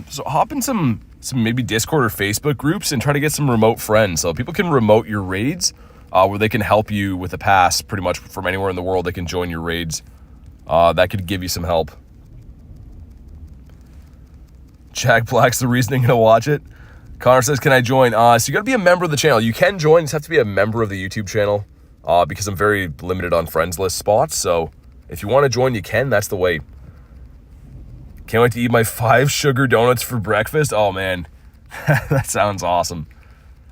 So hop in some maybe Discord or Facebook groups and try to get some remote friends. So people can remote your raids, where they can help you with a pass pretty much from anywhere in the world. They can join your raids. That could give you some help. Jack Black's the reason I'm going to watch it. Connor says, can I join? So you got to be a member of the channel. You can join. You just have to be a member of the YouTube channel because I'm very limited on friends list spots. So if you want to join, you can. That's the way. Can't wait to eat my 5 sugar donuts for breakfast. Oh, man. That sounds awesome.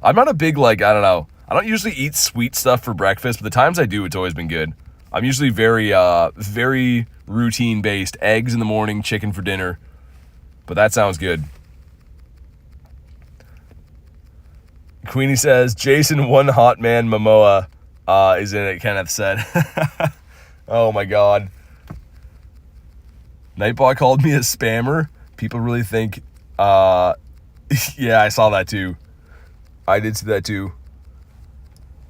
I'm not a big, like, I don't know. I don't usually eat sweet stuff for breakfast, but the times I do, it's always been good. I'm usually very routine-based. Eggs in the morning, chicken for dinner. But that sounds good. Queenie says, Jason, one hot man, Momoa is in it, Kenneth said. Oh my god. Nightbot called me a spammer. People really think, yeah, I saw that too. I did see that too.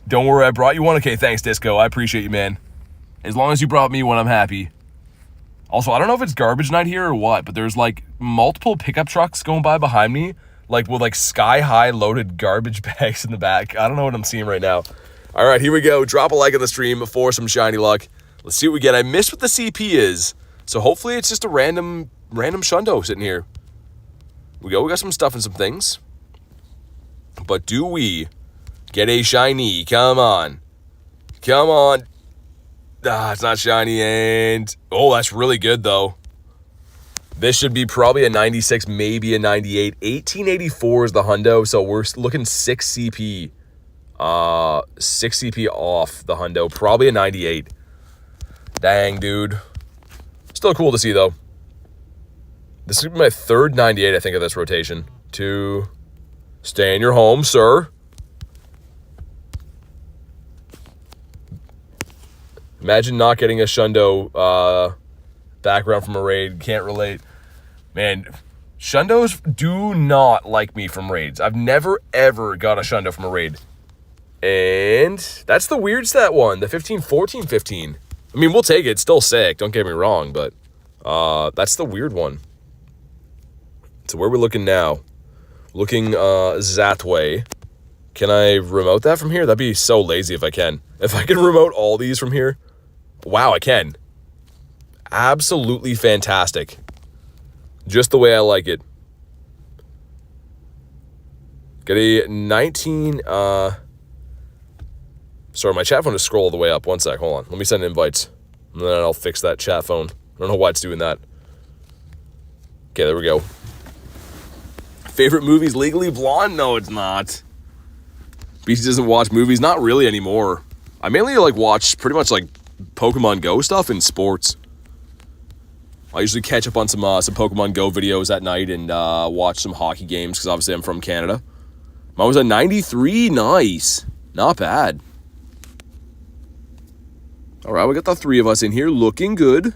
Don't worry, I brought you one. Okay, thanks, Disco. I appreciate you, man. As long as you brought me one, I'm happy. Also, I don't know if it's garbage night here or what, but there's like multiple pickup trucks going by behind me, like with like sky-high loaded garbage bags in the back. I don't know what I'm seeing right now. All right, here we go. Drop a like on the stream for some shiny luck. Let's see what we get. I missed what the CP is, so hopefully it's just a random shundo sitting here. We got some stuff and some things. But do we get a shiny? Come on. Come on. It's not shiny, and oh, that's really good though. This should be probably a 96, maybe a 98. 1884 is the hundo, so we're looking 6 CP. 6 CP off the hundo, probably a 98. Dang, dude. Still cool to see though. This is my third 98, I think, of this rotation. 2, Stay in your home, sir. Imagine not getting a Shundo background from a raid. Can't relate. Man, Shundos do not like me from raids. I've never, ever got a Shundo from a raid. And that's the weird stat one, the 15, 14, 15. I mean, we'll take it. It's still sick, don't get me wrong, but that's the weird one. So where are we looking now? Looking that way. Can I remote that from here? That'd be so lazy if I can. If I can remote all these from here. Wow, I can. Absolutely fantastic. Just the way I like it. Got a 19... Sorry, my chat phone is scroll all the way up. One sec, hold on. Let me send invites. And then I'll fix that chat phone. I don't know why it's doing that. Okay, there we go. Favorite movies, Legally Blonde? No, it's not. BC doesn't watch movies. Not really anymore. I mainly like watch pretty much like Pokemon GO stuff and sports. I usually catch up on some Pokemon GO videos at night and watch some hockey games because obviously I'm from Canada. Mine was a 93. Nice. Not bad. All right, we got the three of us in here looking good.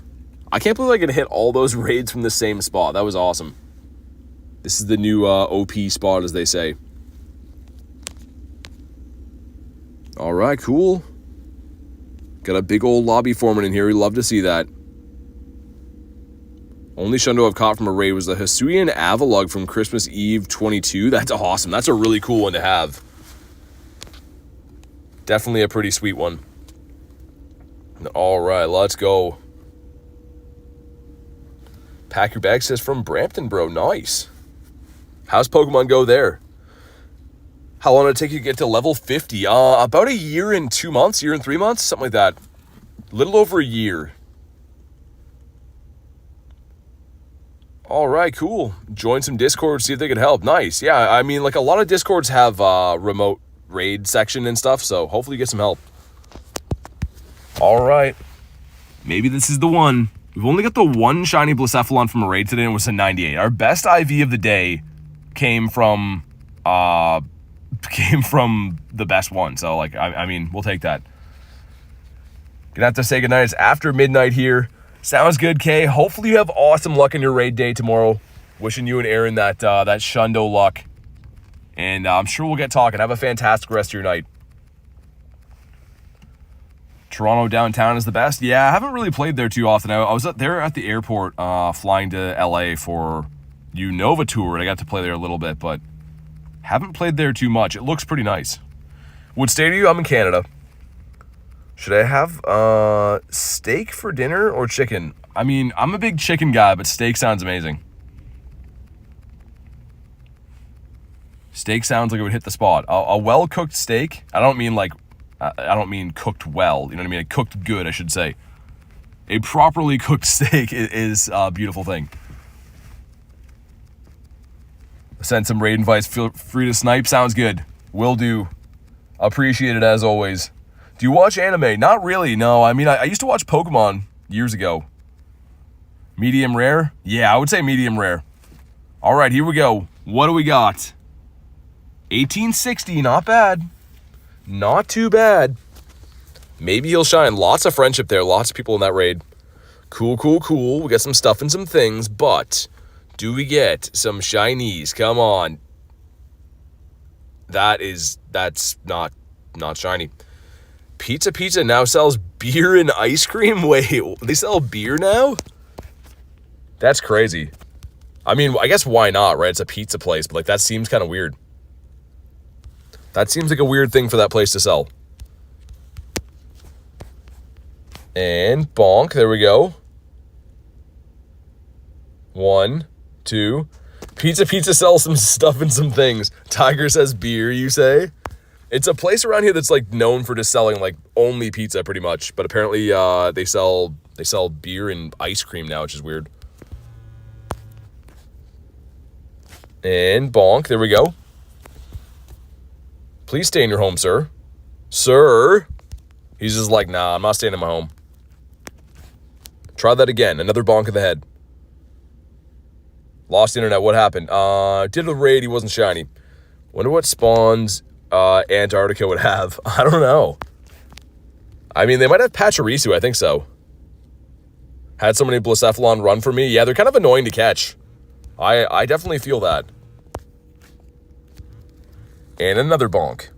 I can't believe I can hit all those raids from the same spot. That was awesome. This is the new OP spot, as they say. All right, cool. Got a big old lobby foreman in here. We love to see that. Only Shundo I've caught from a raid was the Hisuian Avalugg from Christmas Eve 22. That's awesome. That's a really cool one to have. Definitely a pretty sweet one. All right, let's go. Pack your bag says from Brampton, bro. Nice. How's Pokemon GO there? How long did it take you to get to level 50? About a year and 2 months, year and 3 months, something like that. Little over a year. All right, cool. Join some Discord, see if they could help. Nice. Yeah, I mean, like a lot of Discords have remote raid section and stuff, so hopefully you get some help. All right. Maybe this is the one. We've only got the one shiny Blacephalon from a raid today, and it was a 98. Our best IV of the day came from the best one. So, like, I mean, we'll take that. Gonna have to say goodnight. It's after midnight here. Sounds good, Kay. Hopefully you have awesome luck in your raid day tomorrow. Wishing you and Aaron that Shundo luck. And I'm sure we'll get talking. Have a fantastic rest of your night. Toronto downtown is the best. Yeah, I haven't really played there too often. I was there at the airport flying to LA for Unova Tour, and I got to play there a little bit, but haven't played there too much. It looks pretty nice. Would stay to you, I'm in Canada. Should I have steak for dinner or chicken? I mean, I'm a big chicken guy, but steak sounds amazing. Steak sounds like it would hit the spot. A well-cooked steak, I don't mean cooked well, you know what I mean? Cooked good, I should say. A properly cooked steak is a beautiful thing. Send some raid invites, feel free to snipe, sounds good. Will do. Appreciate it as always. Do you watch anime? Not really, no. I mean, I used to watch Pokemon years ago. Medium rare? Yeah, I would say medium rare. All right, here we go. What do we got? 1860, not bad. Not too bad. Maybe he'll shine. Lots of friendship there. Lots of people in that raid. Cool, cool, cool. We got some stuff and some things, but do we get some shinies? Come on. That's not shiny. Pizza now sells beer and ice cream? Wait, they sell beer now? That's crazy. I mean, I guess why not, right? It's a pizza place, but like that seems kind of weird. That seems like a weird thing for that place to sell. And bonk, there we go. 1, 2. Pizza sells some stuff and some things. Tiger says beer, you say? It's a place around here that's like known for just selling like only pizza pretty much. But apparently they sell beer and ice cream now, which is weird. And bonk, there we go. Please stay in your home, sir. Sir? He's just like, nah, I'm not staying in my home. Try that again. Another bonk of the head. Lost internet. What happened? Did a raid. He wasn't shiny. Wonder what spawns Antarctica would have. I don't know. I mean, they might have Pachirisu. I think so. Had so many Blacephalon run for me. Yeah, they're kind of annoying to catch. I definitely feel that. And another bonk.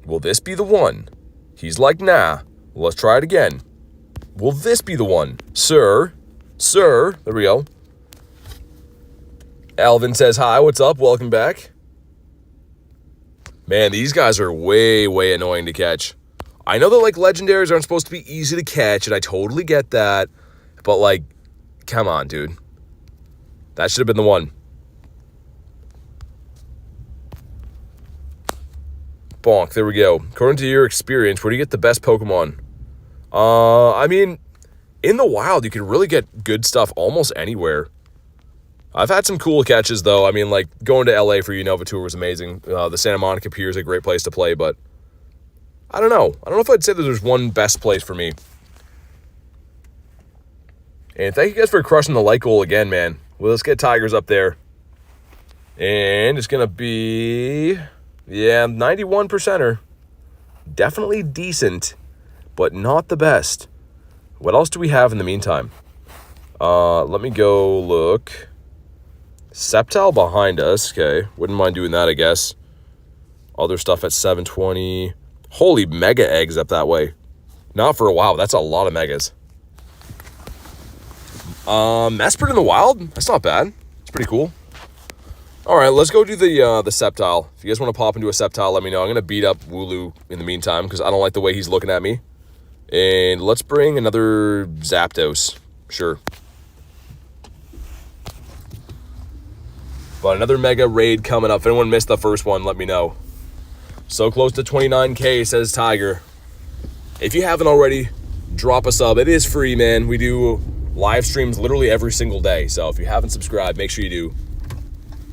Will this be the one? He's like, nah. Let's try it again. Will this be the one? Sir. Sir. There we go. Alvin says, hi, what's up? Welcome back. Man, these guys are way, way annoying to catch. I know that, like, legendaries aren't supposed to be easy to catch, and I totally get that. But, like, come on, dude. That should have been the one. Bonk, there we go. According to your experience, where do you get the best Pokemon? I mean, in the wild, you can really get good stuff almost anywhere. I've had some cool catches, though. I mean, like, going to LA for Unova Tour was amazing. The Santa Monica Pier is a great place to play, but I don't know. I don't know if I'd say that there's one best place for me. And thank you guys for crushing the like goal again, man. Well, let's get Tigers up there. And it's going to be, yeah, 91%er. Definitely decent, but not the best. What else do we have in the meantime? Let me go look. Sceptile behind us. Okay, wouldn't mind doing that, I guess. Other stuff at 720. Holy mega eggs up that way. Not for a while. That's a lot of megas. Mesprit in the wild? That's not bad. It's pretty cool. Alright, let's go do the Sceptile. If you guys want to pop into a Sceptile, let me know. I'm going to beat up Wooloo in the meantime, because I don't like the way he's looking at me. And let's bring another Zapdos. Sure. But another mega raid coming up. If anyone missed the first one, let me know. So close to 29K, says Tiger. If you haven't already, drop a sub. It is free, man. We do live streams literally every single day. So if you haven't subscribed, make sure you do.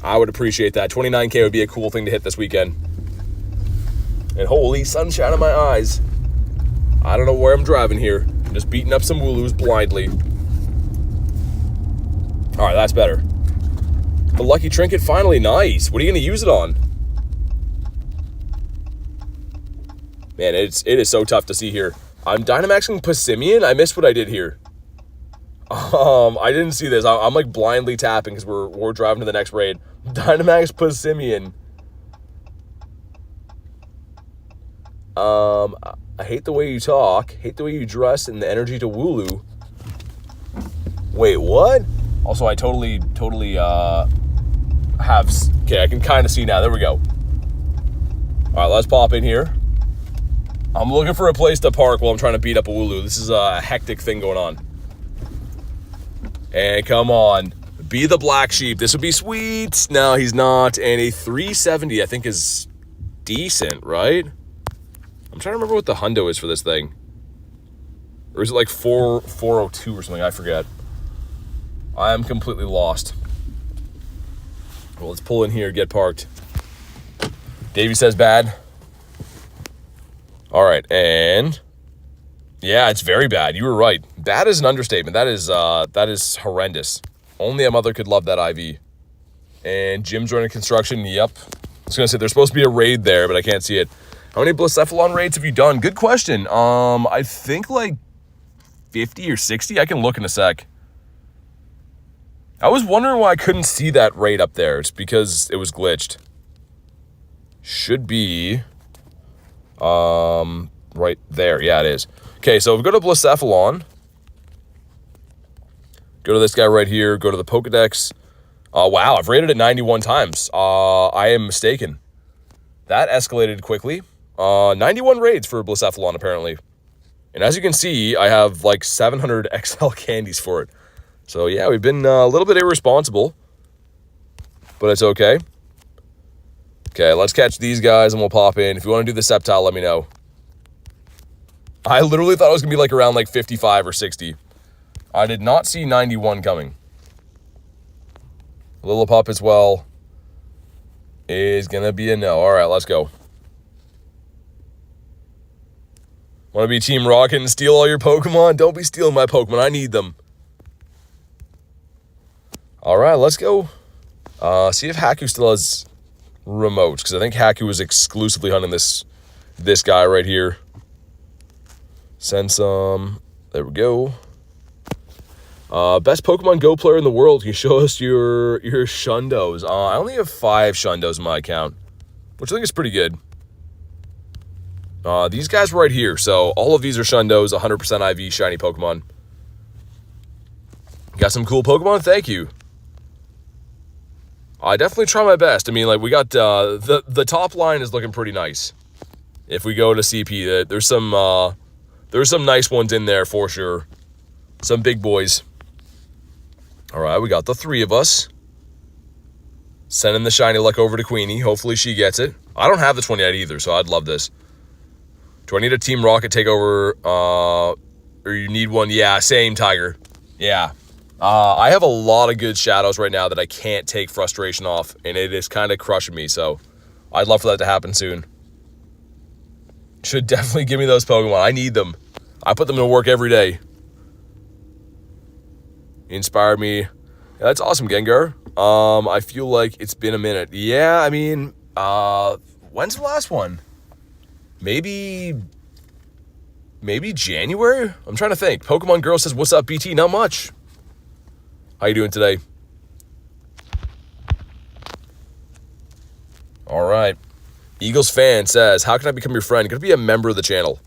I would appreciate that. 29K would be a cool thing to hit this weekend. And holy sunshine in my eyes. I don't know where I'm driving here. I'm just beating up some Wooloos blindly. Alright, that's better. The lucky trinket finally. Nice. What are you going to use it on? Man, it is so tough to see here. I'm Dynamaxing Passimian. I missed what I did here. I didn't see this. I'm like blindly tapping because we're driving to the next raid. Dynamax Passimian. I hate the way you talk. Hate the way you dress and the energy to Wooloo. Wait, what? Also, I totally have... Okay, I can kind of see now. There we go. All right, let's pop in here. I'm looking for a place to park while I'm trying to beat up a Wooloo. This is a hectic thing going on. And come on. Be the black sheep. This would be sweet. No, he's not. And a 370, I think, is decent, right? I'm trying to remember what the hundo is for this thing. Or is it like 402 or something? I forget. I am completely lost. Well, let's pull in here, get parked. Davey says bad. All right, and yeah, it's very bad. You were right. Bad is an understatement. That is horrendous. Only a mother could love that IV. And Jim's running construction. Yep. I was gonna say there's supposed to be a raid there, but I can't see it. How many Blacephalon raids have you done? Good question. I think like 50 or 60. I can look in a sec. I was wondering why I couldn't see that raid up there. It's because it was glitched. Should be right there. Yeah, it is. Okay, so if we go to Blacephalon, go to this guy right here, go to the Pokedex. Wow, I've rated it 91 times. I am mistaken. That escalated quickly. 91 raids for Blacephalon, apparently. And as you can see, I have like 700 XL candies for it. So yeah, we've been a little bit irresponsible, but it's okay. Okay, let's catch these guys and we'll pop in. If you want to do the Sceptile, let me know. I literally thought it was going to be like around like 55 or 60. I did not see 91 coming. Lillipup as well is going to be a no. All right, let's go. Want to be Team Rocket and steal all your Pokemon? Don't be stealing my Pokemon. I need them. All right, let's go. See if Haku still has remotes, because I think Haku was exclusively hunting this guy right here. Send some. There we go. Best Pokemon Go player in the world. Can you show us your Shundos? I only have 5 Shundos in my account, which I think is pretty good. These guys right here. So all of these are Shundos, 100% IV shiny Pokemon. Got some cool Pokemon? Thank you. I definitely try my best. I mean, like, we got the top line is looking pretty nice. If we go to CP, there's some nice ones in there for sure. Some big boys. All right, we got the 3 of us. Sending the shiny luck over to Queenie. Hopefully she gets it. I don't have the 20 yet either, so I'd love this. Do I need a Team Rocket takeover? Or you need one? Yeah, same, Tiger. Yeah. I have a lot of good shadows right now that I can't take frustration off, and it is kind of crushing me, so I'd love for that to happen soon. Should definitely give me those Pokemon. I need them. I put them to work every day. Inspired me. Yeah, that's awesome, Gengar. I feel like it's been a minute. Yeah, I mean, when's the last one? Maybe January? I'm trying to think. Pokemon Girl says, what's up, BT? Not much. How you doing today? All right. Eagles fan says, how can I become your friend? You gotta be a member of the channel.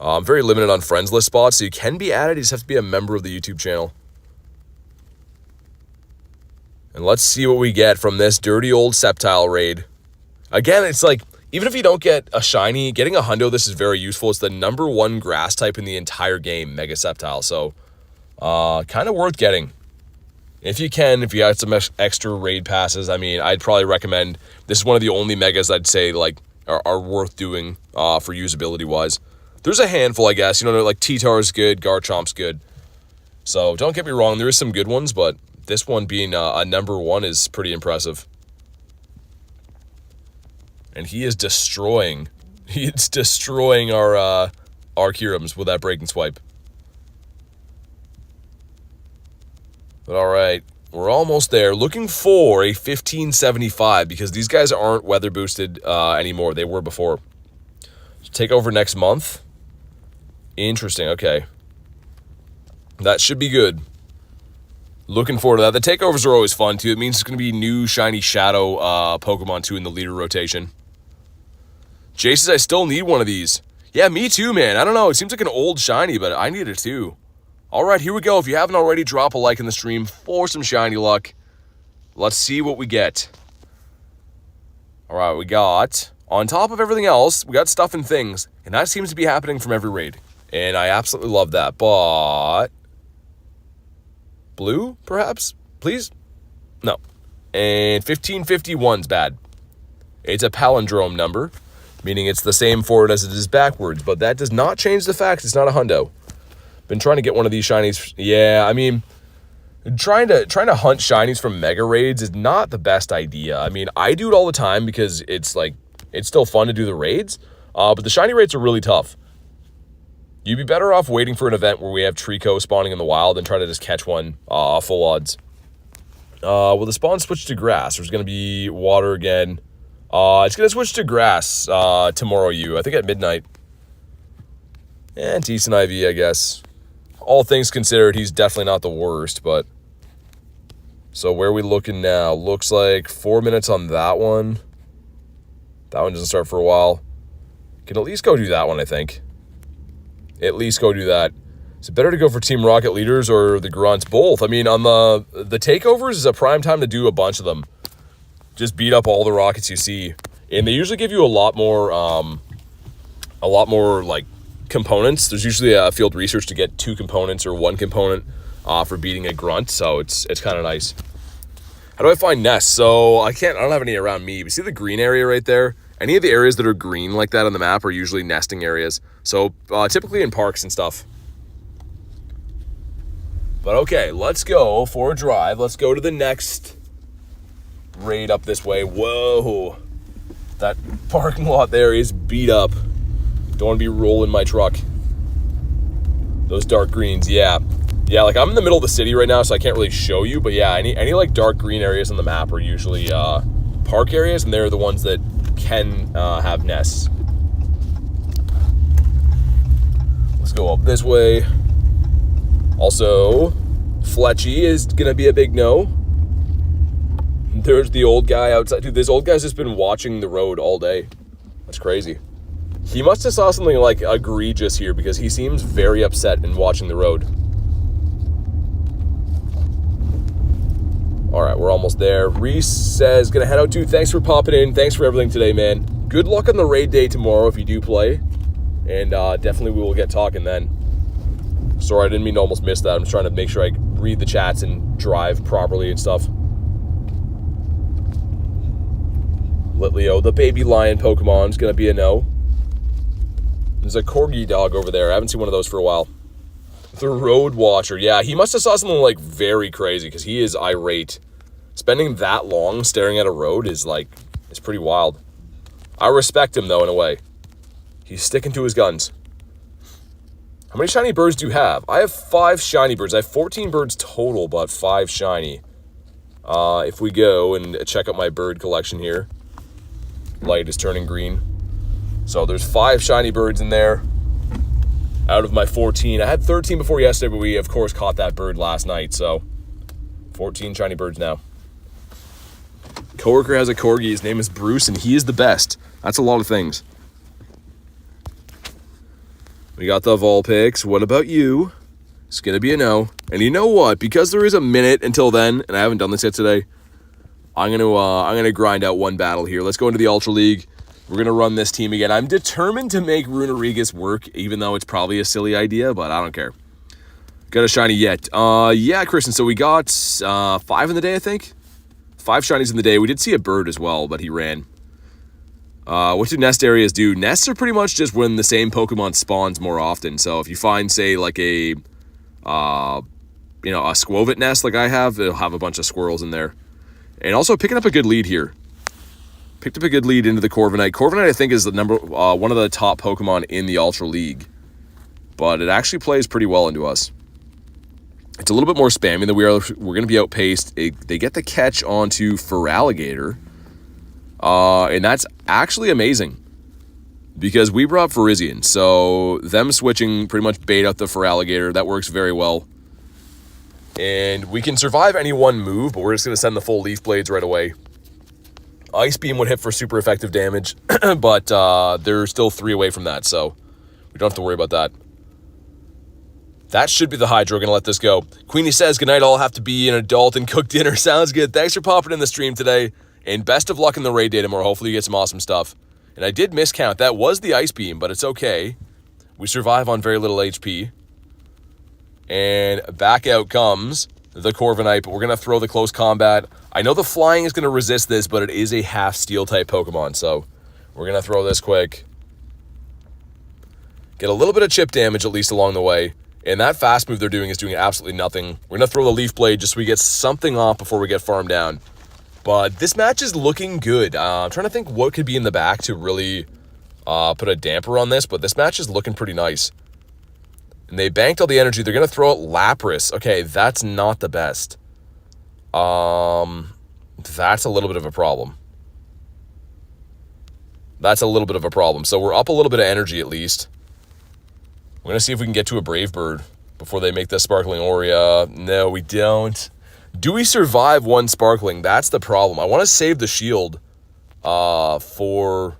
I'm very limited on friends list spots, so you can be added. You just have to be a member of the YouTube channel. And let's see what we get from this dirty old Sceptile raid. Again, it's like, even if you don't get a shiny, getting a hundo, this is very useful. It's the #1 grass type in the entire game, Mega Sceptile. So, kind of worth getting. If you can, if you got some extra raid passes, I mean, I'd probably recommend, this is one of the only Megas I'd say, like, are worth doing for usability-wise. There's a handful, I guess. You know, like, T-Tar's good, Garchomp's good. So, don't get me wrong, there is some good ones, but this one being a #1 is pretty impressive. And he is destroying our Kirums with that breaking swipe. But all right, we're almost there. Looking for a 1575 because these guys aren't weather boosted anymore. They were before. Take over next month. Interesting. Okay, that should be good. Looking forward to that. The takeovers are always fun too. It means it's going to be new shiny shadow Pokemon too in the leader rotation. Jay says I still need one of these. Yeah, me too, man. I don't know. It seems like an old shiny, but I need it too. All right, here we go. If you haven't already, drop a like in the stream for some shiny luck. Let's see what we get. All right, we got, on top of everything else, we got stuff and things. And that seems to be happening from every raid. And I absolutely love that. But blue, perhaps? Please? No. And 1551's bad. It's a palindrome number, meaning it's the same forward as it is backwards. But that does not change the fact it's not a hundo. Been trying to get one of these shinies. Yeah, I mean, trying to hunt shinies from mega raids is not the best idea. I mean, I do it all the time because it's like, it's still fun to do the raids. But the shiny raids are really tough. You'd be better off waiting for an event where we have Trico spawning in the wild than try to just catch one full odds. Will the spawn switch to grass? There's going to be water again. It's going to switch to grass tomorrow, I think at midnight. And decent IV, I guess. All things considered, he's definitely not the worst, but... So where are we looking now? Looks like 4 minutes on that one. That one doesn't start for a while. Can at least go do that one, I think. At least go do that. Is it better to go for Team Rocket leaders or the grunts? Both. I mean, on the takeovers is a prime time to do a bunch of them. Just beat up all the rockets you see. And they usually give you a lot more, like, components. There's usually a field research to get 2 components or 1 component for beating a grunt, so it's kind of nice. How do I find nests? So I don't have any around me, but see the green area right there? Any of the areas that are green like that on the map are usually nesting areas. So typically in parks and stuff. But okay, let's go for a drive. Let's go to the next raid up this way. Whoa, that parking lot there is beat up. Don't want to be rolling my truck. Those dark greens, yeah. Yeah, like I'm in the middle of the city right now, so I can't really show you. But yeah, any like dark green areas on the map are usually park areas, and they're the ones that can have nests. Let's go up this way. Also, Fletchy is going to be a big no. There's the old guy outside. Dude, this old guy's just been watching the road all day. That's crazy. He must have saw something like egregious here because he seems very upset in watching the road. All right, we're almost there. Reese says, gonna head out too. Thanks for popping in. Thanks for everything today, man. Good luck on the raid day tomorrow if you do play. And definitely we will get talking then. Sorry, I didn't mean to almost miss that. I'm just trying to make sure I read the chats and drive properly and stuff. Litleo, the baby lion Pokemon, is gonna be a no. There's a corgi dog over there. I haven't seen one of those for a while. The Road Watcher. Yeah, he must have saw something like very crazy because he is irate. Spending that long staring at a road is pretty wild. I respect him though in a way. He's sticking to his guns. How many shiny birds do you have? I have 5 shiny birds. I have 14 birds total, but 5 shiny. If we go and check out my bird collection here. Light is turning green. So there's 5 shiny birds in there. Out of my 14. I had 13 before yesterday, but we, of course, caught that bird last night. So, 14 shiny birds now. Coworker has a corgi. His name is Bruce, and he is the best. That's a lot of things. We got the Vulpix. What about you? It's going to be a no. And you know what? Because there is a minute until then, and I haven't done this yet today, I'm gonna grind out one battle here. Let's go into the Ultra League. We're going to run this team again. I'm determined to make Remoraid work, even though it's probably a silly idea, but I don't care. Got a shiny yet. Yeah, Kristen, so we got 5 in the day, I think. 5 shinies in the day. We did see a bird as well, but he ran. What do nest areas do? Nests are pretty much just when the same Pokemon spawns more often. So if you find, say, like a Squovit nest like I have, it'll have a bunch of squirrels in there. And also picking up a good lead here. Picked up a good lead into the Corviknight. Corviknight, I think, is the one of the top Pokemon in the Ultra League. But it actually plays pretty well into us. It's a little bit more spammy than we are. We're going to be outpaced. They get the catch onto Feraligatr. And that's actually amazing. Because we brought Virizion. So them switching pretty much bait out the Feraligatr. That works very well. And we can survive any one move, but we're just going to send the full Leaf Blades right away. Ice Beam would hit for super effective damage, but they're still 3 away from that, so we don't have to worry about that. That should be the Hydro. We're going to let this go. Queenie says, good night, I'll have to be an adult and cook dinner. Sounds good. Thanks for popping in the stream today, and best of luck in the raid day tomorrow. Hopefully you get some awesome stuff. And I did miscount. That was the Ice Beam, but it's okay. We survive on very little HP. And back out comes the Corviknight, but we're going to throw the close combat. I know the flying is going to resist this, but it is a half steel type Pokemon, so we're going to throw this quick. Get a little bit of chip damage at least along the way. And that fast move they're doing is doing absolutely nothing. We're going to throw the Leaf Blade just so we get something off before we get farmed down. But this match is looking good. I'm trying to think what could be in the back to really put a damper on this, but this match is looking pretty nice. And they banked all the energy. They're going to throw out Lapras. Okay, that's not the best. That's a little bit of a problem. So we're up a little bit of energy at least. We're going to see if we can get to a Brave Bird before they make the Sparkling Aurea. No, we don't. Do we survive one Sparkling? That's the problem. I want to save the shield for...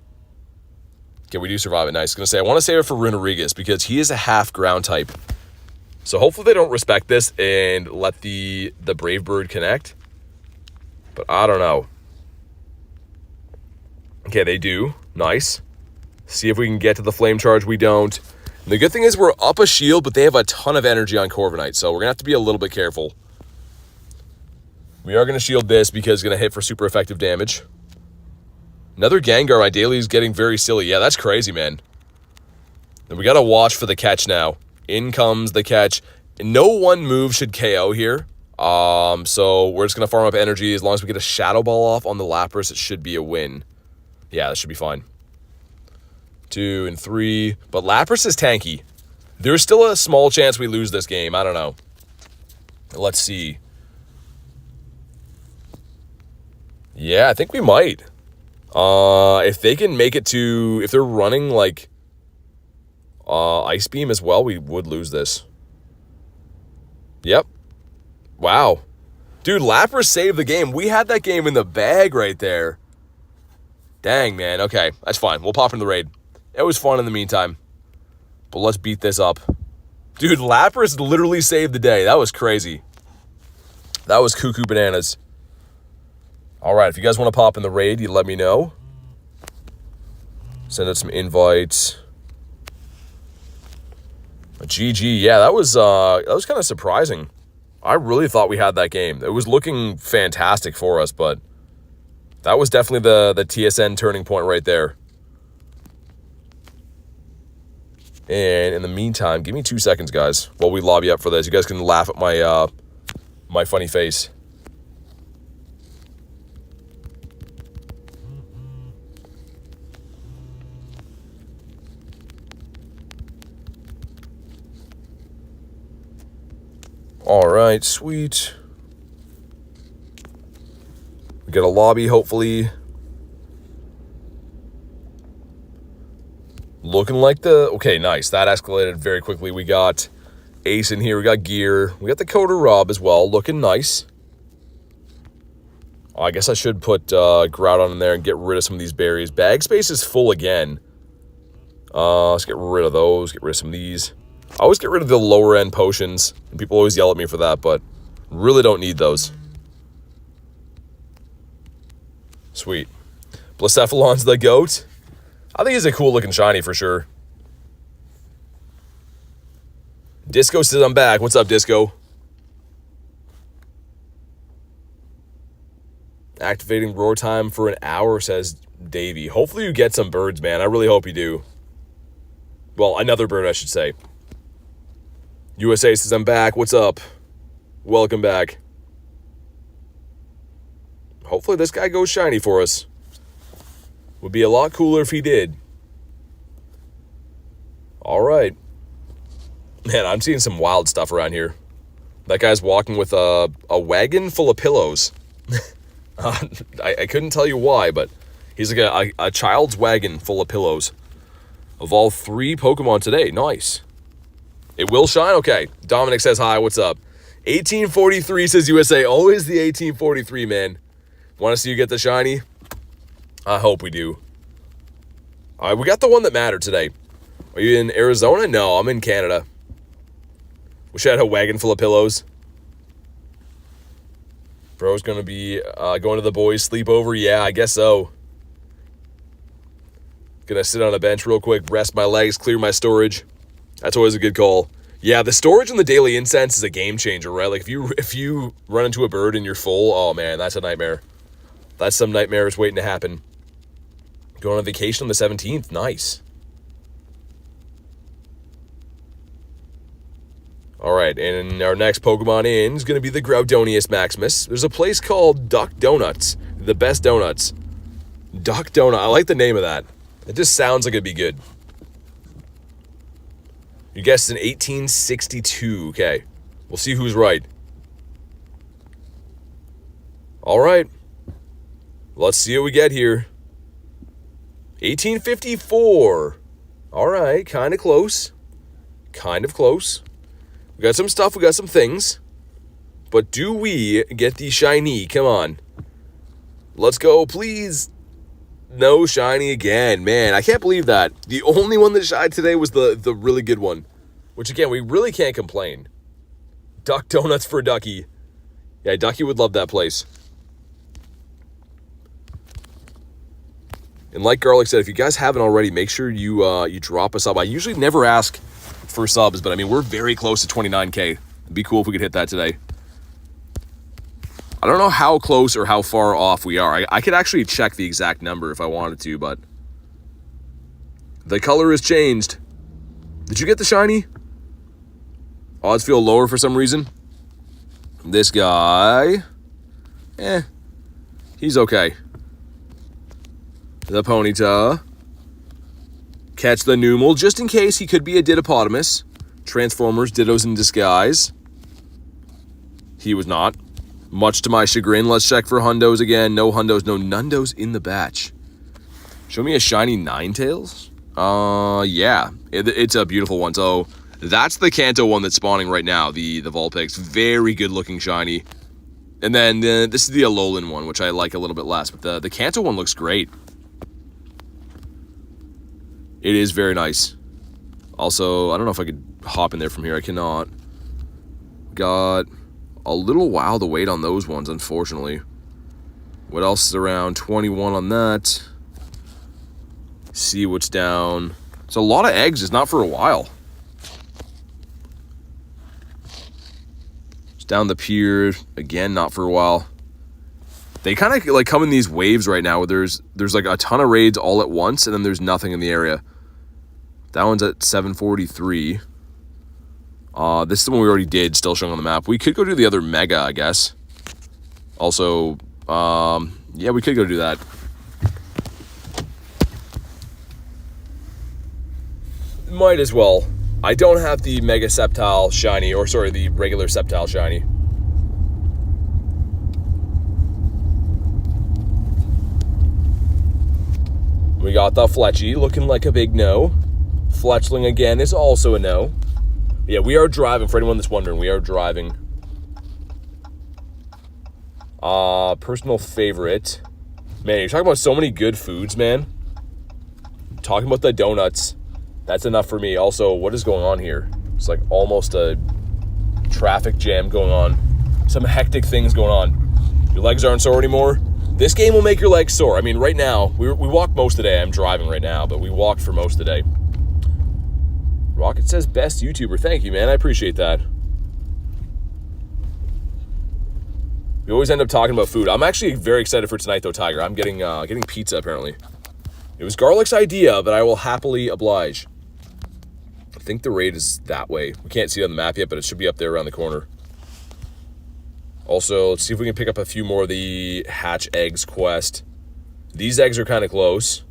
Okay, we do survive it. Nice. I was going to say, I want to save it for Remoraid because he is a half ground type. So hopefully they don't respect this and let the Brave Bird connect. But I don't know. Okay, they do. Nice. See if we can get to the Flame Charge. We don't. And the good thing is we're up a shield, but they have a ton of energy on Corviknight, so we're going to have to be a little bit careful. We are going to shield this because it's going to hit for super effective damage. Another Gengar. My daily is getting very silly. Yeah, that's crazy, man. And we got to watch for the catch now. In comes the catch. No one move should KO here. So we're just going to farm up energy. As long as we get a Shadow Ball off on the Lapras, it should be a win. Yeah, that should be fine. 2 and 3. But Lapras is tanky. There's still a small chance we lose this game. I don't know. Let's see. Yeah, I think we might. If they can make it to... If they're running, like, Ice Beam as well, we would lose this. Yep. Wow. Dude, Lapras saved the game. We had that game in the bag right there. Dang, man. Okay, that's fine. We'll pop into the raid. It was fun in the meantime. But let's beat this up. Dude, Lapras literally saved the day. That was crazy. That was cuckoo bananas. All right, if you guys want to pop in the raid, you let me know. Send out some invites. A GG. Yeah, that was kind of surprising. I really thought we had that game. It was looking fantastic for us, but that was definitely the TSN turning point right there. And in the meantime, give me 2 seconds, guys, while we lobby up for this. You guys can laugh at my my funny face. All right, sweet. We get a lobby, hopefully. Looking like the... Okay, nice. That escalated very quickly. We got Ace in here. We got Gear. We got the Coder Rob as well. Looking nice. I guess I should put Groudon in there and get rid of some of these berries. Bag space is full again. Let's get rid of those. Get rid of some of these. I always get rid of the lower end potions, and people always yell at me for that, but really don't need those. Sweet. Blacephalon's the GOAT. I think he's a cool looking shiny for sure. Disco says I'm back. What's up, Disco? Activating roar time for an hour, says Davey. Hopefully you get some birds, man. I really hope you do. Well, another bird, I should say. USA says I'm back. What's up? Welcome back. Hopefully this guy goes shiny for us. Would be a lot cooler if he did. All right. Man, I'm seeing some wild stuff around here. That guy's walking with a wagon full of pillows. I couldn't tell you why, but he's like a child's wagon full of pillows. Of all 3 Pokemon today. Nice. It will shine? Okay. Dominic says hi. What's up? 1843 says USA. Always the 1843, man. Want to see you get the shiny? I hope we do. All right, we got the one that mattered today. Are you in Arizona? No, I'm in Canada. Wish I had a wagon full of pillows. Bro's going to be going to the boys' sleepover. Yeah, I guess so. Gonna sit on a bench real quick, rest my legs, clear my storage. That's always a good call. Yeah, the storage and the daily incense is a game changer, right? Like if you run into a bird and you're full, oh man, that's a nightmare. That's some nightmares waiting to happen. Going on vacation on the 17th. Nice. All right, and our next Pokemon in is going to be the Groudonius Maximus. There's a place called Duck Donuts. The best donuts. Duck Donut. I like the name of that. It just sounds like it'd be good. You guessed in 1862. Okay. We'll see who's right. All right. Let's see what we get here. 1854. All right. Kind of close. Kind of close. We got some stuff. We got some things. But do we get the shiny? Come on. Let's go, please. No shiny again. Man, I can't believe that. The only one that shined today was the really good one. Which, again, we really can't complain. Duck Donuts for Ducky. Yeah, Ducky would love that place. And like Garlic said, if you guys haven't already, make sure you drop a sub. I usually never ask for subs, but I mean, we're very close to 29K. It'd be cool if we could hit that today. I don't know how close or how far off we are. I could actually check the exact number if I wanted to, but the color has changed. Did you get the shiny? Odds feel lower for some reason. This guy, he's okay. The Ponyta. Catch the Numel, just in case he could be a Dittopotamus. Transformers, Dittos in disguise. He was not. Much to my chagrin, let's check for hundos again. No hundos, no nundos in the batch. Show me a shiny Ninetales. Yeah, it's a beautiful one. So that's the Kanto one that's spawning right now, the Vulpix. Very good looking shiny. And then this is the Alolan one, which I like a little bit less. But the Kanto one looks great. It is very nice. Also, I don't know if I could hop in there from here. I cannot. Got a little while to wait on those ones, unfortunately. What else is around? 21 on that. See what's down. It's a lot of eggs. It's not for a while. It's down the pier. Again, not for a while. They kind of like come in these waves right now where there's like a ton of raids all at once, and then there's nothing in the area. That one's at 743. This is the one we already did, still showing on the map. We could go do the other Mega, I guess. Also, yeah, we could go do that. Might as well. I don't have the Mega Sceptile shiny, or sorry, the regular Sceptile shiny. We got the Fletchy, looking like a big no. Fletchling again is also a no. Yeah, we are driving, for anyone that's wondering, we are driving. Personal favorite. Man, you're talking about so many good foods, man. Talking about the donuts. That's enough for me. Also, what is going on here? It's like almost a traffic jam going on. Some hectic things going on. Your legs aren't sore anymore. This game will make your legs sore. I mean, right now, we walked most of the day. I'm driving right now, but we walked for most of the day. Rocket says best YouTuber. Thank you, man. I appreciate that. We always end up talking about food. I'm actually very excited for tonight, though, Tiger. I'm getting pizza, apparently. It was Garlic's idea, but I will happily oblige. I think the raid is that way. We can't see it on the map yet, but it should be up there around the corner. Also, let's see if we can pick up a few more of the hatch eggs quest. These eggs are kind of close.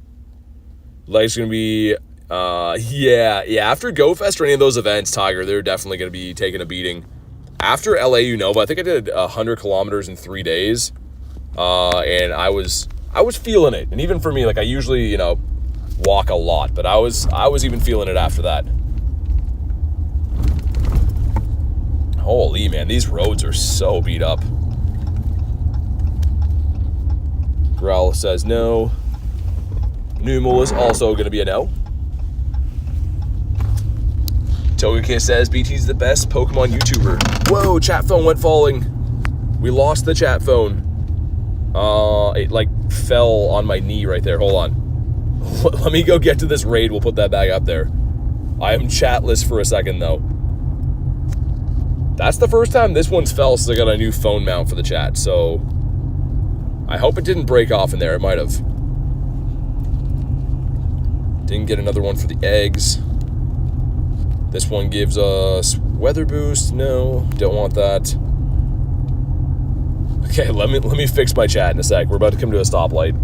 Legs going to be... yeah, after GoFest or any of those events, Tiger, they're definitely going to be taking a beating. After LA Unova, I think I did 100 kilometers in 3 days, and I was feeling it. And even for me, like I usually, you know, walk a lot, but I was even feeling it after that. Holy man, these roads are so beat up. Growl says no. Numel is also going to be a no. Togekiss says BT's the best Pokemon YouTuber. Whoa, chat phone went falling. We lost the chat phone. It like fell on my knee right there. Hold on. Let me go get to this raid. We'll put that back up there. I am chatless for a second though. That's the first time this one's fell since I got a new phone mount for the chat. So I hope it didn't break off in there. It might have. Didn't get another one for the eggs. This one gives us weather boost. No, don't want that. Okay, let me fix my chat in a sec. We're about to come to a stoplight.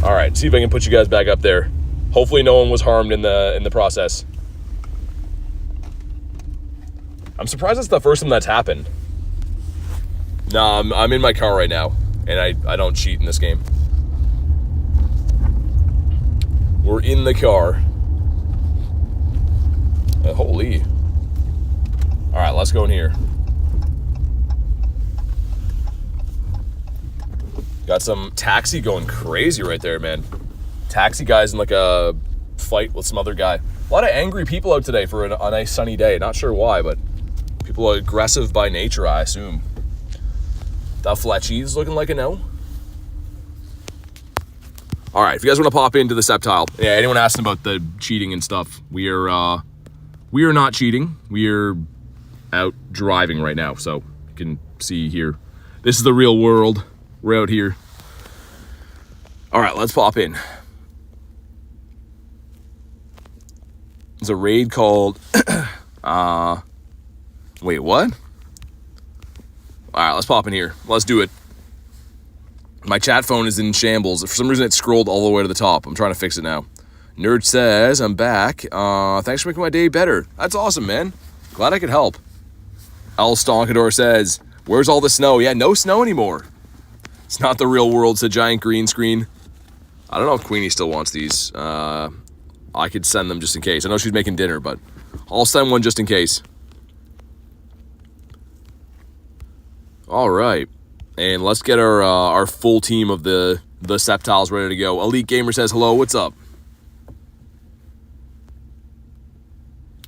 All right, see if I can put you guys back up there. Hopefully, no one was harmed in the process. I'm surprised that's the first time that's happened. No, I'm in my car right now, and I don't cheat in this game. We're in the car. Holy. All right, let's go in here. Got some taxi going crazy right there, man. Taxi guy's in like a fight with some other guy. A lot of angry people out today for a nice sunny day. Not sure why, but people are aggressive by nature, I assume. The Fletchies looking like a no. All right, if you guys want to pop into the Sceptile. Yeah, anyone asking about the cheating and stuff, we are not cheating. We are out driving right now, so you can see here. This is the real world. We're out here. All right, let's pop in. There's a raid called... wait, what? All right, let's pop in here. Let's do it. My chat phone is in shambles. For some reason, it scrolled all the way to the top. I'm trying to fix it now. Nerd says, I'm back. Thanks for making my day better. That's awesome, man. Glad I could help. El Stonkador says, where's all the snow? Yeah, no snow anymore. It's not the real world. It's a giant green screen. I don't know if Queenie still wants these. I could send them just in case. I know she's making dinner, but I'll send one just in case. All right. And let's get our full team of the Sceptiles ready to go. Elite Gamer says, hello, what's up?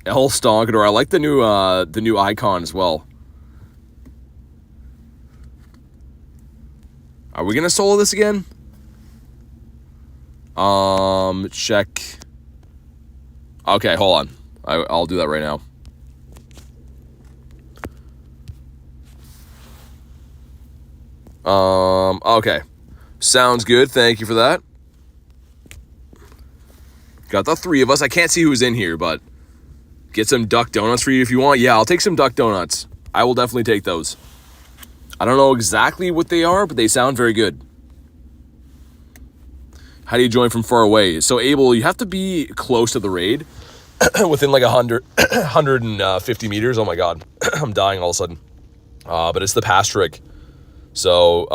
El Stonkador, I like the new icon as well. Are we gonna solo this again? Check. Okay, hold on. I'll do that right now. Okay. Sounds good. Thank you for that. Got the 3 of us. I can't see who's in here, but get some duck donuts for you if you want. Yeah, I'll take some duck donuts. I will definitely take those. I don't know exactly what they are, but they sound very good. How do you join from far away? So, Abel, you have to be close to the raid. Within like 150 meters. Oh my god. I'm dying all of a sudden. But it's the pass trick. So,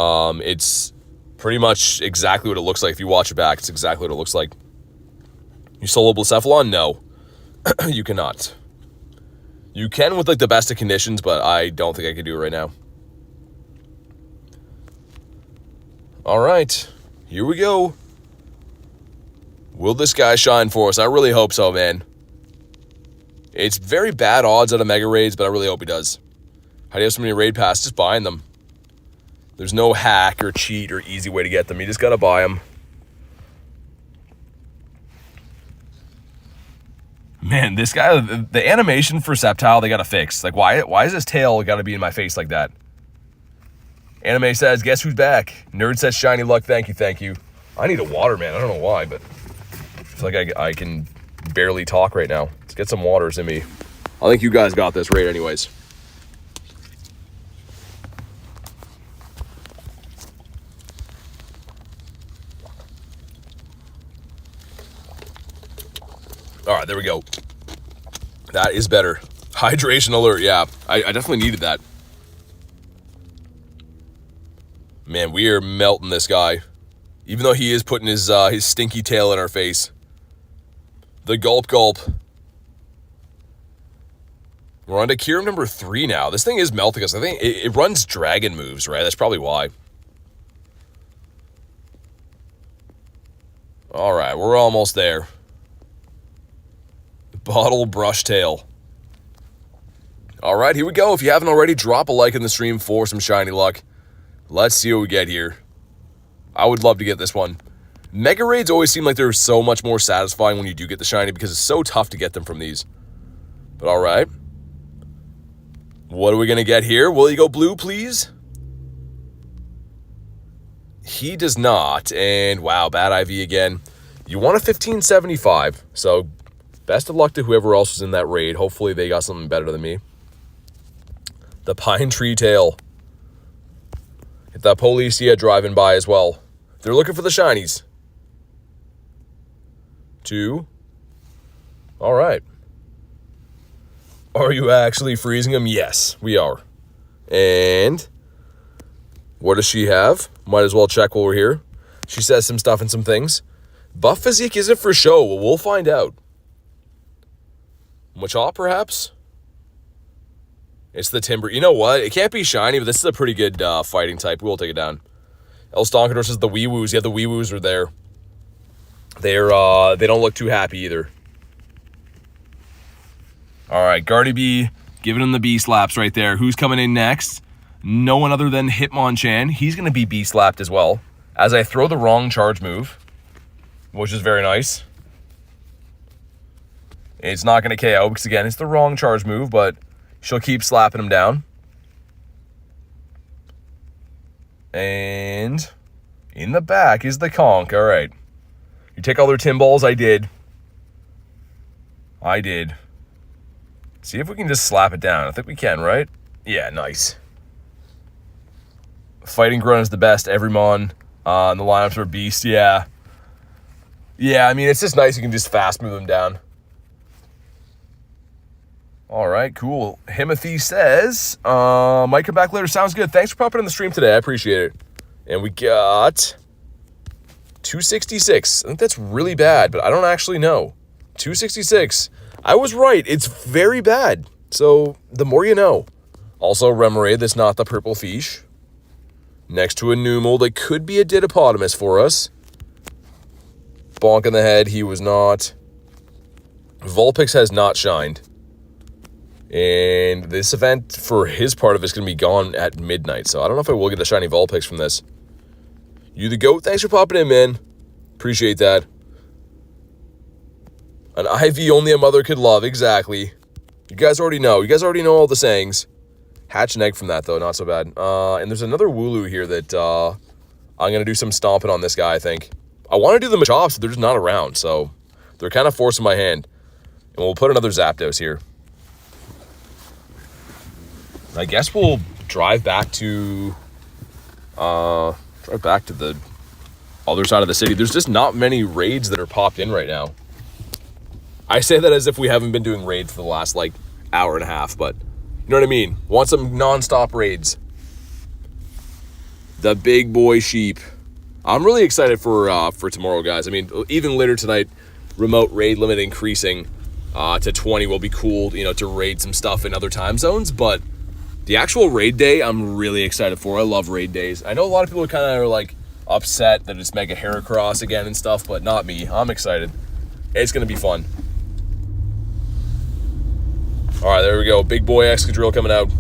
it's pretty much exactly what it looks like. If you watch it back, it's exactly what it looks like. You solo Blacephalon? No. You cannot. You can with like the best of conditions, but I don't think I can do it right now. Alright. Here we go. Will this guy shine for us? I really hope so, man. It's very bad odds out of Mega Raids, but I really hope he does. How do you have so many raid passes? Just buying them. There's no hack or cheat or easy way to get them. You just gotta buy them. Man, this guy, the animation for Sceptile, they gotta fix. Like, why is his tail gotta be in my face like that? Anime says, guess who's back? Nerd says, shiny luck, thank you. I need a water, man. I don't know why, but I feel like I can barely talk right now. Let's get some waters in me. I think you guys got this right anyways. All right, there we go. That is better. Hydration alert, yeah. I definitely needed that. Man, we are melting this guy. Even though he is putting his stinky tail in our face. The gulp. We're on to Kyurem number 3 now. This thing is melting us. I think it runs dragon moves, right? That's probably why. All right, we're almost there. Bottle brush tail. All right, here we go. If you haven't already, drop a like in the stream for some shiny luck. Let's see what we get here. I would love to get this one. Mega Raids always seem like they're so much more satisfying when you do get the shiny because it's so tough to get them from these. But all right. What are we going to get here? Will you go blue, please? He does not. And wow, bad IV again. You want a 1575. So best of luck to whoever else was in that raid. Hopefully they got something better than me. The pine tree tail. Get that Policia driving by as well. They're looking for the shinies. 2. All right. Are you actually freezing them? Yes, we are. And what does she have? Might as well check while we're here. She says some stuff and some things. Buff physique isn't for show. Well, we'll find out. Machop, perhaps? It's the Timber. You know what? It can't be shiny, but this is a pretty good fighting type. We'll take it down. El Stonkador says the Wee-Woos. Yeah, the Wee-Woos are there. They don't look too happy either. All right, Guardy B, giving him the B slaps right there. Who's coming in next? No one other than Hitmonchan. He's going to be B slapped as well. As I throw the wrong charge move, which is very nice. It's not going to KO because, again, it's the wrong charge move, but she'll keep slapping him down. And in the back is the conch. All right. You take all their Timballs? I did. See if we can just slap it down. I think we can, right? Yeah, nice. Fighting Grunt is the best. Everymon. And the lineups are beast. Yeah. Yeah, I mean, it's just nice you can just fast move them down. All right, cool. Himothy says, might come back later. Sounds good. Thanks for popping in the stream today. I appreciate it. And we got 266. I think that's really bad, but I don't actually know. 266. I was right. It's very bad. So the more you know. Also, Remoraid, that's not the purple fish. Next to a Numel that could be a Didopotamus for us. Bonk in the head. He was not. Vulpix has not shined. And this event, for his part of it, is going to be gone at midnight. So I don't know if I will get a shiny Vulpix from this. You the goat, thanks for popping in, man. Appreciate that. An IV only a mother could love, exactly. You guys already know. You guys already know all the sayings. Hatch an egg from that, though, not so bad. And there's another Wooloo here that I'm going to do some stomping on this guy, I think. I want to do the Machops, but they're just not around, so they're kind of forcing my hand. And we'll put another Zapdos here. I guess we'll drive back to the other side of the city. There's just not many raids that are popped in right now. I say that as if we haven't been doing raids for the last, like, hour and a half, but you know what I mean? Want some non-stop raids. The big boy sheep. I'm really excited for tomorrow, guys. I mean, even later tonight, remote raid limit increasing to 20 will be cool, you know, to raid some stuff in other time zones, but the actual raid day, I'm really excited for. I love raid days. I know a lot of people kind of are like upset that it's Mega Heracross again and stuff, but not me. I'm excited. It's going to be fun. All right, there we go. Big boy Excadrill coming out.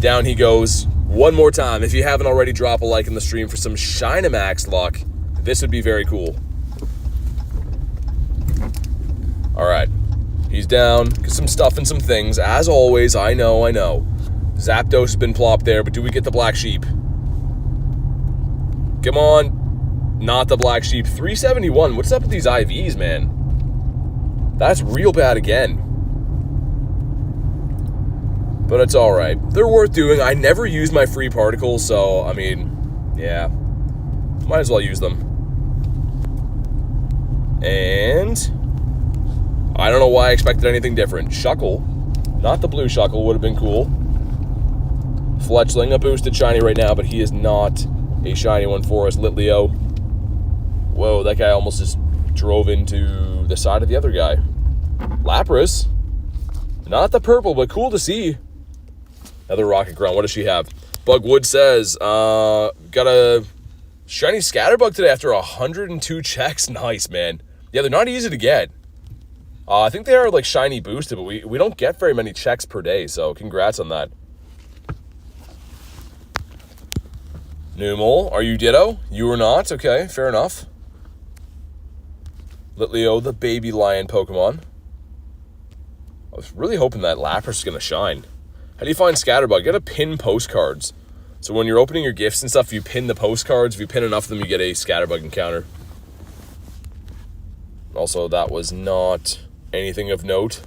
Down he goes. One more time. If you haven't already, drop a like in the stream for some Shinamax luck. This would be very cool. All right. He's down. Get some stuff and some things. As always, I know. Zapdos has been plopped there, but do we get the Black Sheep? Come on. Not the Black Sheep. 371. What's up with these IVs, man? That's real bad again. But it's all right. They're worth doing. I never use my free particles, so, I mean, yeah. Might as well use them. And I don't know why I expected anything different. Shuckle. Not the blue Shuckle. Would have been cool. Fletchling, a boosted shiny right now, but he is not a shiny one for us. Litleo. Whoa, that guy almost just drove into the side of the other guy. Lapras. Not the purple, but cool to see. Another Rocket Ground. What does she have? Bugwood says, got a shiny Scatterbug today after 102 checks. Nice, man. Yeah, they're not easy to get. I think they are like shiny boosted, but we don't get very many checks per day, so congrats on that. Numel, are you Ditto? You are not? Okay, fair enough. Litleo, the baby lion Pokemon. I was really hoping that Lapras is going to shine. How do you find Scatterbug? You got to pin postcards. So when you're opening your gifts and stuff, you pin the postcards. If you pin enough of them, you get a Scatterbug encounter. Also, that was not anything of note.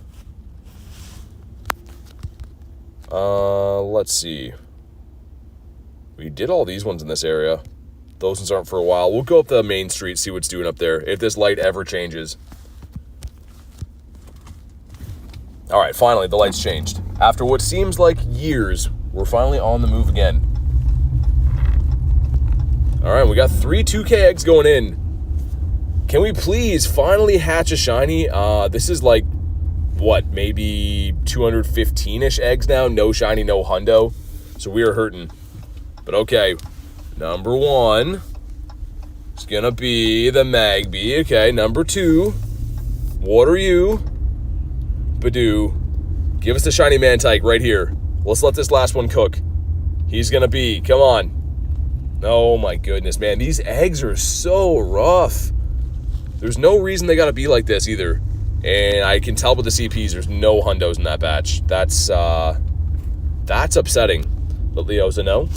Let's see. We did all these ones in this area. Those ones aren't for a while. We'll go up the main street, see what's doing up there, if this light ever changes. All right, finally, the light's changed. After what seems like years, we're finally on the move again. All right, we got 3 2K eggs going in. Can we please finally hatch a shiny? This is like, what, maybe 215-ish eggs now? No shiny, no hundo. So we are hurting. But okay, number 1 is going to be the Magby. Okay, number 2, what are you? Badoo. Give us the shiny Mantike right here. Let's let this last one cook. He's going to be, come on. Oh my goodness, man. These eggs are so rough. There's no reason they got to be like this either. And I can tell with the CPs, there's no hundos in that batch. That's upsetting. But Leo's a no.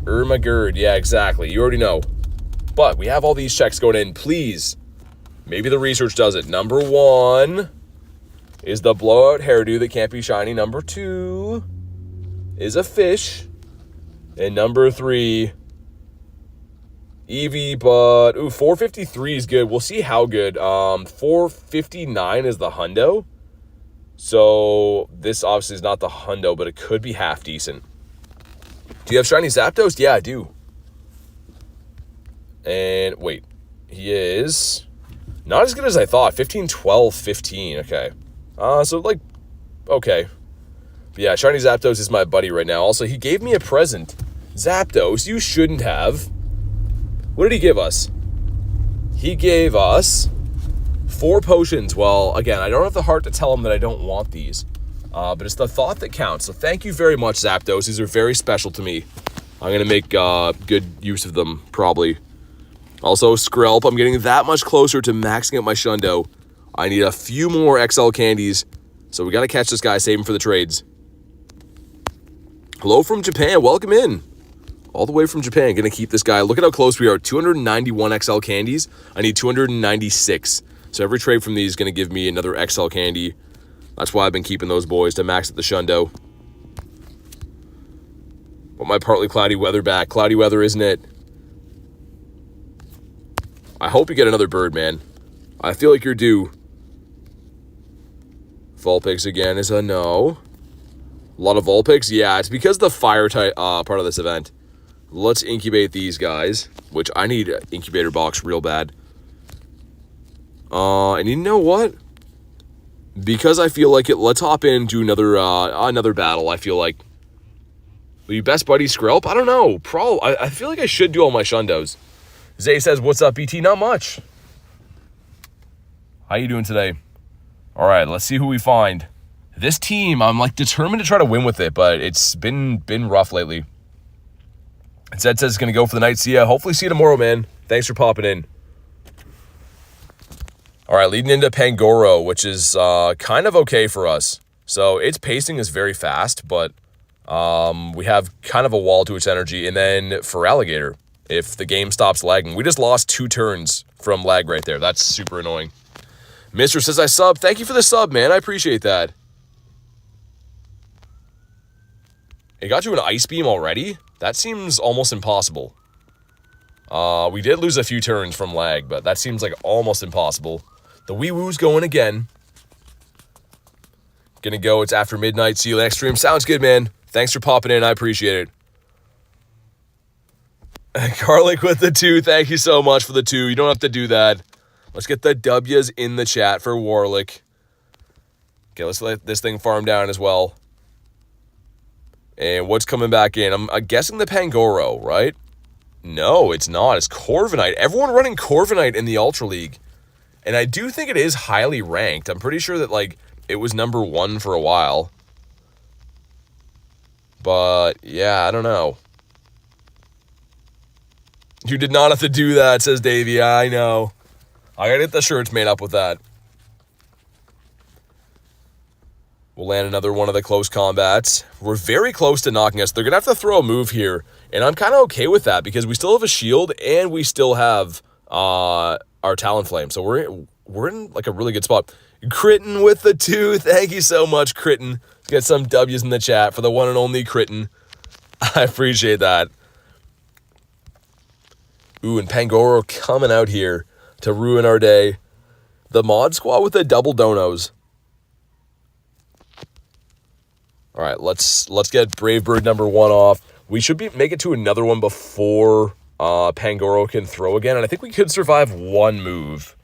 Ermagerd, yeah, exactly. You already know. But we have all these checks going in. Please. Maybe the research does it. Number 1 is the blowout hairdo that can't be shiny. Number 2 is a fish. And number 3, Eevee, but 453 is good. We'll see how good. 459 is the hundo. So this obviously is not the hundo, but it could be half decent. Do you have Shiny Zapdos? Yeah, I do. And wait, he is not as good as I thought. 15, 12, 15. Okay. So like, okay. But yeah, Shiny Zapdos is my buddy right now. Also, he gave me a present. Zapdos, you shouldn't have. What did he give us? He gave us 4 potions. Well, again, I don't have the heart to tell him that I don't want these. But it's the thought that counts. So thank you very much, Zapdos. These are very special to me. I'm going to make good use of them, probably. Also, Skrelp, I'm getting that much closer to maxing out my Shundo. I need a few more XL candies. So we got to catch this guy, save him for the trades. Hello from Japan. Welcome in. All the way from Japan. Going to keep this guy. Look at how close we are. 291 XL candies. I need 296. So every trade from these is going to give me another XL candy. That's why I've been keeping those boys to max at the Shundo. But my partly cloudy weather back. Cloudy weather, isn't it? I hope you get another bird, man. I feel like you're due. Vulpix again is a no. A lot of Vulpix? Yeah, it's because the fire type part of this event. Let's incubate these guys, which I need an incubator box real bad. And you know what? Because I feel like it, let's hop into another battle. I feel like. Will you best buddy Skrelp? I don't know. I feel like I should do all my Shundos. Zay says, what's up, BT? Not much. How you doing today? All right, let's see who we find. This team, I'm like determined to try to win with it, but it's been rough lately. And Zed says it's going to go for the night. See ya. Hopefully see you tomorrow, man. Thanks for popping in. All right, leading into Pangoro, which is kind of okay for us. So its pacing is very fast, but we have kind of a wall to its energy. And then for Alligator, if the game stops lagging, we just lost 2 turns from lag right there. That's super annoying. Mister says I sub. Thank you for the sub, man. I appreciate that. It got you an Ice Beam already? That seems almost impossible. We did lose a few turns from lag, but that seems like almost impossible. The wee woo's going again. Gonna go. It's after midnight. See you next stream. Sounds good, man. Thanks for popping in. I appreciate it. Garlic with the 2. Thank you so much for the 2. You don't have to do that. Let's get the W's in the chat for Warlick. Okay, let's let this thing farm down as well. And what's coming back in? I'm guessing the Pangoro, right? No, it's not. It's Corviknight. Everyone running Corviknight in the Ultra League. And I do think it is highly ranked. I'm pretty sure that, like, it was number 1 for a while. But, yeah, I don't know. You did not have to do that, says Davey. I know. I gotta get the shirts made up with that. We'll land another one of the close combats. We're very close to knocking us. They're gonna have to throw a move here. And I'm kind of okay with that because we still have a shield and we still have our Talonflame. So we're in like a really good spot. Critten with the 2. Thank you so much, Critten. Let's get some W's in the chat for the one and only Critten. I appreciate that. Ooh, and Pangoro coming out here to ruin our day. The mod squad with the double donos. All right, let's get Brave Bird number 1 off. We should make it to another one before Pangoro can throw again. And I think we could survive 1 move.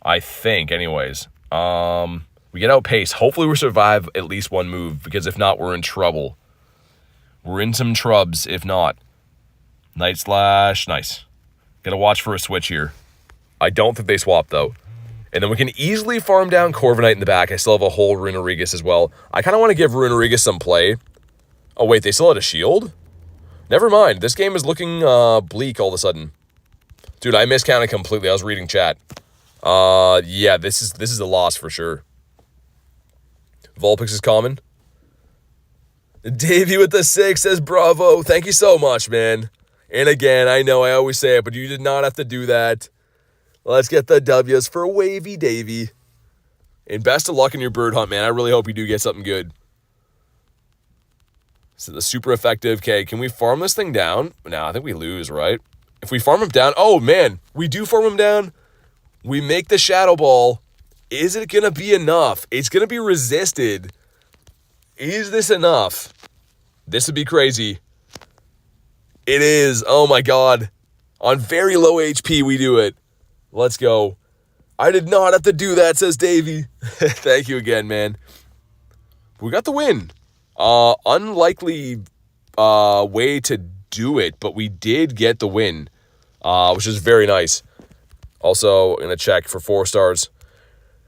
I think, anyways. We get outpaced. Hopefully we survive at least 1 move, because if not, we're in trouble. We're in some trubs, if not. Night Slash, nice. Gotta watch for a switch here. I don't think they swap, though. And then we can easily farm down Corviknight in the back. I still have a whole Remoraid as well. I kind of want to give Remoraid some play. Oh, wait, they still had a shield? Never mind. This game is looking bleak all of a sudden. Dude, I miscounted completely. I was reading chat. Yeah, this is a loss for sure. Vulpix is common. Davey with the 6 says bravo. Thank you so much, man. And again, I know I always say it, but you did not have to do that. Let's get the W's for Wavy Davey. And best of luck in your bird hunt, man. I really hope you do get something good. So the super effective. Okay, can we farm this thing down? No, I think we lose, right? If we farm him down, oh man, we do farm him down. We make the Shadow Ball. Is it going to be enough? It's going to be resisted. Is this enough? This would be crazy. It is. Oh my god. On very low HP, we do it. Let's go. I did not have to do that, says Davey. Thank you again, man. We got the win. Unlikely way to do it, but we did get the win, which is very nice. Also, I'm going to check for 4 stars.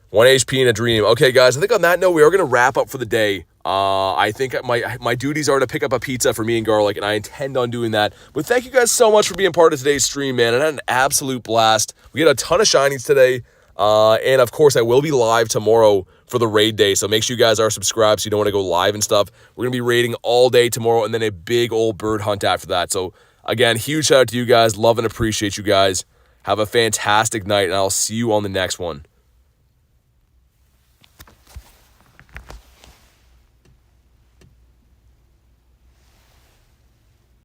1 HP in a dream. Okay, guys, I think on that note, we are going to wrap up for the day. I think my duties are to pick up a pizza for me and Garlic, and I intend on doing that. But thank you guys so much for being part of today's stream, man. I had an absolute blast. We had a ton of shinies today. And, of course, I will be live tomorrow for the raid day, so make sure you guys are subscribed so you don't want to go live and stuff. We're going to be raiding all day tomorrow and then a big old bird hunt after that. So, again, huge shout out to you guys. Love and appreciate you guys. Have a fantastic night, and I'll see you on the next one.